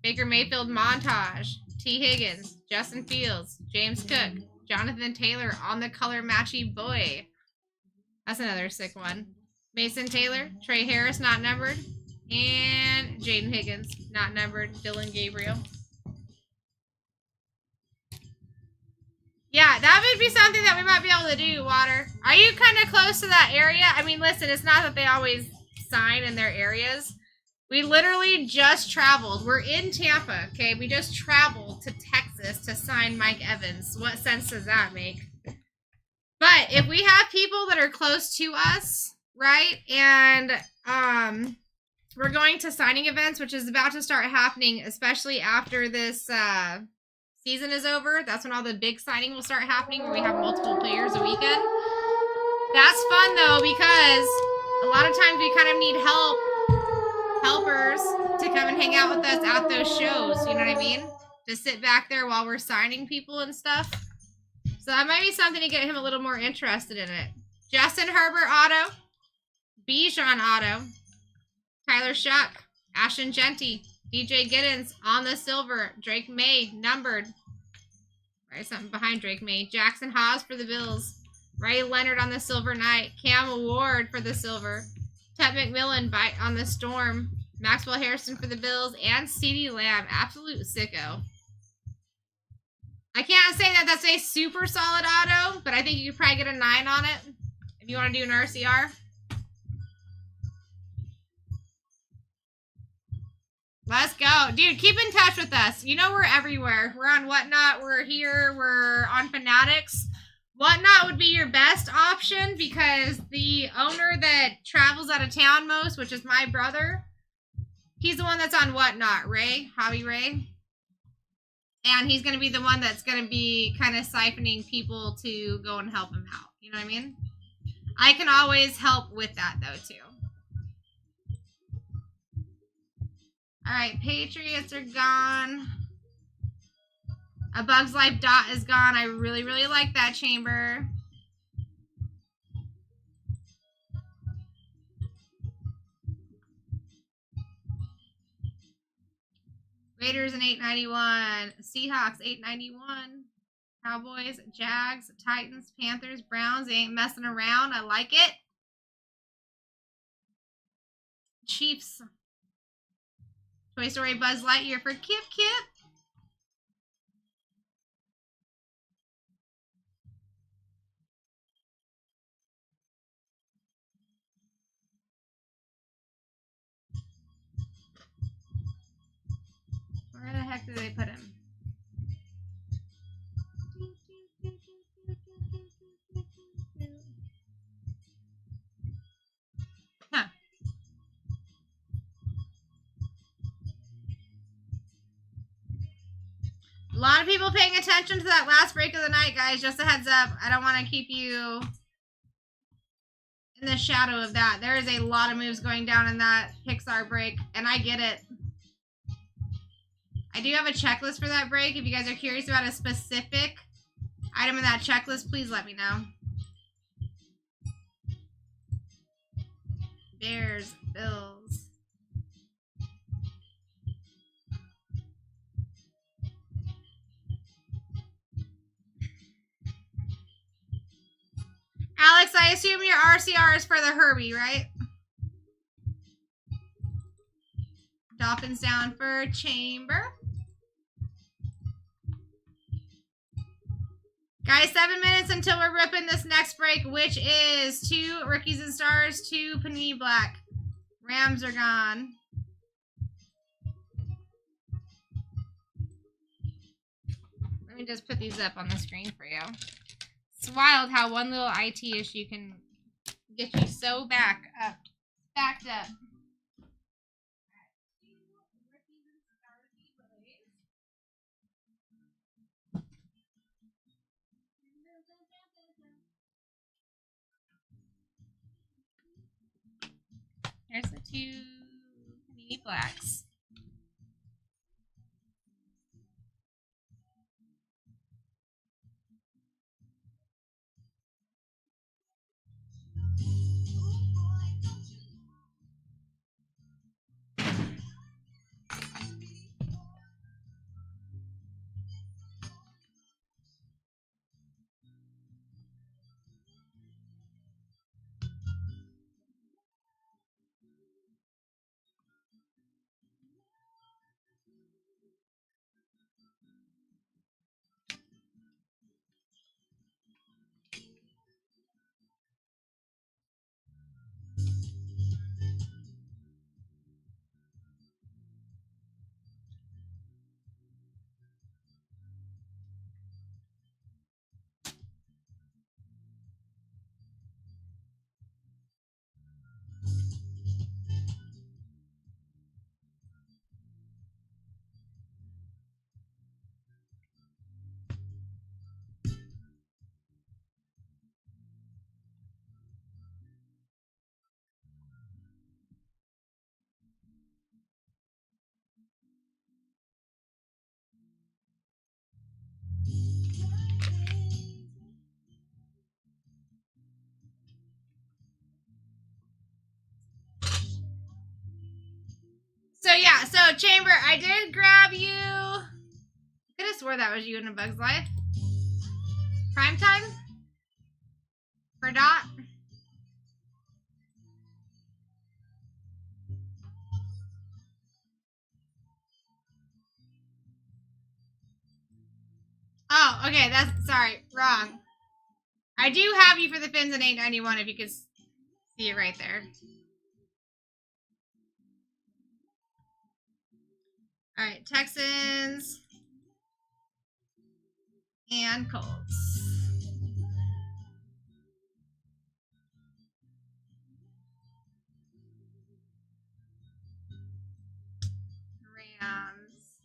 Baker Mayfield montage. T. Higgins. Justin Fields. James Cook. Jonathan Taylor on the color matchy boy. That's another sick one. Mason Taylor. Trey Harris not numbered. And Jaden Higgins not numbered. Dylan Gabriel. Yeah, that would be something that we might be able to do, Water. Are you kind of close to that area? I mean, listen, it's not that they always sign in their areas. We literally just traveled. We're in Tampa, okay? We just traveled to Texas to sign Mike Evans. What sense does that make? But if we have people that are close to us, right? And we're going to signing events, which is about to start happening, especially after this season is over. That's when all the big signing will start happening, where we have multiple players a weekend. That's fun though, because a lot of times we kind of need helpers to come and hang out with us at those shows, you know what I mean? To sit back there while we're signing people and stuff. So that might be something to get him a little more interested in it. Justin Herbert auto. Bijan auto. Tyler Shuck. Ashton Genty. DJ Giddens on the silver. Drake May numbered. Right, something behind Drake May. Jackson Haas for the Bills. Ray Leonard on the silver knight. Cam Ward for the silver. Ted McMillan on the storm. Maxwell Harrison for the Bills. And CeeDee Lamb. Absolute sicko. I can't say that that's a super solid auto, but I think you could probably get a 9 on it if you want to do an RCR. Let's go. Dude, keep in touch with us. You know we're everywhere. We're on Whatnot. We're here. We're on Fanatics. Whatnot would be your best option because the owner that travels out of town most, which is my brother, he's the one that's on Whatnot, Ray, Hobby Ray. And he's going to be the one that's going to be kind of siphoning people to go and help him out. You know what I mean? I can always help with that, though, too. All right, Patriots are gone. A Bug's Life dot is gone. I really, really like that chamber. Raiders in 891. Seahawks 891. Cowboys, Jags, Titans, Panthers, Browns. They ain't messing around. I like it. Chiefs. Toy Story Buzz Lightyear for Kip Kip. Where the heck did they put him? Huh. A lot of people paying attention to that last break of the night, guys. Just a heads up. I don't want to keep you in the shadow of that. There is a lot of moves going down in that Pixar break, and I get it. I do have a checklist for that break. If you guys are curious about a specific item in that checklist, please let me know. Bears, Bills. Alex, I assume your RCR is for the Herbie, right? Dolphins down for Chamber. Guys, 7 minutes until we're ripping this next break, which is 2 Rookies and Stars, 2 Panini Black. Rams are gone. Let me just put these up on the screen for you. It's wild how one little IT issue can get you so backed up. Here's the 2 Panini Blacks. So yeah, so Chamber, I did grab you. I could have swore that was you in A Bug's Life. Prime time? For Dot? Oh, okay, that's, sorry, wrong. I do have you for the fins in 891 if you could see it right there. Alright, Texans and Colts. Rams.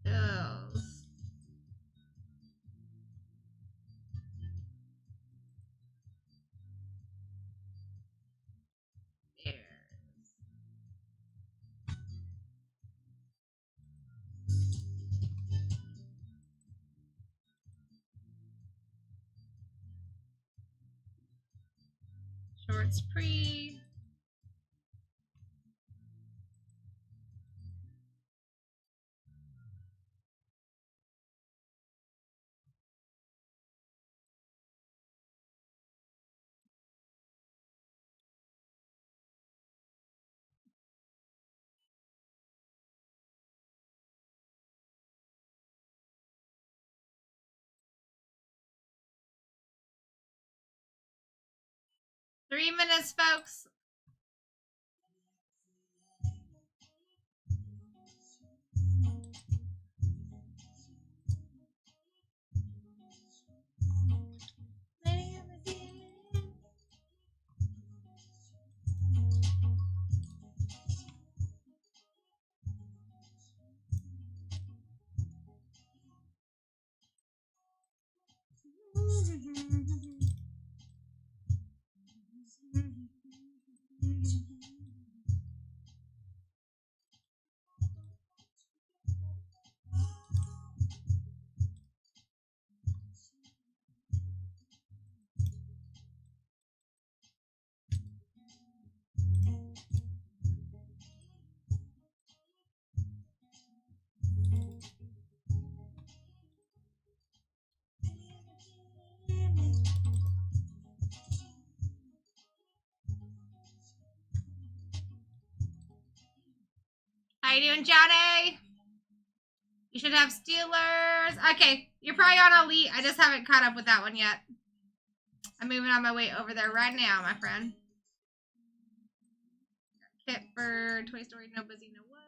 Bills. Bears. Shorts pre. Three minutes, folks. How you doing, Johnny? You should have Steelers. Okay, you're probably on Elite. I just haven't caught up with that one yet. I'm moving on my way over there right now, my friend. Kitford, Toy Story, no busy, no what.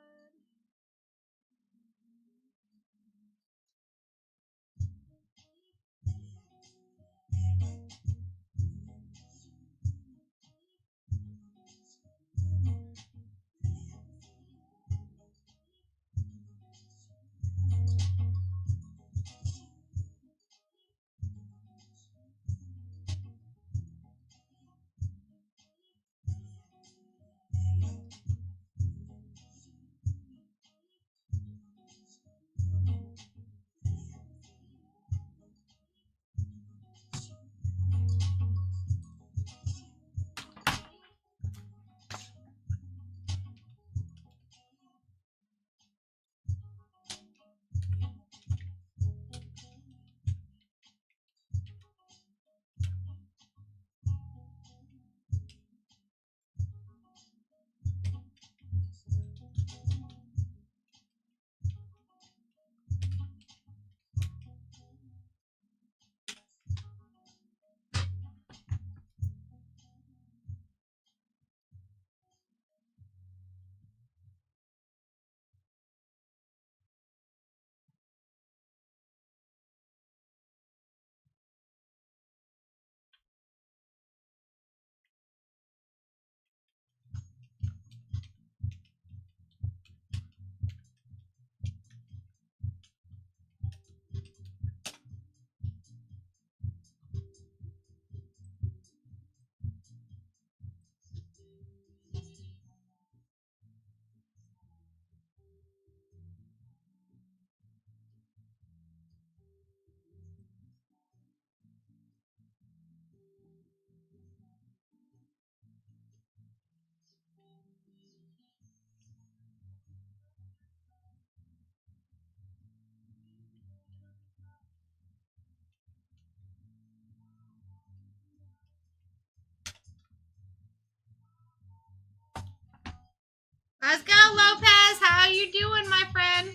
Let's go, Lopez. How you doing, my friend?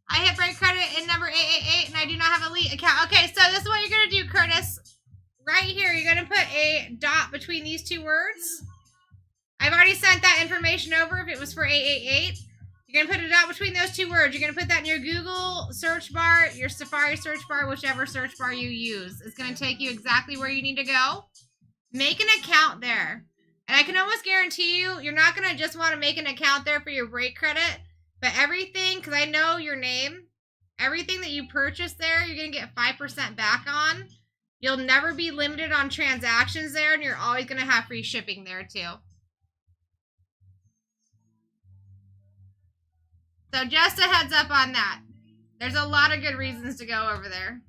I hit break credit in number 888 and I do not have a elite account. Okay, so this is what you're going to do, Curtis. Right here, you're going to put a dot between these two words. I've already sent that information over if it was for 888. You're going to put a dot between those two words. You're going to put that in your Google search bar, your Safari search bar, whichever search bar you use. It's going to take you exactly where you need to go. Make an account there. And I can almost guarantee you, you're not going to just want to make an account there for your break credit. But everything, because I know your name, everything that you purchase there, you're going to get 5% back on. You'll never be limited on transactions there, and you're always going to have free shipping there too. So just a heads up on that. There's a lot of good reasons to go over there.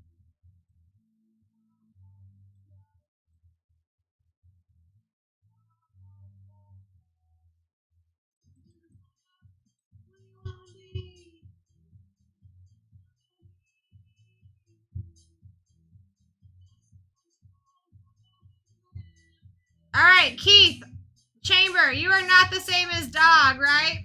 All right, Keith Chamber, you are not the same as Dog, right?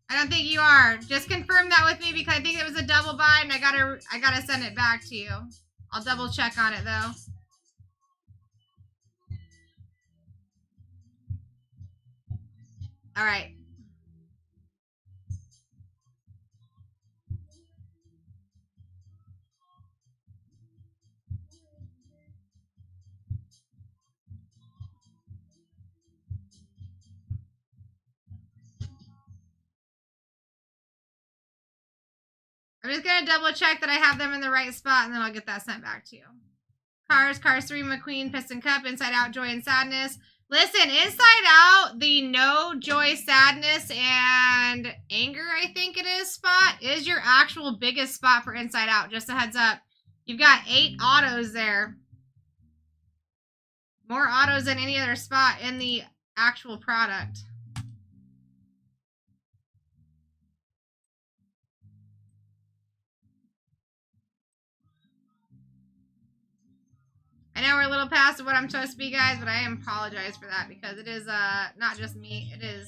I don't think you are. Just confirm that with me because I think it was a double buy and I gotta send it back to you. I'll double check on it though. All right. I'm just going to double check that I have them in the right spot, and then I'll get that sent back to you. Cars 3, McQueen, Piston Cup, Inside Out, Joy and Sadness. Listen, Inside Out, the no joy, sadness, and anger, I think it is, spot, is your actual biggest spot for Inside Out. Just a heads up. You've got 8 autos there. More autos than any other spot in the actual product. I know we're a little past what I'm supposed to be, guys, but I apologize for that because it is not just me. It is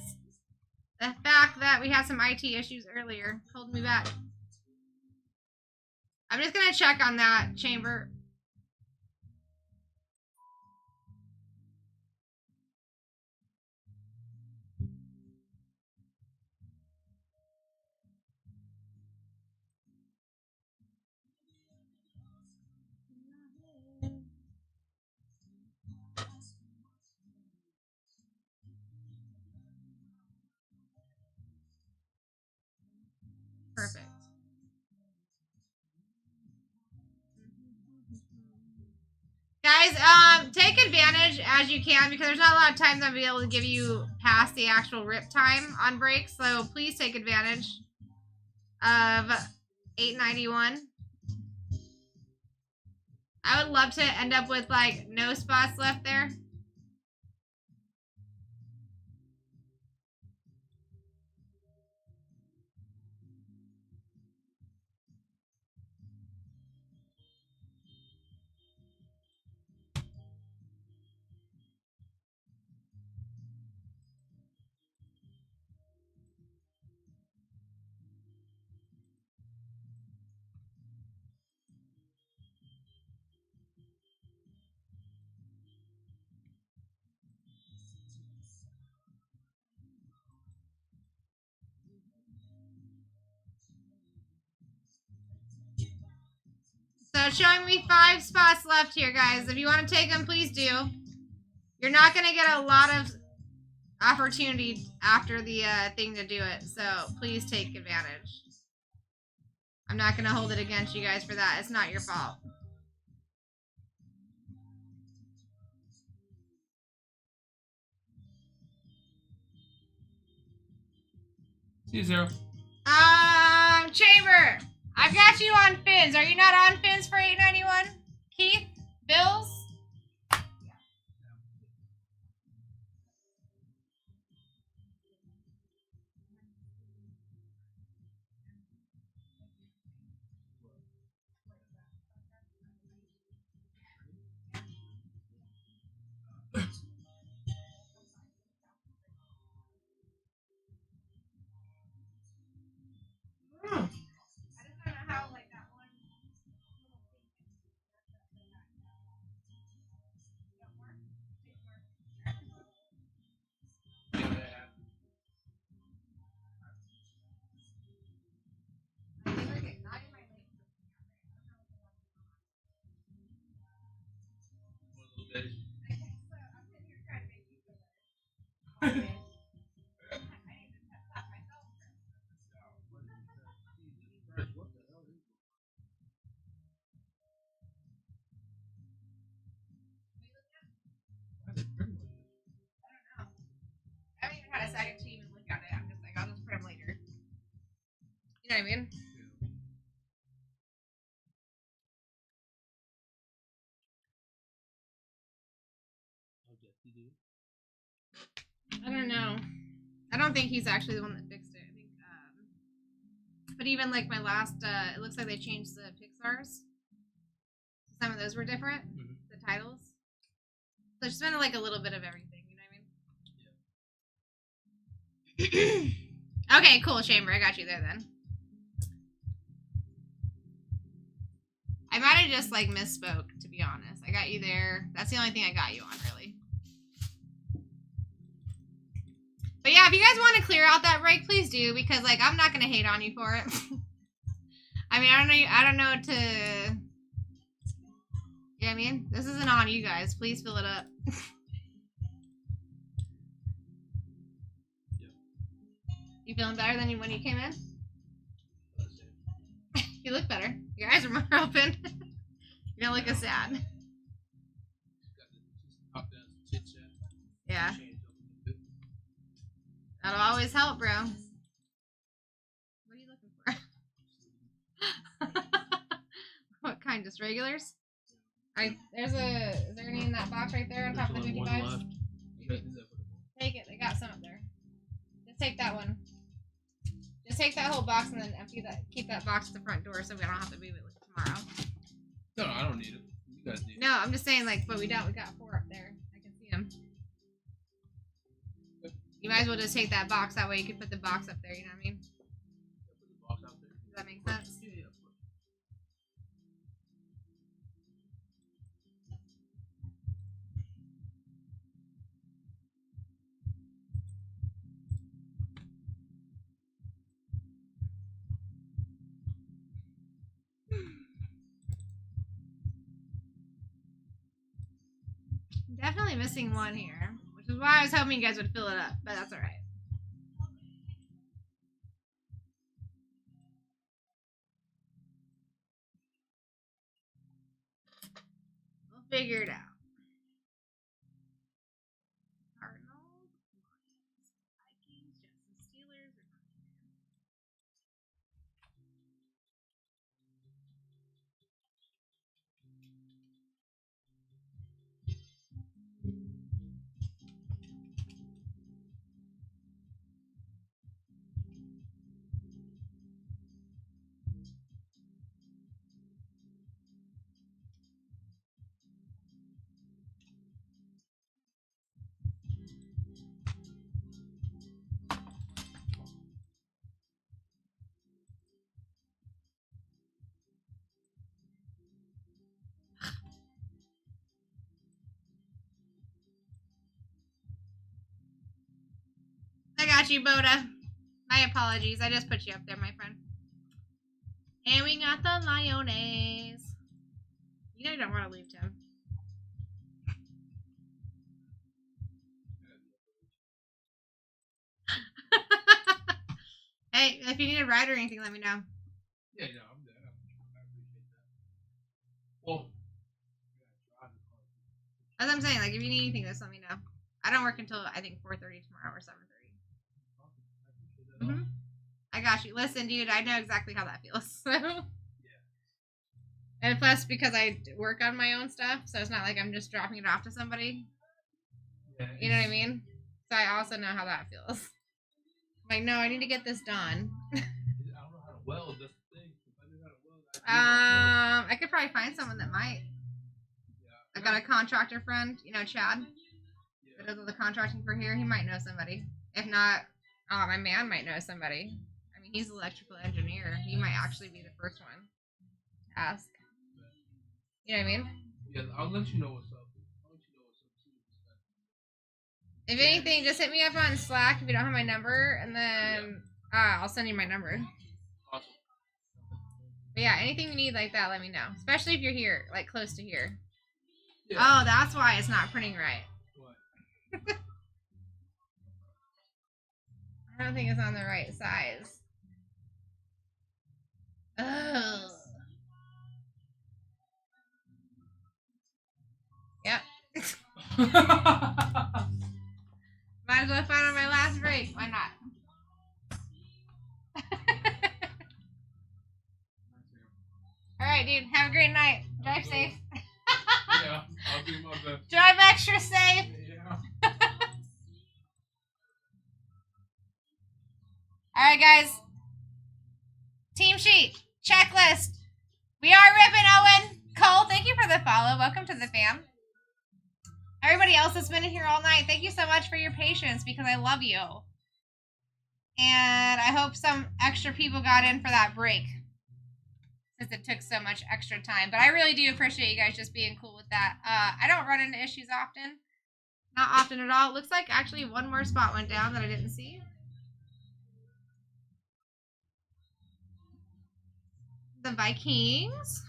the fact that we had some IT issues earlier holding me back. I'm just gonna check on that, Chamber. Perfect. Guys, take advantage as you can because there's not a lot of times I'll be able to give you past the actual rip time on breaks. So please take advantage of $8.91. I would love to end up with like no spots left there. So it's showing me 5 spots left here, guys. If you want to take them, please do. You're not going to get a lot of opportunity after the thing to do it. So please take advantage. I'm not going to hold it against you guys for that. It's not your fault. See you, Zero. Chamber, I've got you on fins. Are you not on fins for $8.91? Keith? Bills? I haven't even had a second to even look at it. I'm just like, I'll just put them later. You know what I mean? I don't know. I don't think he's actually the one that fixed it. I think, but even like my last, it looks like they changed the Pixar's. Some of those were different, the titles. So it's been like a little bit of everything, you know what I mean? Yeah. Okay, cool, Chamber. I got you there then. I might have just like misspoke, to be honest. I got you there. That's the only thing I got you on, really. But yeah, if you guys want to clear out that break, please do, because like I'm not gonna hate on you for it. I mean, I don't know what to. Yeah, I mean, this isn't on you guys. Please fill it up. You feeling better than when you came in? You look better. Your eyes are more open. You don't look as sad. Yeah. That'll always help, bro. What are you looking for? What kind? Just regulars? Is there any in that box right there on top of the 55s? Take it. They got some up there. Just take that one. Just take that whole box and then empty that. Keep that box at the front door so we don't have to move it tomorrow. No, I don't need it. You guys need. No, I'm just saying, like, but we don't. We got 4 up there. I can see them. You might as well just take that box. That way you can put the box up there. You know what I mean? Put the box out there. Does that make sense? Yeah, yeah. I'm definitely missing one here, which is why I was hoping you guys would fill it up, but that's alright. We'll figure it out. Cardinals, Vikings, Jets, Steelers, or I got you, Boda. My apologies. I just put you up there, my friend. And we got the Liones. You know you don't want to leave, Tim. Hey, if you need a ride or anything, let me know. Yeah, yeah, I'm there. I appreciate that. Well, As I'm saying, like, if you need anything, just let me know. I don't work until, I think, 4:30 tomorrow or 7:30. Mm-hmm. I got you. Listen, dude, I know exactly how that feels. Yeah. And plus, because I work on my own stuff, so it's not like I'm just dropping it off to somebody. Yeah, you know what I mean? So I also know how that feels. Like, no, I need to get this done. I don't know how to weld. That's the thing. If I knew how to weld, I could probably find someone that might. Yeah. I got a contractor friend, you know, Chad, Yeah. that does all the contracting for here. He might know somebody. If not, my man might know somebody. I mean, he's an electrical engineer. He might actually be the first one to ask. You know what I mean? Yeah, I'll let you know what's up. If anything, just hit me up on Slack if you don't have my number, and then I'll send you my number. Awesome. But yeah, anything you need like that, let me know. Especially if you're here, like close to here. Yeah. Oh, that's why it's not printing right. What? I don't think it's on the right size. Oh. Yep. Might as well find on my last break. Why not? Alright, dude. Have a great night. Drive safe. Yeah, I'll do my best. Drive extra safe. Yeah. Alright, guys. Team sheet. Checklist. We are ripping, Owen. Cole, thank you for the follow. Welcome to the fam. Everybody else that's been in here all night, thank you so much for your patience because I love you. And I hope some extra people got in for that break since it took so much extra time. But I really do appreciate you guys just being cool with that. I don't run into issues often. Not often at all. It looks like actually one more spot went down that I didn't see. The Vikings.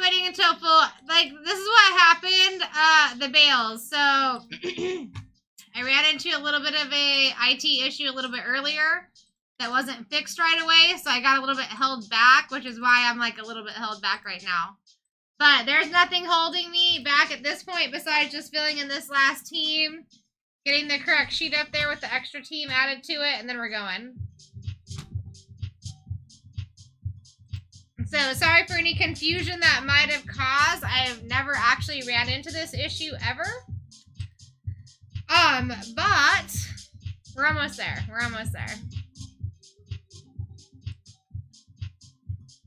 waiting until full. Like, this is what happened. The bales. So I ran into a little bit of a IT issue a little bit earlier that wasn't fixed right away. So I got a little bit held back, which is why I'm like a little bit held back right now. But there's nothing holding me back at this point besides just filling in this last team, getting the correct sheet up there with the extra team added to it, and then we're going. So sorry for any confusion that might have caused. I've never actually ran into this issue ever. But we're almost there. We're almost there.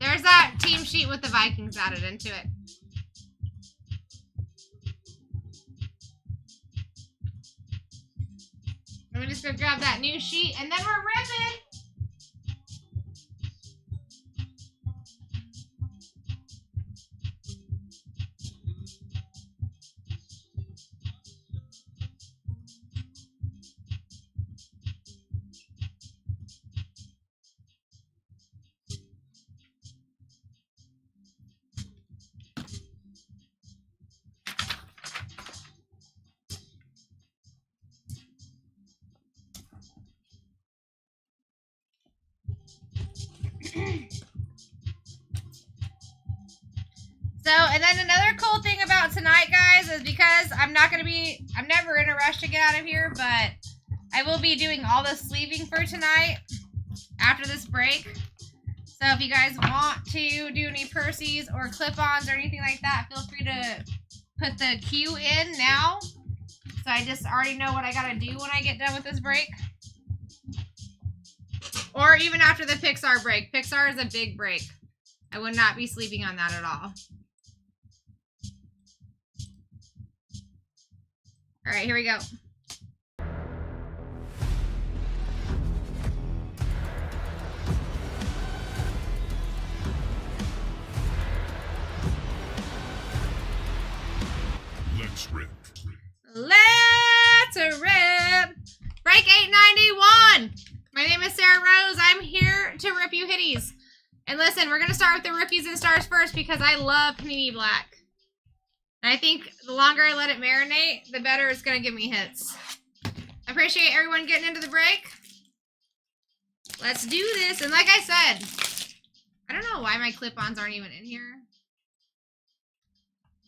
There's that team sheet with the Vikings added into it. Let me just go grab that new sheet and then we're ripping. So, and then another cool thing about tonight, guys, is because I'm never in a rush to get out of here, but I will be doing all the sleeving for tonight after this break. So if you guys want to do any Percy's or clip-ons or anything like that, feel free to put the cue in now. So I just already know what I gotta do when I get done with this break. Or even after the Pixar break. Pixar is a big break. I would not be sleeping on that at all. All right, here we go. Let's rip. Let's rip. Break 891. My name is Sarah Rose. I'm here to rip you hitties. And listen, we're going to start with the rookies and stars first because I love Panini Black. And I think the longer I let it marinate, the better it's going to give me hits. I appreciate everyone getting into the break. Let's do this. And like I said, I don't know why my clip-ons aren't even in here.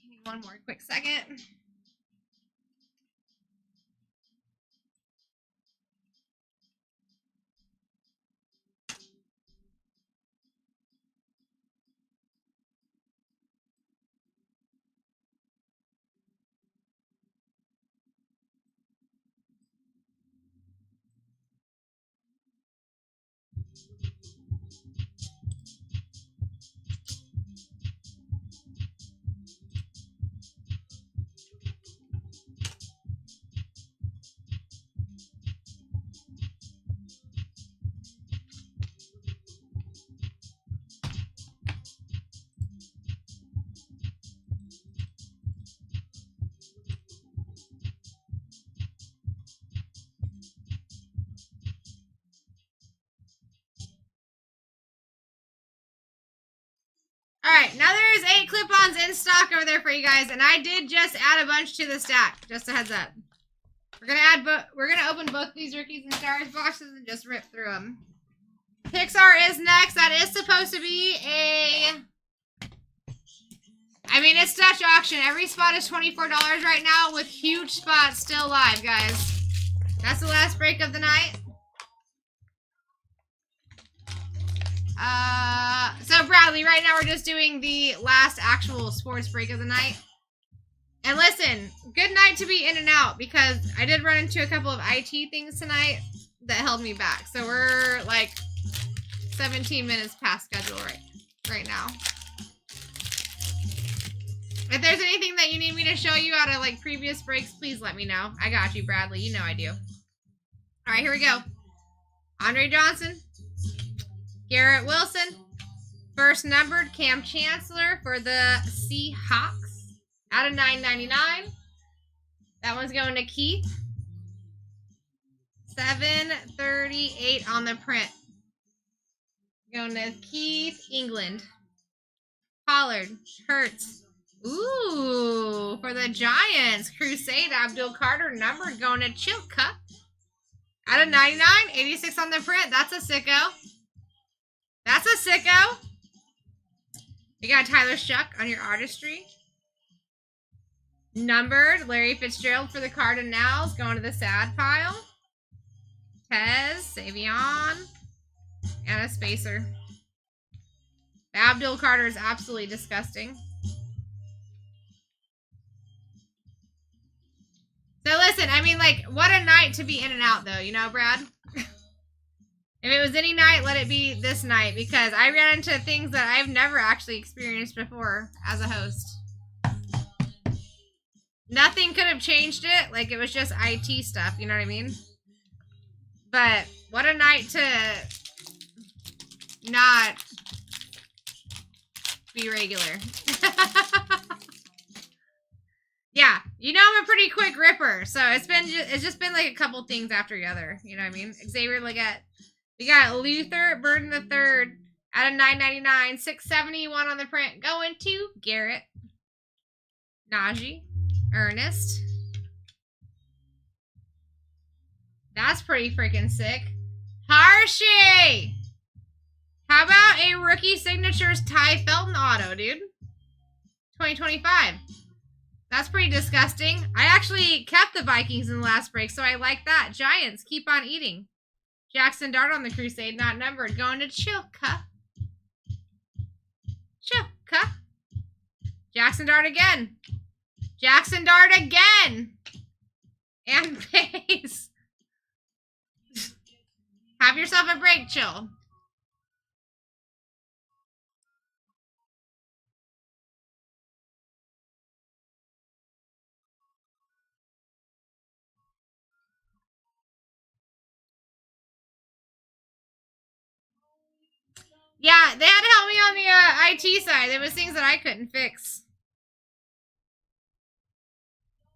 Give me one more quick second. Alright, now there's 8 clip-ons in stock over there for you guys, and I did just add a bunch to the stack. Just a heads up. We're gonna open both these rookies and stars boxes and just rip through them. Pixar is next. That is supposed to be a... I mean, it's Dutch auction. Every spot is $24 right now with huge spots still live, guys. That's the last break of the night. So Bradley, right now we're just doing the last actual sports break of the night. And listen, good night to be in and out because I did run into a couple of IT things tonight that held me back. So we're like 17 minutes past schedule right now. If there's anything that you need me to show you out of like previous breaks, please let me know. I got you, Bradley. You know I do. All right, here we go. Andre Johnson. Garrett Wilson. First numbered Cam Chancellor for the Seahawks. Out of $9.99. That one's going to Keith. $7.38 on the print. Going to Keith, England. Pollard. Hurts. Ooh, for the Giants. Crusade. Abdul Carter numbered going to Chilka. Out of 99. 86 on the print. That's a sicko. That's a sicko. You got Tyler Shuck on your artistry. Numbered. Larry Fitzgerald for the Cardinals. Going to the sad pile. Tez. Savion. And a spacer. Abdul Carter is absolutely disgusting. So listen, I mean, like, what a night to be in and out, though, you know, Brad? If it was any night, let it be this night, because I ran into things that I've never actually experienced before as a host. Nothing could have changed it, like, it was just IT stuff, you know what I mean? But what a night to not be regular. Yeah, you know I'm a pretty quick ripper, so it's just been like a couple things after the other. You know what I mean? Xavier Leggett. We got Luther Burden the Third out of 9.99, 671 on the print, going to Garrett, Najee, Ernest. That's pretty freaking sick. Harshy. How about a rookie signatures Ty Felton auto, dude? 2025. That's pretty disgusting. I actually kept the Vikings in the last break, so I like that. Giants, keep on eating. Jackson Dart on the Crusade, not numbered. Going to Chilka. Chilka. Jackson Dart again. Jackson Dart again. And Pace. Have yourself a break, chill. Yeah, they had to help me on the IT side. There was things that I couldn't fix.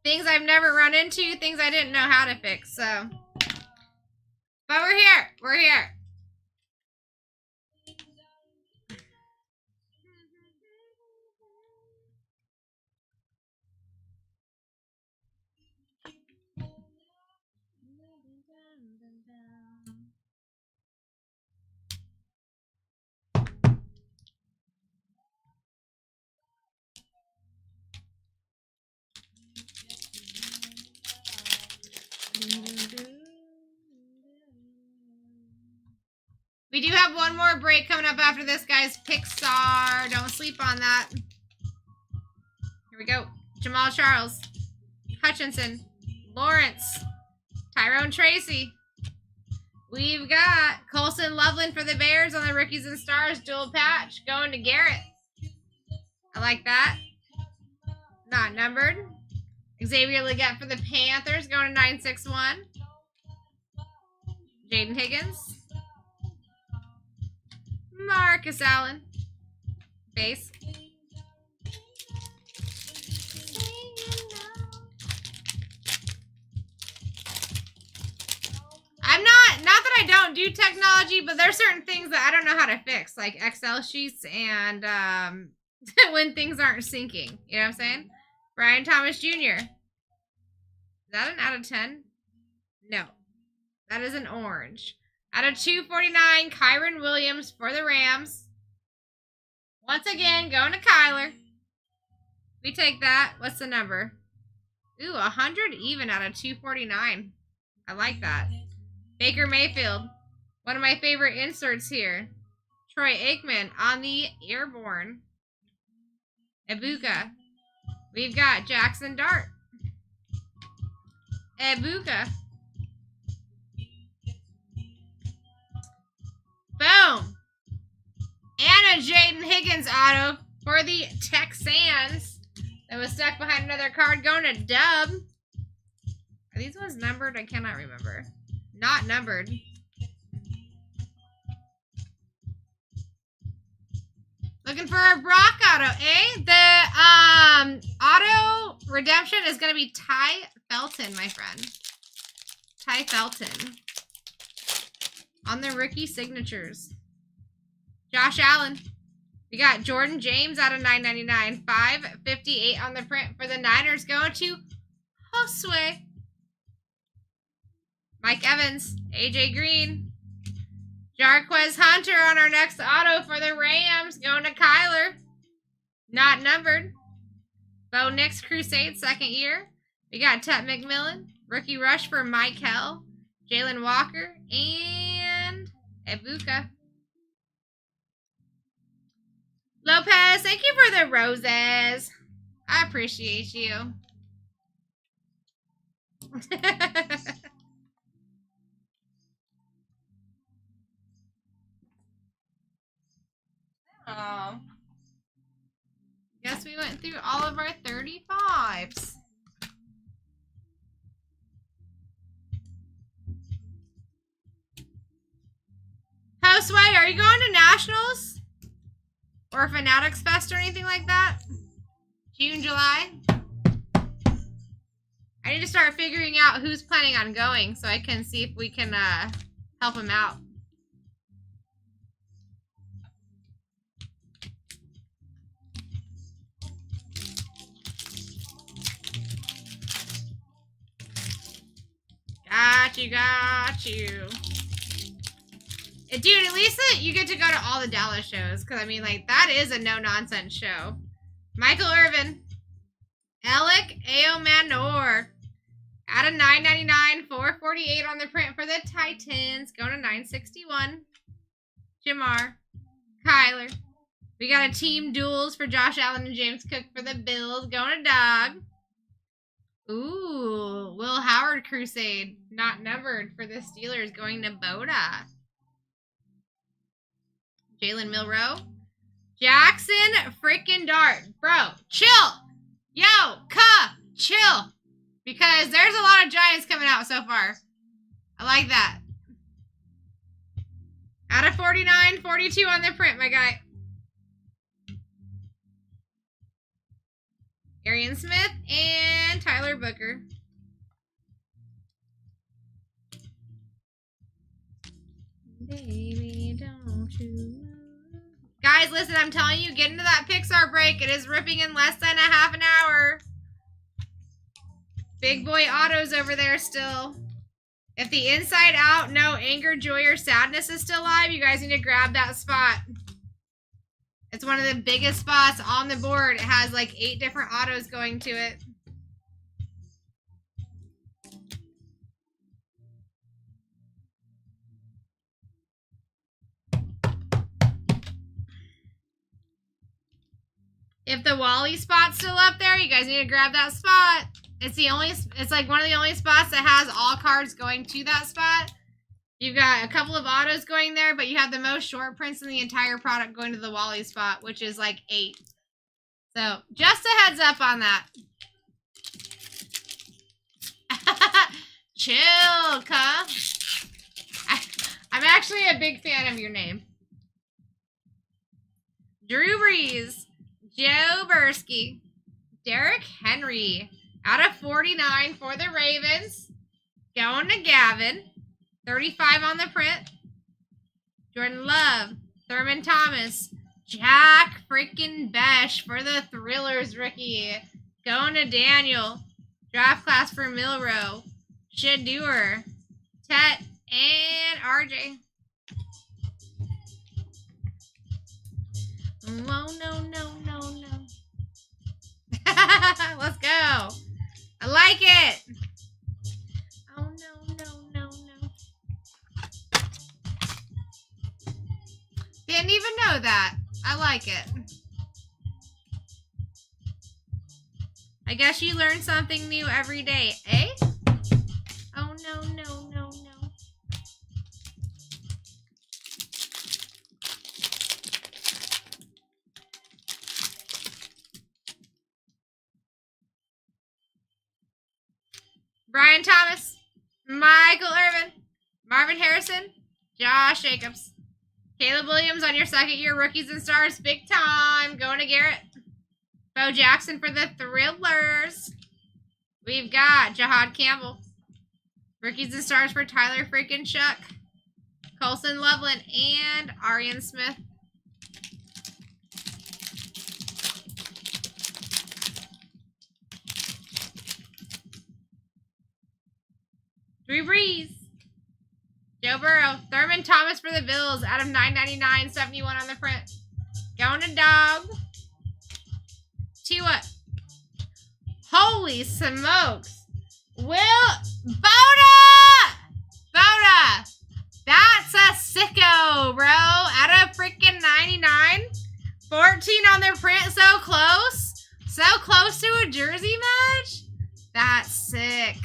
Things I've never run into, things I didn't know how to fix, so. But we're here. We're here. We do have one more break coming up after this, guys. Pixar. Don't sleep on that. Here we go. Jamal Charles. Hutchinson. Lawrence. Tyrone Tracy. We've got Colson Loveland for the Bears on the Rookies and Stars dual patch. Going to Garrett. I like that. Not numbered. Xavier Leggett for the Panthers. Going to 961. Jaden Higgins. Marcus Allen. Base. Not that I don't do technology, but there's certain things that I don't know how to fix, like Excel sheets and when things aren't syncing. You know what I'm saying? Brian Thomas Jr. Is that an out of 10? No. That is an orange. Out of 249, Kyron Williams for the Rams. Once again, going to Kyler. We take that. What's the number? Ooh, 100 even out of 249. I like that. Baker Mayfield. One of my favorite inserts here. Troy Aikman on the Airborne. Ibuka. We've got Jackson Dart. Ibuka. Boom. And a Jaden Higgins auto for the Texans. That was stuck behind another card. Going to Dub. Are these ones numbered? I cannot remember. Not numbered. Looking for a Brock auto, eh? The auto redemption is going to be Ty Felton, my friend. Ty Felton. On the rookie signatures. Josh Allen. We got Jordan James out of 9.99. 5.58 on the print for the Niners going to Josue. Mike Evans, AJ Green. Jarquez Hunter on our next auto for the Rams going to Kyler. Not numbered. Bo Nix Crusade, second year. We got Tut McMillan. Rookie rush for Michael. Jalen Walker. And Ibuka. Lopez, thank you for the roses. I appreciate you. Oh. Guess we went through all of our 35s. Josue, are you going to Nationals? Or Fanatics Fest or anything like that? June, July? I need to start figuring out who's planning on going so I can see if we can help him out. Got you. Dude, at least you get to go to all the Dallas shows. Because, I mean, like, that is a no-nonsense show. Michael Irvin. Alec Aomanor. Out of 9.99. 4.48 on the print for the Titans. Going to 9.61. Jamar. Kyler. We got a team duels for Josh Allen and James Cook for the Bills. Going to Dog. Ooh, Will Howard Crusade. Not numbered for the Steelers. Going to Boda. Jalen Milrow. Jackson freaking Dart. Bro, chill. Yo, chill. Because there's a lot of Giants coming out so far. I like that. Out of 49, 42 on the print, my guy. Arian Smith and Tyler Booker. Baby, don't you know? Guys, listen, I'm telling you, get into that Pixar break. It is ripping in less than a half an hour. Big boy autos over there still. If the Inside Out, No Anger, Joy, or Sadness is still live, you guys need to grab that spot. It's one of the biggest spots on the board. It has like 8 different autos going to it. If the Wally spot's still up there, you guys need to grab that spot. It's like one of the only spots that has all cards going to that spot. You've got a couple of autos going there, but you have the most short prints in the entire product going to the Wally spot, which is like 8. So, just a heads up on that. Chill, cuh. I'm actually a big fan of your name. Drew Brees. Joe Bursky. Derrick Henry. Out of 49 for the Ravens. Going to Gavin. 35 on the print. Jordan Love. Thurman Thomas. Jack freaking Besh for the Thrillers rookie. Going to Daniel. Draft class for Milrow. Shadeur. Tet. And RJ. Oh, no. Let's go. I like it. Oh, no. Didn't even know that. I like it. I guess you learn something new every day, eh? Oh, no. Brian Thomas, Michael Irvin, Marvin Harrison, Josh Jacobs, Caleb Williams on your second year rookies and stars, big time, going to Garrett. Bo Jackson for the Thrillers. We've got Jahad Campbell, rookies and stars for Tyler freaking Shuck, Colson Loveland, and Arian Smith. Drew Brees. Joe Burrow. Thurman Thomas for the Bills out of 9.99, 71 on the print. Going to dog. Tua. Holy smokes. Boda! Boda! That's a sicko, bro. Out of freaking 99. 14 on their print. So close. So close to a jersey match. That's sick.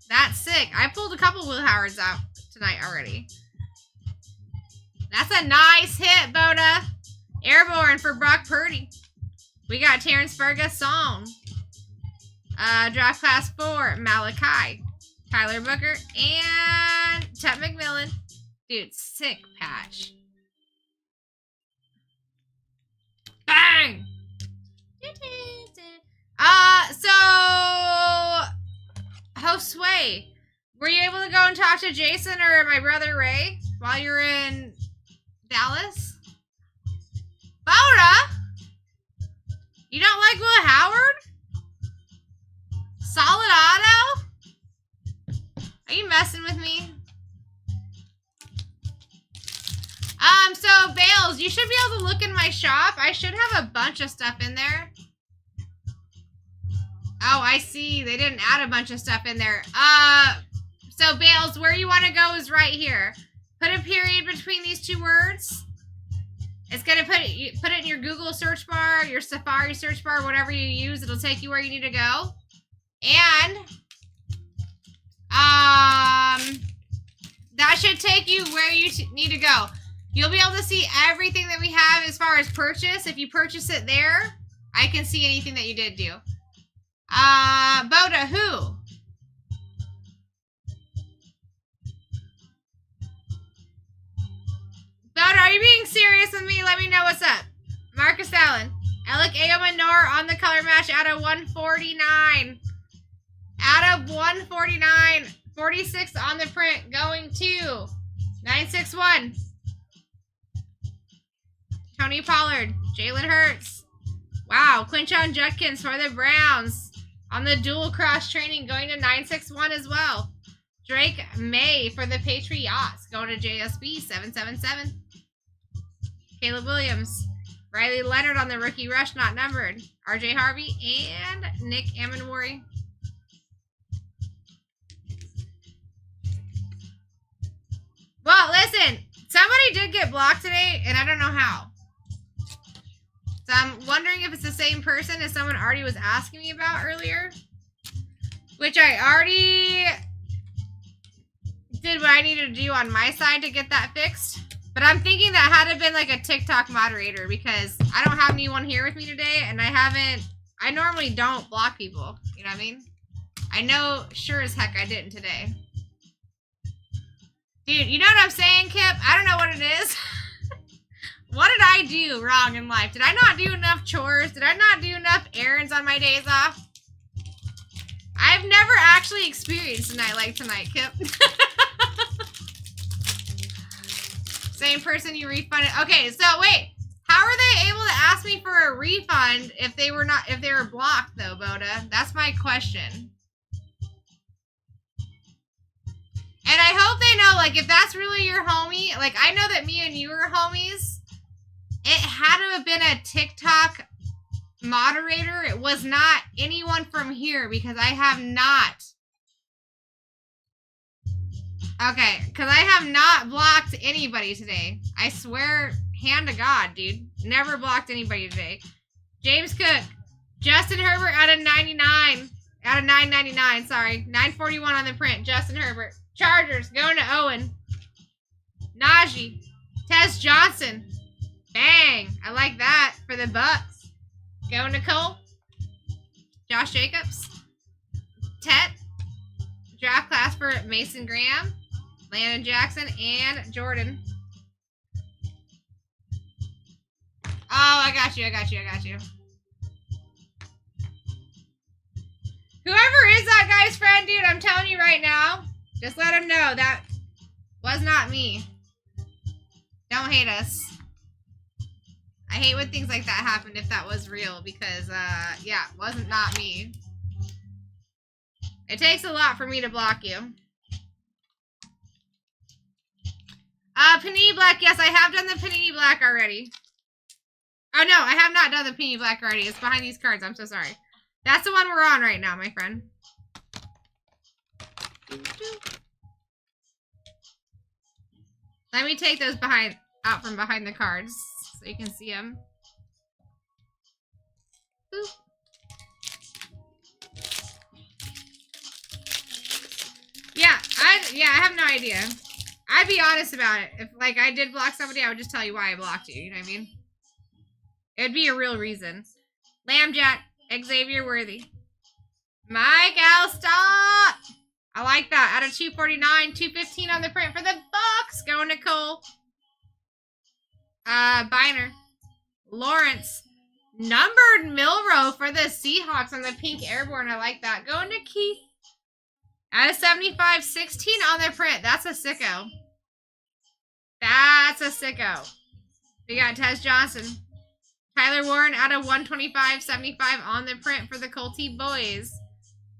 That's sick. I pulled a couple Will Howards out tonight already. That's a nice hit, Boda. Airborne for Brock Purdy. We got Terrence Ferguson. Draft class 4, Malachi. Tyler Booker. And Chet McMillan. Dude, sick patch. Bang! So... Josue, were you able to go and talk to Jason or my brother Ray while you're in Dallas? Boda? You don't like Will Howard? Solid auto? Are you messing with me? So Bales, you should be able to look in my shop. I should have a bunch of stuff in there. Oh, I see. They didn't add a bunch of stuff in there. So Bales, where you want to go is right here. Put a period between these two words. It's going to put it in your Google search bar, your Safari search bar, whatever you use. It'll take you where you need to go. And that should take you where you need to go. You'll be able to see everything that we have as far as purchase. If you purchase it there, I can see anything that you did do. Boda, who? Boda, are you being serious with me? Let me know what's up. Marcus Allen. Alec Ayomanor on the color match out of 149. Out of 149. 46 on the print. Going to 961. Tony Pollard. Jalen Hurts. Wow. Quinshon Judkins for the Browns. On the dual cross training. Going to 961 as well. Drake May for the Patriots. Going to JSB 777. Caleb Williams. Riley Leonard on the rookie rush, not numbered. RJ Harvey and Nick Amenwari. Well, listen. Somebody did get blocked today, and I don't know how. So I'm wondering if it's the same person as someone already was asking me about earlier. Which I already did what I needed to do on my side to get that fixed. But I'm thinking that had to have been like a TikTok moderator because I don't have anyone here with me today and I normally don't block people. You know what I mean? I know sure as heck I didn't today. Dude, you know what I'm saying, Kip? I don't know what it is. What did I do wrong in life? Did I not do enough chores? Did I not do enough errands on my days off? I've never actually experienced a night like tonight, Kip. Same person you refunded. Okay, so wait. How are they able to ask me for a refund if they were blocked though, Boda? That's my question. And I hope they know, like, if that's really your homie, like, I know that me and you are homies. It had to have been a TikTok moderator. It was not anyone from here because I have not. Okay, because I have not blocked anybody today. I swear, hand to God, dude. Never blocked anybody today. James Cook. Justin Herbert out of 99. Out of 999, sorry. 941 on the print. Justin Herbert. Chargers going to Owen. Najee. Tez Johnson. Bang. I like that for the Bucks. Going to Cole. Josh Jacobs. Tet. Draft class for Mason Graham. Landon Jackson and Jordan. Oh, I got you. Whoever is that guy's friend, dude, I'm telling you right now, just let him know that was not me. Don't hate us. I hate when things like that happen if that was real because, yeah, it wasn't not me. It takes a lot for me to block you. Panini Black. Yes, I have done the Panini Black already. Oh, no, I have not done the Panini Black already. It's behind these cards. I'm so sorry. That's the one we're on right now, my friend. Let me take those out from behind the cards so you can see them. Boop. Yeah, I have no idea. I'd be honest about it. If, like, I did block somebody, I would just tell you why I blocked you. You know what I mean? It'd be a real reason. Lambjack, Xavier Worthy. Mike Alstott. I like that. Out of 249, 215 on the print for the Bucks. Going to Cole. Biner. Lawrence. Numbered Milrow for the Seahawks on the pink airborne. I like that. Going to Keith. Out of 75, 16 on the print. That's a sicko. That's a sicko. We got Tez Johnson. Tyler Warren out of 125, 75 on the print for the Colty boys.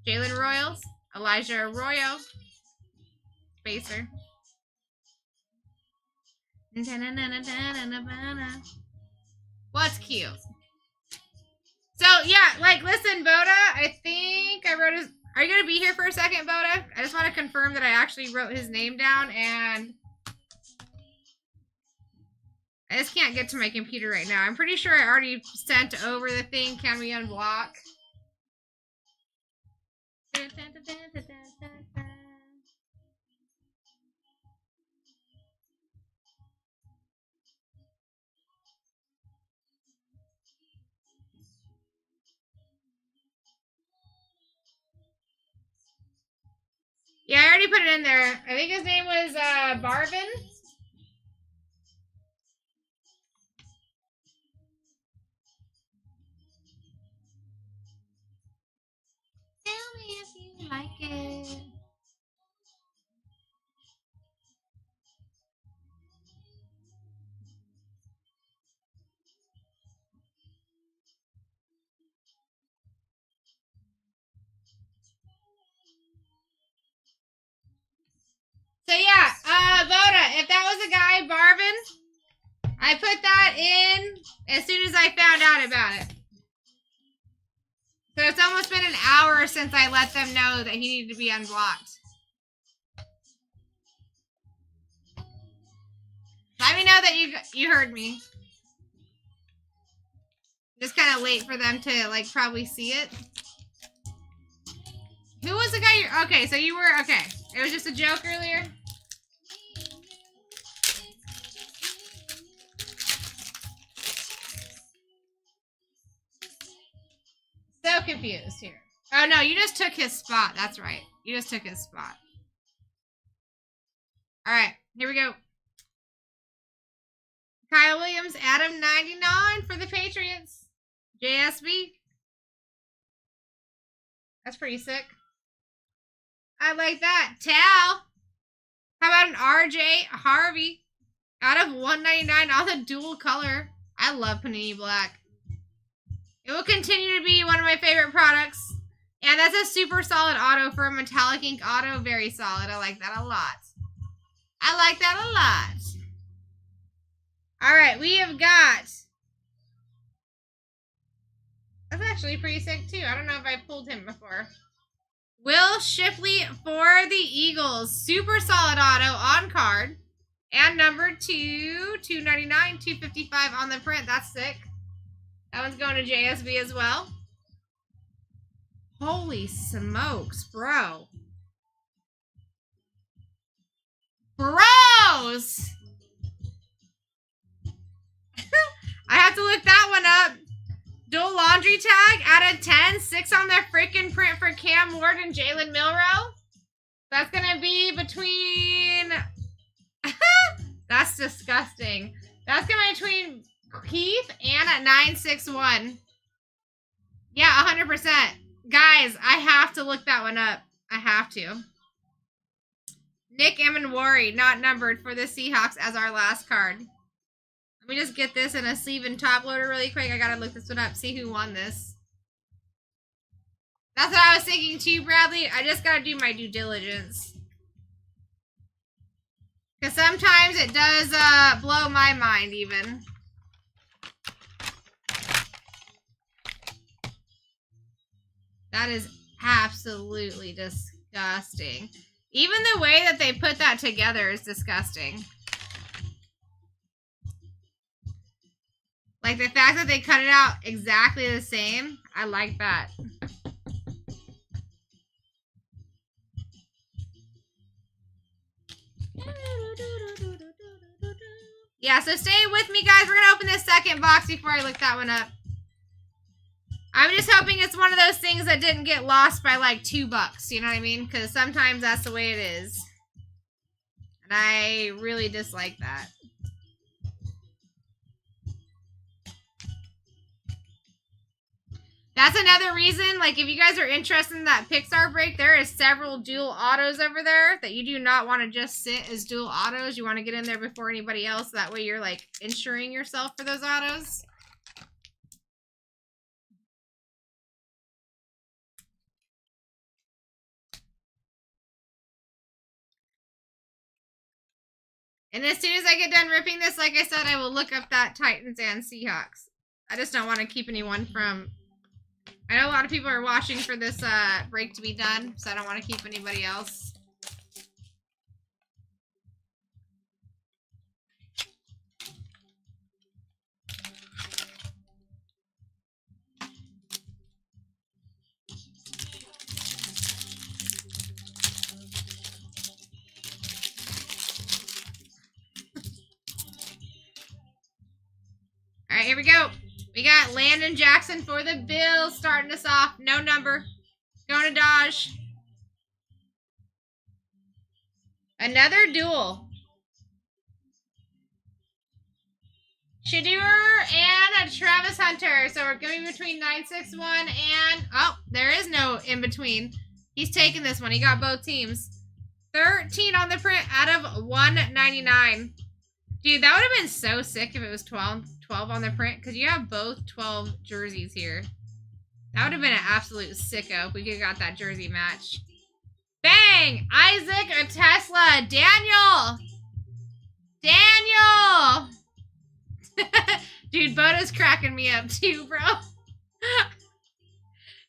Jalen Royals. Elijah Arroyo. Spacer. What's cute? So, yeah, like, listen, Boda, I think I wrote his... Are you going to be here for a second, Boda? I just want to confirm that I actually wrote his name down, and... I just can't get to my computer right now. I'm pretty sure I already sent over the thing. Can we unblock? Yeah, I already put it in there. I think his name was Barvin. Tell me if you like it. So yeah, Voda, if that was a guy, Barvin, I put that in as soon as I found out about it. So it's almost been an hour since I let them know that he needed to be unblocked. Let me know that you heard me. Just kind of late for them to, like, probably see it. Who was the guy you're... Okay, so you were... Okay. It was just a joke earlier? So confused here. Oh, no, you just took his spot. That's right. You just took his spot. All right, here we go. Kyle Williams, Adam 99 for the Patriots. JSB. That's pretty sick. I like that. Tal. How about an RJ Harvey? Out of 199 on the dual color. I love Panini Black. It will continue to be one of my favorite products. And that's a super solid auto for a metallic ink auto. Very solid. I like that a lot. I like that a lot. Alright, we have got... That's actually pretty sick too. I don't know if I pulled him before. Will Shipley for the Eagles. Super solid auto on card. And number 2, 299, 255 on the print. That's sick. That one's going to JSB as well. Holy smokes, bro. Bros! I have to look that one up. Dual laundry tag out of 10. 6 on the freaking print for Cam Ward and Jalen Milrow. That's going to be between... That's disgusting. That's going to be between Keith and at 961. Yeah, 100%. Guys, I have to look that one up. I have to. Nick Emenwari, not numbered for the Seahawks as our last card. Let me just get this in a sleeve and top loader really quick. I gotta look this one up, see who won this. That's what I was thinking too, Bradley. I just gotta do my due diligence. Because sometimes it does blow my mind even. That is absolutely disgusting. Even the way that they put that together is disgusting. Like the fact that they cut it out exactly the same. I like that. Yeah, so stay with me, guys. We're going to open this second box before I look that one up. I'm just hoping it's one of those things that didn't get lost by like $2. You know what I mean? Because sometimes that's the way it is. And I really dislike that. That's another reason, like, if you guys are interested in that Pixar break, there is several dual autos over there that you do not want to just sit as dual autos. You want to get in there before anybody else. That way you're, like, insuring yourself for those autos. And as soon as I get done ripping this, like I said, I will look up that Titans and Seahawks. I just don't want to keep anyone from... I know a lot of people are watching for this break to be done, so I don't want to keep anybody else. All right, here we go. We got Landon Jackson for the Bills starting us off. No number. Going to Dodge. Another duel. Shadur and a Travis Hunter. So we're going between 961 and... Oh, there is no in between. He's taking this one. He got both teams. 13 on the print out of 199. Dude, that would have been so sick if it was 12 on the print. Because you have both 12 jerseys here. That would have been an absolute sicko if we could have got that jersey match. Bang! Isaac, a Tesla. Daniel! Daniel! Dude, Boda's cracking me up too, bro.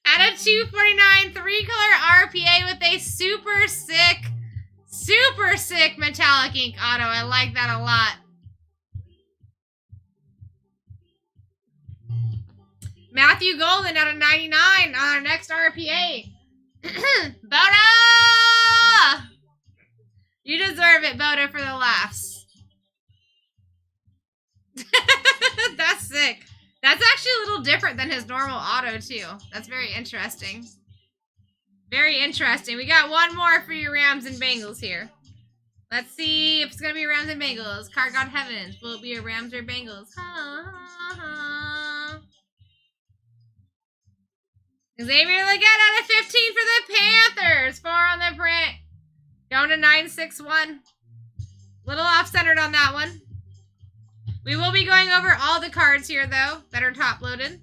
At a 249 3-color RPA with a super sick metallic ink auto. I like that a lot. Matthew Golden out of 99 on our next RPA. Boda! You deserve it, Boda, for the laughs. That's sick. That's actually a little different than his normal auto, too. That's very interesting. Very interesting. We got one more for your Rams and Bengals here. Let's see if it's going to be Rams and Bengals. Card God Heavens. Will it be a Rams or Bengals? Xavier Legette out of 15 for the Panthers. 4 on the print. Going to 961. Little off-centered on that one. We will be going over all the cards here, though, that are top-loaded.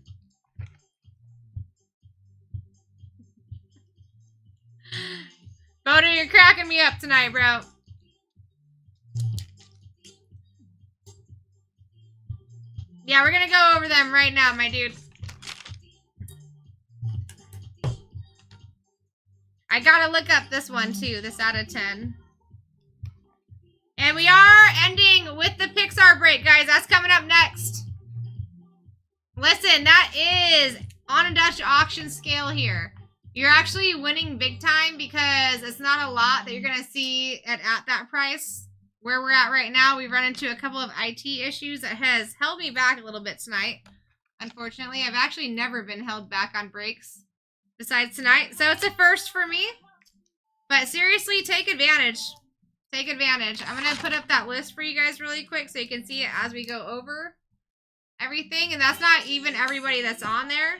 Boda, you're cracking me up tonight, bro. Yeah, we're going to go over them right now, my dude. I got to look up this one, too, this out of 10. And we are ending with the Pixar break, guys. That's coming up next. Listen, that is on a Dutch auction scale here. You're actually winning big time because it's not a lot that you're going to see at that price. Where we're at right now, we've run into a couple of IT issues that has held me back a little bit tonight. Unfortunately, I've actually never been held back on breaks besides tonight. So it's a first for me. But seriously, take advantage. Take advantage. I'm going to put up that list for you guys really quick so you can see it as we go over everything. And that's not even everybody that's on there.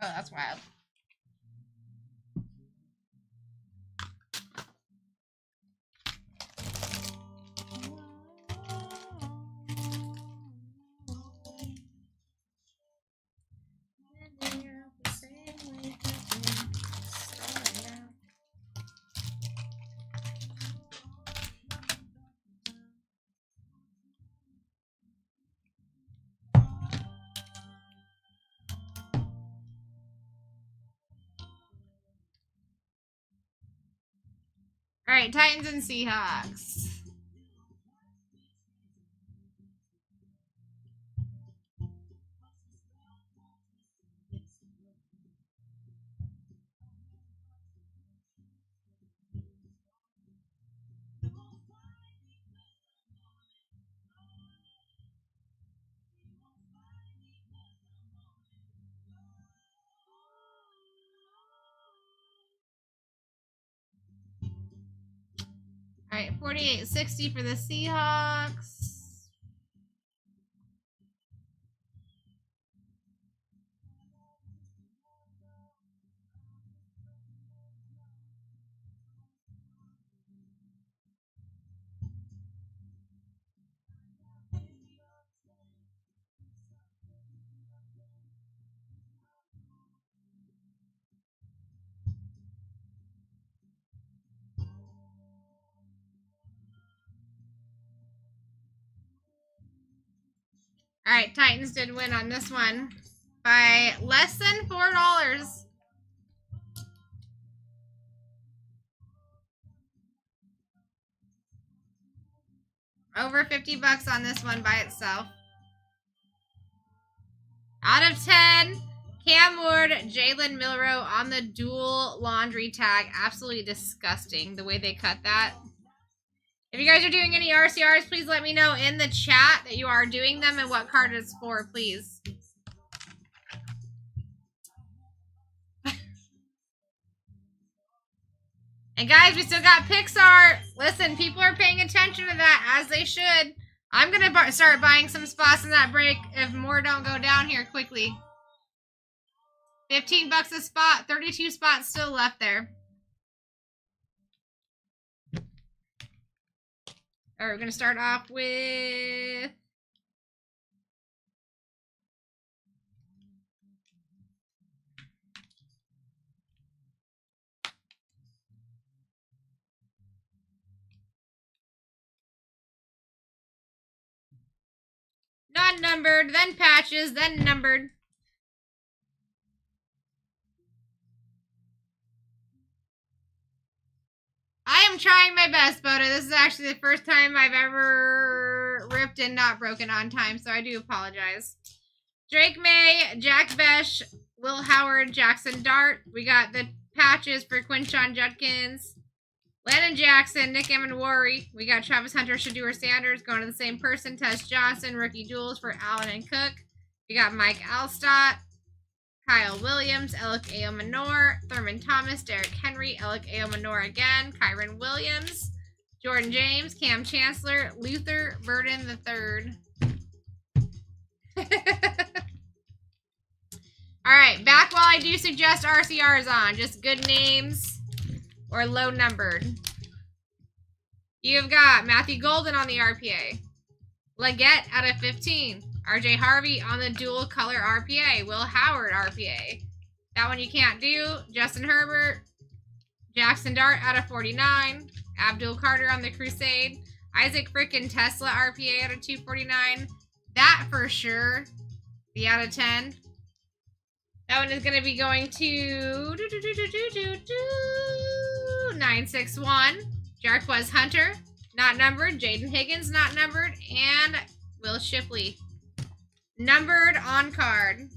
Oh, that's wild. All right, Titans and Seahawks. All right, 48.60 for the Seahawks. All right, Titans did win on this one by less than $4. Over $50 on this one by itself. Out of 10, Cam Ward, Jalen Milroe on the dual laundry tag. Absolutely disgusting the way they cut that. If you guys are doing any RCRs, please let me know in the chat that you are doing them and what card it's for, please. And guys, we still got Pixar. Listen, people are paying attention to that, as they should. I'm going to start buying some spots in that break if more don't go down here quickly. $15 a spot, 32 spots still left there. All right, we're going to start off with... not numbered, then patches, then numbered. I am trying my best, Boda. This is actually the first time I've ever ripped and not broken on time, so I do apologize. Drake May, Jack Besh, Will Howard, Jackson Dart. We got the patches for Quinshon Judkins, Landon Jackson, Nick Amenwari. We got Travis Hunter, Shadeur Sanders going to the same person. Tess Johnson, rookie duels for Allen and Cook. We got Mike Alstott, Kyle Williams, Alec Aomanor, Thurman Thomas, Derrick Henry, Alec Aomanor again, Kyron Williams, Jordan James, Cam Chancellor, Luther Burden III. Alright, back while I do suggest RCRs on. Just good names or low numbered. You've got Matthew Golden on the RPA. Leggett out of 15. RJ Harvey on the dual color RPA. Will Howard RPA. That one you can't do. Justin Herbert. Jackson Dart out of 49. Abdul Carter on the Crusade. Isaac frickin' Tesla RPA out of 249. That for sure. The out of 10. That one is going to be going to 961. Jarquez Hunter, not numbered. Jaden Higgins, not numbered. And Will Shipley, numbered on card.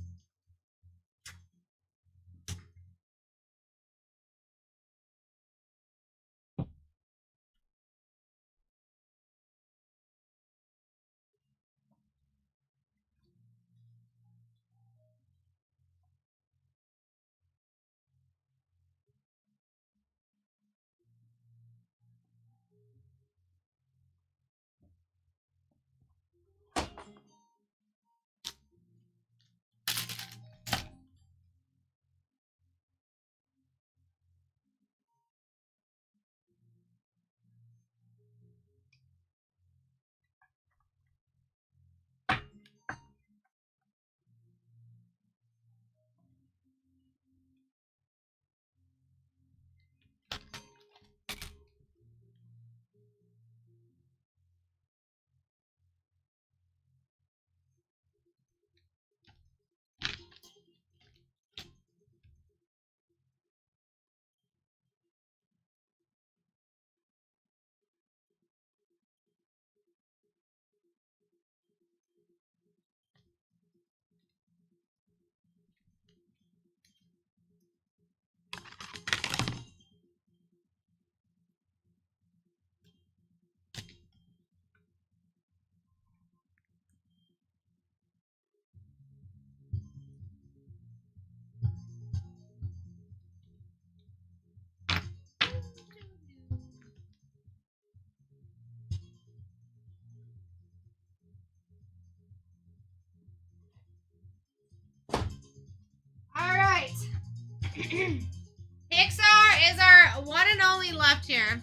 Pixar is our one and only left here.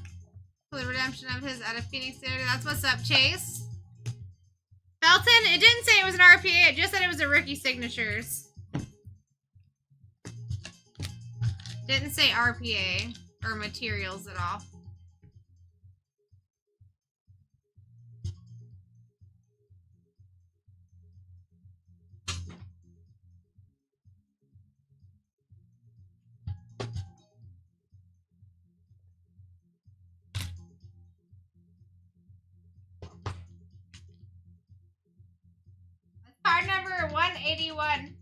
The redemption of his at a Phoenix Theater. That's what's up, Chase. Felton, it didn't say it was an RPA, it just said it was a rookie signatures. Didn't say RPA or materials at all. Card number 181.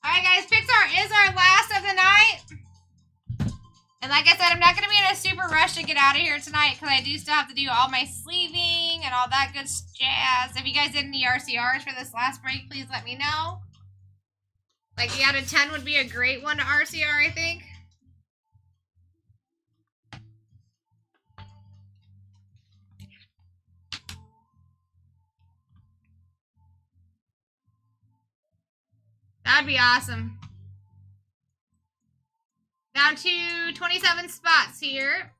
Alright guys, Pixar is our last of the night. And like I said, I'm not going to be in a super rush to get out of here tonight because I do still have to do all my sleeving and all that good jazz. If you guys did any RCRs for this last break, please let me know. Like the out of 10 would be a great one to RCR, I think. That'd be awesome. Down to 27 spots here.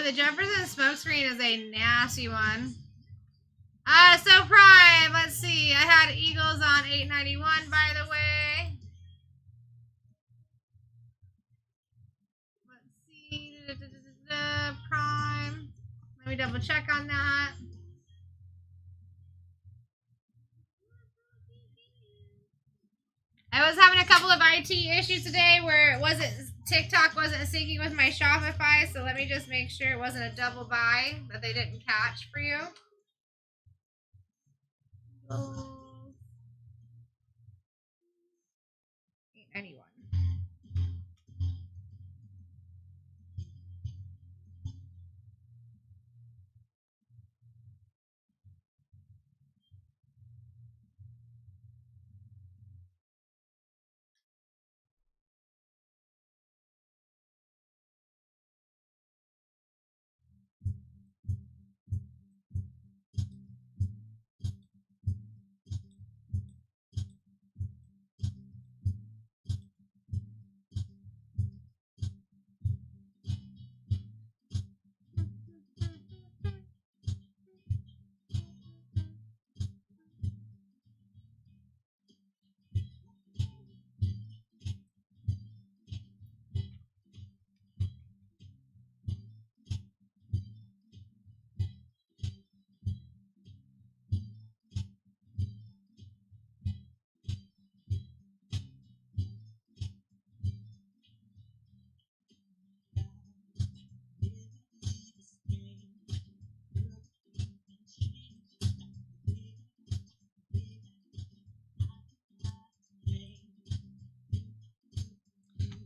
the jumpers and smoke screen is a nasty one. So Prime, let's see. I had Eagles on $8.91, by the way. Let's see. Prime. Let me double check on that. I was having a couple of IT issues today where TikTok wasn't syncing with my Shopify, so let me just make sure it wasn't a double buy that they didn't catch for you. $8.91.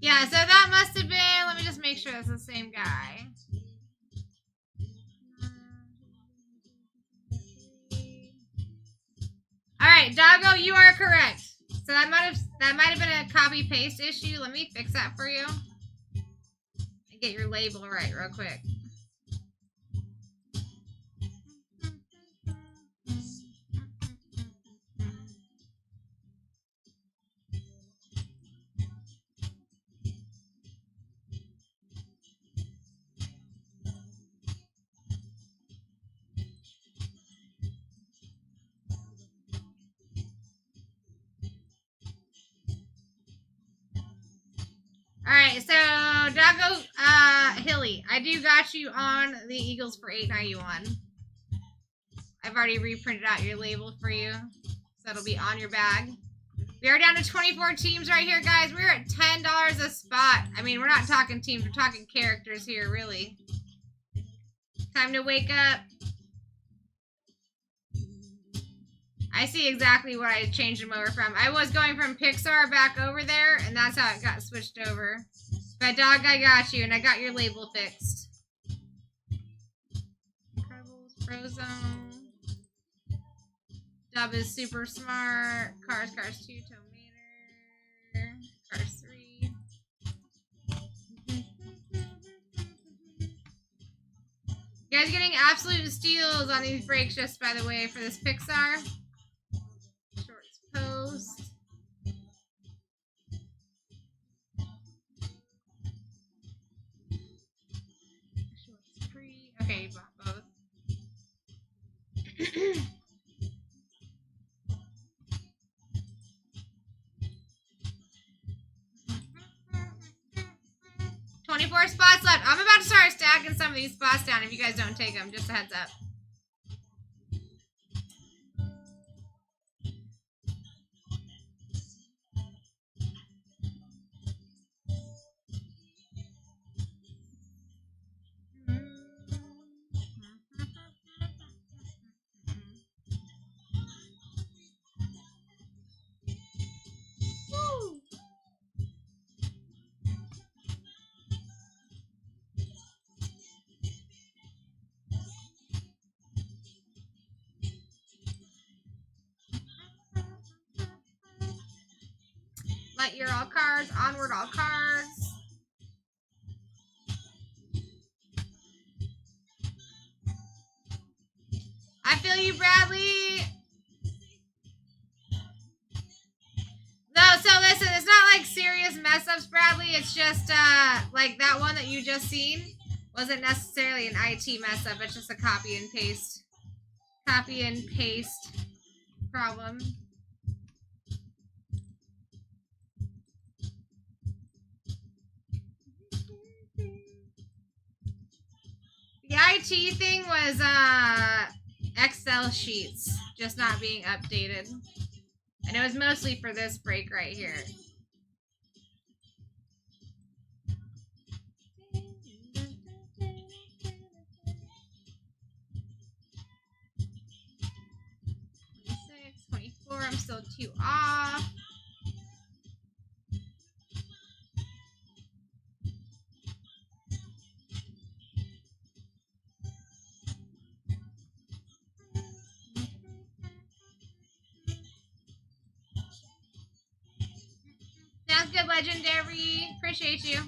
Yeah, so that must have been, let me just make sure that's the same guy. Alright, Doggo, you are correct. So that might have been a copy paste issue. Let me fix that for you. And get your label right real quick. Alright, so Doggo Hilly, I do got you on the Eagles for $8.91. I've already reprinted out your label for you, so it'll be on your bag. We are down to 24 teams right here, guys. We're at $10 a spot. I mean, we're not talking teams, we're talking characters here, really. Time to wake up. I see exactly what I changed them over from. I was going from Pixar back over there, and that's how it got switched over. But Dog, I got you, and I got your label fixed. Incredibles, Frozone. Dub is super smart. Cars 2, Tomater. Cars 3. You guys are getting absolute steals on these breaks, just by the way, for this Pixar. Shorts post. Shorts free. Okay, you bought both. 24 spots left. I'm about to start stacking some of these spots down if you guys don't take them. Just a heads up. Light year all cards, onward all cards. I feel you, Bradley. No, so listen, it's not like serious mess ups, Bradley. It's just like that one that you just seen Wasn't necessarily an IT mess up, it's just a copy and paste problem. The IT thing was Excel sheets just not being updated. And it was mostly for this break right here. I'm still 2 off. Sounds good, Legendary. Appreciate you.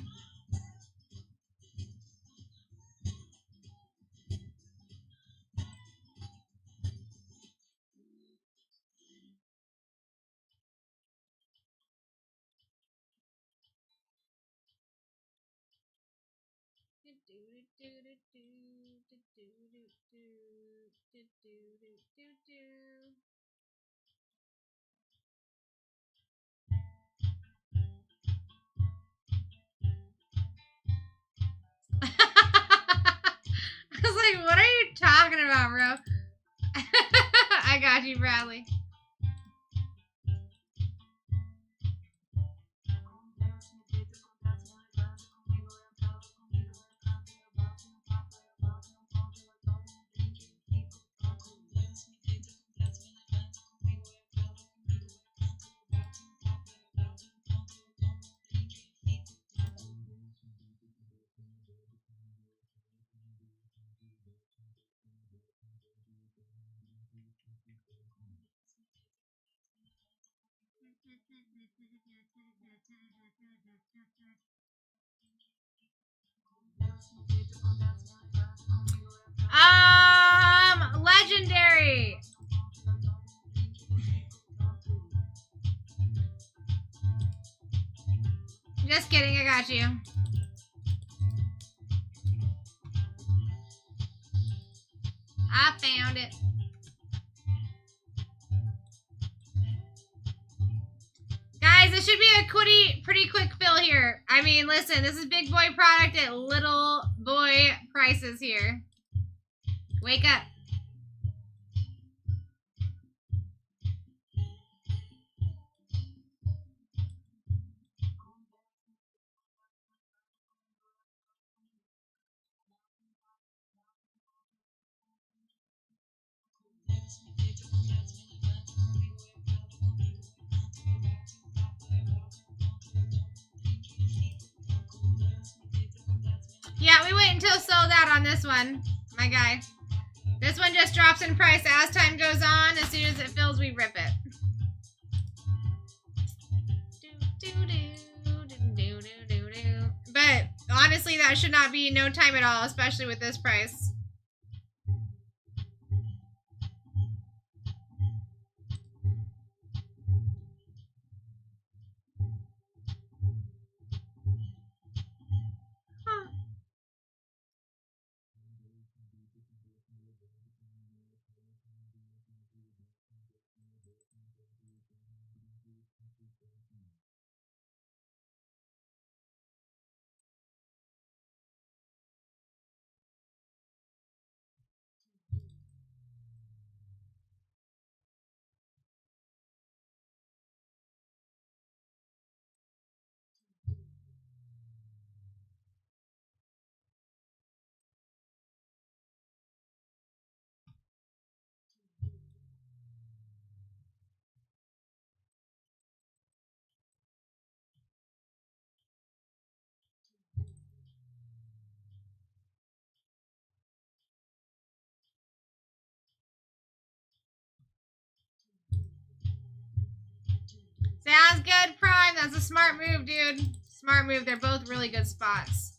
I was like, what are you talking about, bro? I got you, Bradley. Legendary. Just kidding, I got you. I found it. Guys, this should be a pretty quick fill here. I mean, listen, this is big boy product at little boy prices here. Wake up. Yeah, we wait until sold out on this one, my guy. This one just drops in price as time goes on. As soon as it fills, we rip it. But honestly, that should not be no time at all, especially with this price. Sounds good, Prime. That's a smart move, dude. Smart move. They're both really good spots.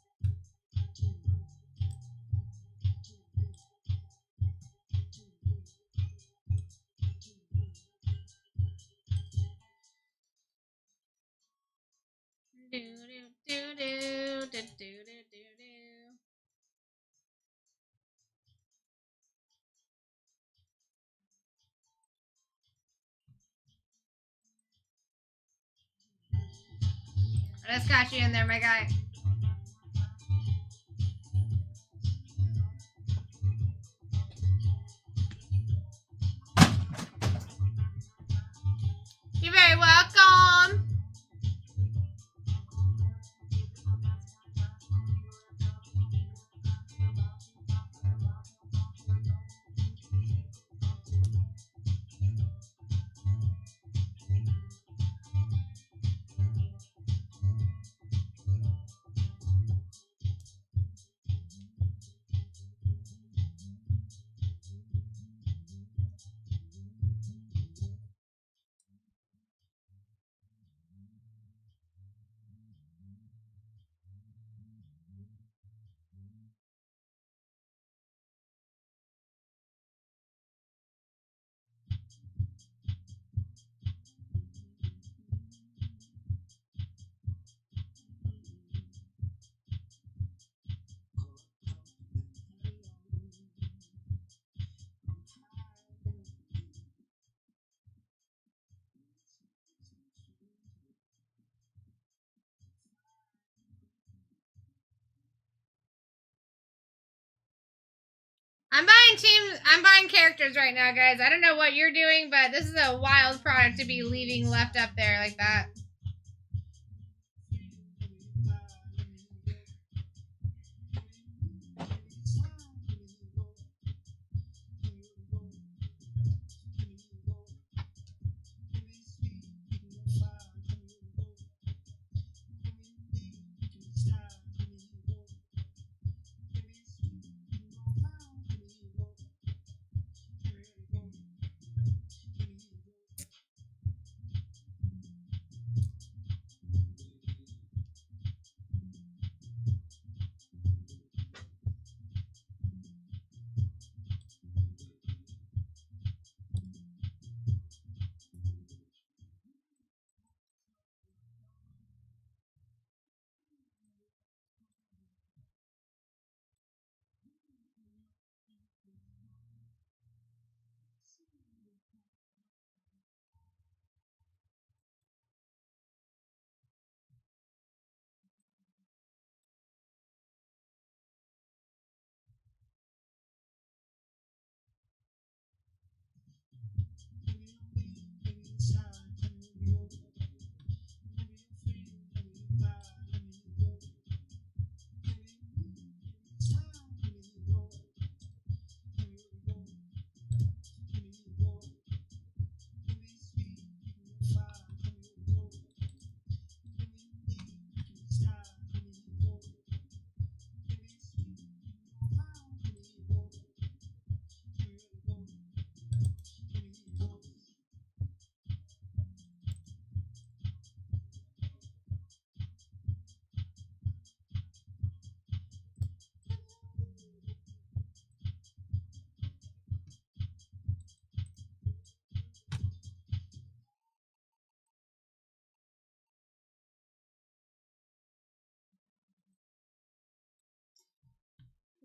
Let's got you in there, my guy. You're very welcome. I'm buying characters right now, guys. I don't know what you're doing, but this is a wild product to be leaving left up there like that.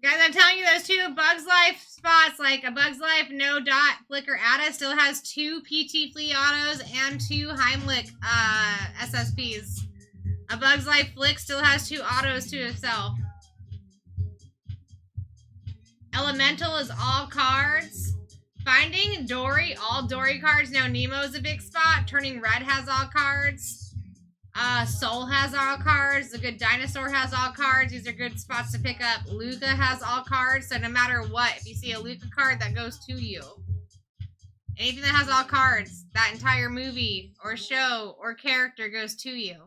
Guys, I'm telling you, those two Bugs Life spots, like a Bugs Life no dot flicker Ada still has 2 PT Flea autos and 2 Heimlich SSPs. A Bugs Life Flick still has 2 autos to itself. Elemental is all cards. Finding Dory, all Dory cards. Now Nemo's a big spot. Turning Red has all cards. Soul has all cards. The Good Dinosaur has all cards. These are good spots to pick up. Luca has all cards. So no matter what, if you see a Luca card, that goes to you. Anything that has all cards, that entire movie or show or character goes to you.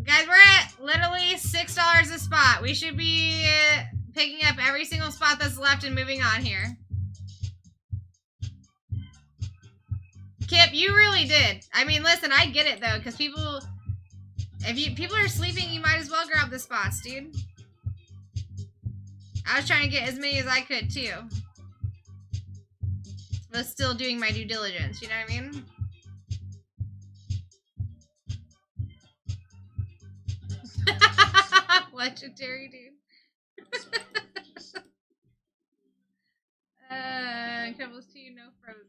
Guys, we're at literally $6 a spot. We should be picking up every single spot that's left and moving on here. Kip, you really did. I mean, listen, I get it though, because people are sleeping, you might as well grab the spots, dude. I was trying to get as many as I could too. But still doing my due diligence, you know what I mean? Legendary, dude. Couples 2, no Frozen.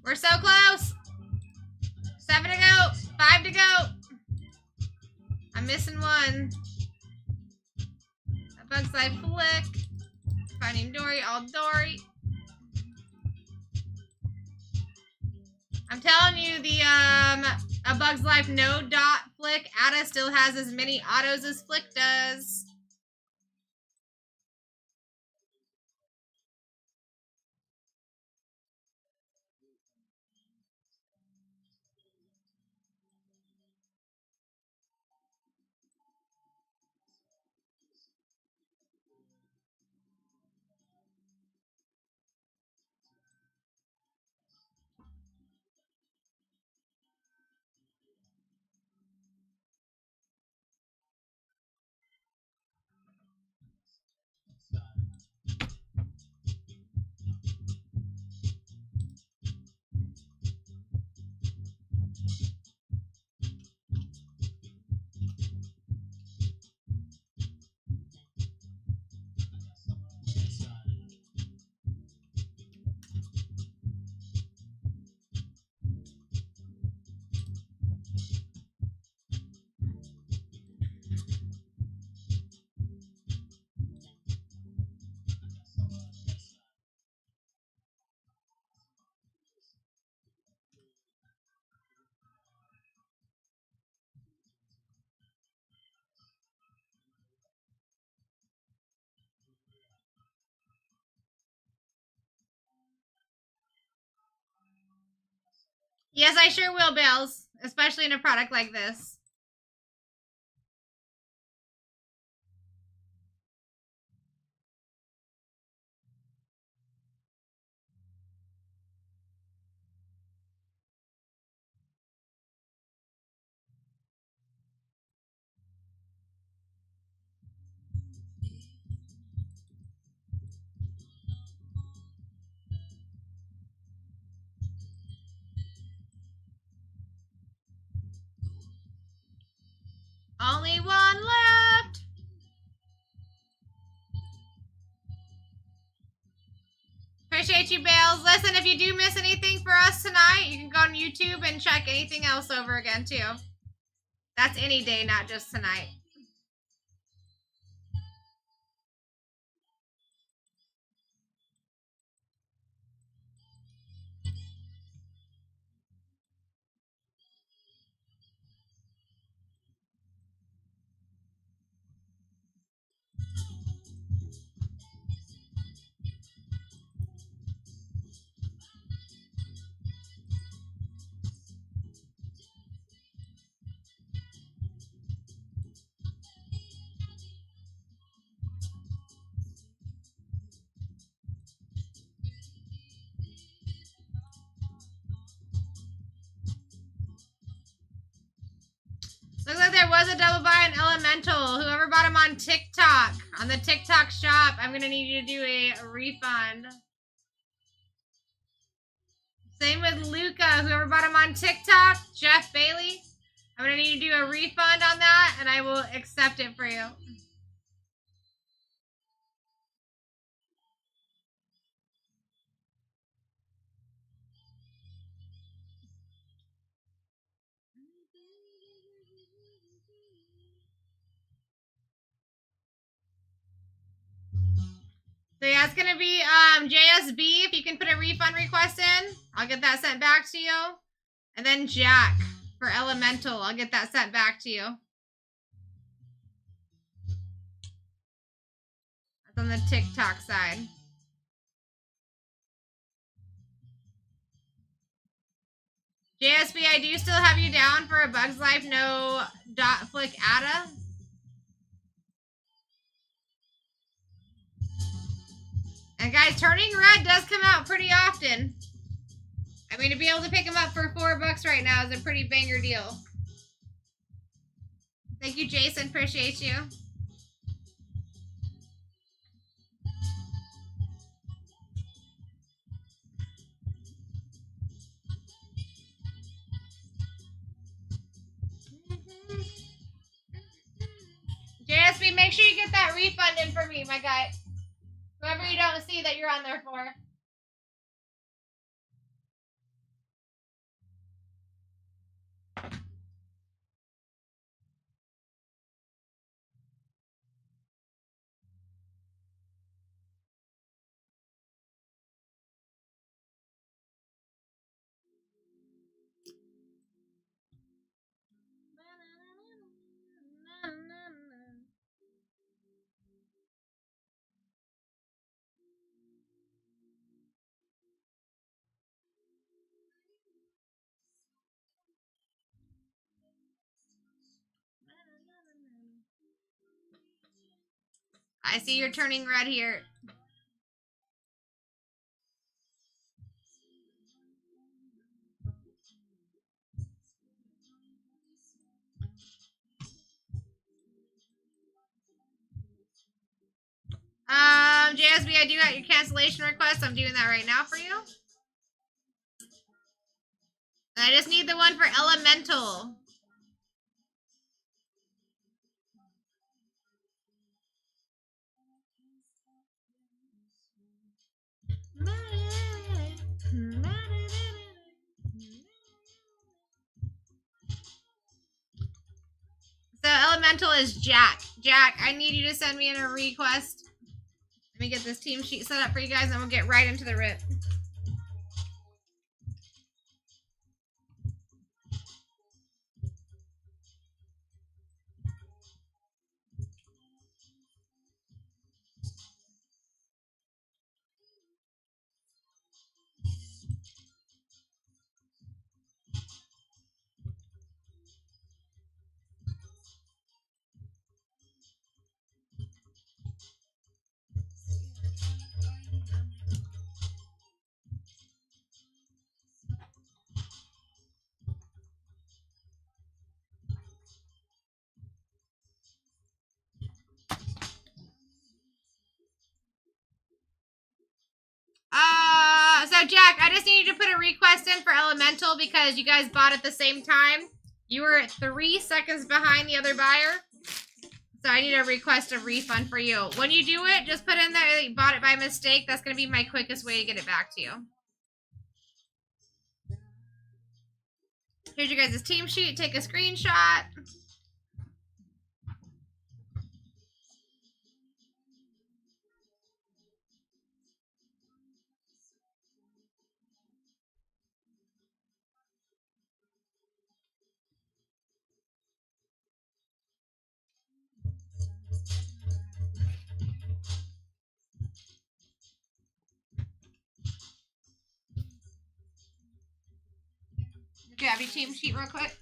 We're so close. 7 to go. 5 to go. I'm missing one. A Bug's Life flick. Finding Dory, all Dory. I'm telling you, the A Bug's Life no dot flick, Ada still has as many autos as Flick does. Yes, I sure will, Bills. Especially in a product like this. Only one left. Appreciate you, Bales. Listen, if you do miss anything for us tonight, you can go on YouTube and check anything else over again, too. That's any day, not just tonight. Looks like there was a double buy in Elemental. Whoever bought them on TikTok, on the TikTok shop, I'm going to need you to do a refund. Same with Luca. Whoever bought them on TikTok, Jeff Bailey, I'm going to need you to do a refund on that, and I will accept it for you. So yeah, it's gonna be JSB. If you can put a refund request in, I'll get that sent back to you. And then Jack for Elemental, I'll get that sent back to you. That's from the TikTok side. JSB, I do still have you down for a Bug's Life no dot flick Ada. And guys, Turning Red does come out pretty often. I mean, to be able to pick them up for $4 right now is a pretty banger deal. Thank you, Jason. Appreciate you. JSB, make sure you get that refund in for me, my guy. Whoever you don't see that you're on there for. I see you're turning red here. JSB, I do got your cancellation request. I'm doing that right now for you. And I just need the one for Elemental. So Elemental is Jack. Jack, I need you to send me in a request. Let me get this team sheet set up for you guys and we'll get right into the rip. So Jack, I just need you to put a request in for Elemental because you guys bought at the same time. You were 3 seconds behind the other buyer. So I need to request a refund for you. When you do it, just put in there that you bought it by mistake. That's going to be my quickest way to get it back to you. Here's your guys' team sheet. Take a screenshot. Grab your team sheet real quick.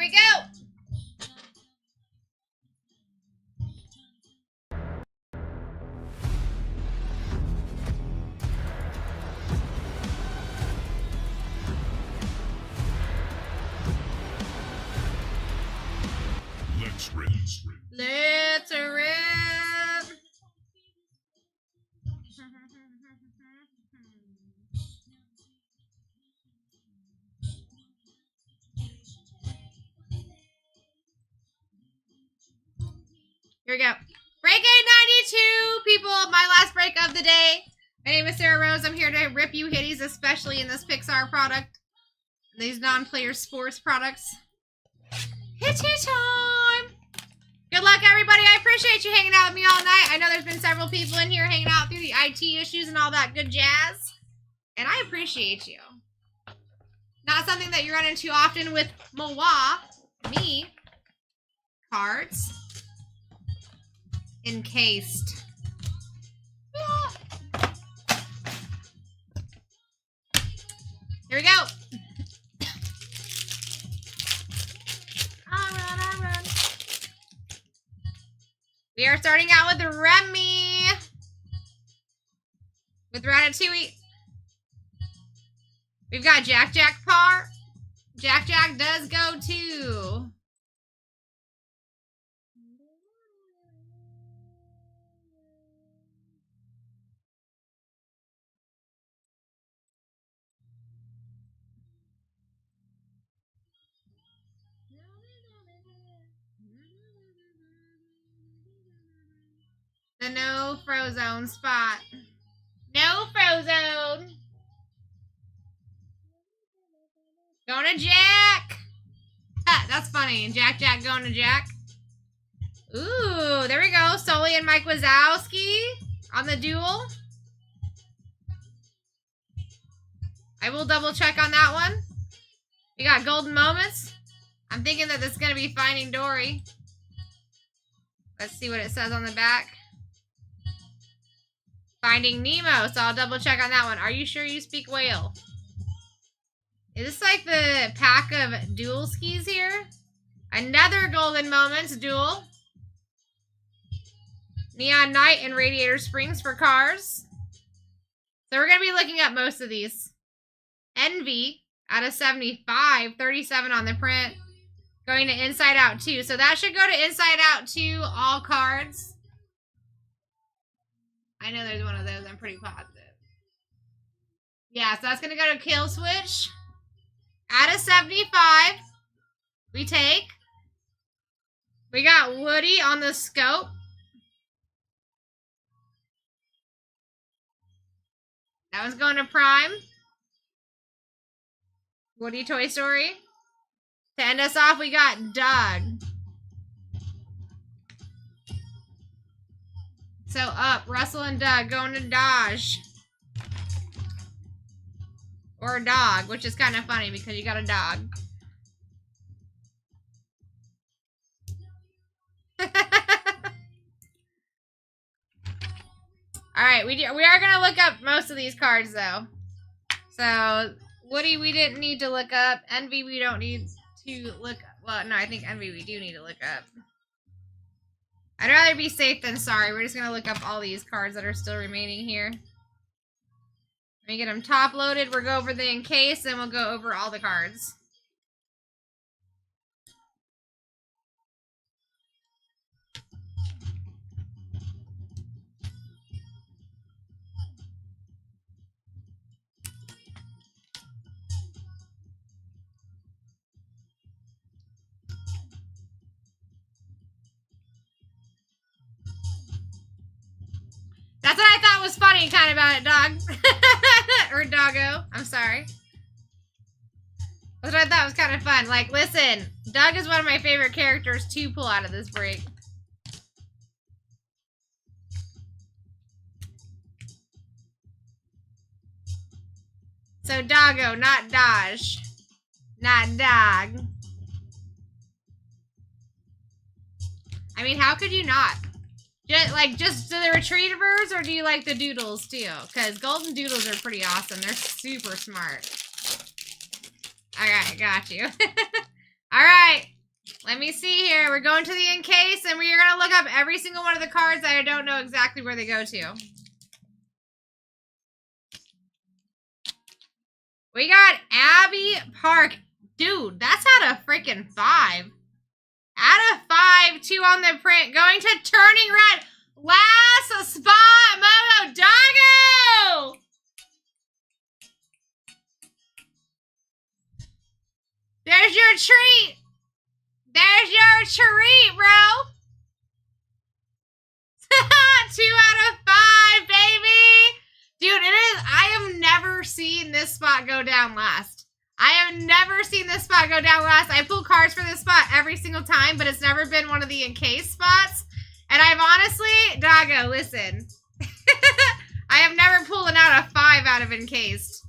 we go. Let's rip. Let's rip. Here we go. Break 892, people. My last break of the day. My name is Sarah Rose. I'm here to rip you hitties, especially in this Pixar product. These non-player sports products. Hitty time. Good luck, everybody. I appreciate you hanging out with me all night. I know there's been several people in here hanging out through the IT issues and all that good jazz. And I appreciate you. Not something that you run into often with me. Cards. Encased. Here we go. I run. We are starting out with Remy. With Ratatouille. We've got Jack Par. Jack does go too. The no Frozone spot. No Frozone. Going to Jack. Ha, that's funny. And Jack going to Jack. Ooh, there we go. Sully and Mike Wazowski on the duel. I will double check on that one. We got Golden Moments. I'm thinking that this is going to be Finding Dory. Let's see what it says on the back. Finding Nemo, so I'll double check on that one. Are you sure you speak whale? Is this like the pack of dual skis here? Another Golden Moments duel. Neon Night and Radiator Springs for cars. So we're going to be looking at most of these. Envy out of 75, 37 on the print. Going to Inside Out 2. So that should go to Inside Out 2, all cards. I know there's one of those, I'm pretty positive. Yeah, so that's going to go to Kill Switch. Out of 75, we take. We got Woody on the scope. That one's going to Prime. Woody Toy Story. To end us off, we got Doug. So up, Russell and Doug going to Dodge. Or Dog, which is kind of funny because you got a dog. Alright, we are going to look up most of these cards though. So, Woody we didn't need to look up. Envy we don't need to look up. Well, no, I think Envy we do need to look up. I'd rather be safe than sorry. We're just going to look up all these cards that are still remaining here. Let me get them top loaded. We'll go over the encase, and we'll go over all the cards. That's what I thought was funny kind of about it, dog. Or doggo. I'm sorry. That's what I thought was kind of fun. Like, listen, Doug is one of my favorite characters to pull out of this break. So, doggo, not Dodge. Not dog. I mean, how could you not? Just the retrievers, or do you like the doodles too? Because golden doodles are pretty awesome. They're super smart. Alright, got you. Alright, Let me see here. We're going to the encase, and we're going to look up every single one of the cards. I don't know exactly where they go to. We got Abby Park. Dude, that's out of freaking 5. Out of 5, 2 on the print. Going to Turning Red. Last spot, Momo Doggo! There's your treat. There's your treat, bro. 2 out of 5, baby. Dude, it is. I have never seen this spot go down last. I have never seen this spot go down last. I pull cards for this spot every single time, but it's never been one of the encased spots. And I've honestly, Doggo, listen. I have never pulled out a 5 out of encased.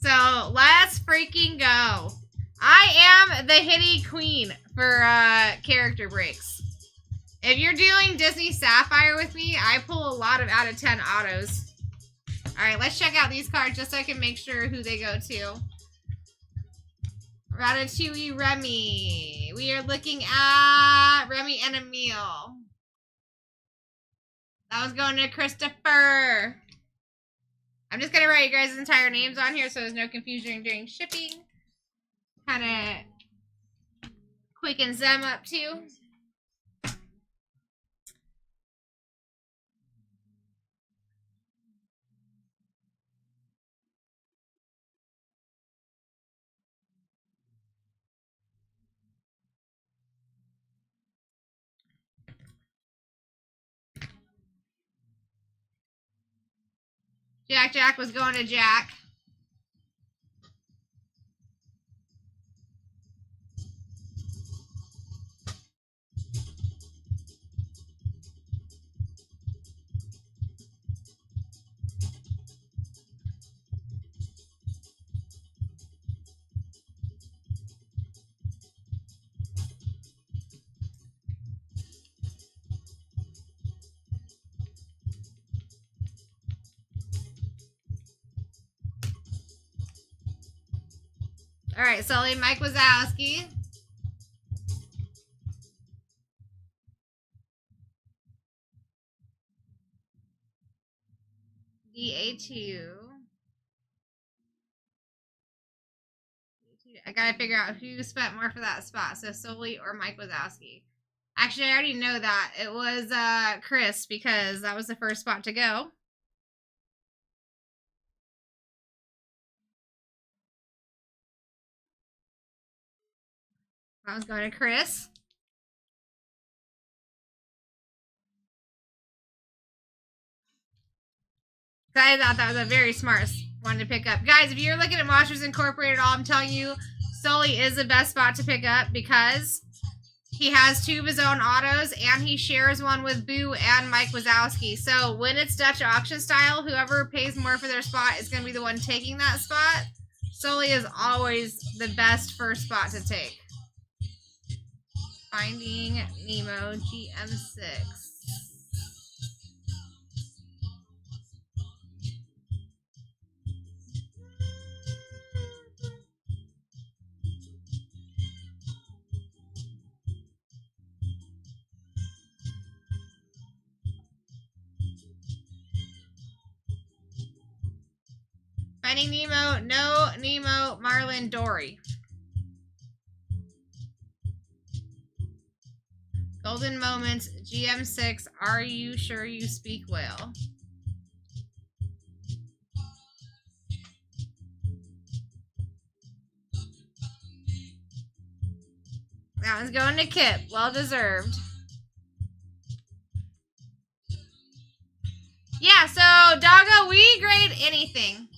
So let's freaking go. I am the hitty queen for character breaks. If you're doing Disney Sapphire with me, I pull a lot of out of 10 autos. Alright, let's check out these cards just so I can make sure who they go to. Ratatouille Remy. We are looking at Remy and Emile. That was going to Christopher. I'm just going to write you guys' entire names on here so there's no confusion during shipping. Kind of quickens them up too. Jack was going to Jack. All right, Sully, Mike Wazowski. DA2. I gotta figure out who spent more for that spot. So Sully or Mike Wazowski. Actually, I already know that. It was Chris because that was the first spot to go. I was going to Chris. I thought that was a very smart one to pick up. Guys, if you're looking at Monsters Incorporated, all I'm telling you, Sully is the best spot to pick up because he has 2 of his own autos and he shares one with Boo and Mike Wazowski. So when it's Dutch auction style, whoever pays more for their spot is going to be the one taking that spot. Sully is always the best first spot to take. Finding Nemo GM6. Finding Nemo, no Nemo, Marlin, Dory. Golden Moments, GM6, are you sure you speak well? That one's going to Kip. Well deserved. Yeah, so Doggo, we grade anything.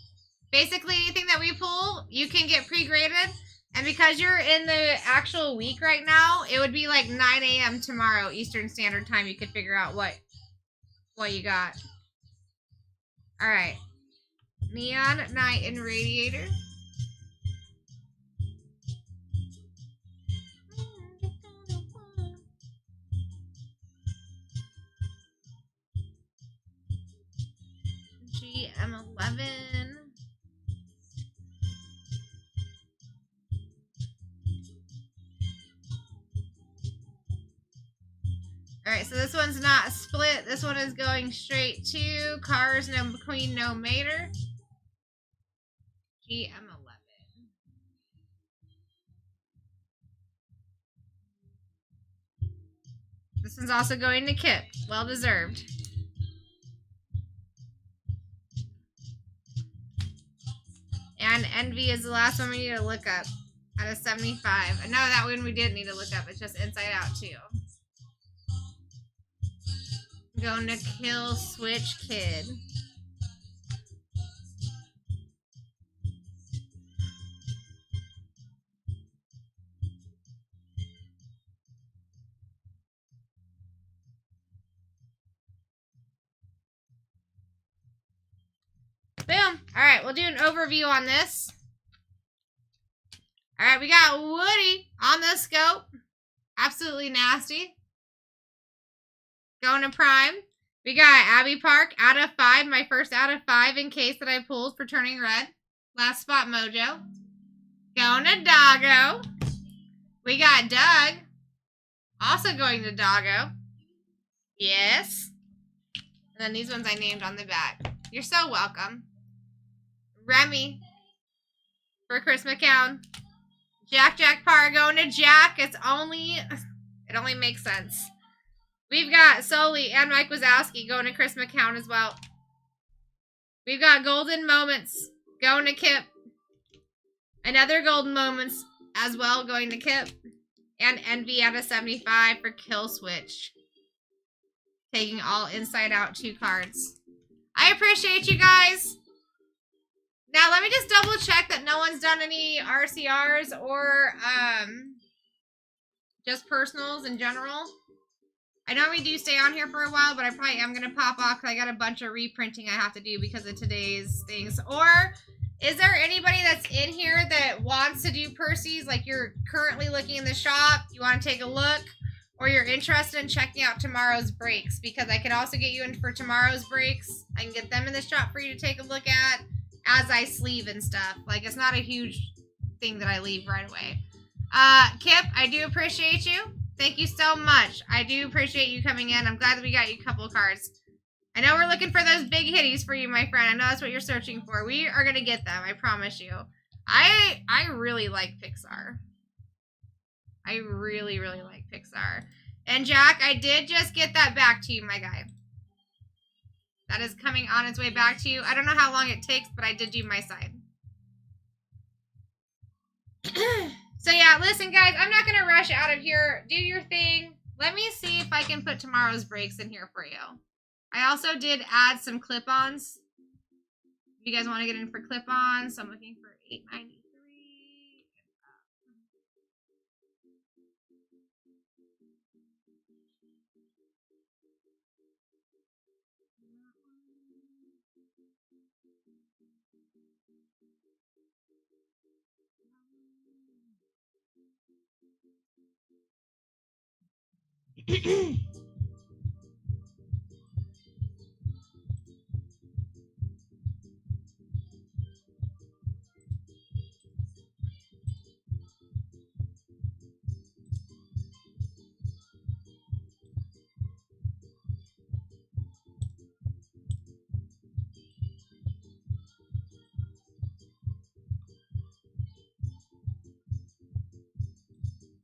Basically, anything that we pull, you can get pre-graded. And because you're in the actual week right now, it would be like 9 a.m. tomorrow, Eastern Standard Time. You could figure out what you got. All right. Neon Night and Radiator. GM11. Alright, so this one's not split. This one is going straight to Cars No Queen No Mater. GM11. This one's also going to Kip. Well deserved. And Envy is the last one we need to look up. Out of 75. No, that one we didn't need to look up. It's just Inside Out 2. Going to Kill Switch Kid. Boom. Alright, we'll do an overview on this. Alright, we got Woody on the scope. Absolutely nasty. Going to Prime. We got Abby Park out of 5. My first out of 5 in case that I pulled for turning red. Last spot mojo. Going to Doggo. We got Doug. Also going to Doggo. Yes. And then these ones I named on the back. You're so welcome. Remy. For Chris McCown. Jack Parr going to Jack. It only makes sense. We've got Soli and Mike Wazowski going to Chris McCown as well. We've got Golden Moments going to Kip. Another Golden Moments as well going to Kip. And Envy out of 75 for Kill Switch. Taking all Inside Out 2 cards. I appreciate you guys. Now let me just double check that no one's done any RCRs or just personals in general. I know we do stay on here for a while, but I probably am going to pop off because I got a bunch of reprinting I have to do because of today's things. Or is there anybody that's in here that wants to do Percy's? Like you're currently looking in the shop, you want to take a look, or you're interested in checking out tomorrow's breaks? Because I could also get you in for tomorrow's breaks. I can get them in the shop for you to take a look at as I sleeve and stuff. Like, it's not a huge thing that I leave right away. Kip, I do appreciate you. Thank you so much. I do appreciate you coming in. I'm glad that we got you a couple of cards. I know we're looking for those big hitties for you, my friend. I know that's what you're searching for. We are going to get them. I promise you. I really like Pixar. I really, really like Pixar. And Jack, I did just get that back to you, my guy. That is coming on its way back to you. I don't know how long it takes, but I did do my side. So yeah, listen guys, I'm not going to rush out of here. Do your thing. Let me see if I can put tomorrow's breaks in here for you. I also did add some clip-ons. If you guys want to get in for clip-ons, so I'm looking for 893.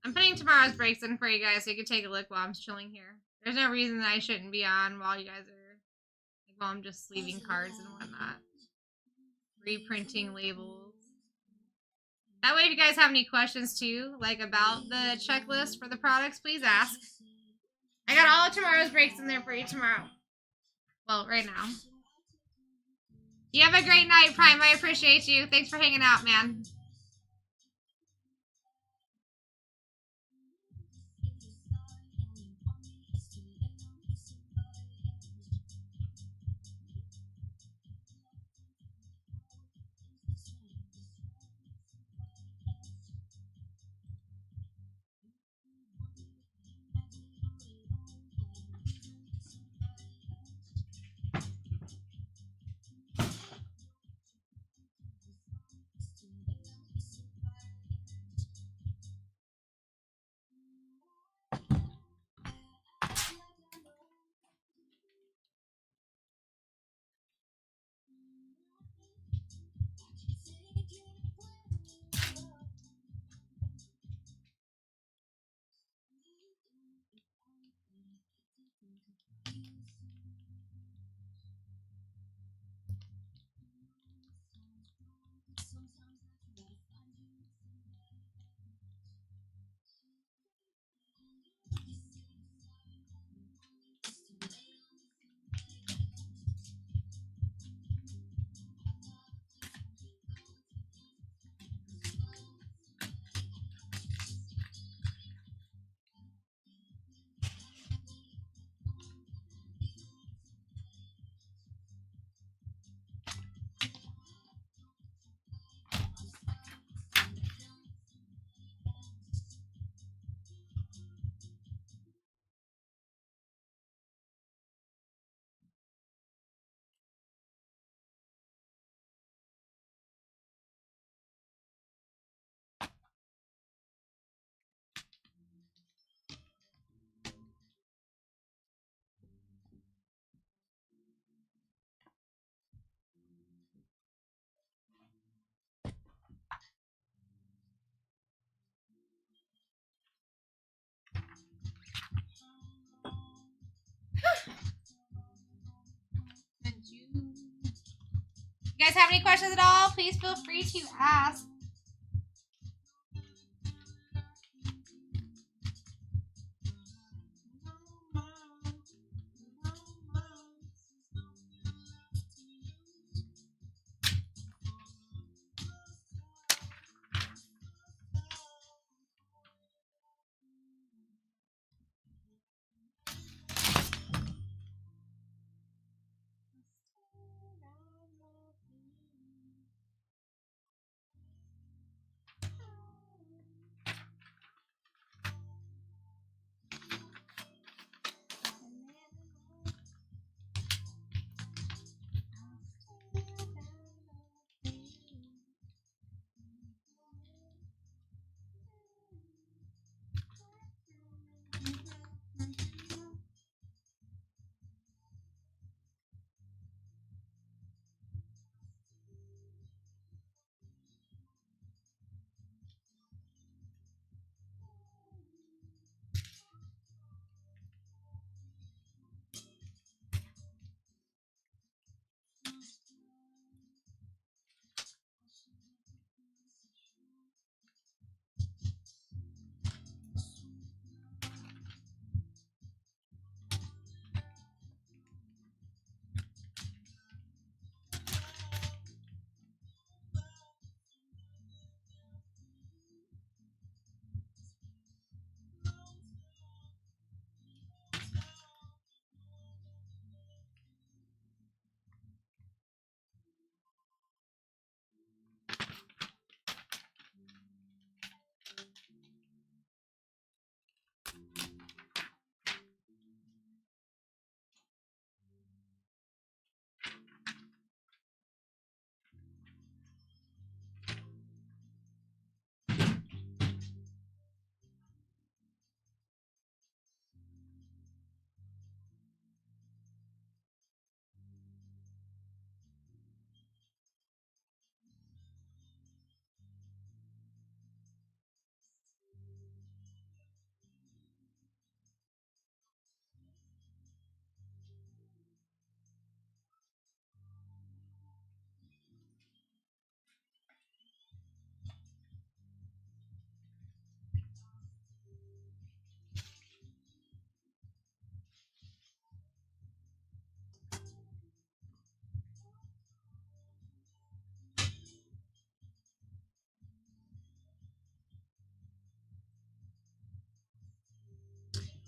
I'm putting tomorrow's breaks in for you guys so you can take a look while I'm chilling here. There's no reason that I shouldn't be on while you guys are, like, while I'm just sleeving cards and whatnot. Reprinting labels. That way if you guys have any questions too, like about the checklist for the products, please ask. I got all of tomorrow's breaks in there for you tomorrow. Well, right now. You have a great night, Prime. I appreciate you. Thanks for hanging out, man. You guys have any questions at all? Please feel free to ask.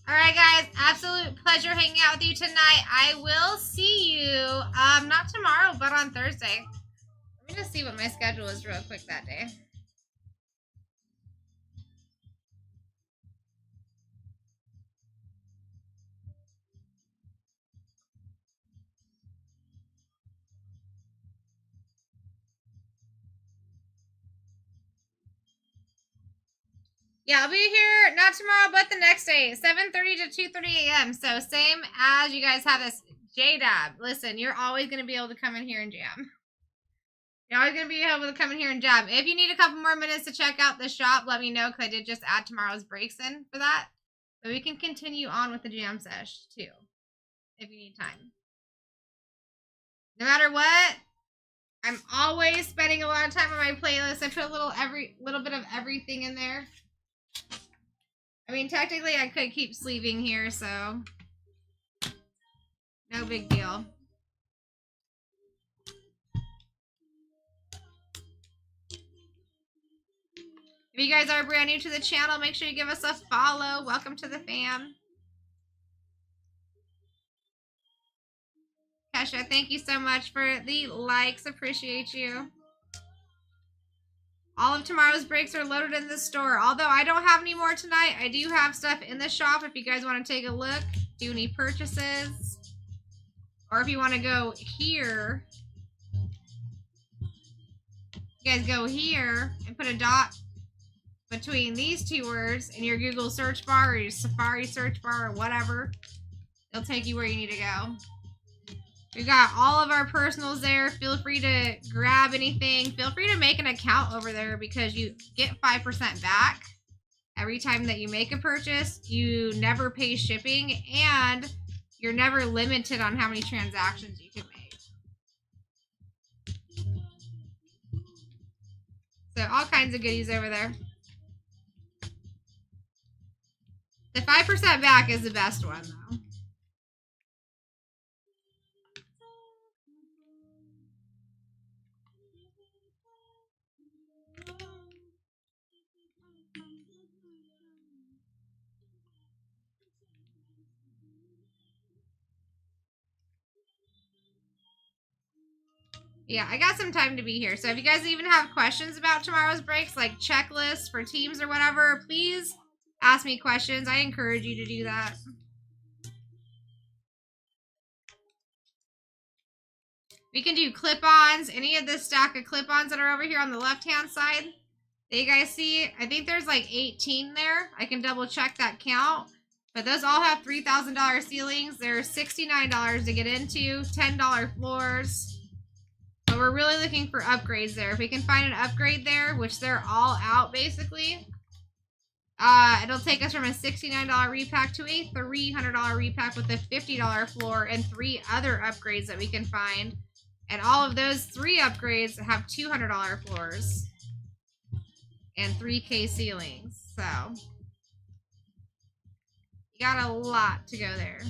All right, guys. Absolute pleasure hanging out with you tonight. I will see you, not tomorrow, but on Thursday. Let me just see what my schedule is real quick that day. Yeah, I'll be here not tomorrow, but the next day, 7:30 to 2:30 a.m. So same as you guys have this J-Dab. Listen, you're always going to be able to come in here and jam. You're always going to be able to come in here and jam. If you need a couple more minutes to check out the shop, let me know, because I did just add tomorrow's breaks in for that. But we can continue on with the jam sesh too, if you need time. No matter what, I'm always spending a lot of time on my playlist. I put a little bit of everything in there. I mean, technically I could keep sleeving here, so no big deal. If you guys are brand new to the channel, make sure you give us a follow. Welcome to the fam. Kesha, thank you so much for the likes. Appreciate you. All of tomorrow's breaks are loaded in the store. Although I don't have any more tonight, I do have stuff in the shop if you guys want to take a look, do any purchases. Or if you want to go here, you guys go here and put a dot between these two words in your Google search bar or your Safari search bar or whatever. It'll take you where you need to go. We've got all of our personals there. Feel free to grab anything. Feel free to make an account over there because you get 5% back every time that you make a purchase. You never pay shipping and you're never limited on how many transactions you can make. So all kinds of goodies over there. The 5% back is the best one though. Yeah, I got some time to be here. So if you guys even have questions about tomorrow's breaks, like checklists for teams or whatever, please ask me questions. I encourage you to do that. We can do clip-ons, any of this stack of clip-ons that are over here on the left-hand side that you guys see. I think there's like 18 there. I can double check that count. But those all have $3,000 ceilings. They're $69 to get into, $10 floors. But we're really looking for upgrades there. If we can find an upgrade there, which they're all out basically, it'll take us from a $69 repack to a $300 repack with a $50 floor and 3 other upgrades that we can find. And all of those 3 upgrades have $200 floors and 3K ceilings. So you got a lot to go there.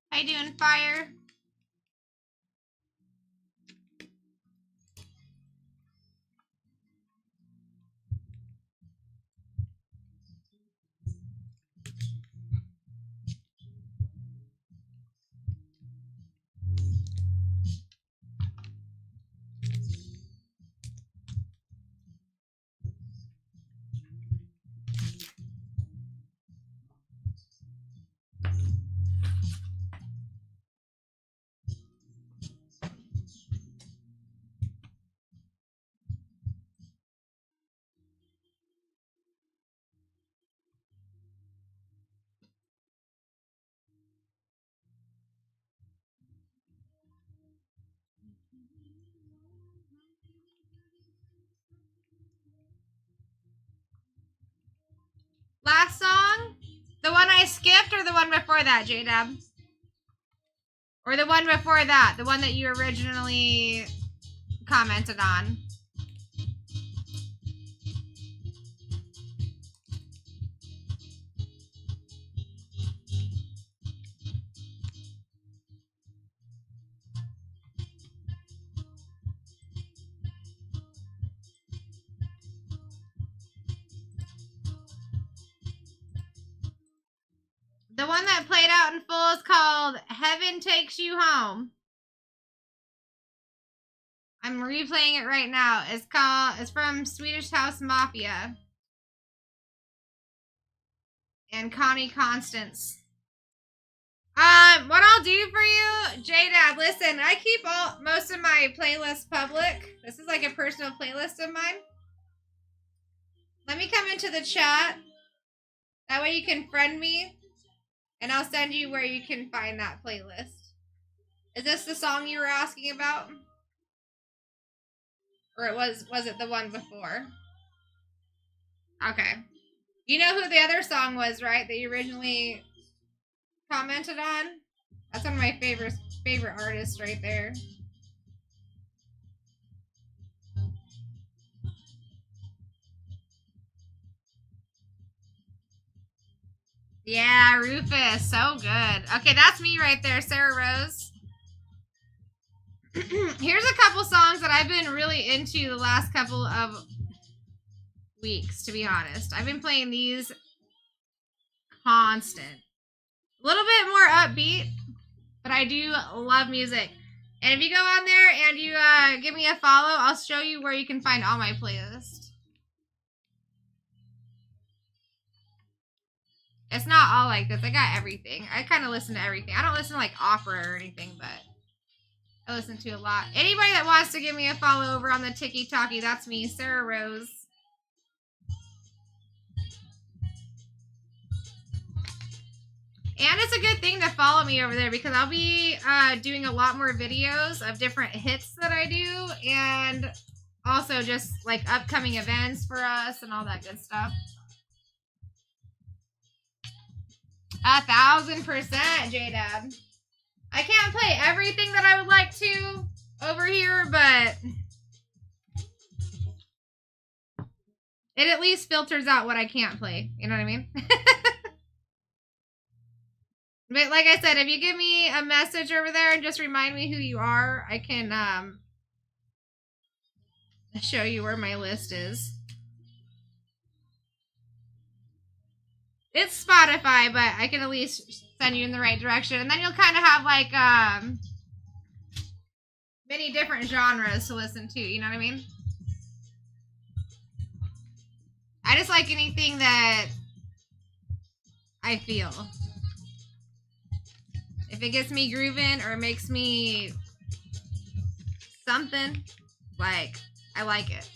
How you doing, Fire? Last song? The one I skipped or the one before that, J-Dub? Or the one before that? The one that you originally commented on? The one that played out in full is called Heaven Takes You Home. I'm replaying it right now. It's from Swedish House Mafia. And Connie Constance. What I'll do for you, J-Dad, listen, I keep most of my playlists public. This is like a personal playlist of mine. Let me come into the chat. That way you can friend me. And I'll send you where you can find that playlist. Is this the song you were asking about? Or was it the one before? Okay. You know who the other song was, right? That you originally commented on? That's one of my favorite artists right there. Yeah, Rufus, so good. Okay, that's me right there, Sarah Rose. Here's a couple songs that I've been really into the last couple of weeks, to be honest. I've been playing these constant. A little bit more upbeat, but I do love music. And if you go on there and you give me a follow, I'll show you where you can find all my playlists. It's not all like this. I got everything. I kind of listen to everything. I don't listen to like opera or anything, but I listen to a lot. Anybody that wants to give me a follow over on the Tiki-Talkie, that's me, Sarah Rose. And it's a good thing to follow me over there because I'll be doing a lot more videos of different hits that I do and also just like upcoming events for us and all that good stuff. 1000%, J-Dad. I can't play everything that I would like to over here, but it at least filters out what I can't play. You know what I mean? But like I said, if you give me a message over there and just remind me who you are, I can show you where my list is. It's Spotify, but I can at least send you in the right direction. And then you'll kind of have like many different genres to listen to, you know what I mean? I just like anything that I feel. If it gets me grooving or makes me something, like, I like it.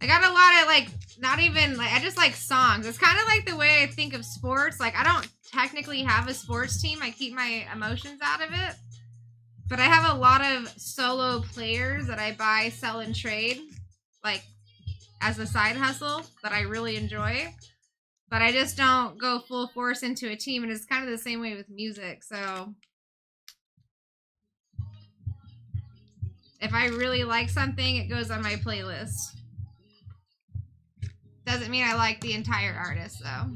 I got a lot of, like, not even, like, I just like songs. It's kind of like the way I think of sports. Like, I don't technically have a sports team. I keep my emotions out of it. But I have a lot of solo players that I buy, sell, and trade, like, as a side hustle that I really enjoy. But I just don't go full force into a team. And it's kind of the same way with music. So if I really like something, it goes on my playlist. Doesn't mean I like the entire artist, though.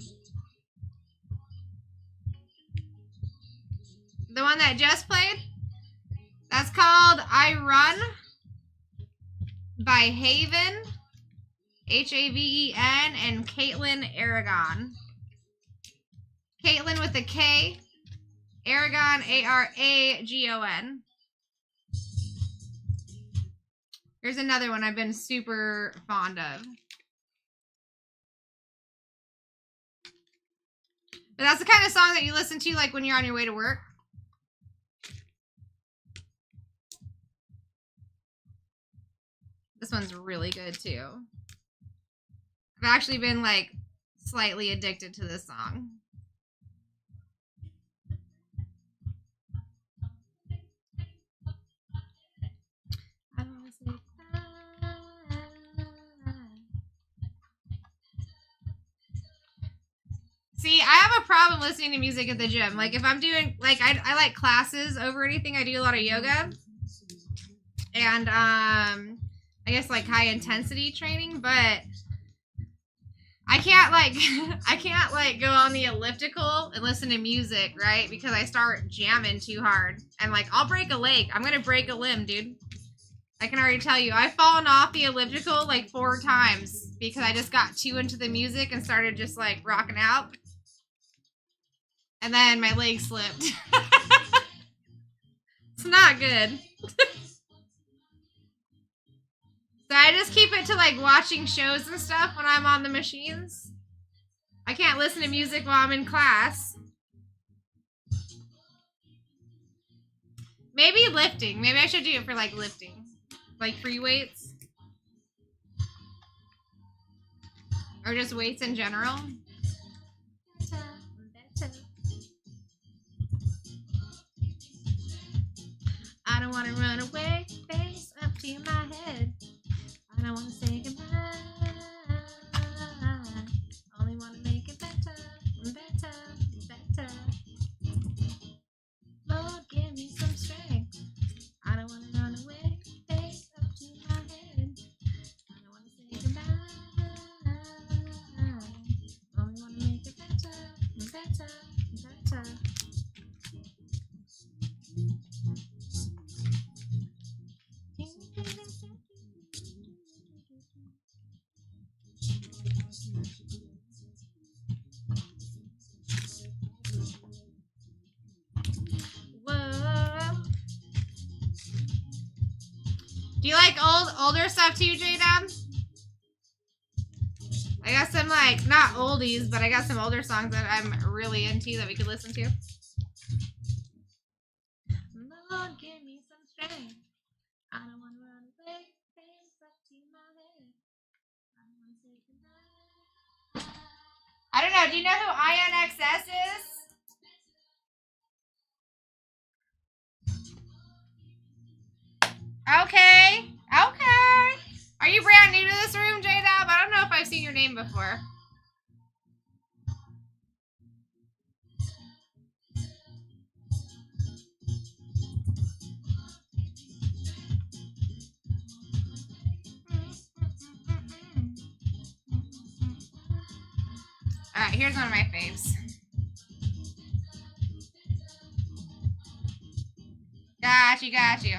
The one that just played, that's called I Run by Haven, Haven, and Caitlin Aragon. Caitlin with a K, Aragon, Aragon. Here's another one I've been super fond of. But that's the kind of song that you listen to like when you're on your way to work. This one's really good too. I've actually been like slightly addicted to this song. See, I have a problem listening to music at the gym. Like, if I'm doing, like, I like classes over anything. I do a lot of yoga. And, I guess, like, high-intensity training. But I can't, like, go on the elliptical and listen to music, right? Because I start jamming too hard. And, like, I'll break a leg. I'm gonna break a limb, dude. I can already tell you, I've fallen off the elliptical like 4 times because I just got too into the music and started just like rocking out. And then my leg slipped. It's not good. So I just keep it to like watching shows and stuff when I'm on the machines. I can't listen to music while I'm in class. Maybe lifting. Maybe I should do it for like lifting. Like free weights. Or just weights in general. I don't want to run away, face up to my head. I don't want to say goodbye. Only want to make it better, better, better. Lord, give me some strength. I don't want to run away, face up to my head. I don't want to say goodbye. Only want to make it better, better, better. Do you like older stuff too, J-Dab? I got some like, not oldies, but I got some older songs that I'm really into that we could listen to. Lord, give me some strength. I don't want to run away, face up to my head. I don't want to say goodbye. I don't know, do you know who INXS is? Okay. Okay. Are you brand new to this room, J-Dab? I don't know if I've seen your name before. Alright, here's one of my faves. Got you, got you.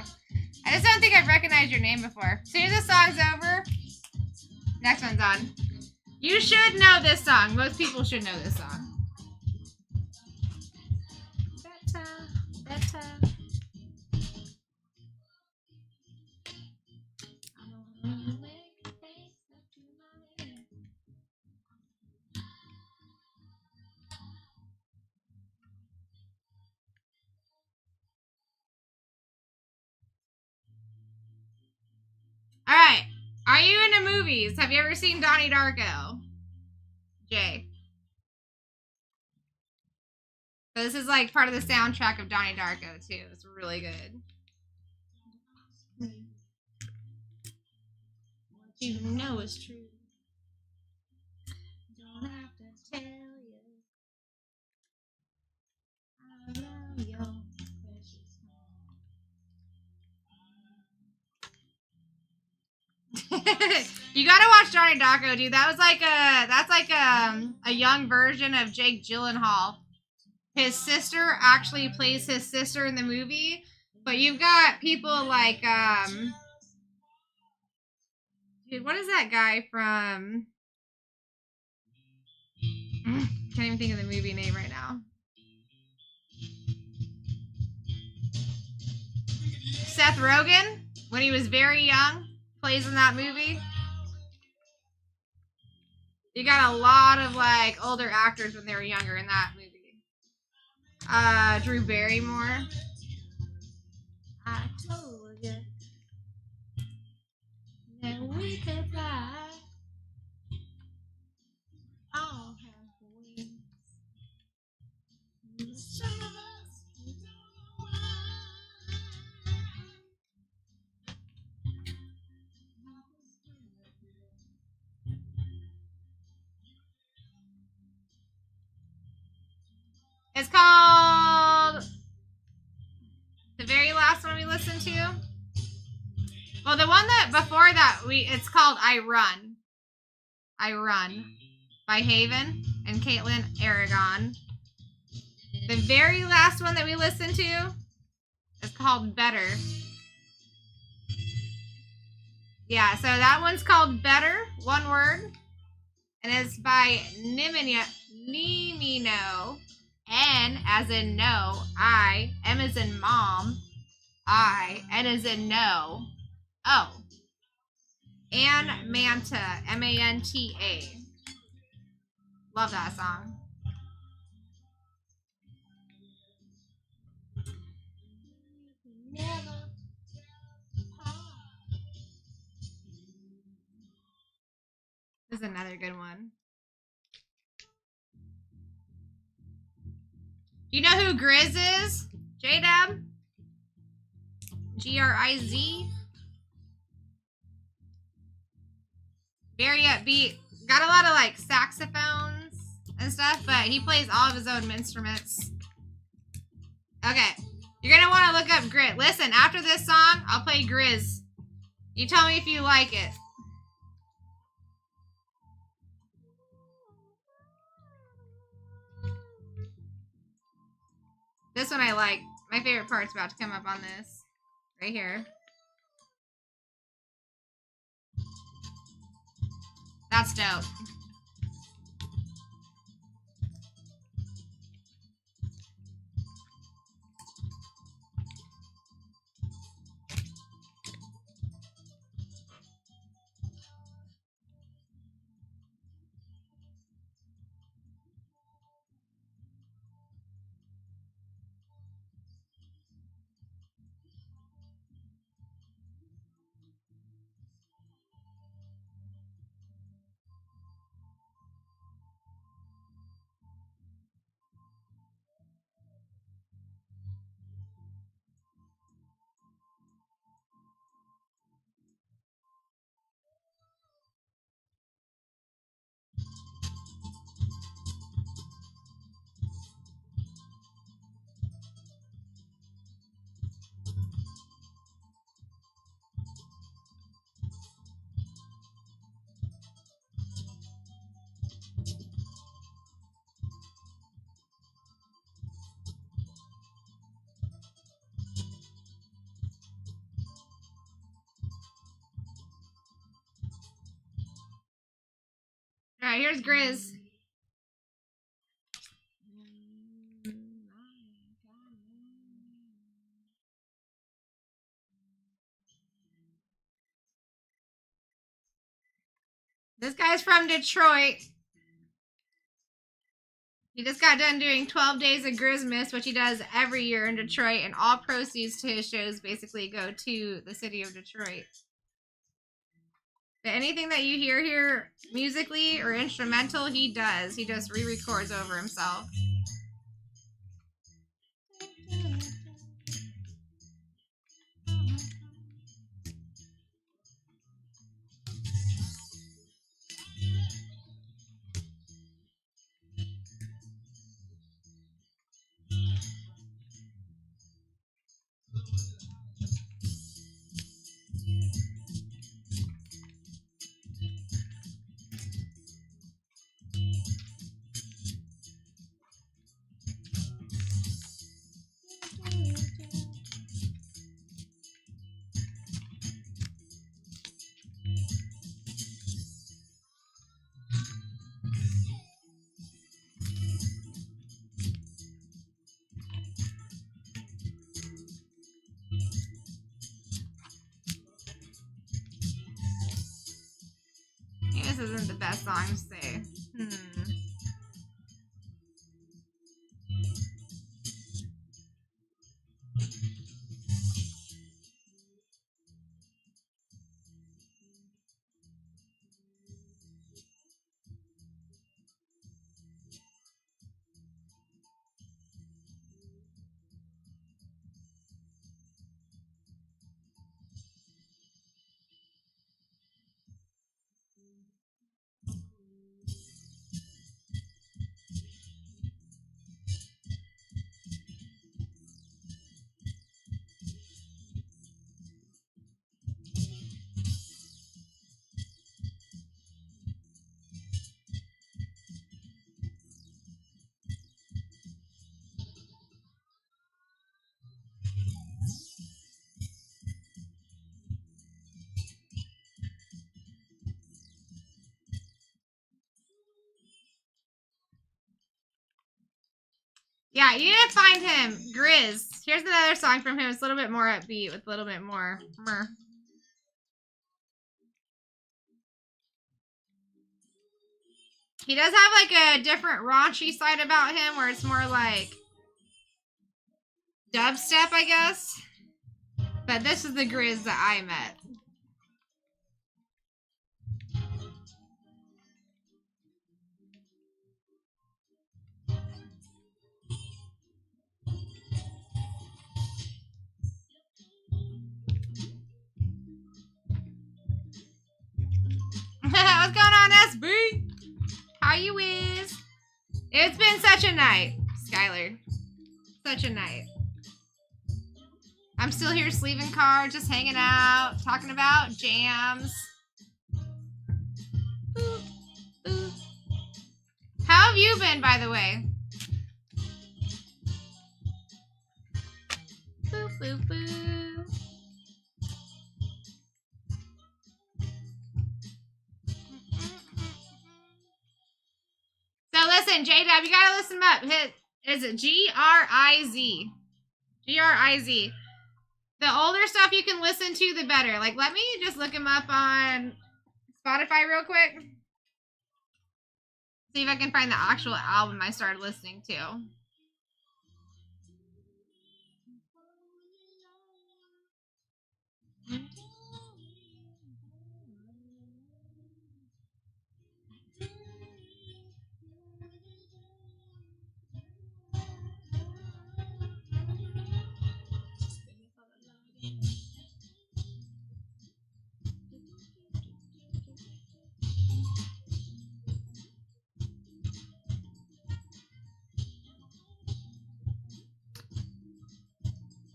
I just don't think I've recognized your name before. As soon as the song's over, next one's on. You should know this song. Most people should know this song. Better, better. Alright. Are you into movies? Have you ever seen Donnie Darko? Jay. So this is like part of the soundtrack of Donnie Darko too. It's really good. What you know is true. Don't have to tell you. I love your precious heart. You gotta watch Donnie Darko, dude. That's like a young version of Jake Gyllenhaal. His sister actually plays his sister in the movie, but you've got people like dude, what is that guy from? Can't even think of the movie name right now. Seth Rogen, when he was very young, plays in that movie. You got a lot of like older actors when they were younger in that movie. Drew Barrymore. I told you that we could fly. All have wings. Some of us don't know why. It's called the very last one we listened to. Well, the one that before that it's called I Run. I Run by Haven and Caitlin Aragon. The very last one that we listened to is called Better. Yeah, so that one's called Better, one word. And it's by Nimino. N as in no. I. M as in mom. I. N as in no. O. And Manta. Manta. Love that song. This is another good one. Do you know who Grizz is? J-Dab? Griz? Very upbeat. Got a lot of like saxophones and stuff, but he plays all of his own instruments. Okay. You're gonna want to look up Grit. Listen, after this song, I'll play Grizz. You tell me if you like it. This one I like. My favorite part's about to come up on this. Right here. That's dope. Alright, here's Grizz. This guy's from Detroit. He just got done doing 12 days of Grizzmas, which he does every year in Detroit, and all proceeds to his shows basically go to the city of Detroit. But anything that you hear here musically or instrumental, he does. He just re-records over himself. This isn't the best song to say. Yeah, you need to find him. Grizz. Here's another song from him. It's a little bit more upbeat with a little bit more. He does have like a different raunchy side about him where it's more like dubstep, I guess. But this is the Grizz that I met. What's going on, SB? How you is? It's been such a night, Skylar. Such a night. I'm still here sleeving cards, just hanging out, talking about jams. Ooh, ooh. How have you been, by the way? Boo, boo, boo. So listen, J-Dub, you gotta listen up. Is it G-R-I-Z? G-R-I-Z. The older stuff you can listen to, the better. Like, let me just look him up on Spotify real quick. See if I can find the actual album I started listening to.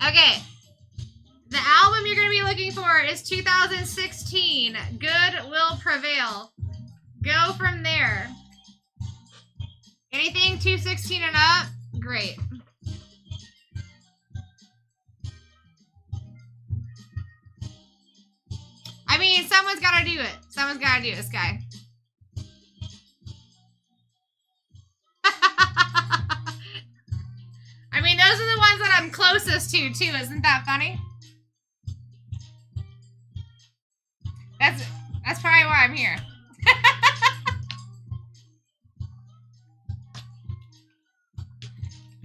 Okay. The album you're going to be looking for is 2016. Good Will Prevail. Go from there. Anything 216 and up? Great. I mean, someone's got to do it. Someone's got to do it, Sky. I mean, those are the ones that I'm closest to, too. Isn't that funny? That's probably why I'm here.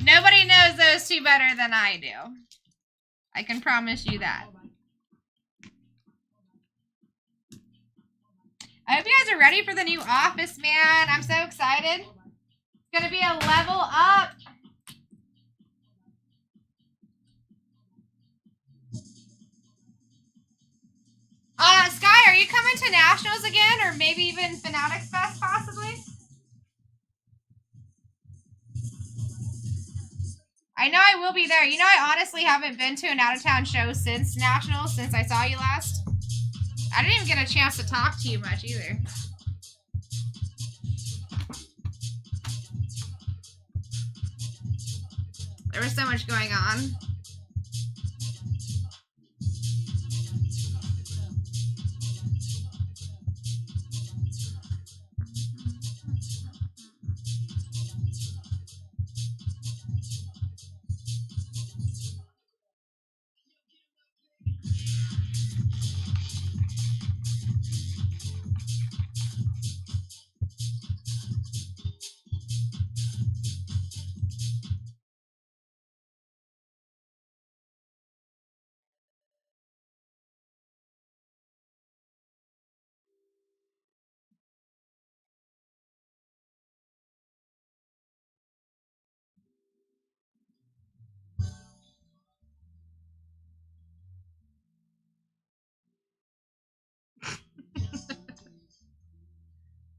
Nobody knows those two better than I do. I can promise you that. I hope you guys are ready for the new Office, man. I'm so excited. It's going to be a level up. Sky, are you coming to Nationals again? Or maybe even Fanatics Fest, possibly? I know I will be there. You know, I honestly haven't been to an out-of-town show since Nationals, since I saw you last. I didn't even get a chance to talk to you much, either. There was so much going on.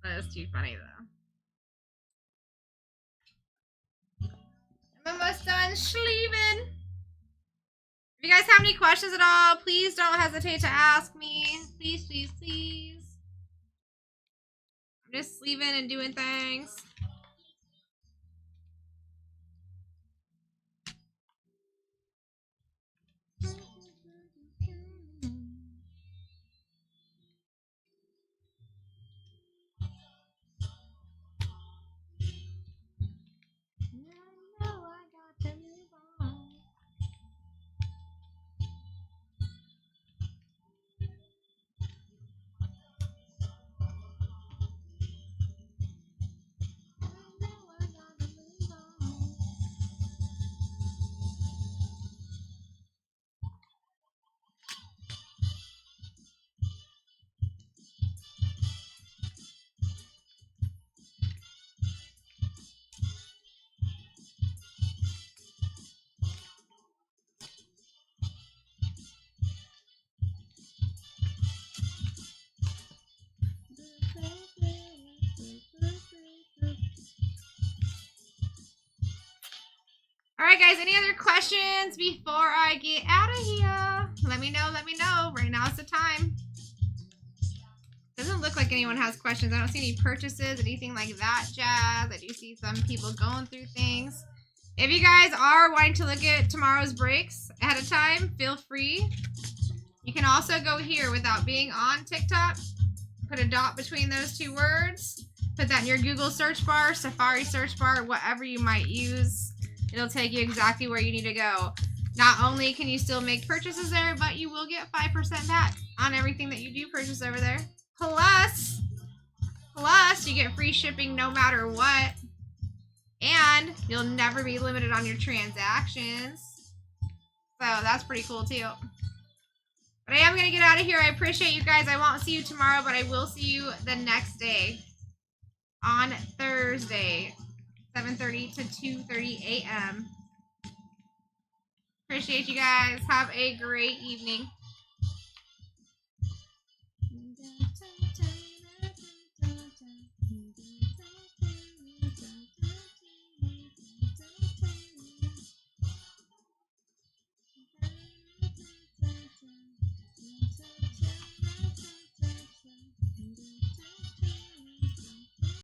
That is too funny, though. I'm almost done sleeving. If you guys have any questions at all, please don't hesitate to ask me. Please, please, please. I'm just sleeving and doing things. All right, guys. Any other questions before I get out of here? Let me know. Let me know. Right now is the time. Doesn't look like anyone has questions. I don't see any purchases, anything like that jazz. I do see some people going through things. If you guys are wanting to look at tomorrow's breaks ahead of time, feel free. You can also go here without being on TikTok. Put a dot between those two words. Put that in your Google search bar, Safari search bar, whatever you might use. It'll take you exactly where you need to go. Not only can you still make purchases there, but you will get 5% back on everything that you do purchase over there. Plus, you get free shipping no matter what. And you'll never be limited on your transactions. So that's pretty cool too. But I am going to get out of here. I appreciate you guys. I won't see you tomorrow, but I will see you the next day. On Thursday, 7:30 to 2:30 a.m. Appreciate you guys. Have a great evening.